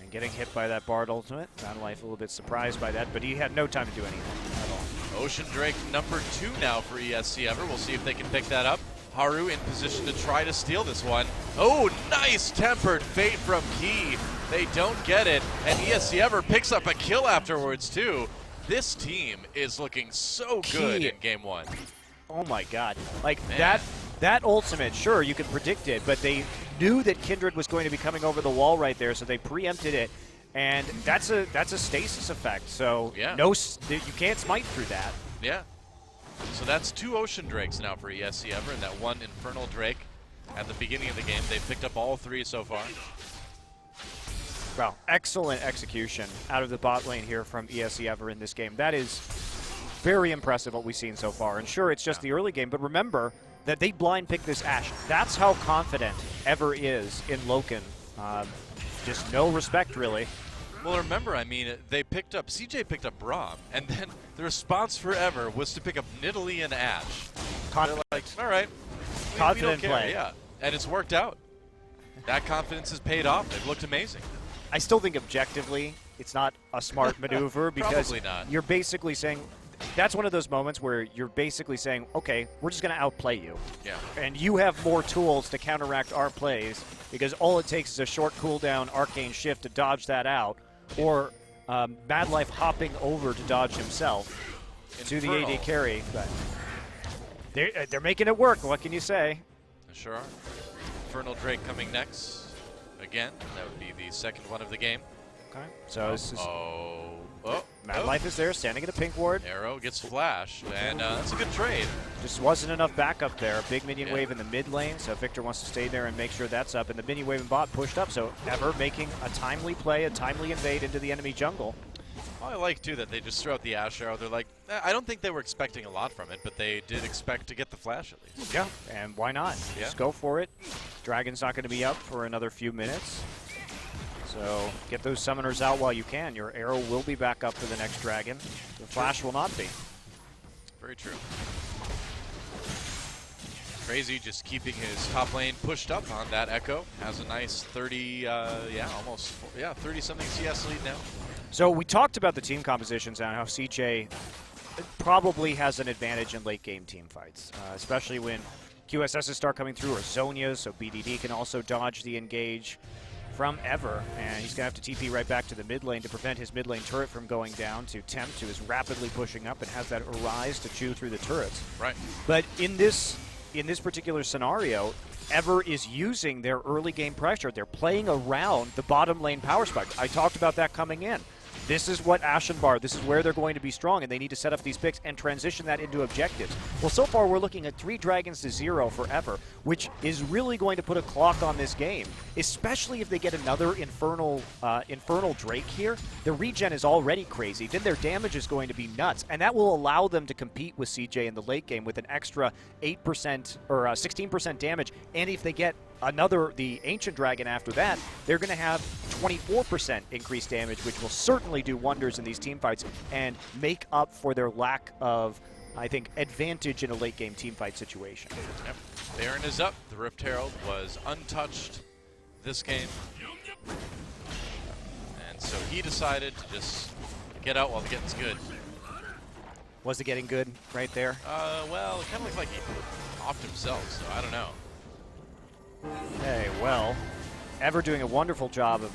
S5: And getting hit by that Bard ultimate. Life a little bit surprised by that, but he had no time to do anything at all.
S6: Ocean Drake number 2 now for ESC Ever. We'll see if they can pick that up. Haru in position to try to steal this one. Oh, nice tempered fate from Key. They don't get it, and ESC Ever picks up a kill afterwards too. This team is looking so good in game 1.
S5: Oh my god. Like,
S6: Man.
S5: that ultimate, sure, you could predict it, but they knew that Kindred was going to be coming over the wall right there, so they preempted it. And that's a stasis effect, so
S6: Yeah.
S5: you can't smite through that.
S6: Yeah. So that's 2 Ocean Drakes now for ESC Ever, and that 1 Infernal Drake at the beginning of the game. They've picked up all 3 so far.
S5: Well, excellent execution out of the bot lane here from ESC Ever in this game. That is very impressive what we've seen so far. And sure, it's just the early game, but remember that they blind picked this Ashe. That's how confident Ever is in Loken. Just no respect, really.
S6: Well, remember, I mean, CJ picked up Braum, and then the response for Ever was to pick up Nidalee and Ashe.
S5: Confident.
S6: They're like, all right, we
S5: Confident
S6: don't care.
S5: play.
S6: Yeah, and it's worked out. That confidence has paid off. They've looked amazing.
S5: I still think objectively it's not a smart maneuver because
S6: Probably not.
S5: you're basically saying that's one of those moments where you're basically saying, okay, we're just going to outplay you.
S6: Yeah.
S5: And you have more tools to counteract our plays because all it takes is a short cooldown Arcane Shift to dodge that out, or Mad Life hopping over to dodge himself to the
S6: Infernal.
S5: AD carry. But they're making it work. What can you say?
S6: They sure are. Infernal Drake coming next. Again, that would be the second one of the game.
S5: Okay. So this is
S6: Mad
S5: Mad Life is there, standing at a pink ward.
S6: Arrow gets flash, and that's a good trade.
S5: Just wasn't enough backup there. Big minion
S6: Yeah.
S5: wave in the mid lane, so Victor wants to stay there and make sure that's up. And the minion wave and bot pushed up, so Ever making a timely play, a timely invade into the enemy jungle.
S6: Well, I like, too, that they just throw out the Ashe Arrow. They're like, I don't think they were expecting a lot from it, but they did expect to get the flash at least.
S5: Yeah, and why not?
S6: Yeah.
S5: Just go for it. Dragon's not going to be up for another few minutes. So get those summoners out while you can. Your arrow will be back up for the next dragon. The flash will not be.
S6: Very true. Crazy just keeping his top lane pushed up on that Echo. Has a nice 30-something CS lead now.
S5: So we talked about the team compositions and how CJ probably has an advantage in late game team fights, especially when QSSs start coming through or Zonias, so BDD can also dodge the engage from Ever, and he's going to have to TP right back to the mid lane to prevent his mid lane turret from going down to Tempt, who is rapidly pushing up and has that Arise to chew through the turrets.
S6: Right.
S5: But in this particular scenario, Ever is using their early game pressure. They're playing around the bottom lane power spike. I talked about that coming in. This is what Ashenbar, this is where they're going to be strong, and they need to set up these picks and transition that into objectives. Well, so far we're looking at 3 dragons to 0 for Ever, which is really going to put a clock on this game, especially if they get another Infernal Drake here. The regen is already crazy, then their damage is going to be nuts, and that will allow them to compete with CJ in the late game with an extra 8% or 16% damage, and if they get the Ancient Dragon after that, they're going to have 24% increased damage, which will certainly do wonders in these team fights and make up for their lack of, I think, advantage in a late game team fight situation.
S6: Yep. Baron is up. The Rift Herald was untouched this game. And so he decided to just get out while the getting's good.
S5: Was the getting good right there?
S6: Well, it kind of looked like he offed himself, so I don't know.
S5: Hey, well, Ever doing a wonderful job of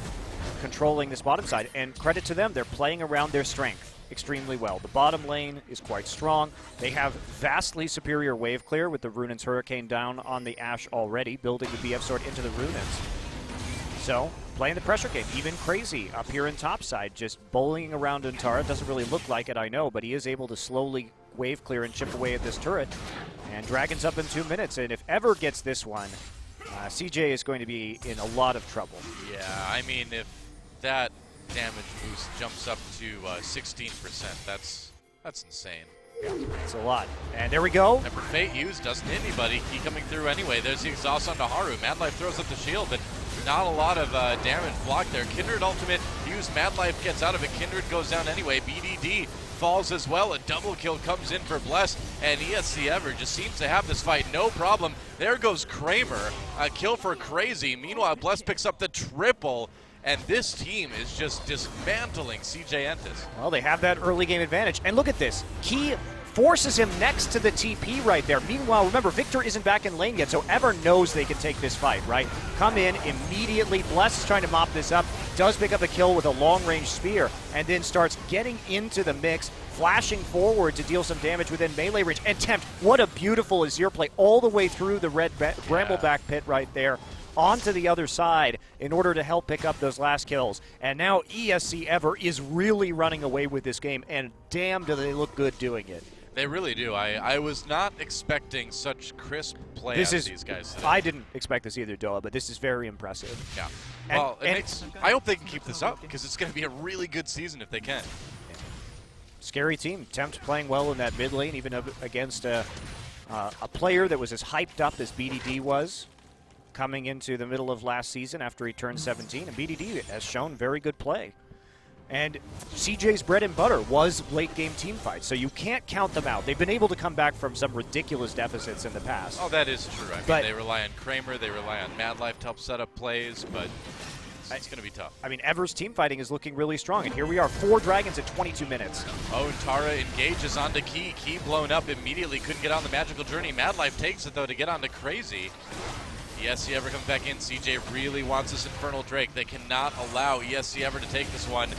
S5: controlling this bottom side, and credit to them, they're playing around their strength extremely well. The bottom lane is quite strong. They have vastly superior wave clear with the Runaan's Hurricane down on the Ashe already, building the BF Sword into the Runaan's. So, playing the pressure game, even Crazy up here in topside, just bullying around Antara. Doesn't really look like it, I know, but he is able to slowly wave clear and chip away at this turret. And Dragon's up in 2 minutes, and if Ever gets this one, CJ is going to be in a lot of trouble.
S6: Yeah, I mean, if that damage boost jumps up to 16%, that's That's insane.
S5: It's a lot. And there we go.
S6: Tempered Fate used, doesn't hit anybody. Key coming through anyway. There's the exhaust onto Haru. Mad Life throws up the shield, but not a lot of damage blocked there. Kindred ultimate used. Mad Life gets out of it. Kindred goes down anyway. BDD falls as well. A double kill comes in for Bless, and ESC Ever just seems to have this fight no problem. There goes Kramer. A kill for Crazy. Meanwhile, Bless picks up the triple. And this team is just dismantling CJ Entus.
S5: Well, they have that early game advantage. And look at this. Key forces him next to the TP right there. Meanwhile, remember, Victor isn't back in lane yet, so Ever knows they can take this fight, right? Come in immediately. Bless is trying to mop this up. Does pick up a kill with a long-range spear, and then starts getting into the mix, flashing forward to deal some damage within melee range. And Tempt, what a beautiful Azir play all the way through the red Brambleback pit right there, onto the other side in order to help pick up those last kills. And now ESC Ever is really running away with this game, and damn do they look good doing it.
S6: They really do. I was not expecting such crisp play out of these guys today.
S5: I didn't expect this either, Doa, but this is very impressive.
S6: Yeah.
S5: And,
S6: Well, I hope they can keep this up because it's going to be a really good season if they can.
S5: Scary team. Tempt playing well in that mid lane, even against a player that was as hyped up as BDD was coming into the middle of last season after he turned 17. And BDD has shown very good play. And CJ's bread and butter was late game team fights, so you can't count them out. They've been able to come back from some ridiculous deficits in the past.
S6: Oh, that is true. I mean, they rely on Kramer, they rely on Mad Life to help set up plays, but it's going to be tough.
S5: I mean, Ever's team fighting is looking really strong, and here we are, 4 dragons at 22 minutes.
S6: Oh, and Tara engages onto Key. Key blown up immediately, couldn't get on the magical journey. Mad Life takes it, though, to get onto Crazy. ESC Ever comes back in. CJ really wants this Infernal Drake. They cannot allow ESC Ever to take this one.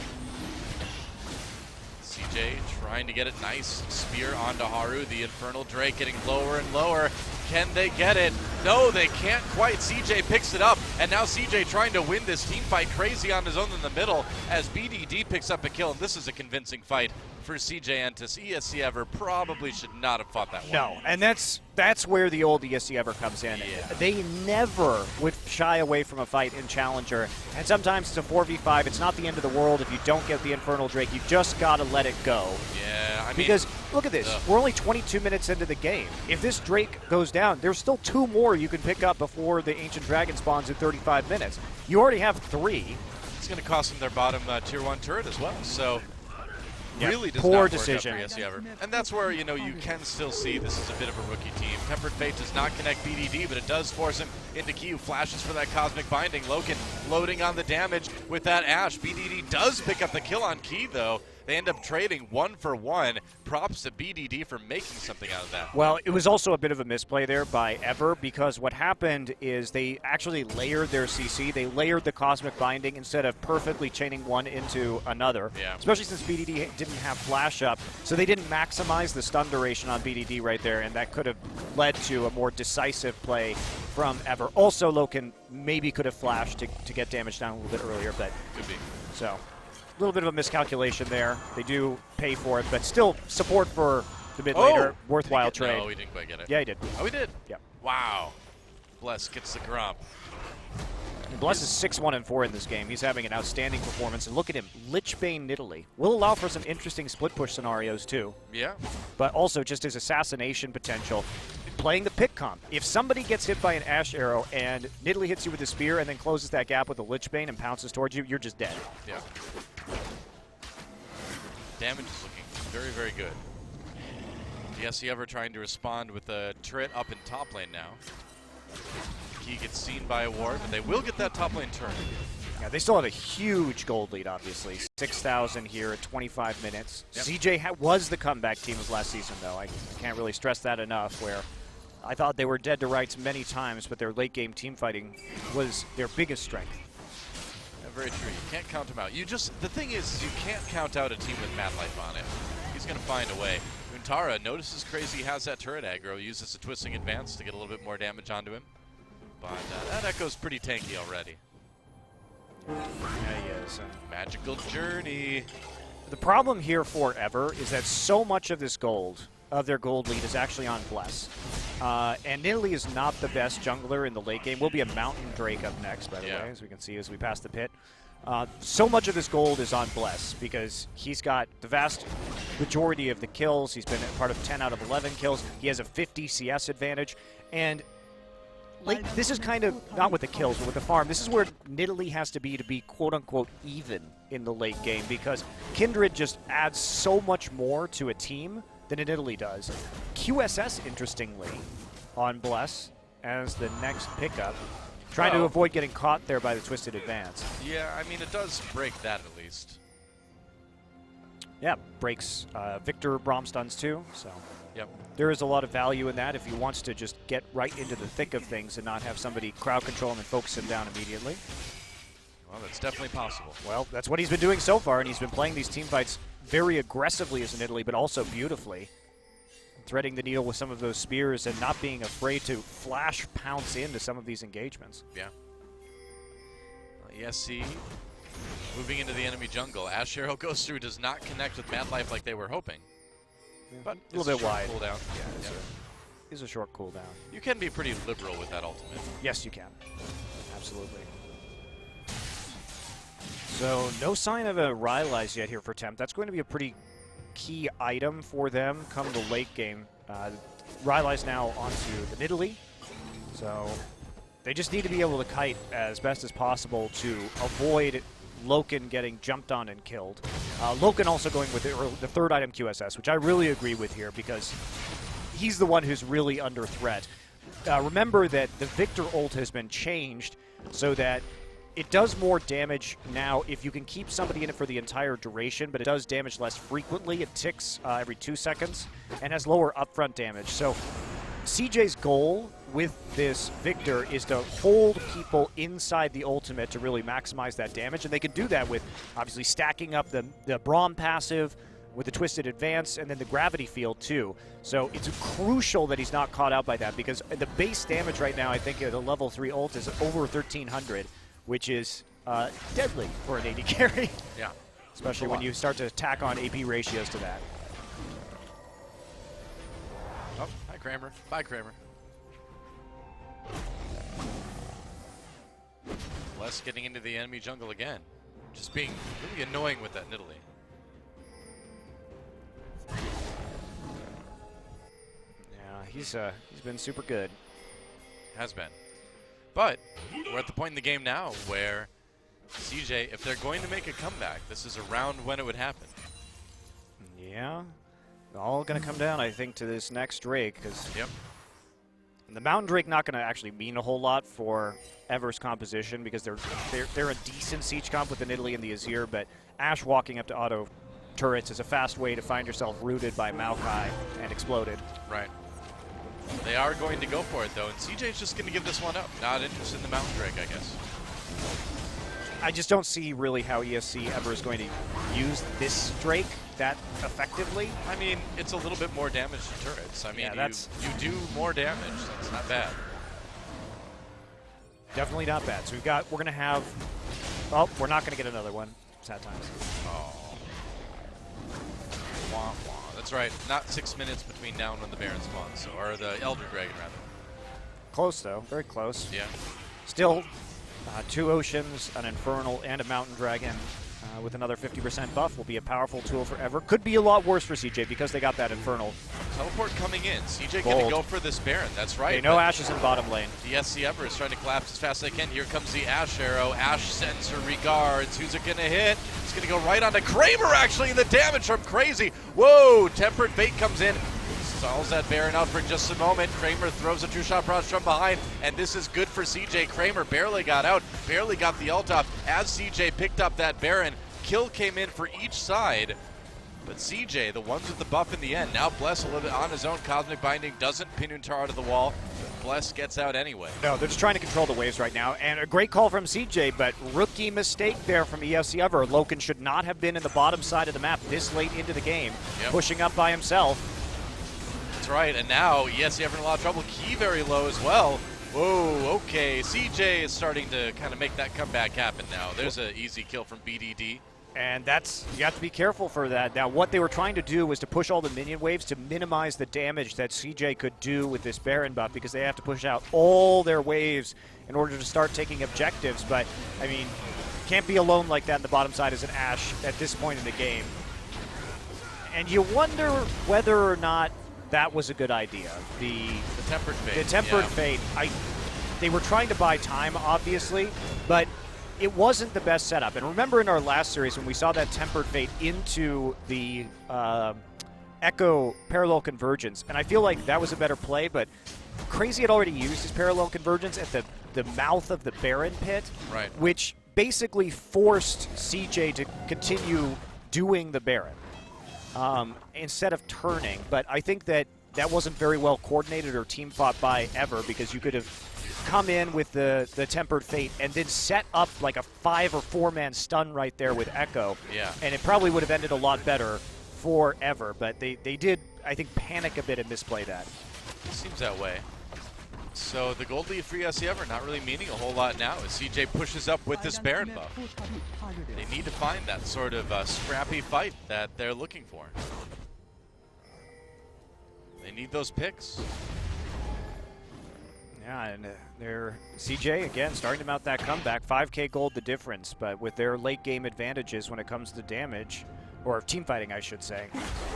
S6: CJ trying to get it nice. Spear onto Haru. The Infernal Drake getting lower and lower. Can they get it? No, they can't quite. CJ picks it up, and now CJ trying to win this team fight. Crazy on his own in the middle as BDD picks up a kill, and this is a convincing fight for CJ Entus. ESC Ever probably should not have fought that one.
S5: No, and that's where the old ESC Ever comes in.
S6: Yeah.
S5: They never would shy away from a fight in Challenger, and sometimes it's a 4v5. It's not the end of the world if you don't get the Infernal Drake. You just got to let it go.
S6: Yeah, I mean...
S5: Because, look at this. We're only 22 minutes into the game. If this Drake goes down, there's still 2 more you can pick up before the Ancient Dragon spawns in 35 minutes. You already have 3.
S6: It's going to cost them their bottom tier 1 turret as well, so...
S5: Yeah,
S6: really does
S5: poor
S6: not work
S5: decision.
S6: out for ESC Ever. And that's where, you know, you can still see this is a bit of a rookie team. Tempered Fate does not connect BDD, but it does force him into Key, who flashes for that Cosmic Binding. Loken loading on the damage with that Ashe. BDD does pick up the kill on Key, though. They end up trading 1 for 1. Props to BDD for making something out of that.
S5: Well, it was also a bit of a misplay there by Ever, because what happened is they actually layered their CC. They layered the Cosmic Binding instead of perfectly chaining one into another.
S6: Yeah.
S5: Especially since BDD didn't have flash up. So they didn't maximize the stun duration on BDD right there, and that could have led to a more decisive play from Ever. Also, Loken maybe could have flashed to get damage down a little bit earlier, but
S6: Could be.
S5: so a little bit of a miscalculation there. They do pay for it, but still support for the mid laner. Worthwhile trade.
S6: No, he didn't quite get it.
S5: Yeah, he did.
S6: Oh, he did?
S5: Yeah.
S6: Wow. Bless gets the Gromp.
S5: And Bless is 6-1-4 in this game. He's having an outstanding performance. And look at him, Lichbane Nidalee. Will allow for some interesting split push scenarios too.
S6: Yeah.
S5: But also just his assassination potential. Playing the pick comp. If somebody gets hit by an Ashe arrow and Nidalee hits you with a spear and then closes that gap with a Lichbane and pounces towards you, you're just dead.
S6: Yeah. Damage is looking very, very good. ESC Ever trying to respond with a turret up in top lane now. Key gets seen by a ward, but they will get that top lane turn.
S5: Yeah, they still have a huge gold lead, obviously. 6,000 here at 25 minutes.
S6: Yep.
S5: CJ was the comeback team of last season, though. I can't really stress that enough, where I thought they were dead to rights many times, but their late-game team fighting was their biggest strength.
S6: Yeah, very true. You can't count him out. The thing is you can't count out a team with Mad Life on it. He's going to find a way. Untara notices Crazy has that turret aggro, uses a twisting advance to get a little bit more damage onto him. But that echo's pretty tanky already.
S5: Yeah, he is.
S6: Magical Journey.
S5: The problem here for Ever is that so much of this gold, of their gold lead, is actually on Bless. And Nidalee is not the best jungler in the late game. Will be a Mountain Drake up next, by the way, as we can see as we pass the pit. So much of this gold is on Bless because he's got the vast majority of the kills. He's been a part of 10 out of 11 kills. He has a 50 CS advantage. And this is kind of, not with the kills, but with the farm, this is where Nidalee has to be quote-unquote even in the late game, because Kindred just adds so much more to a team than Nidalee does. QSS, interestingly, on Bless as the next pickup, trying to avoid getting caught there by the Twisted Advance.
S6: Yeah, I mean, it does break that at least.
S5: Yeah, breaks Victor Braum stuns too, so.
S6: Yep.
S5: There is a lot of value in that if he wants to just get right into the thick of things and not have somebody crowd control him and focus him down immediately.
S6: Well, that's definitely possible.
S5: Well, that's what he's been doing so far, and he's been playing these team fights very aggressively as an Nidalee, but also beautifully. Threading the needle with some of those spears and not being afraid to flash pounce into some of these engagements.
S6: Yeah. ESC moving into the enemy jungle. Ash Arrow goes through, does not connect with Mad Life like they were hoping. But
S5: a little bit wide.
S6: Cooldown.
S5: Yeah, it's a short cooldown.
S6: You can be pretty liberal with that ultimate.
S5: Yes, you can. Absolutely. So no sign of a Rylai's yet here for Temp. That's going to be a pretty key item for them come the late game. Rylai's now onto the Nidalee. So they just need to be able to kite as best as possible to avoid Loken getting jumped on and killed. Loken also going with the third item QSS, which I really agree with here because he's the one who's really under threat. Remember that the Victor ult has been changed so that it does more damage now if you can keep somebody in it for the entire duration, but it does damage less frequently. It ticks every 2 seconds and has lower upfront damage. So CJ's goal with this Victor is to hold people inside the ultimate to really maximize that damage, and they can do that with obviously stacking up the Braum passive with the Twisted Advance and then the Gravity Field too. So it's crucial that he's not caught out by that, because the base damage right now, I think at a level 3 ult is over 1,300, which is deadly for an AD carry.
S6: Yeah.
S5: Especially when you start to tack on AP ratios to that.
S6: Oh, hi Kramer. Bye Kramer. Bless getting into the enemy jungle again. Just being really annoying with that Nidalee.
S5: Yeah, he's been super good.
S6: Has been. But we're at the point in the game now where CJ, if they're going to make a comeback, this is around when it would happen.
S5: Yeah. All going to come down, I think, to this next Drake, because
S6: yep.
S5: The Mountain Drake not going to actually mean a whole lot for Ever's composition, because they're a decent siege comp with the Nidalee and the Azir, but Ashe walking up to auto turrets is a fast way to find yourself rooted by Maokai and exploded.
S6: Right. They are going to go for it, though, and CJ's just going to give this one up. Not interested in the Mountain Drake, I guess.
S5: I just don't see really how ESC ever is going to use this Drake that effectively.
S6: I mean, it's a little bit more damage to turrets. I mean,
S5: yeah,
S6: you do more damage. That's not bad.
S5: Definitely not bad. So we're going to have... Oh, we're not going to get another one. Sad times.
S6: Oh. Wah, wah. That's right. Not 6 minutes between now and when the Baron spawns, so, or the Elder Dragon, rather.
S5: Close, though. Very close.
S6: Yeah.
S5: Still, 2 Oceans, an Infernal, and a Mountain Dragon with another 50% buff will be a powerful tool for Ever. Could be a lot worse for CJ because they got that Infernal.
S6: Teleport coming in. CJ going to go for this Baron. That's right.
S5: They know Ashe is in bottom lane.
S6: The SC Ever is trying to collapse as fast as they can. Here comes the Ashe Arrow. Ashe sends her regards. Who's it going to hit? It's going to go right onto Kramer, actually. The damage from Crazy. Whoa! Tempered Fate comes in. Stalls that Baron out for just a moment. Kramer throws a two-shot barrage from behind, and this is good for CJ. Kramer barely got out, barely got the ult off as CJ picked up that Baron. Kill came in for each side, but CJ, the ones with the buff in the end. Now Bless a little bit on his own. Cosmic Binding doesn't pin Untar out of the wall. Bless gets out anyway.
S5: No, they're just trying to control the waves right now, and a great call from CJ, but rookie mistake there from ESC Ever. Loken should not have been in the bottom side of the map this late into the game, pushing up by himself.
S6: That's right, and now ESC Ever in a lot of trouble. Key very low as well. Whoa, okay. CJ is starting to kind of make that comeback happen now. There's an easy kill from BDD.
S5: And you have to be careful for that. Now, what they were trying to do was to push all the minion waves to minimize the damage that CJ could do with this Baron buff, because they have to push out all their waves in order to start taking objectives. But, I mean, can't be alone like that in the bottom side as an Ashe at this point in the game. And you wonder whether or not that was a good idea. The
S6: Tempered Fate.
S5: The Tempered
S6: yeah.
S5: Fate, they were trying to buy time, obviously, but it wasn't the best setup. And remember in our last series when we saw that Tempered Fate into the Echo Parallel Convergence, and I feel like that was a better play, but Crazy had already used his Parallel Convergence at the mouth of the Baron pit,
S6: Right.
S5: which basically forced CJ to continue doing the Baron instead of turning. But I think that wasn't very well coordinated or team fought by Ever, because you could have come in with the Tempered Fate and then set up like a 5 or 4-man stun right there with Echo.
S6: Yeah.
S5: And it probably would have ended a lot better for Ever, but they did, I think, panic a bit and misplay that.
S6: Seems that way. So the gold lead for ESC Ever not really meaning a whole lot now as CJ pushes up with this Baron buff. They need to find that sort of scrappy fight that they're looking for. They need those picks.
S5: Yeah, and they're CJ again starting to mount that comeback. 5K gold the difference, but with their late game advantages when it comes to damage, or team fighting, I should say.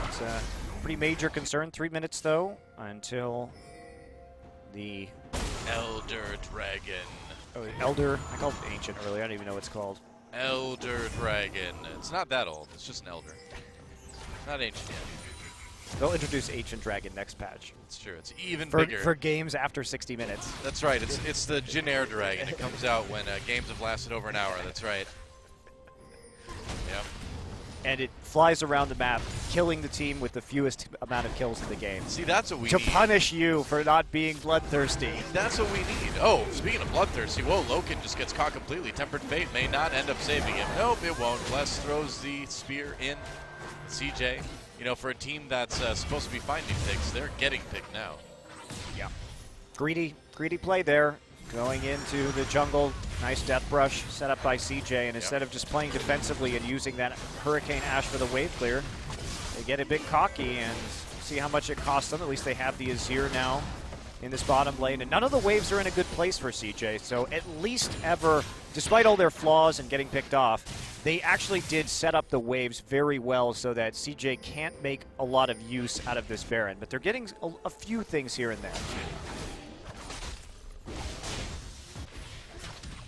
S5: It's a pretty major concern. 3 minutes though until the
S6: Elder Dragon.
S5: Elder. I called it Ancient earlier. I don't even know what it's called.
S6: Elder Dragon. It's not that old. It's just an Elder. Not ancient yet.
S5: They'll introduce Ancient Dragon next patch.
S6: It's true. It's even
S5: For,
S6: bigger.
S5: for games after 60 minutes.
S6: That's right. It's the Jin-Air Dragon. It comes out when games have lasted over an hour. That's right. Yep.
S5: And it flies around the map, killing the team with the fewest amount of kills in the game.
S6: See, that's what we
S5: to
S6: need.
S5: punish you for not being bloodthirsty.
S6: That's what we need. Oh, speaking of bloodthirsty, whoa, Loken just gets caught completely. Tempered Fate may not end up saving him. Nope, it won't. Bless throws the spear in. CJ, you know, for a team that's supposed to be finding picks, they're getting picked now.
S5: Yeah. Greedy play there. Going into the jungle. Nice death brush set up by CJ, and instead of just playing defensively and using that Hurricane Ash for the wave clear, they get a bit cocky and see how much it costs them. At least they have the Azir now in this bottom lane, and none of the waves are in a good place for CJ, so at least Ever, despite all their flaws and getting picked off, they actually did set up the waves very well so that CJ can't make a lot of use out of this Baron, but they're getting a few things here and there.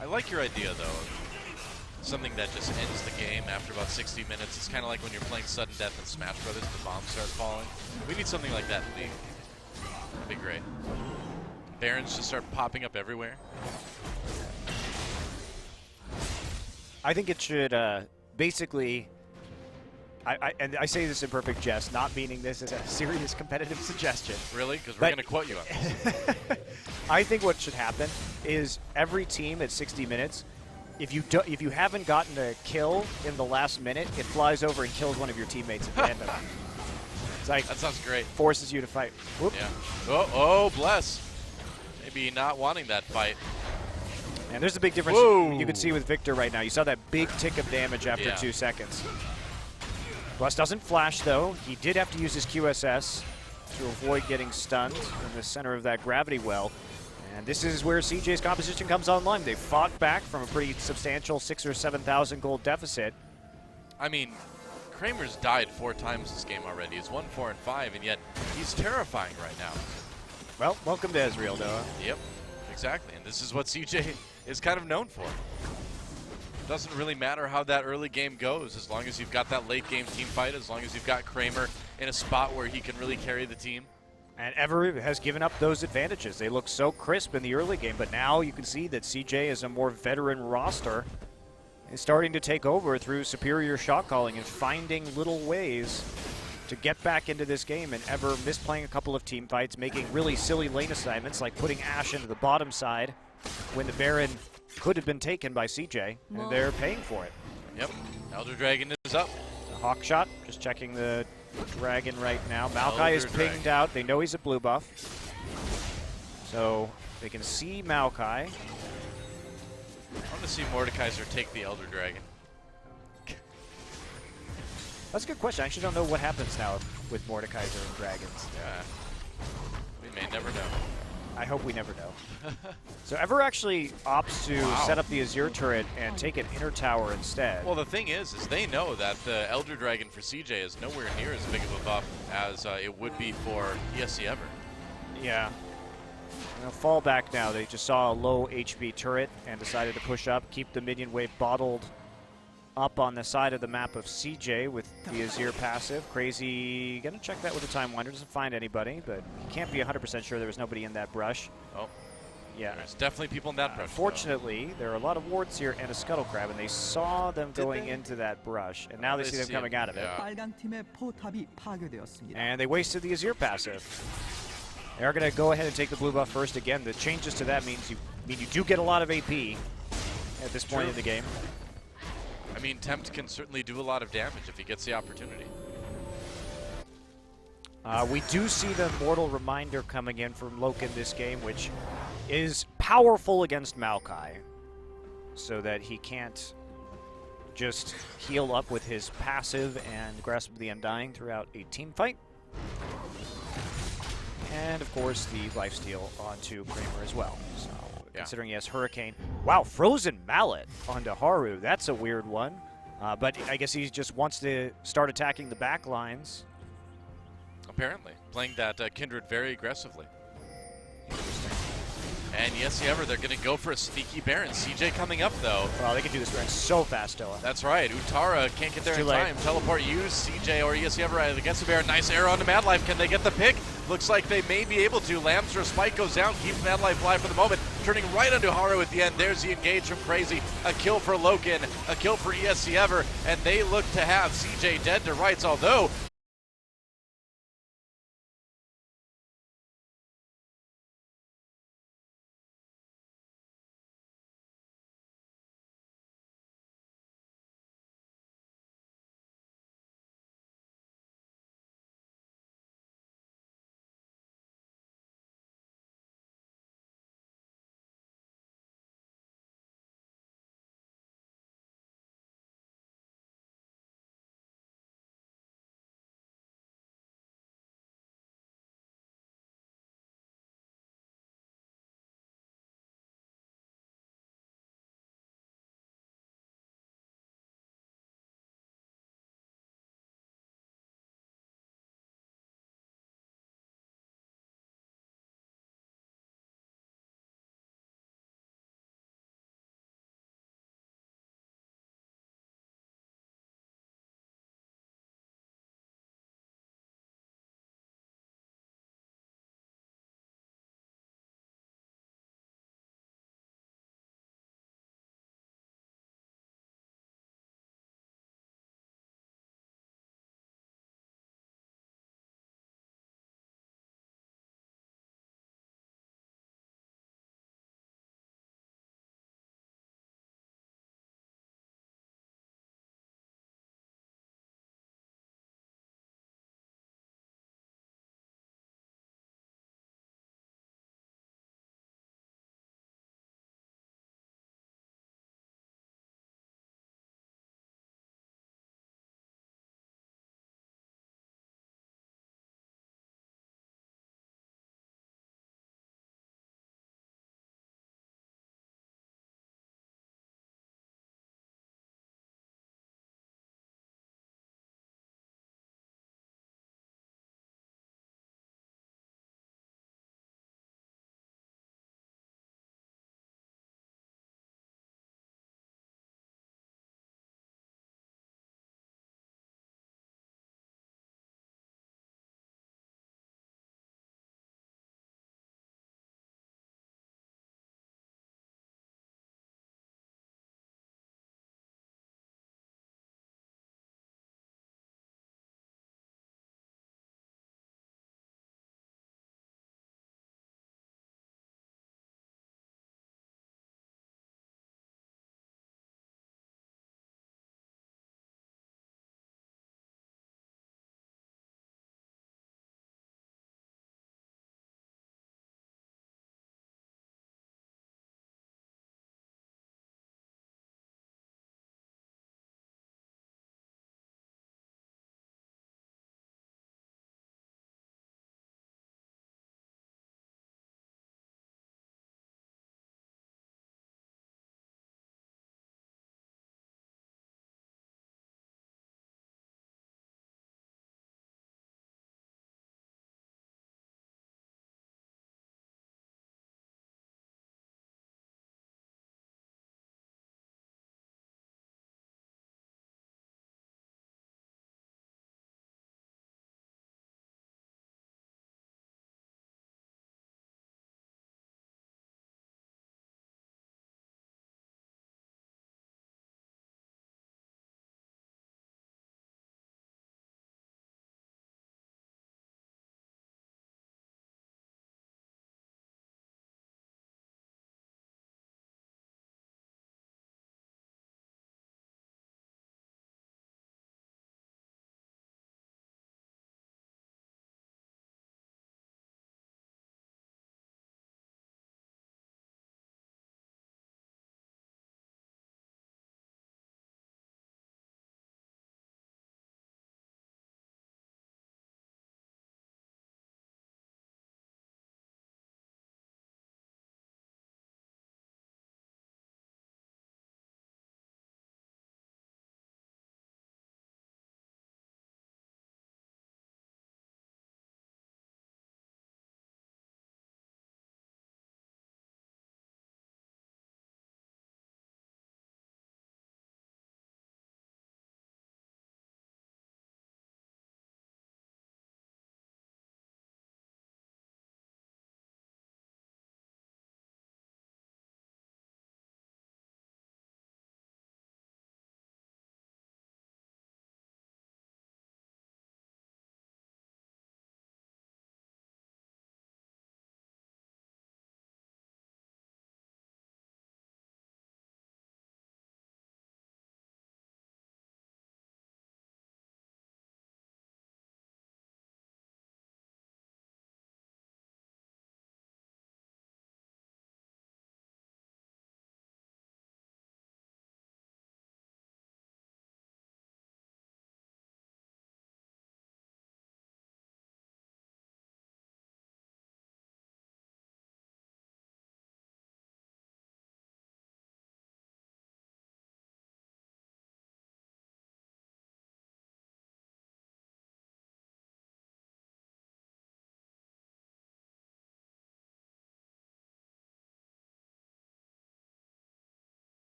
S6: I like your idea, though, of something that just ends the game after about 60 minutes. It's kind of like when you're playing Sudden Death in Smash Brothers, the bombs start falling. We need something like that in League. That'd be great. Barons just start popping up everywhere.
S5: I think it should basically, and I say this in perfect jest, not meaning this as a serious competitive suggestion.
S6: Really? Because we're going to quote you on this.
S5: I think what should happen is every team at 60 minutes, if you haven't gotten a kill in the last minute, it flies over and kills one of your teammates at random. It's like,
S6: that sounds great.
S5: Forces you to fight. Whoop.
S6: Yeah. Oh, bless. Maybe not wanting that fight.
S5: And there's a big difference you can see with Victor right now. You saw that big tick of damage after 2 seconds. Bless doesn't flash, though. He did have to use his QSS to avoid getting stunned in the center of that gravity well. And this is where CJ's composition comes online. They fought back from a pretty substantial 6,000 or 7,000 gold deficit.
S6: I mean, Kramer's died 4 times this game already. He's 1, 4, and 5, and yet he's terrifying right now.
S5: Well, welcome to Ezreal, Noah.
S6: Yep, exactly. And this is what CJ is kind of known for. Doesn't really matter how that early game goes, as long as you've got that late game team fight, as long as you've got Kramer in a spot where he can really carry the team.
S5: And Ever has given up those advantages. They look so crisp in the early game, but now you can see that CJ is a more veteran roster. Is starting to take over through superior shot calling and finding little ways to get back into this game, and Ever misplaying a couple of team fights, making really silly lane assignments like putting Ashe into the bottom side when the Baron could have been taken by CJ, and they're paying for it.
S6: Yep, Elder Dragon is up.
S5: The Hawk shot, just checking the Dragon right now. Maokai is pinged out. They know he's a blue buff. So they can see Maokai.
S6: I want to see Mordekaiser take the Elder Dragon.
S5: That's a good question. I actually don't know what happens now with Mordekaiser and Dragons.
S6: Yeah, we may never know.
S5: I hope we never know. So Ever actually opts to set up the Azir turret and take an inner tower instead.
S6: Well, the thing is they know that the Elder Dragon for CJ is nowhere near as big of a buff as it would be for ESC Ever.
S5: Yeah. They'll fall back now. They just saw a low HP turret and decided to push up, keep the minion wave bottled up on the side of the map of CJ with the Azir passive. Crazy, gonna check that with the Time Winder, doesn't find anybody, but he can't be 100% sure there was nobody in that brush.
S6: Oh,
S5: yeah.
S6: There's definitely people in that brush.
S5: Fortunately, there are a lot of wards here and a Scuttle Crab, and they saw them going into that brush, and now they see them coming out of it. And they wasted the Azir passive. They are going to go ahead and take the blue buff first. Again, the changes to that mean you do get a lot of AP at this point in the game.
S6: I mean, Tempt can certainly do a lot of damage if he gets the opportunity.
S5: We do see the Mortal Reminder coming in from Loken this game, which is powerful against Maokai, so that he can't just heal up with his passive and Grasp of the Undying throughout a team fight. And, of course, the lifesteal onto Kramer as well. So, considering he has Hurricane. Wow, Frozen Mallet onto Haru. That's a weird one. But I guess he just wants to start attacking the back lines.
S6: Apparently. Playing that Kindred very aggressively. And yes, Ever, they're going to go for a sneaky Baron. CJ coming up, though.
S5: Well, they can do this Baron so fast, Dilla.
S6: That's right. Utara can't get there in
S5: Too late.
S6: time. Teleport use CJ or yes, Ever against the Baron. Nice arrow onto Mad Life. Can they get the pick? Looks like they may be able to. Lambster spike goes down, keeps Mad Life alive for the moment. Turning right onto Haru at the end. There's the engage from Crazy. A kill for Loken, a kill for ESC Ever, and they look to have CJ dead to rights, although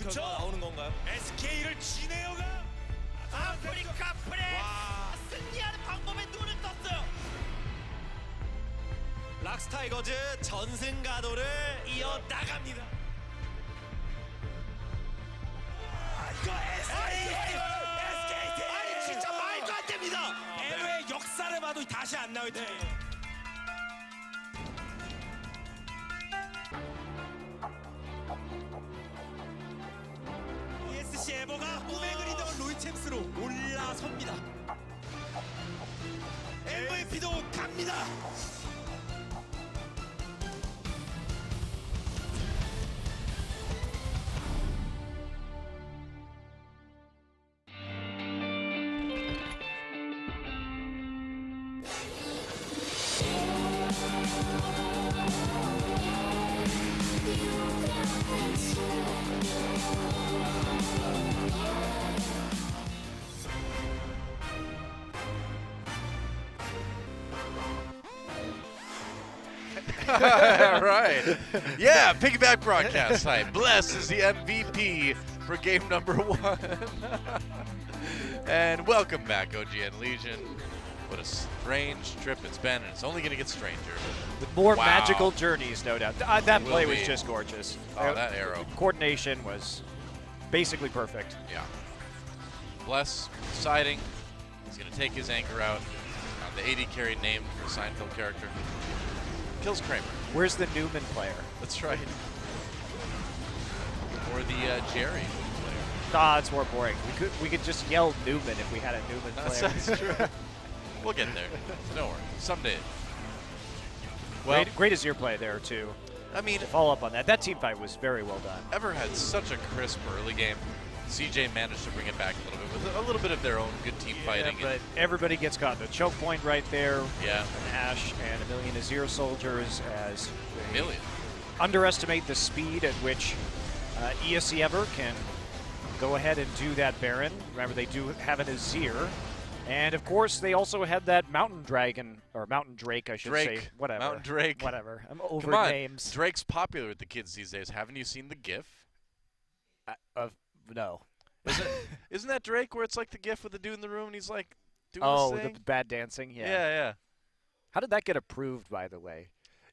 S1: 결과 나오는 건가요?
S3: SK를 지네어가 아프리카 프레스 승리하는 방법에 눈을 떴어요.
S1: 락스 타이거즈 전승 가도를 이어 나갑니다.
S3: 이거 SKT! 아니 진짜 말도 안 됩니다.
S1: LO의 역사를 봐도 다시 안 나올 때. ESC 에버가 꿈에 그리던 로이챔스로 올라섭니다. MVP도 갑니다.
S6: Right. Yeah, piggyback broadcast time. Bless is the MVP for game number 1. And welcome back, OGN Legion. What a strange trip it's been, and it's only going to get stranger.
S5: With more
S6: Wow.
S5: magical journeys, no doubt. That
S6: Will
S5: play was
S6: be.
S5: just gorgeous.
S6: Oh, that arrow.
S5: Coordination was basically perfect.
S6: Yeah. Bless deciding he's going to take his anchor out on the 80 carry name for a Seinfeld character. Kills Kramer.
S5: Where's the Newman player?
S6: That's right. Or the Jerry player.
S5: Ah, it's more boring. We could just yell Newman if we had a Newman player.
S6: That's true. We'll get there. Don't worry. Someday. Well,
S5: Great Azir play there too.
S6: I mean,
S5: To follow up on that, that team fight was very well done.
S6: Ever had such a crisp early game. CJ managed to bring it back a little bit with a little bit of their own good team fighting.
S5: But everybody gets caught. The choke point right there.
S6: Yeah.
S5: An Ashe and a million Azir soldiers as they
S6: Million.
S5: underestimate the speed at which ESC Ever can go ahead and do that Baron. Remember, they do have an Azir. And of course, they also had that Mountain Dragon, or Mountain Drake, I should
S6: Drake.
S5: say. Whatever.
S6: Mountain Drake.
S5: Whatever. I'm over
S6: Come on.
S5: names.
S6: Drake's popular with the kids these days. Haven't you seen the GIF?
S5: No.
S6: Isn't that Drake where it's like the GIF with the dude in the room and he's like doing
S5: Oh,
S6: this
S5: the
S6: thing?
S5: bad dancing? Yeah.
S6: Yeah.
S5: How did that get approved, by the way?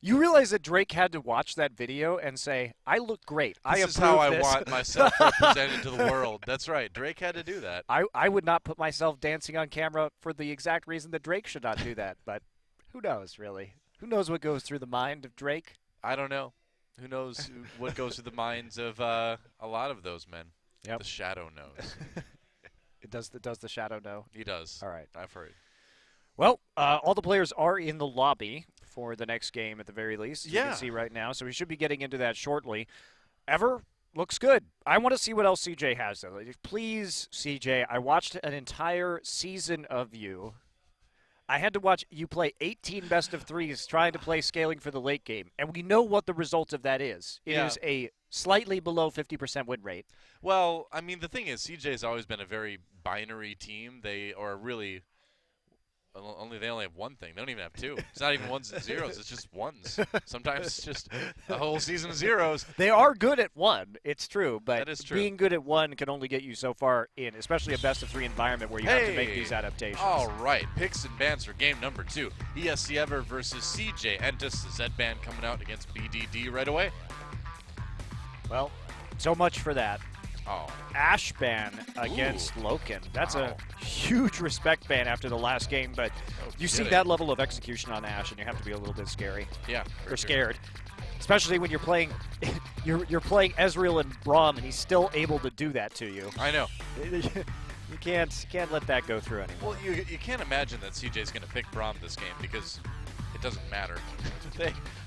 S5: You realize that Drake had to watch that video and say, I look great. I
S6: This
S5: approve
S6: is how I
S5: this.
S6: want myself represented to the world. That's right. Drake had to do that.
S5: I would not put myself dancing on camera for the exact reason that Drake should not do that. But who knows, really? Who knows what goes through the mind of Drake?
S6: I don't know. Who knows what goes through the minds of a lot of those men.
S5: Yep.
S6: The Shadow knows.
S5: Does the Shadow know?
S6: He does.
S5: All right.
S6: I've heard.
S5: Well, all the players are in the lobby for the next game at the very least. You
S6: Yeah.
S5: can see right now. So we should be getting into that shortly. Ever looks good. I want to see what else CJ has, though. Please, CJ, I watched an entire season of you. I had to watch you play 18 best of threes trying to play scaling for the late game. And we know what the result of that is. It is a slightly below 50% win rate.
S6: Well, I mean, the thing is, CJ's always been a very binary team. They are really they only have one thing. They don't even have two. It's not even ones and zeros. It's just ones. Sometimes it's just a whole season of zeros.
S5: They are good at one. It's true, but
S6: That is true.
S5: being good at one can only get you so far in, especially a best of three environment where you have to make
S6: Hey!
S5: these adaptations.
S6: All right, picks and bans for game number 2. ESC Ever versus CJ Entus. The Z band coming out against BDD right away.
S5: Well, so much for that.
S6: Oh,
S5: Ashe ban against Loken. That's
S6: Wow.
S5: a huge respect ban after the last game, but you see
S6: kidding.
S5: that level of execution on Ashe, and you have to be a little bit scary
S6: yeah.
S5: or scared, especially when you're playing you're playing Ezreal and Braum, and he's still able to do that to you.
S6: I know.
S5: You can't let that go through anymore.
S6: Well, you can't imagine that CJ's going to pick Braum this game because it doesn't matter.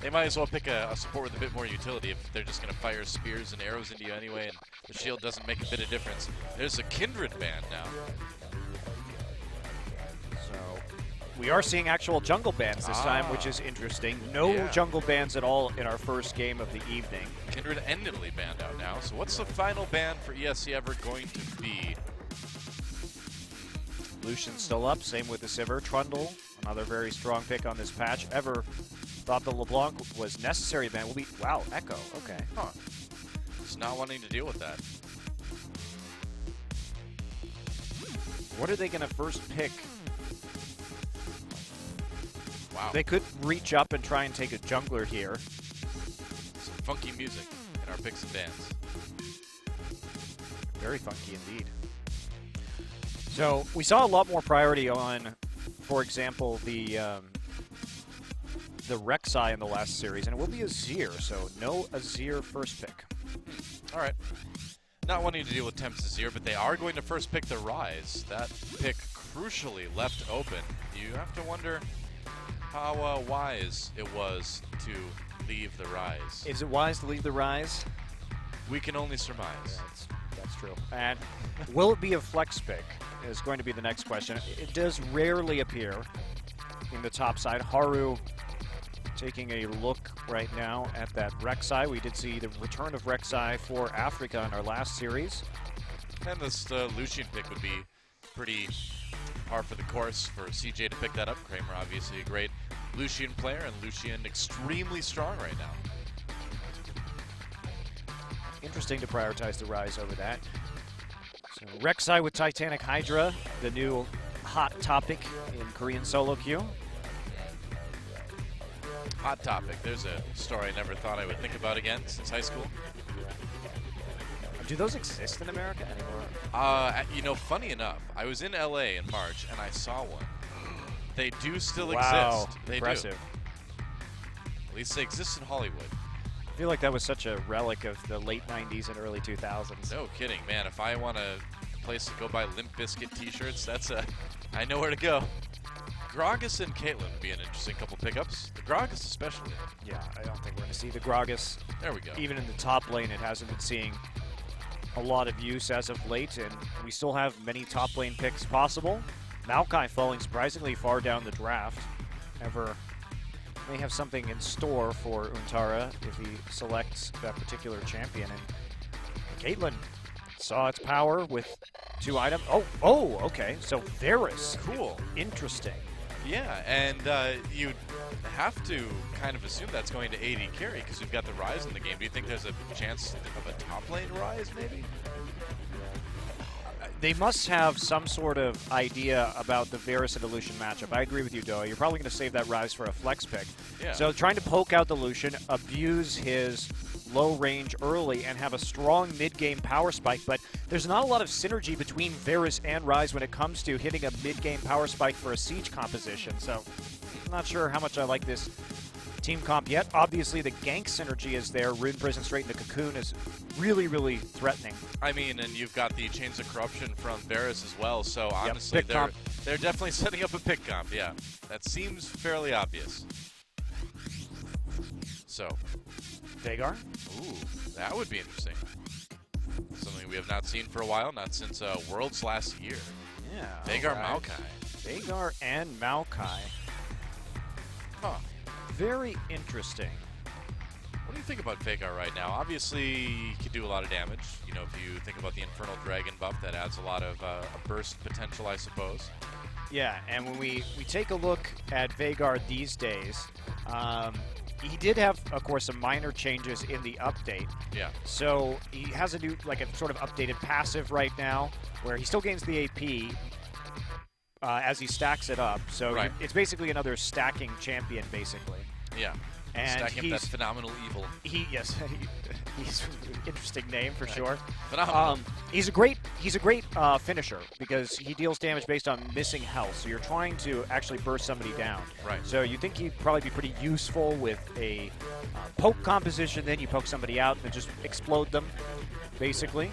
S6: They might as well pick a support with a bit more utility if they're just going to fire spears and arrows into you anyway, and the shield doesn't make a bit of difference. There's a Kindred ban now.
S5: So we are seeing actual jungle bans this time, which is interesting. No
S6: Yeah.
S5: jungle bans at all in our first game of the evening.
S6: Kindred endedly banned out now. So what's the final ban for ESC Ever going to be?
S5: Lucian's still up, same with the Sivir. Trundle, another very strong pick on this patch. Ever thought the LeBlanc was necessary ban. Wow, Echo, okay.
S6: Huh. Just not wanting to deal with that.
S5: What are they going to first pick?
S6: Wow.
S5: They could reach up and try and take a jungler here.
S6: Some funky music in our picks and bans.
S5: Very funky indeed. So we saw a lot more priority on, for example, the Rek'Sai in the last series, and it will be Azir, so no Azir first pick.
S6: All right. Not wanting to deal with Temps Azir, but they are going to first pick the Rise. That pick crucially left open. You have to wonder how wise it was to leave the Rise.
S5: Is it wise to leave the Rise?
S6: We can only surmise.
S5: That's true. And will it be a flex pick is going to be the next question. It does rarely appear in the top side. Haru taking a look right now at that Rek'Sai. We did see the return of Rek'Sai for Africa in our last series.
S6: And this Lucian pick would be pretty par for the course for CJ to pick that up. Kramer, obviously a great Lucian player, and Lucian extremely strong right now.
S5: Interesting to prioritize the Rise over that. So Rek'Sai with Titanic Hydra, the new hot topic in Korean solo queue.
S6: Hot topic. There's a story I never thought I would think about again since high school.
S5: Do those exist in America anymore?
S6: You know, funny enough, I was in LA in March and I saw one. They do still
S5: Wow,
S6: exist. They
S5: impressive.
S6: do. At least they exist in Hollywood.
S5: I feel like that was such a relic of the late 90s and early 2000s.
S6: No kidding, man. If I want a place to go buy Limp Bizkit t-shirts, I know where to go. Gragas and Caitlyn would be an interesting couple pickups. The Gragas especially.
S5: Yeah, I don't think we're going to see the Gragas.
S6: There we go.
S5: Even in the top lane, it hasn't been seeing a lot of use as of late, and we still have many top lane picks possible. Maokai falling surprisingly far down the draft. Ever may have something in store for Untara if he selects that particular champion. And Caitlyn saw its power with 2 items. Oh, okay. So Varus.
S6: Cool.
S5: Interesting.
S6: Yeah, and you'd have to kind of assume that's going to AD carry because we've got the Rise in the game. Do you think there's a chance of a top lane Rise, maybe?
S5: They must have some sort of idea about the Varus and Lucian matchup. I agree with you, Doa. You're probably going to save that Rise for a flex pick.
S6: Yeah.
S5: So trying to poke out the Lucian, abuse his low range early, and have a strong mid-game power spike, but there's not a lot of synergy between Varus and Rise when it comes to hitting a mid-game power spike for a Siege composition. So I'm not sure how much I like this team comp yet. Obviously, the gank synergy is there. Rune Prison straight into Cocoon is really, really threatening.
S6: I mean, and you've got the Chains of Corruption from Varus as well, so honestly,
S5: pick comp.
S6: they're definitely setting up a pick comp, yeah. That seems fairly obvious. So,
S5: Veigar?
S6: ooh, that would be interesting. Something we have not seen for a while, not since Worlds last year.
S5: Yeah.
S6: Veigar
S5: alright.
S6: Maokai.
S5: Veigar and Maokai.
S6: Huh.
S5: Very interesting.
S6: What do you think about Veigar right now? Obviously, he can do a lot of damage. You know, if you think about the Infernal Dragon buff, that adds a lot of a burst potential, I suppose.
S5: Yeah, and when we take a look at Veigar these days, he did have, of course, some minor changes in the update.
S6: Yeah.
S5: So he has a new, like a sort of updated passive right now, where he still gains the AP as he stacks it up. So
S6: Right.
S5: it's basically another stacking champion,
S6: Yeah.
S5: basically. And
S6: Stacking up that phenomenal evil.
S5: He's an interesting name for sure.
S6: Phenomenal.
S5: He's a great finisher because he deals damage based on missing health. So you're trying to actually burst somebody down.
S6: Right.
S5: So you think he'd probably be pretty useful with a poke composition. Then you poke somebody out and just explode them, basically.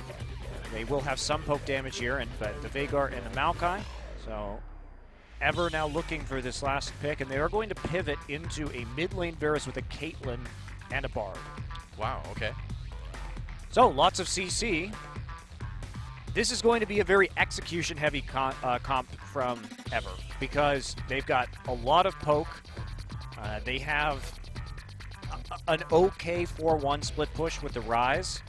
S5: They will have some poke damage here, but the Veigar and the Maokai. So Ever now looking for this last pick, and they are going to pivot into a mid lane Varus with a Caitlyn and a Bard.
S6: Wow, okay.
S5: So, lots of CC. This is going to be a very execution-heavy comp from Ever, because they've got a lot of poke. They have an okay 4-1 split push with the Rise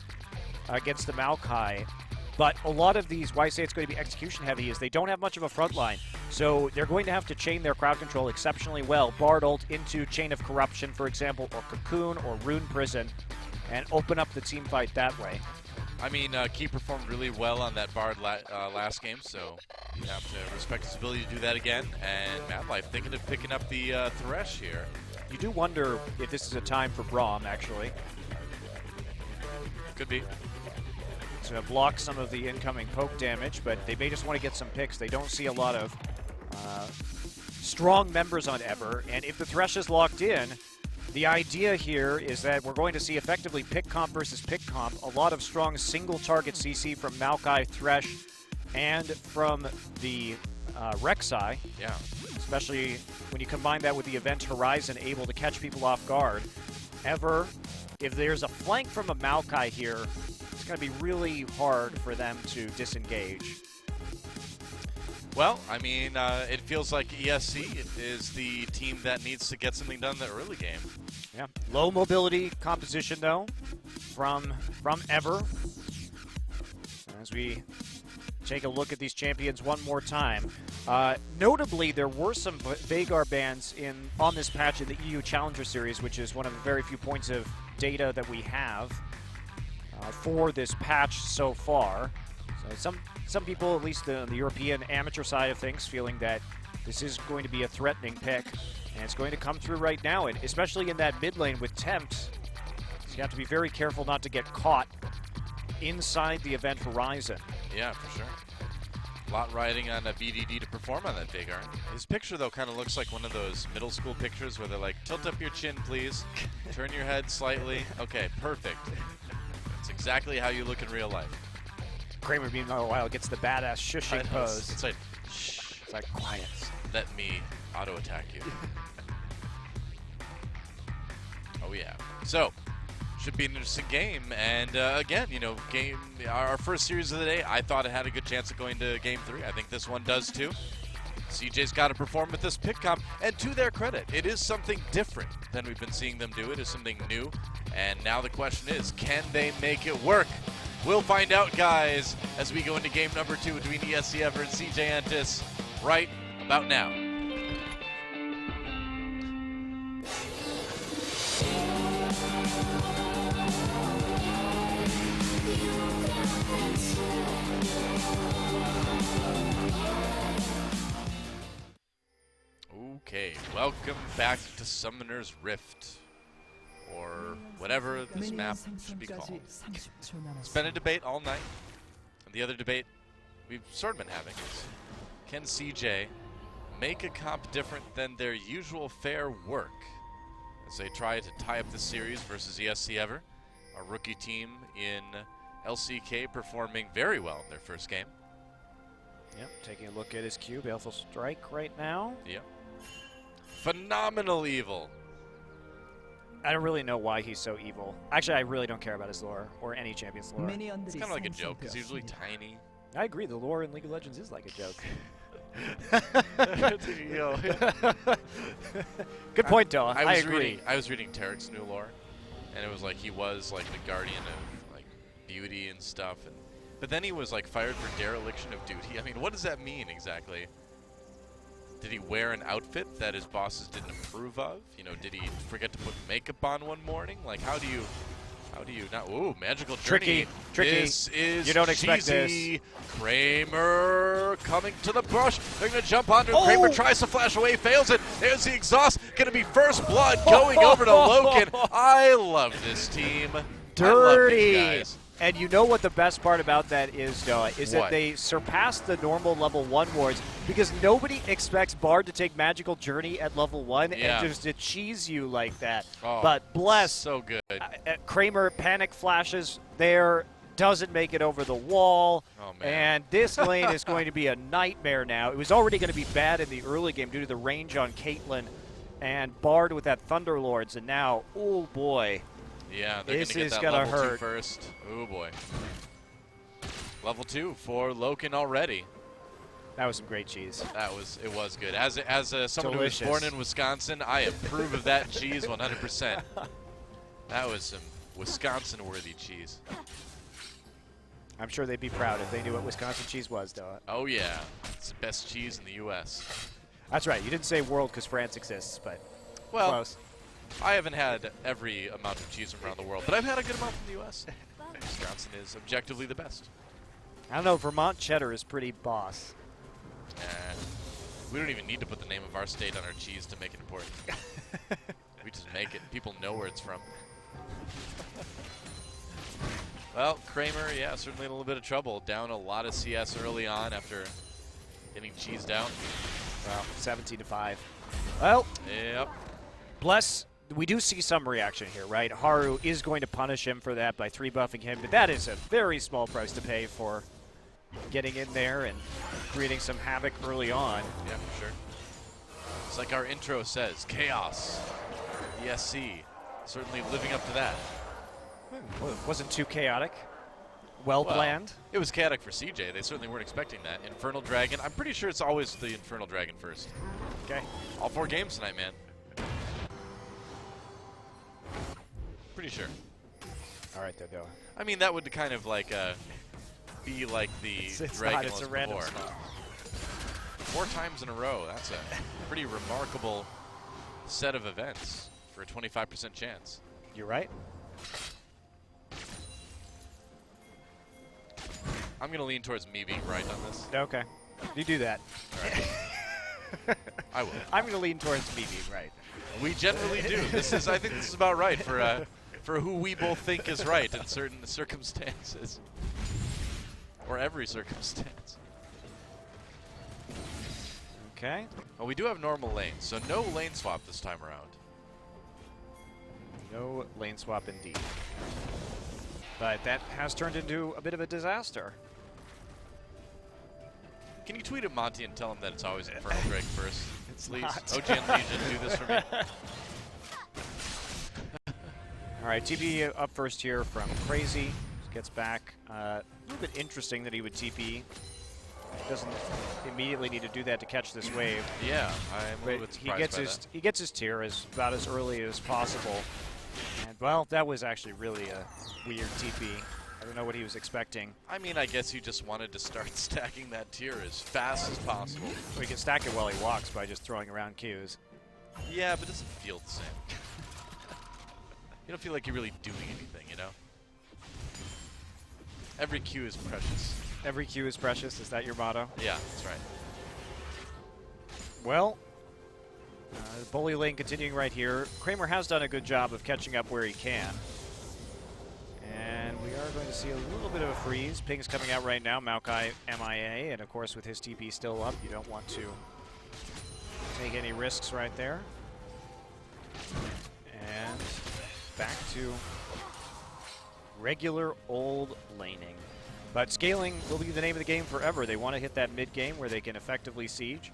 S5: against the Maokai. But a lot of these, why I say it's going to be execution-heavy, is they don't have much of a front line. So they're going to have to chain their crowd control exceptionally well. Bard ult into Chain of Corruption, for example, or Cocoon or Rune Prison, and open up the team fight that way.
S6: I mean, Key performed really well on that Bard last game, so you have to respect his ability to do that again. And Mad Life thinking of picking up the Thresh here.
S5: You do wonder if this is a time for Braum, actually,
S6: Could be.
S5: to block some of the incoming poke damage, but they may just want to get some picks. They don't see a lot of strong members on Ever, and if the Thresh is locked in, the idea here is that we're going to see effectively pick comp versus pick comp, a lot of strong single target CC from Maokai, Thresh, and from the Rek'Sai.
S6: Yeah.
S5: Especially when you combine that with the Event Horizon able to catch people off guard. Ever, if there's a flank from a Maokai here, it's going to be really hard for them to disengage.
S6: Well, I mean, it feels like ESC is the team that needs to get something done in the early game.
S5: Yeah, low mobility composition though from Ever. As we take a look at these champions one more time. Notably, there were some Veigar bans on this patch in the EU Challenger Series, which is one of the very few points of data that we have for this patch so far. So some people, at least on the European amateur side of things, feeling that this is going to be a threatening pick, and it's going to come through right now, and especially in that mid lane with Tempt. You have to be very careful not to get caught inside the Event Horizon.
S6: Yeah, for sure. A lot riding on a BDD to perform on that Veigar. His picture, though, kind of looks like one of those middle school pictures where they're like, tilt up your chin, please. Turn your head slightly. Okay, perfect. That's exactly how you look in real life.
S5: Kramer, meanwhile, gets the badass shushing pose.
S6: It's like, shh.
S5: It's like, quiet.
S6: Let me auto-attack you. Oh, yeah. So, should be an interesting game. And, again, you know, our first series of the day, I thought it had a good chance of going to Game 3. I think this one does, too. CJ's got to perform with this pick comp. And to their credit, it is something different than we've been seeing them do. It is something new. And now the question is, can they make it work? We'll find out, guys, as we go into game number 2 between ESC Ever and CJ Entus right about now. Okay, welcome back to Summoner's Rift, or whatever this map should be called. It's been a debate all night. And the other debate we've sort of been having is, can CJ make a comp different than their usual fair work as they try to tie up the series versus ESC Ever, a rookie team in LCK performing very well in their first game.
S5: Yep, taking a look at his Q, Baleful Strike right now.
S6: Yep. Phenomenal evil.
S5: I don't really know why he's so evil. Actually, I really don't care about his lore or any champion's lore.
S6: It's kind of like a joke. He's usually tiny.
S5: I agree. The lore in League of Legends is like a joke. Good point, Doa. I agree.
S6: I was reading Tarek's new lore, and it was like he was like the guardian of like beauty and stuff, but then he was like fired for dereliction of duty. I mean, what does that mean exactly? Did he wear an outfit that his bosses didn't approve of? You know, did he forget to put makeup on one morning? Like, how do you not? Ooh, magical journey.
S5: Tricky.
S6: This is
S5: you don't expect
S6: cheesy. Kramer coming to the brush. They're gonna jump onto it. Kramer tries to flash away, fails it. There's the exhaust. Gonna be first blood going over to Loken. I love this team.
S5: Dirty.
S6: I love these guys.
S5: And you know what the best part about that is, Doa, is
S6: What?
S5: that they surpassed the normal level 1 wards because nobody expects Bard to take Magical Journey at level 1
S6: Yeah.
S5: and just to cheese you like that.
S6: Oh,
S5: but bless
S6: so good.
S5: Kramer panic flashes there, doesn't make it over the wall,
S6: Oh, man.
S5: and this lane is going to be a nightmare now. It was already going to be bad in the early game due to the range on Caitlyn and Bard with that Thunderlords, and now, oh boy.
S6: Yeah, they're going
S5: This
S6: to get
S5: is
S6: that
S5: gonna
S6: level 2
S5: hurt.
S6: first. Oh, boy. Level 2 for Loken already.
S5: That was some great cheese.
S6: It was good. As someone
S5: Delicious.
S6: who was born in Wisconsin, I approve of that cheese 100%. That was some Wisconsin-worthy cheese.
S5: I'm sure they'd be proud if they knew what Wisconsin cheese was, Doa.
S6: Oh, yeah. It's the best cheese in the U.S.
S5: That's right. You didn't say world because France exists, but
S6: Well,
S5: close.
S6: I haven't had every amount of cheese from around the world, but I've had a good amount from the U.S. Wisconsin is objectively the best.
S5: I don't know, Vermont cheddar is pretty boss.
S6: We don't even need to put the name of our state on our cheese to make it important. We just make it. People know where it's from. Well, Kramer, yeah, certainly in a little bit of trouble. Down a lot of CS early on after getting cheesed out.
S5: Well, 17-5. Well,
S6: Yep.
S5: Bless, we do see some reaction here, right? Haru is going to punish him for that by 3-buffing him, but that is a very small price to pay for getting in there and creating some havoc early on.
S6: Yeah, for sure. It's like our intro says, chaos, ESC, certainly living up to that.
S5: Well, it wasn't too chaotic. Well planned.
S6: It was chaotic for CJ. They certainly weren't expecting that. Infernal Dragon. I'm pretty sure it's always the Infernal Dragon first.
S5: Okay.
S6: All 4 games tonight, man. Pretty sure.
S5: All right, there, though.
S6: I mean, that would kind of like be like the
S5: It's
S6: Dragon
S5: not, it's
S6: was
S5: a random
S6: before.
S5: spot.
S6: 4 times in a row. That's a pretty remarkable set of events for a 25% chance.
S5: You're right.
S6: I'm going to lean towards me being right on this.
S5: Okay. You do that.
S6: I will.
S5: I'm going to lean towards me being right.
S6: We generally do. I think this is about right for who we both think is right in certain circumstances. Or every circumstance.
S5: Okay.
S6: Well, we do have normal lanes, so no lane swap this time around.
S5: No lane swap indeed. But that has turned into a bit of a disaster.
S6: Can you tweet at Monty and tell him that it's always Infernal Drake first?
S5: It's
S6: Please.
S5: not.
S6: OGN Legion, do this for me.
S5: All right, TP up first here from Crazy. Gets back. A little bit interesting that he would TP. Doesn't immediately need to do that to catch this wave.
S6: Yeah, I'm a little bit
S5: But
S6: surprised
S5: he gets his tier about as early as possible. And well, that was actually really a weird TP. I don't know what he was expecting.
S6: I mean, I guess he just wanted to start stacking that tier as fast as possible.
S5: Well, he can stack it while he walks by just throwing around Qs.
S6: Yeah, but it doesn't feel the same. You don't feel like you're really doing anything, you know? Every Q is precious.
S5: Every Q is precious. Is that your motto?
S6: Yeah, that's right.
S5: Well, Bully lane continuing right here. Kramer has done a good job of catching up where he can. And we are going to see a little bit of a freeze. Ping's coming out right now. Maokai MIA. And of course, with his TP still up, you don't want to take any risks right there. And back to regular old laning. But scaling will be the name of the game forever. They want to hit that mid game where they can effectively siege.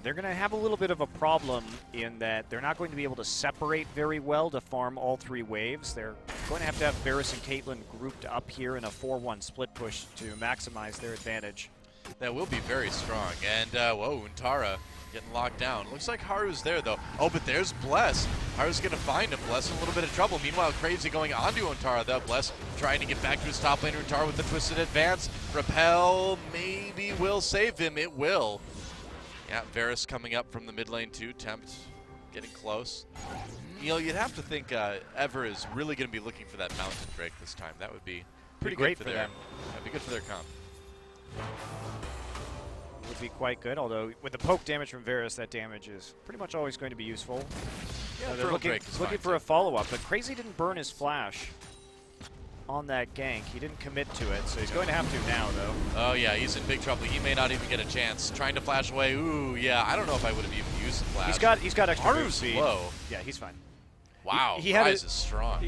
S5: They're going to have a little bit of a problem in that they're not going to be able to separate very well to farm all 3 waves. They're going to have Varus and Caitlyn grouped up here in a 4-1 split push to maximize their advantage.
S6: That will be very strong. And, whoa, Untara getting locked down. Looks like Haru's there, though. Oh, but there's Bless. Haru's going to find him. Bless in a little bit of trouble. Meanwhile, Crazy going onto Untara, though. Bless trying to get back to his top lane. Untara with the twisted advance. Repel maybe will save him. It will. Yeah, Varus coming up from the mid lane, too. Tempt getting close. You know, you'd have to think Ever is really going to be looking for that Mountain Drake this time. That would be pretty
S5: great
S6: good
S5: for
S6: their,
S5: them.
S6: That'd be good for their comp.
S5: Would be quite good, although with the poke damage from Varus, that damage is pretty much always going to be useful.
S6: Yeah,
S5: they're
S6: Infernal
S5: looking
S6: Drake is
S5: for
S6: fine,
S5: a follow-up, but Crazy didn't burn his flash on that gank. He didn't commit to it, so he's going to have to now, though.
S6: Oh, yeah, he's in big trouble. He may not even get a chance. Trying to flash away. Ooh, yeah, I don't know if I would have even used the flash.
S5: He's got extra move
S6: Haru's
S5: speed.
S6: low.
S5: Yeah, he's fine.
S6: Wow,
S5: he had
S6: Rise is strong.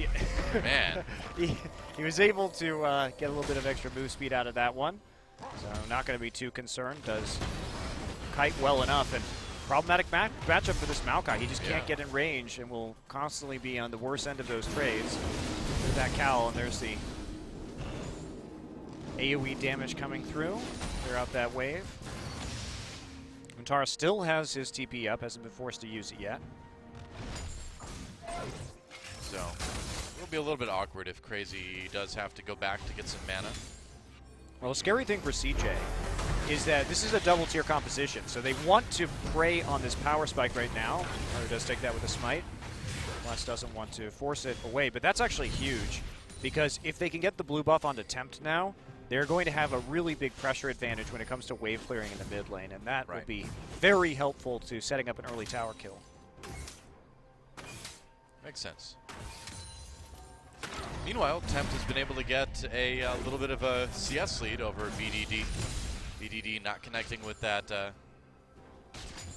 S6: Man.
S5: He was able to get a little bit of extra move speed out of that one, so not going to be too concerned. Does kite well enough, and problematic matchup for this Maokai. He just can't get in range and will constantly be on the worst end of those trades. There's that cowl, and there's the AoE damage coming through. Clear out that wave. Untara still has his TP up, hasn't been forced to use it yet.
S6: So, it'll be a little bit awkward if Crazy does have to go back to get some mana.
S5: Well, the scary thing for CJ is that this is a double tier composition, so they want to prey on this power spike right now. Haru does take that with a smite. Bless doesn't want to force it away, but that's actually huge. because if they can get the blue buff onto Tempt now, they're going to have a really big pressure advantage when it comes to wave clearing in the mid lane, and that will be very helpful to setting up an early tower kill.
S6: Makes sense. Meanwhile, Tempt has been able to get a little bit of a CS lead over BDD. BDD not connecting with that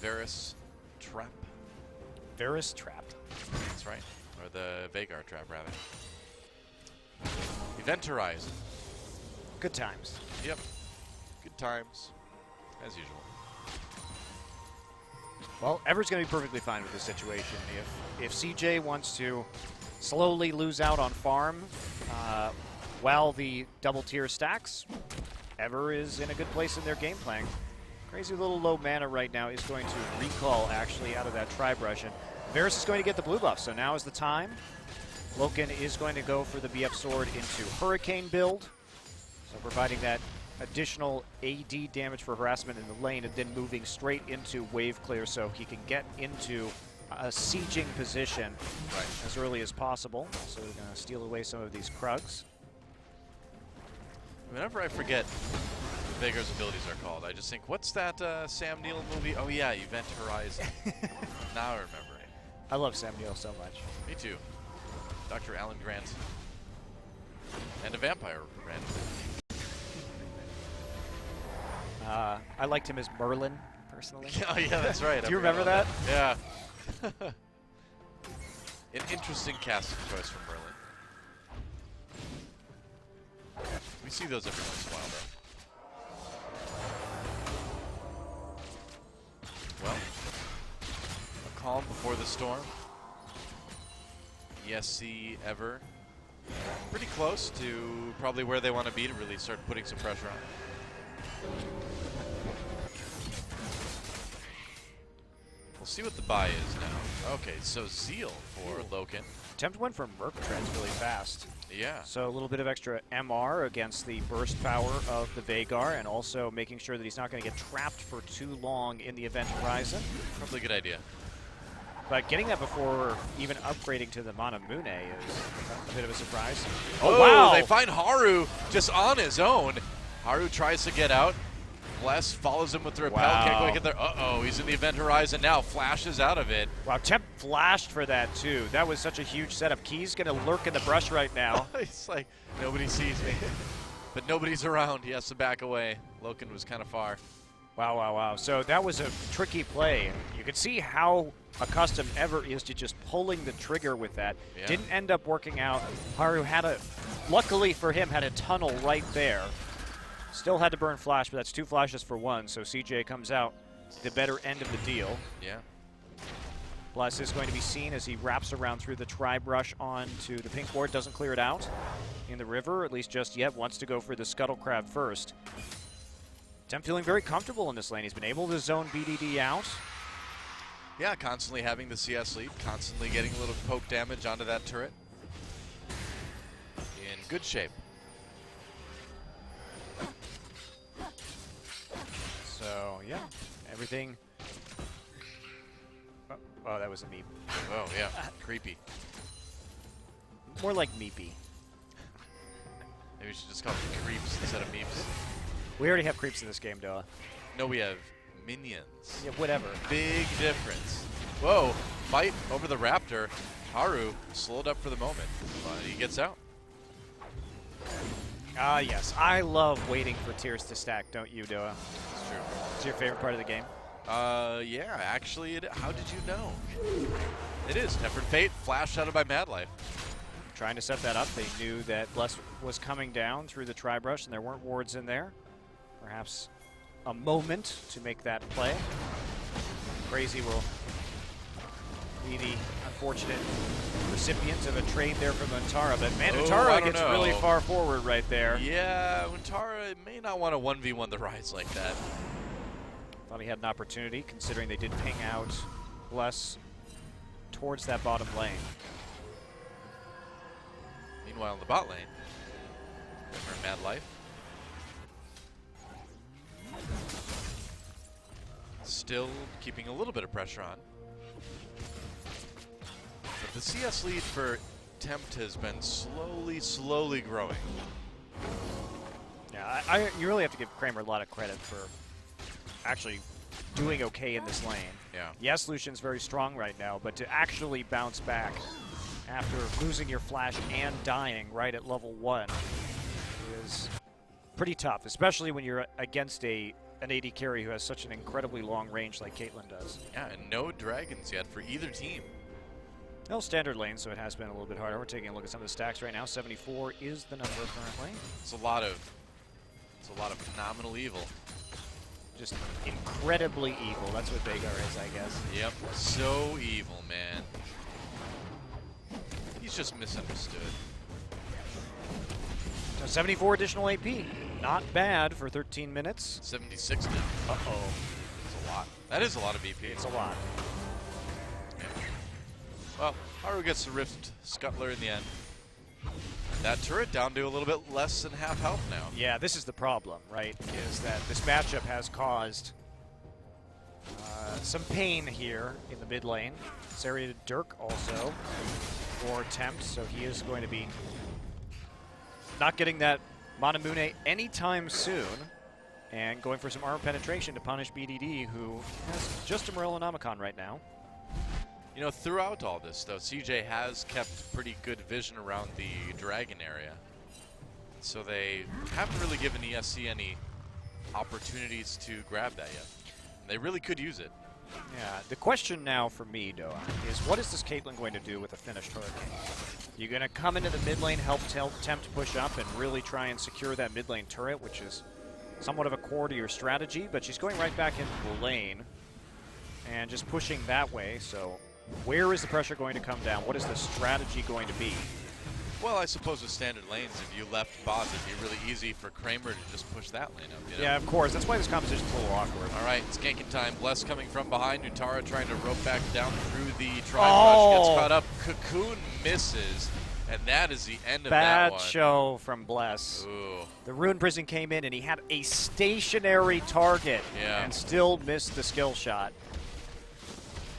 S6: Varus trap.
S5: Varus trap.
S6: That's right. Or the Veigar trap, rather. Event Horizon.
S5: Good times.
S6: Yep. Good times, as usual.
S5: Well, Ever's going to be perfectly fine with this situation. If CJ wants to slowly lose out on farm while the double tier stacks, Ever is in a good place in their game plan. Crazy little low mana right now is going to recall actually out of that Tri-Brush, and Varus is going to get the blue buff, so now is the time. Loken is going to go for the BF Sword into Hurricane build, so providing that additional AD damage for harassment in the lane and then moving straight into wave clear so he can get into a sieging position as early as possible. So we're going to steal away some of these Krugs.
S6: Whenever I forget what Veigar's abilities are called, I just think, what's that Sam Neill movie? Oh yeah, Event Horizon. Now I remember it.
S5: I love Sam Neill so much.
S6: Me too. Dr. Alan Grant. And a vampire Grant.
S5: I liked him as Merlin, personally.
S6: Oh yeah, that's right.
S5: Do you remember that?
S6: Yeah. An interesting casting choice from Merlin. We see those every once in a while, though. Well, a calm before the storm. ESC Ever. Pretty close to probably where they want to be to really start putting some pressure on. We'll see what the buy is now. Okay, so Zeal for Loken.
S5: Tempt went for Merc Treads really fast.
S6: Yeah.
S5: So a little bit of extra MR against the burst power of the Veigar, and also making sure that he's not going to get trapped for too long in the Event Horizon.
S6: Probably a good idea.
S5: But getting that before even upgrading to the Mana Mune is a bit of a surprise.
S6: Oh, wow! They find Haru just on his own. Haru tries to get out. Bless follows him with the repel. Can't quite get there. Uh-oh, he's in the Event Horizon now. Flashes out of it.
S5: Wow, Tempt flashed for that too. That was such a huge setup. Key's going to lurk in the brush right now.
S6: It's like, nobody sees me. But nobody's around. He has to back away. Loken was kind of far.
S5: Wow, wow, wow. So that was a tricky play. You could see how accustomed Ever is to just pulling the trigger with that.
S6: Yeah.
S5: Didn't end up working out. Haru luckily for him, had a tunnel right there. Still had to burn flash, but that's 2 flashes for 1, so CJ comes out the better end of the deal.
S6: Yeah.
S5: Bless is going to be seen as he wraps around through the Tri-Brush onto the pink ward, doesn't clear it out in the river, at least just yet, wants to go for the Scuttle Crab first. Tempt feeling very comfortable in this lane. He's been able to zone BDD out.
S6: Yeah, constantly having the CS lead, constantly getting a little poke damage onto that turret. In good shape.
S5: So, yeah, everything. Oh, that was a meep.
S6: Oh, yeah, creepy.
S5: More like meepy.
S6: Maybe we should just call them creeps instead of meeps.
S5: We already have creeps in this game, Doa.
S6: No, we have minions.
S5: Yeah, whatever.
S6: Big difference. Whoa, fight over the Raptor. Haru slowed up for the moment, but he gets out.
S5: Ah, yes. I love waiting for tiers to stack, don't you, Doa?
S6: That's true.
S5: It's your favorite part of the game?
S6: Yeah, actually, how did you know? It is. Tempered Fate, flashed out of by Mad Life.
S5: Trying to set that up. They knew that Bless was coming down through the Tri-Brush, and there weren't wards in there. Perhaps a moment to make that play. Crazy will be the unfortunate recipient of a trade there from Untara, but Untara gets really far forward right there.
S6: Yeah, Untara may not want to 1v1 the Rise like that.
S5: Thought he had an opportunity, considering they did ping out Bless towards that bottom lane.
S6: Meanwhile, in the bot lane, Mad Life. Still keeping a little bit of pressure on. But the CS lead for Tempt has been slowly growing.
S5: Yeah, you really have to give Kramer a lot of credit for actually doing okay in this lane.
S6: Yeah.
S5: Yes, Lucian's very strong right now, but to actually bounce back after losing your flash and dying right at level 1 is pretty tough, especially when you're against an AD carry who has such an incredibly long range like Caitlyn does.
S6: Yeah, and no dragons yet for either team.
S5: No standard lane, so it has been a little bit harder. We're taking a look at some of the stacks right now. 74 is the number currently.
S6: It's a lot of phenomenal evil.
S5: Just incredibly evil. That's what Veigar is, I guess.
S6: Yep, so evil, man. He's just misunderstood.
S5: So 74 additional AP. Not bad for 13 minutes.
S6: 76 now.
S5: Uh-oh.
S6: That's a lot. That is a lot of EP.
S5: It's a lot.
S6: Yeah. Well, Haru gets the Rift Scuttler in the end. That turret down to a little bit less than half health now.
S5: Yeah, this is the problem, right? Is that this matchup has caused some pain here in the mid lane. Serrated Dirk also for Tempt, so he is going to be not getting that Manamune anytime soon, and going for some armor penetration to punish BDD, who has just a Morellonomicon right now.
S6: You know, throughout all this, though, CJ has kept pretty good vision around the Dragon area. So they haven't really given ESC any opportunities to grab that yet. They really could use it.
S5: Yeah, the question now for me, Doa, is what is this Caitlyn going to do with a finished Hurricane? You going to come into the mid lane, help Tempt push up, and really try and secure that mid lane turret, which is somewhat of a core to your strategy, but she's going right back into the lane and just pushing that way, so where is the pressure going to come down? What is the strategy going to be?
S6: Well, I suppose with standard lanes, if you left bot, it'd be really easy for Kramer to just push that lane up. You know?
S5: Yeah, of course. That's why this composition's a little awkward.
S6: All right, it's ganking time. Bless coming from behind. Nutara trying to rope back down through the tri-rush. Gets caught up. Cocoon misses, and that is the end of that one.
S5: Bad show from Bless.
S6: Ooh.
S5: The Rune Prison came in, and he had a stationary target and still missed the skill shot.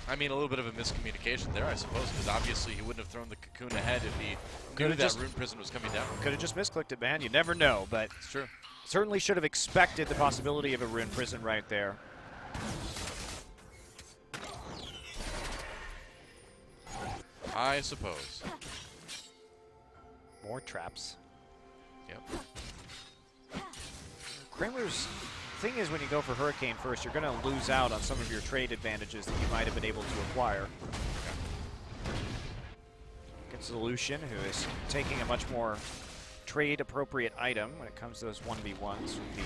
S6: I mean, a little bit of a miscommunication there, I suppose, because obviously he wouldn't have thrown the cocoon ahead if he knew that Rune Prison was coming down.
S5: Could have just misclicked it, man. You never know, but
S6: it's true.
S5: Certainly should have expected the possibility of a Rune Prison right there.
S6: I suppose.
S5: More traps.
S6: Yep.
S5: Kramer's thing is, when you go for Hurricane first, you're going to lose out on some of your trade advantages that you might have been able to acquire. Against Lucian, who is taking a much more trade-appropriate item when it comes to those 1v1s with the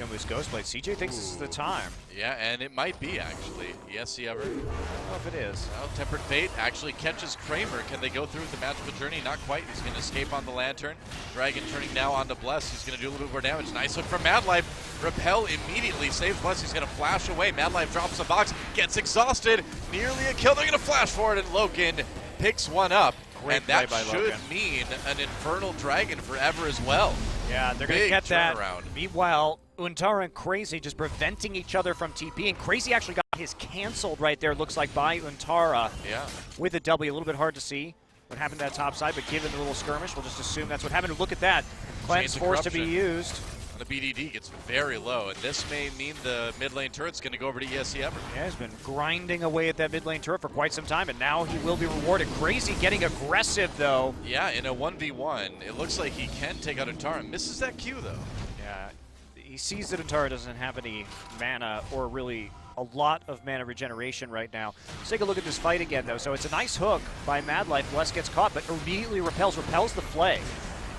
S5: Youmuu's Ghostblade. CJ thinks this is the time.
S6: Yeah, and it might be, actually. ESC ever?
S5: I don't know if it is.
S6: Well, Tempered Fate actually catches Kramer. Can they go through with the magical journey? Not quite. He's going to escape on the Lantern. Dragon turning now onto Bless. He's going to do a little bit more damage. Nice hook from Mad Life. Repel immediately saves Bless. He's going to flash away. Mad Life drops a box, gets exhausted. Nearly a kill. They're going to flash forward, and Logan picks one up.
S5: Great
S6: and that
S5: play by
S6: should
S5: Logan.
S6: mean an Infernal Dragon forever as well.
S5: Yeah, they're going to get that.
S6: Turnaround.
S5: Meanwhile, Untara and Crazy just preventing each other from TP, and Crazy actually got his canceled right there, looks like, by Untara.
S6: Yeah.
S5: With a W. A little bit hard to see what happened to that top side, but given the little skirmish, we'll just assume that's what happened. Look at that. Cleanse forced to be used.
S6: The BDD gets very low, and this may mean the mid lane turret's going to go over to ESC Ever.
S5: Yeah, he's been grinding away at that mid lane turret for quite some time, and now he will be rewarded. Crazy getting aggressive, though.
S6: Yeah, in a 1v1, it looks like he can take out Untara. Misses that Q, though.
S5: Yeah, he sees that Untara doesn't have any mana or really a lot of mana regeneration right now. Let's take a look at this fight again, though. So it's a nice hook by Mad Life. Bless gets caught, but immediately repels the flay.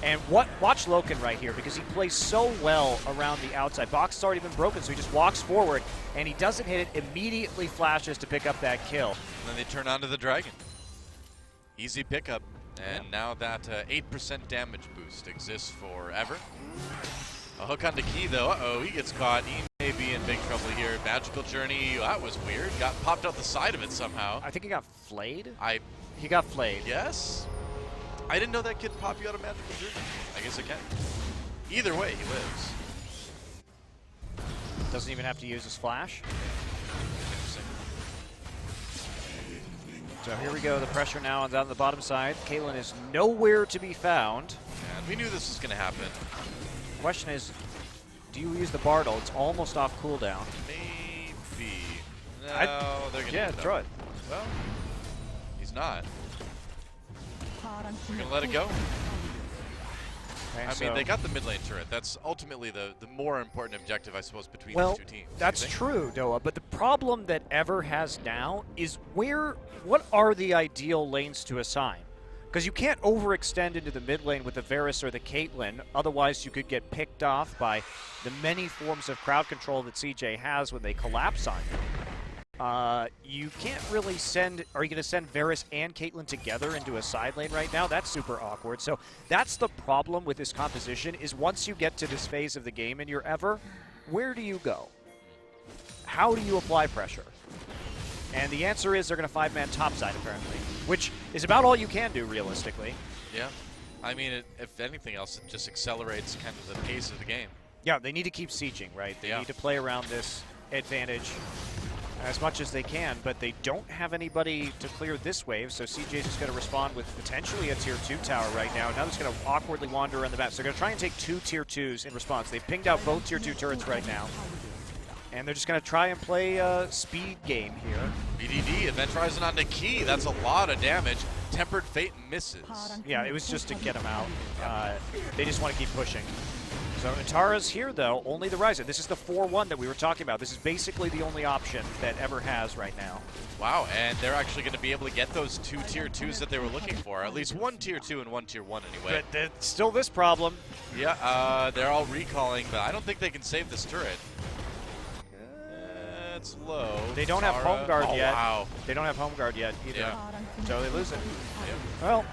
S5: And watch Loken right here, because he plays so well around the outside. Box has already been broken, so he just walks forward, and he doesn't hit it, immediately flashes to pick up that kill.
S6: And then they turn onto the Dragon. Easy pickup. And now that 8% damage boost exists for Ever. A hook on the key, though. Uh-oh, he gets caught. He may be in big trouble here. Magical Journey, that was weird. Got popped out the side of it somehow.
S5: I think he got flayed?
S6: He
S5: got flayed.
S6: Yes? I didn't know that could pop you out of Magical Journey. I guess it can. Either way, he lives.
S5: Doesn't even have to use his flash.
S6: Interesting.
S5: So here we go, the pressure now down the bottom side. Caitlyn is nowhere to be found.
S6: And we knew this was going to happen.
S5: Question is, do you use the Bartle? It's almost off cooldown.
S6: Maybe. No, they're going to
S5: Yeah, throw it.
S6: Well, he's not. We're going to let it go.
S5: Okay,
S6: I mean, they got the mid lane turret. That's ultimately the more important objective, I suppose, between
S5: well,
S6: these two teams.
S5: that's true, Doa, but the problem that Ever has now is what are the ideal lanes to assign? Because you can't overextend into the mid lane with the Varus or the Caitlyn, otherwise you could get picked off by the many forms of crowd control that CJ has when they collapse on you. You can't really send... Are you going to send Varus and Caitlyn together into a side lane right now? That's super awkward. So that's the problem with this composition, is once you get to this phase of the game in your Ever, where do you go? How do you apply pressure? And the answer is they're going to 5-man topside, apparently, which is about all you can do, realistically.
S6: Yeah. I mean, if anything else, it just accelerates kind of the pace of the game.
S5: Yeah, they need to keep sieging, right? They need to play around this advantage as much as they can, but they don't have anybody to clear this wave, so CJ's just going to respond with potentially a tier 2 tower right now. Now it's going to awkwardly wander around the map. So they're going to try and take 2 tier 2s in response. They've pinged out both tier 2 turrets right now. And they're just going to try and play a speed game here.
S6: BDD, Event Horizon on the key. That's a lot of damage. Tempered Fate misses.
S5: Yeah, it was just to get him out. They just want to keep pushing. So Natara's here, though, only the Ryzen. This is the 4-1 that we were talking about. This is basically the only option that Ever has right now.
S6: Wow, and they're actually going to be able to get those 2 tier 2s that they were looking for. At least 1 tier 2 and 1 tier 1 anyway.
S5: But there's still this problem.
S6: Yeah, they're all recalling, but I don't think they can save this turret. It's low.
S5: They don't have home guard yet.
S6: Wow.
S5: They don't have home guard yet either.
S6: Yeah.
S5: So they lose it.
S6: Yeah.
S5: Well,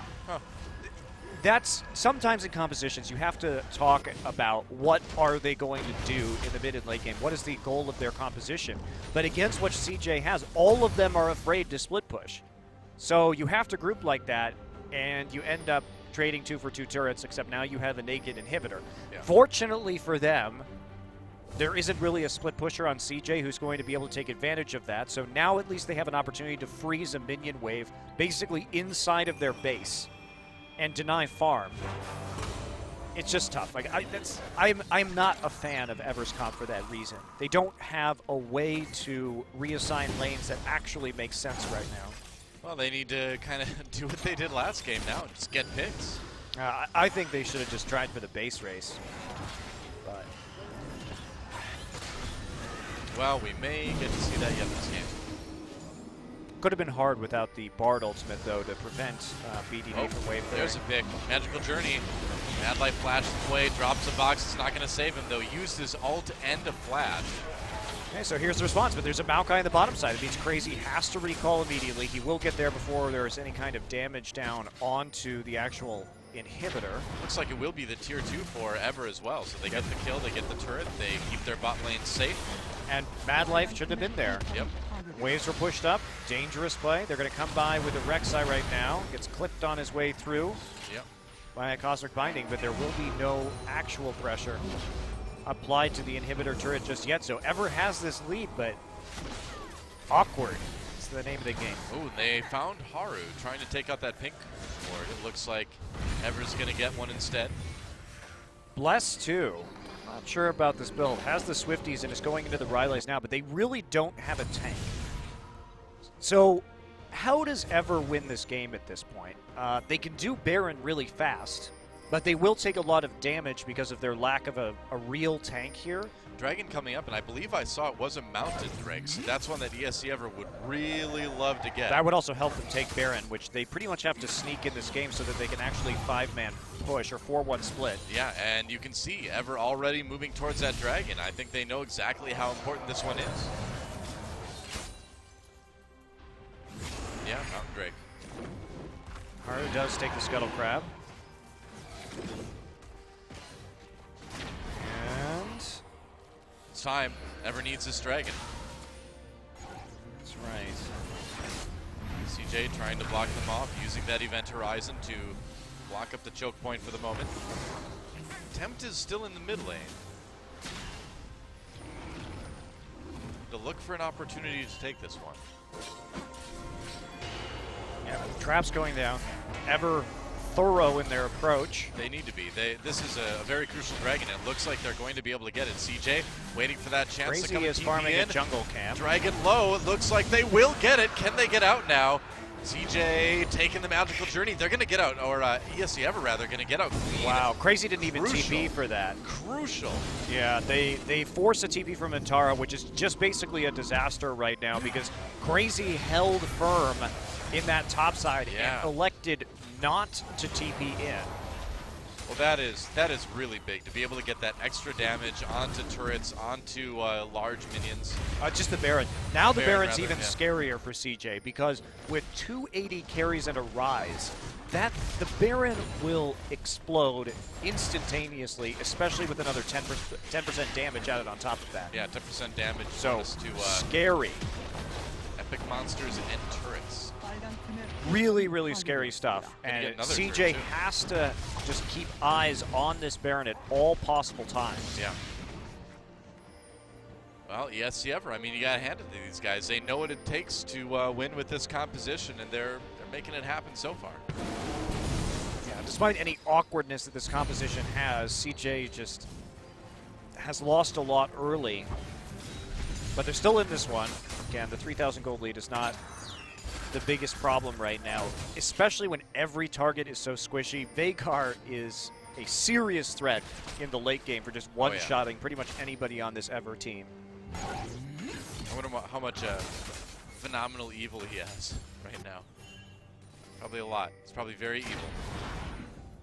S5: that's sometimes in compositions you have to talk about what are they going to do in the mid and late game. What is the goal of their composition? But against what CJ has, all of them are afraid to split push. So you have to group like that, and you end up trading 2 for 2 turrets, except now you have a naked inhibitor.
S6: Yeah.
S5: Fortunately for them, there isn't really a split pusher on CJ who's going to be able to take advantage of that. So now at least they have an opportunity to freeze a minion wave basically inside of their base and deny farm. It's just tough. Like I'm not a fan of Ever's comp for that reason. They don't have a way to reassign lanes that actually makes sense right now.
S6: Well, they need to kind of do what they did last game now and just get picks.
S5: I think they should have just tried for the base race. But
S6: well, we may get to see that yet this game.
S5: could have been hard without the Bard ultimate, though, to prevent BDD from wave
S6: There's a pick. Magical Journey. Mad Life flashes away, drops a box. It's not going to save him, though. Used his ult and a flash.
S5: Okay, so here's the response, but there's a Maokai on the bottom side. It means Crazy has to recall immediately. He will get there before there's any kind of damage down onto the actual inhibitor.
S6: Looks like it will be the tier 2 for Ever as well. So they get the kill, they get the turret, they keep their bot lane safe.
S5: And Mad Life should have been there.
S6: Yep.
S5: Waves were pushed up. Dangerous play. They're going to come by with a Rek'Sai right now. Gets clipped on his way through
S6: Yep.
S5: by a Cosmic Binding, but there will be no actual pressure applied to the inhibitor turret just yet. So Ever has this lead, but awkward is the name of the game.
S6: Ooh, they found Haru trying to take out that pink ward. It looks like Ever's going to get one instead.
S5: Bless too. Not sure about this build. Has the Swifties and is going into the Ryleys now, but they really don't have a tank. So how does Ever win this game at this point? They can do Baron really fast, but they will take a lot of damage because of their lack of a real tank here.
S6: Dragon coming up, and I believe I saw it was a mounted Drake, so that's one that ESC Ever would really love to get.
S5: That would also help them take Baron, which they pretty much have to sneak in this game so that they can actually 5-man push or 4-1 split.
S6: Yeah, and you can see Ever already moving towards that Dragon. I think they know exactly how important this one is. Yeah, Mountain Drake.
S5: Haru does take the Scuttle Crab. And
S6: It's time. Ever needs this Dragon.
S5: that's right.
S6: CJ trying to block them off, using that Event Horizon to block up the choke point for the moment. Tempt is still in the mid lane. To look for an opportunity to take this one.
S5: Yeah, traps going down. Ever thorough in their approach.
S6: They need to be. This is a very crucial dragon. It looks like they're going to be able to get it. CJ waiting for that chance
S5: Crazy
S6: to come
S5: is
S6: TP
S5: farming
S6: in.
S5: a jungle camp.
S6: Dragon low. It looks like they will get it. Can they get out now? CJ taking the magical journey. They're going to get out, or ESC Ever rather, going to get out clean.
S5: Wow, Crazy didn't even
S6: Crucial.
S5: TP for that.
S6: Crucial.
S5: Yeah, they force a TP from Antara, which is just basically a disaster right now because Crazy held firm in that top side
S6: Yeah.
S5: and elected not to TP in.
S6: Well, that is really big to be able to get that extra damage onto turrets, onto large minions.
S5: Just the Baron. Now the
S6: Baron,
S5: Baron's
S6: rather,
S5: even
S6: yeah.
S5: scarier for CJ because with 280 carries and a rise, the Baron will explode instantaneously, especially with another 10% damage added on top of that.
S6: Yeah, 10% damage.
S5: So
S6: bonus to
S5: scary.
S6: epic monsters and turrets.
S5: Really, really scary stuff.
S6: Gonna
S5: And
S6: get another
S5: CJ
S6: turret, too.
S5: has to just keep eyes on this Baron at all possible times.
S6: Yeah. Well, ESC Ever. I mean, you got to hand it to these guys. They know what it takes to win with this composition, and they're making it happen so far.
S5: Yeah, despite any awkwardness that this composition has, CJ just has lost a lot early. But they're still in this one. Again, the 3,000 gold lead is not the biggest problem right now, especially when every target is so squishy. Veigar is a serious threat in the late game for just one-shotting pretty much anybody on this Ever team.
S6: I wonder how much phenomenal evil he has right now. Probably a lot. It's probably very evil.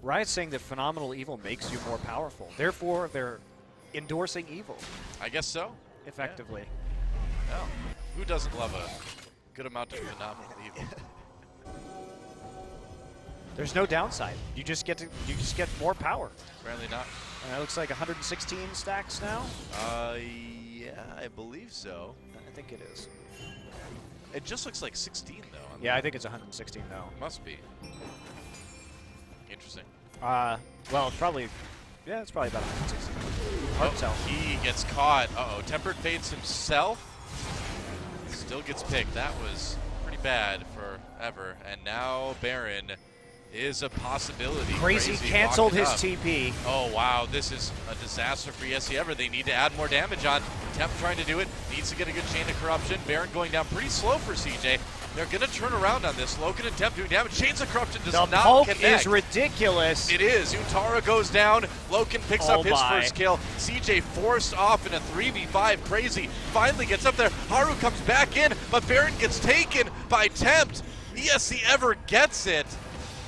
S5: Riot's saying that phenomenal evil makes you more powerful. Therefore, they're endorsing evil,
S6: I guess so.
S5: effectively.
S6: Well, who doesn't love a good amount of phenomenal evil?
S5: There's no downside. You just get more power.
S6: Apparently not.
S5: And that looks like 116 stacks now.
S6: Yeah, I believe so.
S5: I think it is.
S6: It just looks like 16 though.
S5: Yeah, I think it's 116 now.
S6: Must be. Interesting.
S5: Well, it's probably, yeah, it's probably about 116. Hard to tell.
S6: He gets caught. Uh-oh, Tempered Fates himself still gets picked. That was pretty bad for Ever. And now Baron is a possibility.
S5: Crazy canceled his
S6: walking up.
S5: TP.
S6: Oh, wow. This is a disaster for ESC Ever. They need to add more damage on. Temp trying to do it. Needs to get a good chain of corruption. Baron going down pretty slow for CJ. They're going to turn around on this. Loken and Temp doing damage. Chains of corruption does
S5: The
S6: not
S5: poke
S6: connect.
S5: is ridiculous.
S6: It is. Utara goes down. Loken picks
S5: Oh
S6: up his
S5: my.
S6: first kill. CJ forced off in a 3v5. Crazy finally gets up there. Haru comes back in, but Baron gets taken by Tempt. ESC Ever gets it.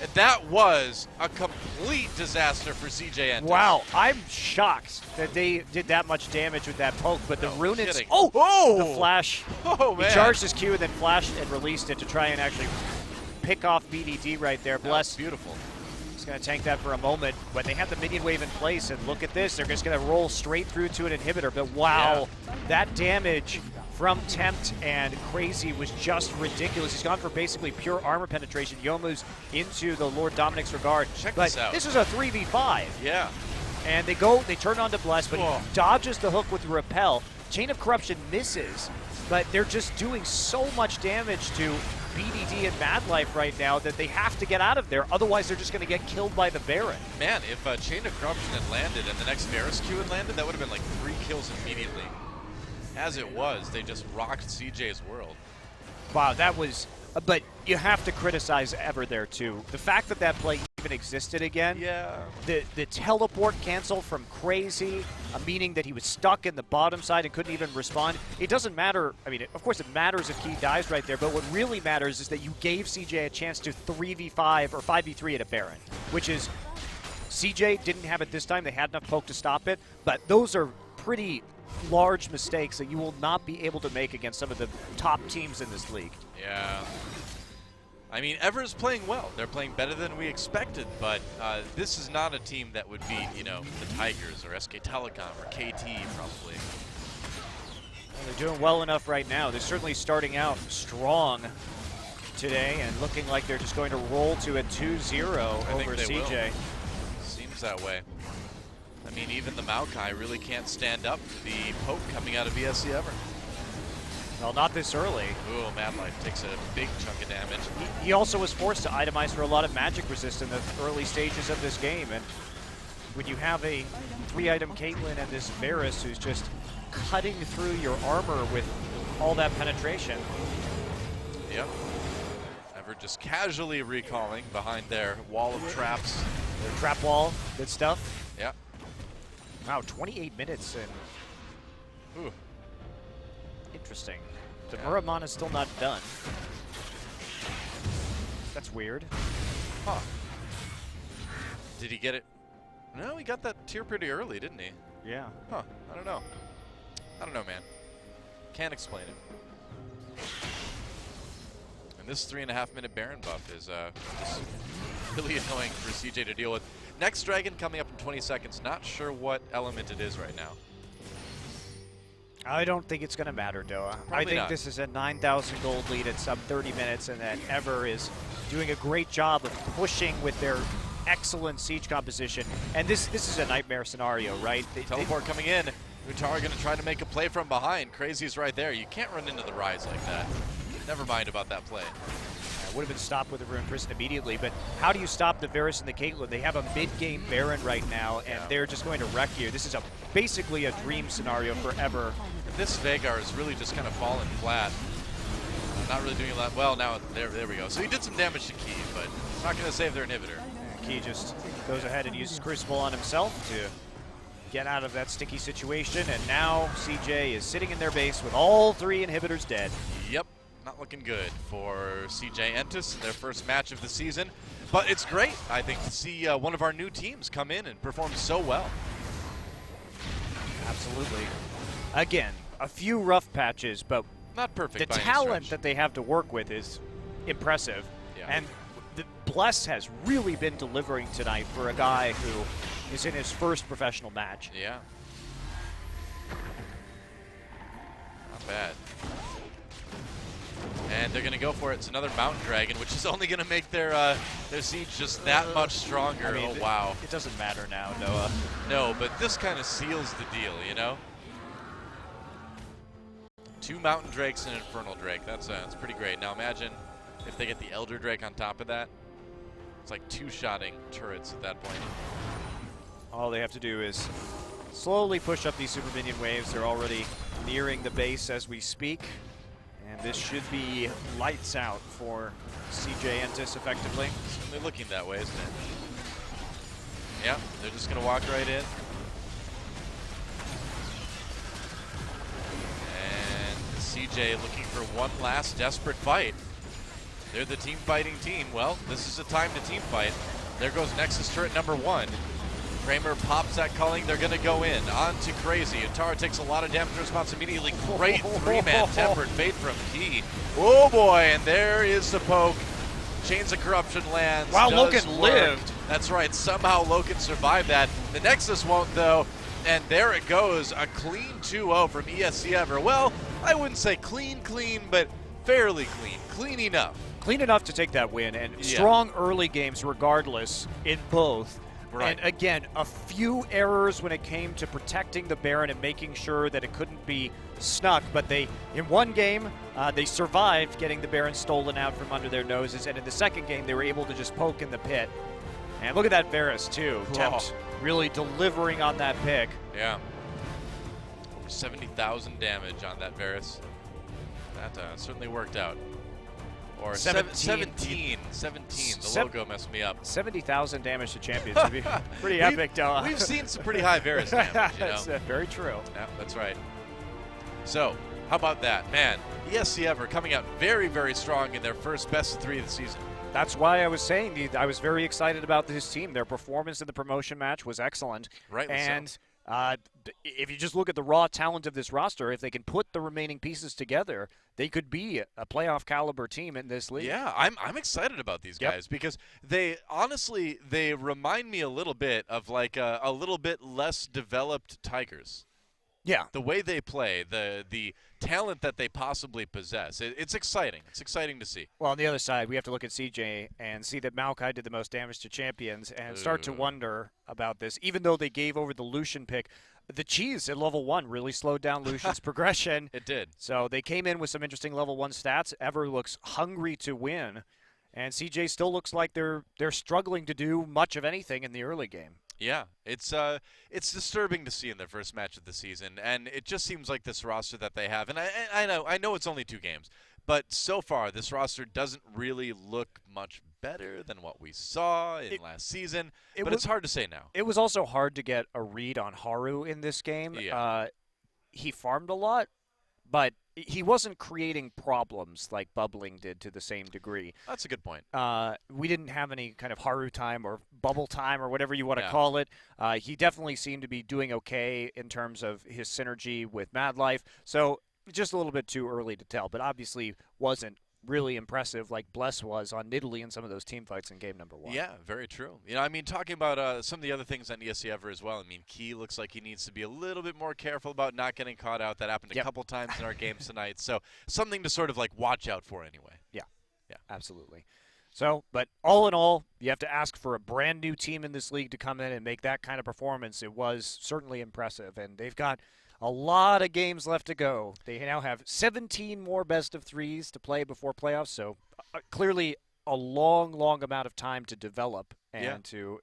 S6: And that was a complete disaster for CJ Entus.
S5: Wow, I'm shocked that they did that much damage with that poke, but the
S6: No
S5: Rune's...
S6: kidding.
S5: Oh! The flash.
S6: Oh, man.
S5: He charged his Q and then flashed and released it to try and actually pick off BDD right there.
S6: That was
S5: Bless.
S6: beautiful.
S5: He's going to tank that for a moment. When they have the minion wave in place, and look at this, they're just going to roll straight through to an inhibitor. But wow, that damage from Tempt and Crazy was just ridiculous. He's gone for basically pure armor penetration. Yomu's into the Lord Dominic's regard.
S6: Check
S5: but
S6: this out.
S5: This is a 3v5.
S6: Yeah.
S5: And they turn on to Bless, but he dodges the hook with Repel. Chain of Corruption misses, but they're just doing so much damage to BDD and Madlife right now that they have to get out of there. Otherwise, they're just going to get killed by the Baron.
S6: Man, if Chain of Corruption had landed and the next Varus Q had landed, that would have been like 3 kills immediately. As it was, they just rocked CJ's world.
S5: Wow, that was... But you have to criticize Ever there, too. The fact that play even existed again.
S6: Yeah.
S5: The teleport cancel from Crazy, meaning that he was stuck in the bottom side and couldn't even respond. It doesn't matter. I mean, of course it matters if he dies right there, but what really matters is that you gave CJ a chance to 3v5 or 5v3 at a Baron, which is... CJ didn't have it this time. They had enough poke to stop it, but those are pretty large mistakes that you will not be able to make against some of the top teams in this league.
S6: Yeah. I mean, Ever's playing well. They're playing better than we expected, but this is not a team that would beat, you know, the Tigers or SK Telecom or KT probably.
S5: Well, they're doing well enough right now. They're certainly starting out strong today and looking like they're just going to roll to a 2-0 over CJ.
S6: Seems that way. I mean, even the Maokai really can't stand up to the poke coming out of ESC Ever.
S5: Well, not this early.
S6: Ooh, Mad Life takes a big chunk of damage.
S5: He also was forced to itemize for a lot of magic resist in the early stages of this game. And when you have a 3-item Caitlyn and this Varus who's just cutting through your armor with all that penetration.
S6: Yep. Ever just casually recalling behind their wall of traps.
S5: Their trap wall, good stuff.
S6: Yep.
S5: Wow, 28 minutes and
S6: Ooh.
S5: interesting. The Muramon is still not done. That's weird.
S6: Huh. Did he get it? No, he got that tier pretty early, didn't he?
S5: Yeah.
S6: Huh. I don't know. I don't know, man. Can't explain it. And this 3.5-minute Baron buff is just really annoying for CJ to deal with. Next Dragon coming up in 20 seconds. Not sure what element it is right now.
S5: I don't think it's going to matter, Doa. I think
S6: not.
S5: this is a 9,000 gold lead at sub 30 minutes, and that Ever is doing a great job of pushing with their excellent siege composition. And this is a nightmare scenario, right?
S6: Teleport coming in. Utara going to try to make a play from behind. Crazy's right there. You can't run into the Rise like that. Never mind about that play.
S5: Would have been stopped with the Ruined Prison immediately, but how do you stop the Varus and the Caitlyn? They have a mid-game Baron right now, and they're just going to wreck you. This is basically a dream scenario for Ever.
S6: This Veigar is really just kind of falling flat. Not really doing a lot. Well, now there we go. So he did some damage to Key, but not going to save their inhibitor.
S5: Key just goes ahead and uses Crucible on himself to get out of that sticky situation, and now CJ is sitting in their base with all 3 inhibitors dead.
S6: Yep, not looking good for CJ Entus in their first match of the season. But it's great, I think, to see one of our new teams come in and perform so well.
S5: Absolutely. Again, a few rough patches, but
S6: not perfect.
S5: The
S6: by any
S5: talent
S6: stretch.
S5: that they have to work with is impressive.
S6: Yeah.
S5: And the Bless has really been delivering tonight for a guy who is in his first professional match.
S6: Yeah. Not bad. And they're going to go for it. It's another Mountain Dragon, which is only going to make their siege just that much stronger.
S5: I mean,
S6: oh, wow.
S5: It doesn't matter now, Noah.
S6: No, but this kind of seals the deal, you know? 2 Mountain Drakes and Infernal Drake. That's pretty great. Now imagine if they get the Elder Drake on top of that. It's like 2-shotting turrets at that point.
S5: All they have to do is slowly push up these super minion waves. They're already nearing the base as we speak. And this should be lights out for CJ Entus effectively.
S6: They're looking that way, isn't it? Yeah, they're just going to walk right in. And CJ looking for one last desperate fight. They're the team fighting team. Well, this is a time to team fight. There goes Nexus turret number 1. Kramer pops that culling. They're going to go in. On to Crazy. Utara takes a lot of damage response immediately. Great 3-man Tempered Fate from Key. Oh boy, and there is the poke. Chains of Corruption lands.
S5: Wow,
S6: Does
S5: Loken
S6: work.
S5: lived.
S6: That's right. Somehow Loken survived that. The Nexus won't, though. And there it goes. A clean 2-0 from ESC Ever. Well, I wouldn't say clean, but fairly clean. Clean enough.
S5: Clean enough to take that win, and strong early games regardless in both.
S6: Right.
S5: And again, a few errors when it came to protecting the Baron and making sure that it couldn't be snuck, but in one game, they survived getting the Baron stolen out from under their noses, and in the second game, they were able to just poke in the pit. And look at that Varus, too. Tempt really delivering on that pick.
S6: Yeah. Over 70,000 damage on that Varus. That certainly worked out. Or 17. The logo messed me up.
S5: 70,000 damage to champions would be pretty epic, though.
S6: We've seen some pretty high Varus damage, you know?
S5: That's very true.
S6: Yeah, that's right. So, how about that? Man, ESC Ever coming out very, very strong in their first best of 3 of the season.
S5: That's why I was saying I was very excited about this team. Their performance in the promotion match was excellent.
S6: Right.
S5: And if you just look at the raw talent of this roster, if they can put the remaining pieces together, they could be a playoff caliber team in this league.
S6: Yeah, I'm excited about these guys because they remind me a little bit of like a little bit less developed Tigers.
S5: Yeah.
S6: The way they play, the talent that they possibly possess, it's exciting. It's exciting to see.
S5: Well, on the other side, we have to look at CJ and see that Maokai did the most damage to champions and start to wonder about this. Even though they gave over the Lucian pick, the cheese at level 1 really slowed down Lucian's progression.
S6: It did.
S5: So they came in with some interesting level 1 stats. Ever looks hungry to win, and CJ still looks like they're struggling to do much of anything in the early game.
S6: Yeah, it's disturbing to see in their first match of the season, and it just seems like this roster that they have. And I know it's only 2 games, but so far this roster doesn't really look much better than what we saw in last season. But it's hard to say now.
S5: It was also hard to get a read on Haru in this game.
S6: Yeah.
S5: He farmed a lot, but he wasn't creating problems like Bubbling did to the same degree.
S6: That's a good point.
S5: We didn't have any kind of Haru time or bubble time or whatever you want to call it. He definitely seemed to be doing okay in terms of his synergy with Madlife. So just a little bit too early to tell, but obviously wasn't really impressive like Bless was on Nidalee in some of those team fights in game number 1.
S6: Yeah, very true. You know, I mean, talking about some of the other things on ESC Ever as well, I mean, Key looks like he needs to be a little bit more careful about not getting caught out. That happened a couple times in our games tonight. So something to sort of like watch out for anyway.
S5: Yeah, absolutely. So, but all in all, you have to ask for a brand new team in this league to come in and make that kind of performance. It was certainly impressive, and they've got a lot of games left to go. They now have 17 more best of 3s to play before playoffs, so clearly a long, long amount of time to develop and to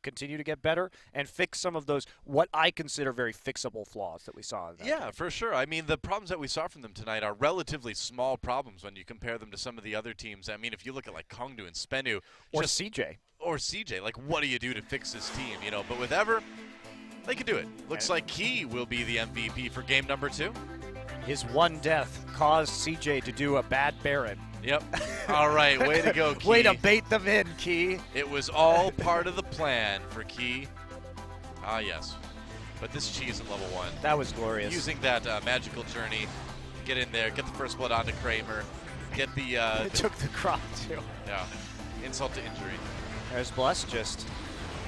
S5: continue to get better and fix some of those what I consider very fixable flaws that we saw. In that game.
S6: For sure. I mean, the problems that we saw from them tonight are relatively small problems when you compare them to some of the other teams. I mean, if you look at like Kongdu and Spenu.
S5: Or CJ.
S6: Like, what do you do to fix this team? You know, but with Ever, they could do it. Looks like Key will be the MVP for game number 2.
S5: His one death caused CJ to do a bad Baron.
S6: Yep. All right, way to go, Key.
S5: Way to bait them in, Key.
S6: It was all part of the plan for Key. Ah, yes. But this cheese at level 1.
S5: That was glorious.
S6: Using that magical journey, get in there, get the first blood onto Kramer, get the...
S5: it took the crop, too.
S6: Yeah. Insult to injury.
S5: There's Bless just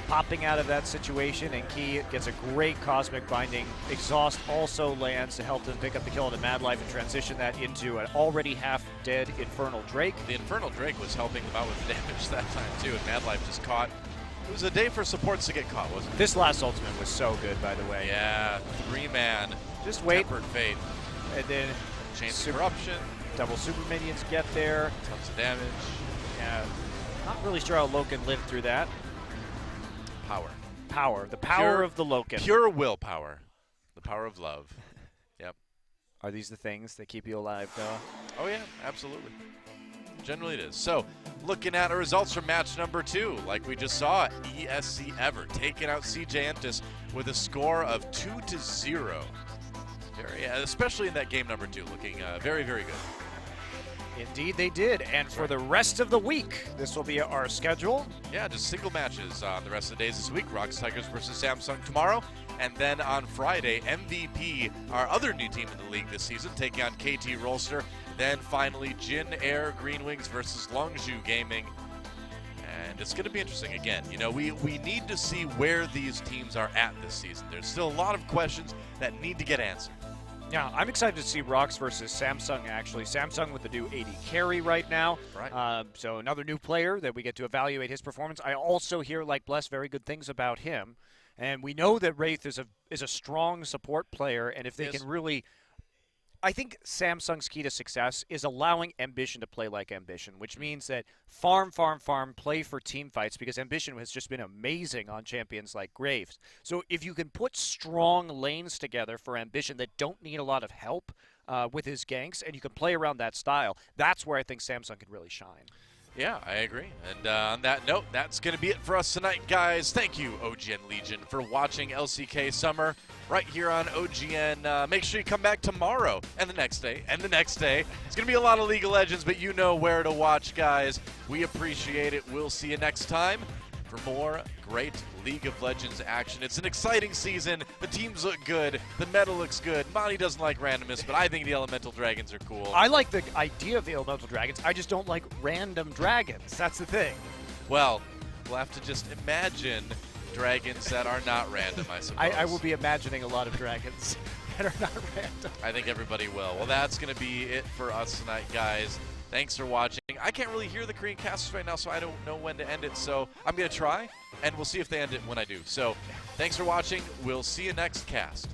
S5: popping out of that situation, and Key gets a great Cosmic Binding. Exhaust also lands to help them pick up the kill into Madlife and transition that into an already half-dead Infernal Drake.
S6: The Infernal Drake was helping them out with the damage that time, too, and Madlife just caught. It was a day for supports to get caught, wasn't it?
S5: This last ultimate was so good, by the way.
S6: Yeah, 3-man.
S5: Just wait.
S6: Tempered Fate.
S5: And then
S6: Chains of Corruption.
S5: Double Super Minions get there.
S6: Tons of damage.
S5: Yeah. Not really sure how Loken lived through that.
S6: Power.
S5: The power of the Loken.
S6: Pure willpower. The power of love. Yep.
S5: Are these the things that keep you alive, Noah?
S6: Oh, yeah, absolutely. Generally it is. So, looking at our results from match number 2, like we just saw, ESC Ever taking out CJ Entus with a score of 2-0. Especially in that game number 2, looking very, very good.
S5: Indeed they did, and for the rest of the week, this will be our schedule.
S6: Yeah, just single matches on the rest of the days this week. Rocks Tigers versus Samsung tomorrow, and then on Friday, MVP, our other new team in the league this season, taking on KT Rolster. Then finally, Jin Air Green Wings versus Longzhu Gaming. And it's going to be interesting again. You know, we need to see where these teams are at this season. There's still a lot of questions that need to get answered.
S5: Yeah, I'm excited to see Rocks versus Samsung, actually. Samsung with the new 80 carry right now.
S6: Right.
S5: So another new player that we get to evaluate his performance. I also hear, like Bless, very good things about him. And we know that Wraith is a strong support player, and if they can really... I think Samsung's key to success is allowing Ambition to play like Ambition, which means that farm, play for team fights, because Ambition has just been amazing on champions like Graves. So if you can put strong lanes together for Ambition that don't need a lot of help with his ganks, and you can play around that style, that's where I think Samsung can really shine.
S6: Yeah, I agree. And on that note, that's going to be it for us tonight, guys. Thank you, OGN Legion, for watching LCK Summer right here on OGN. Make sure you come back tomorrow and the next day and the next day. It's going to be a lot of League of Legends, but you know where to watch, guys. We appreciate it. We'll see you next time for more great League of Legends action. It's an exciting season. The teams look good. The meta looks good. Monty doesn't like randomness, but I think the Elemental Dragons are cool.
S5: I like the idea of the Elemental Dragons. I just don't like random dragons. That's the thing.
S6: Well, we'll have to just imagine dragons that are not random, I suppose.
S5: I will be imagining a lot of dragons that are not random.
S6: I think everybody will. Well, that's going to be it for us tonight, guys. Thanks for watching. I can't really hear the Korean casters right now, so I don't know when to end it. So I'm going to try, and we'll see if they end it when I do. So thanks for watching. We'll see you next cast.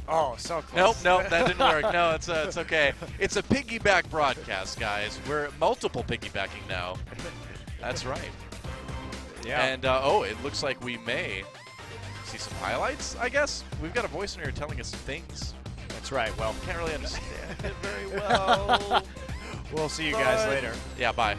S5: Oh, so close.
S6: Nope, that didn't work. No, it's okay. It's a piggyback broadcast, guys. We're multiple piggybacking now. That's right.
S5: Yeah.
S6: And, it looks like we may see some highlights, I guess. We've got a voice in here telling us some things.
S5: That's right. Well,
S6: Can't really understand it very well.
S5: we'll see you guys later.
S6: Yeah, bye.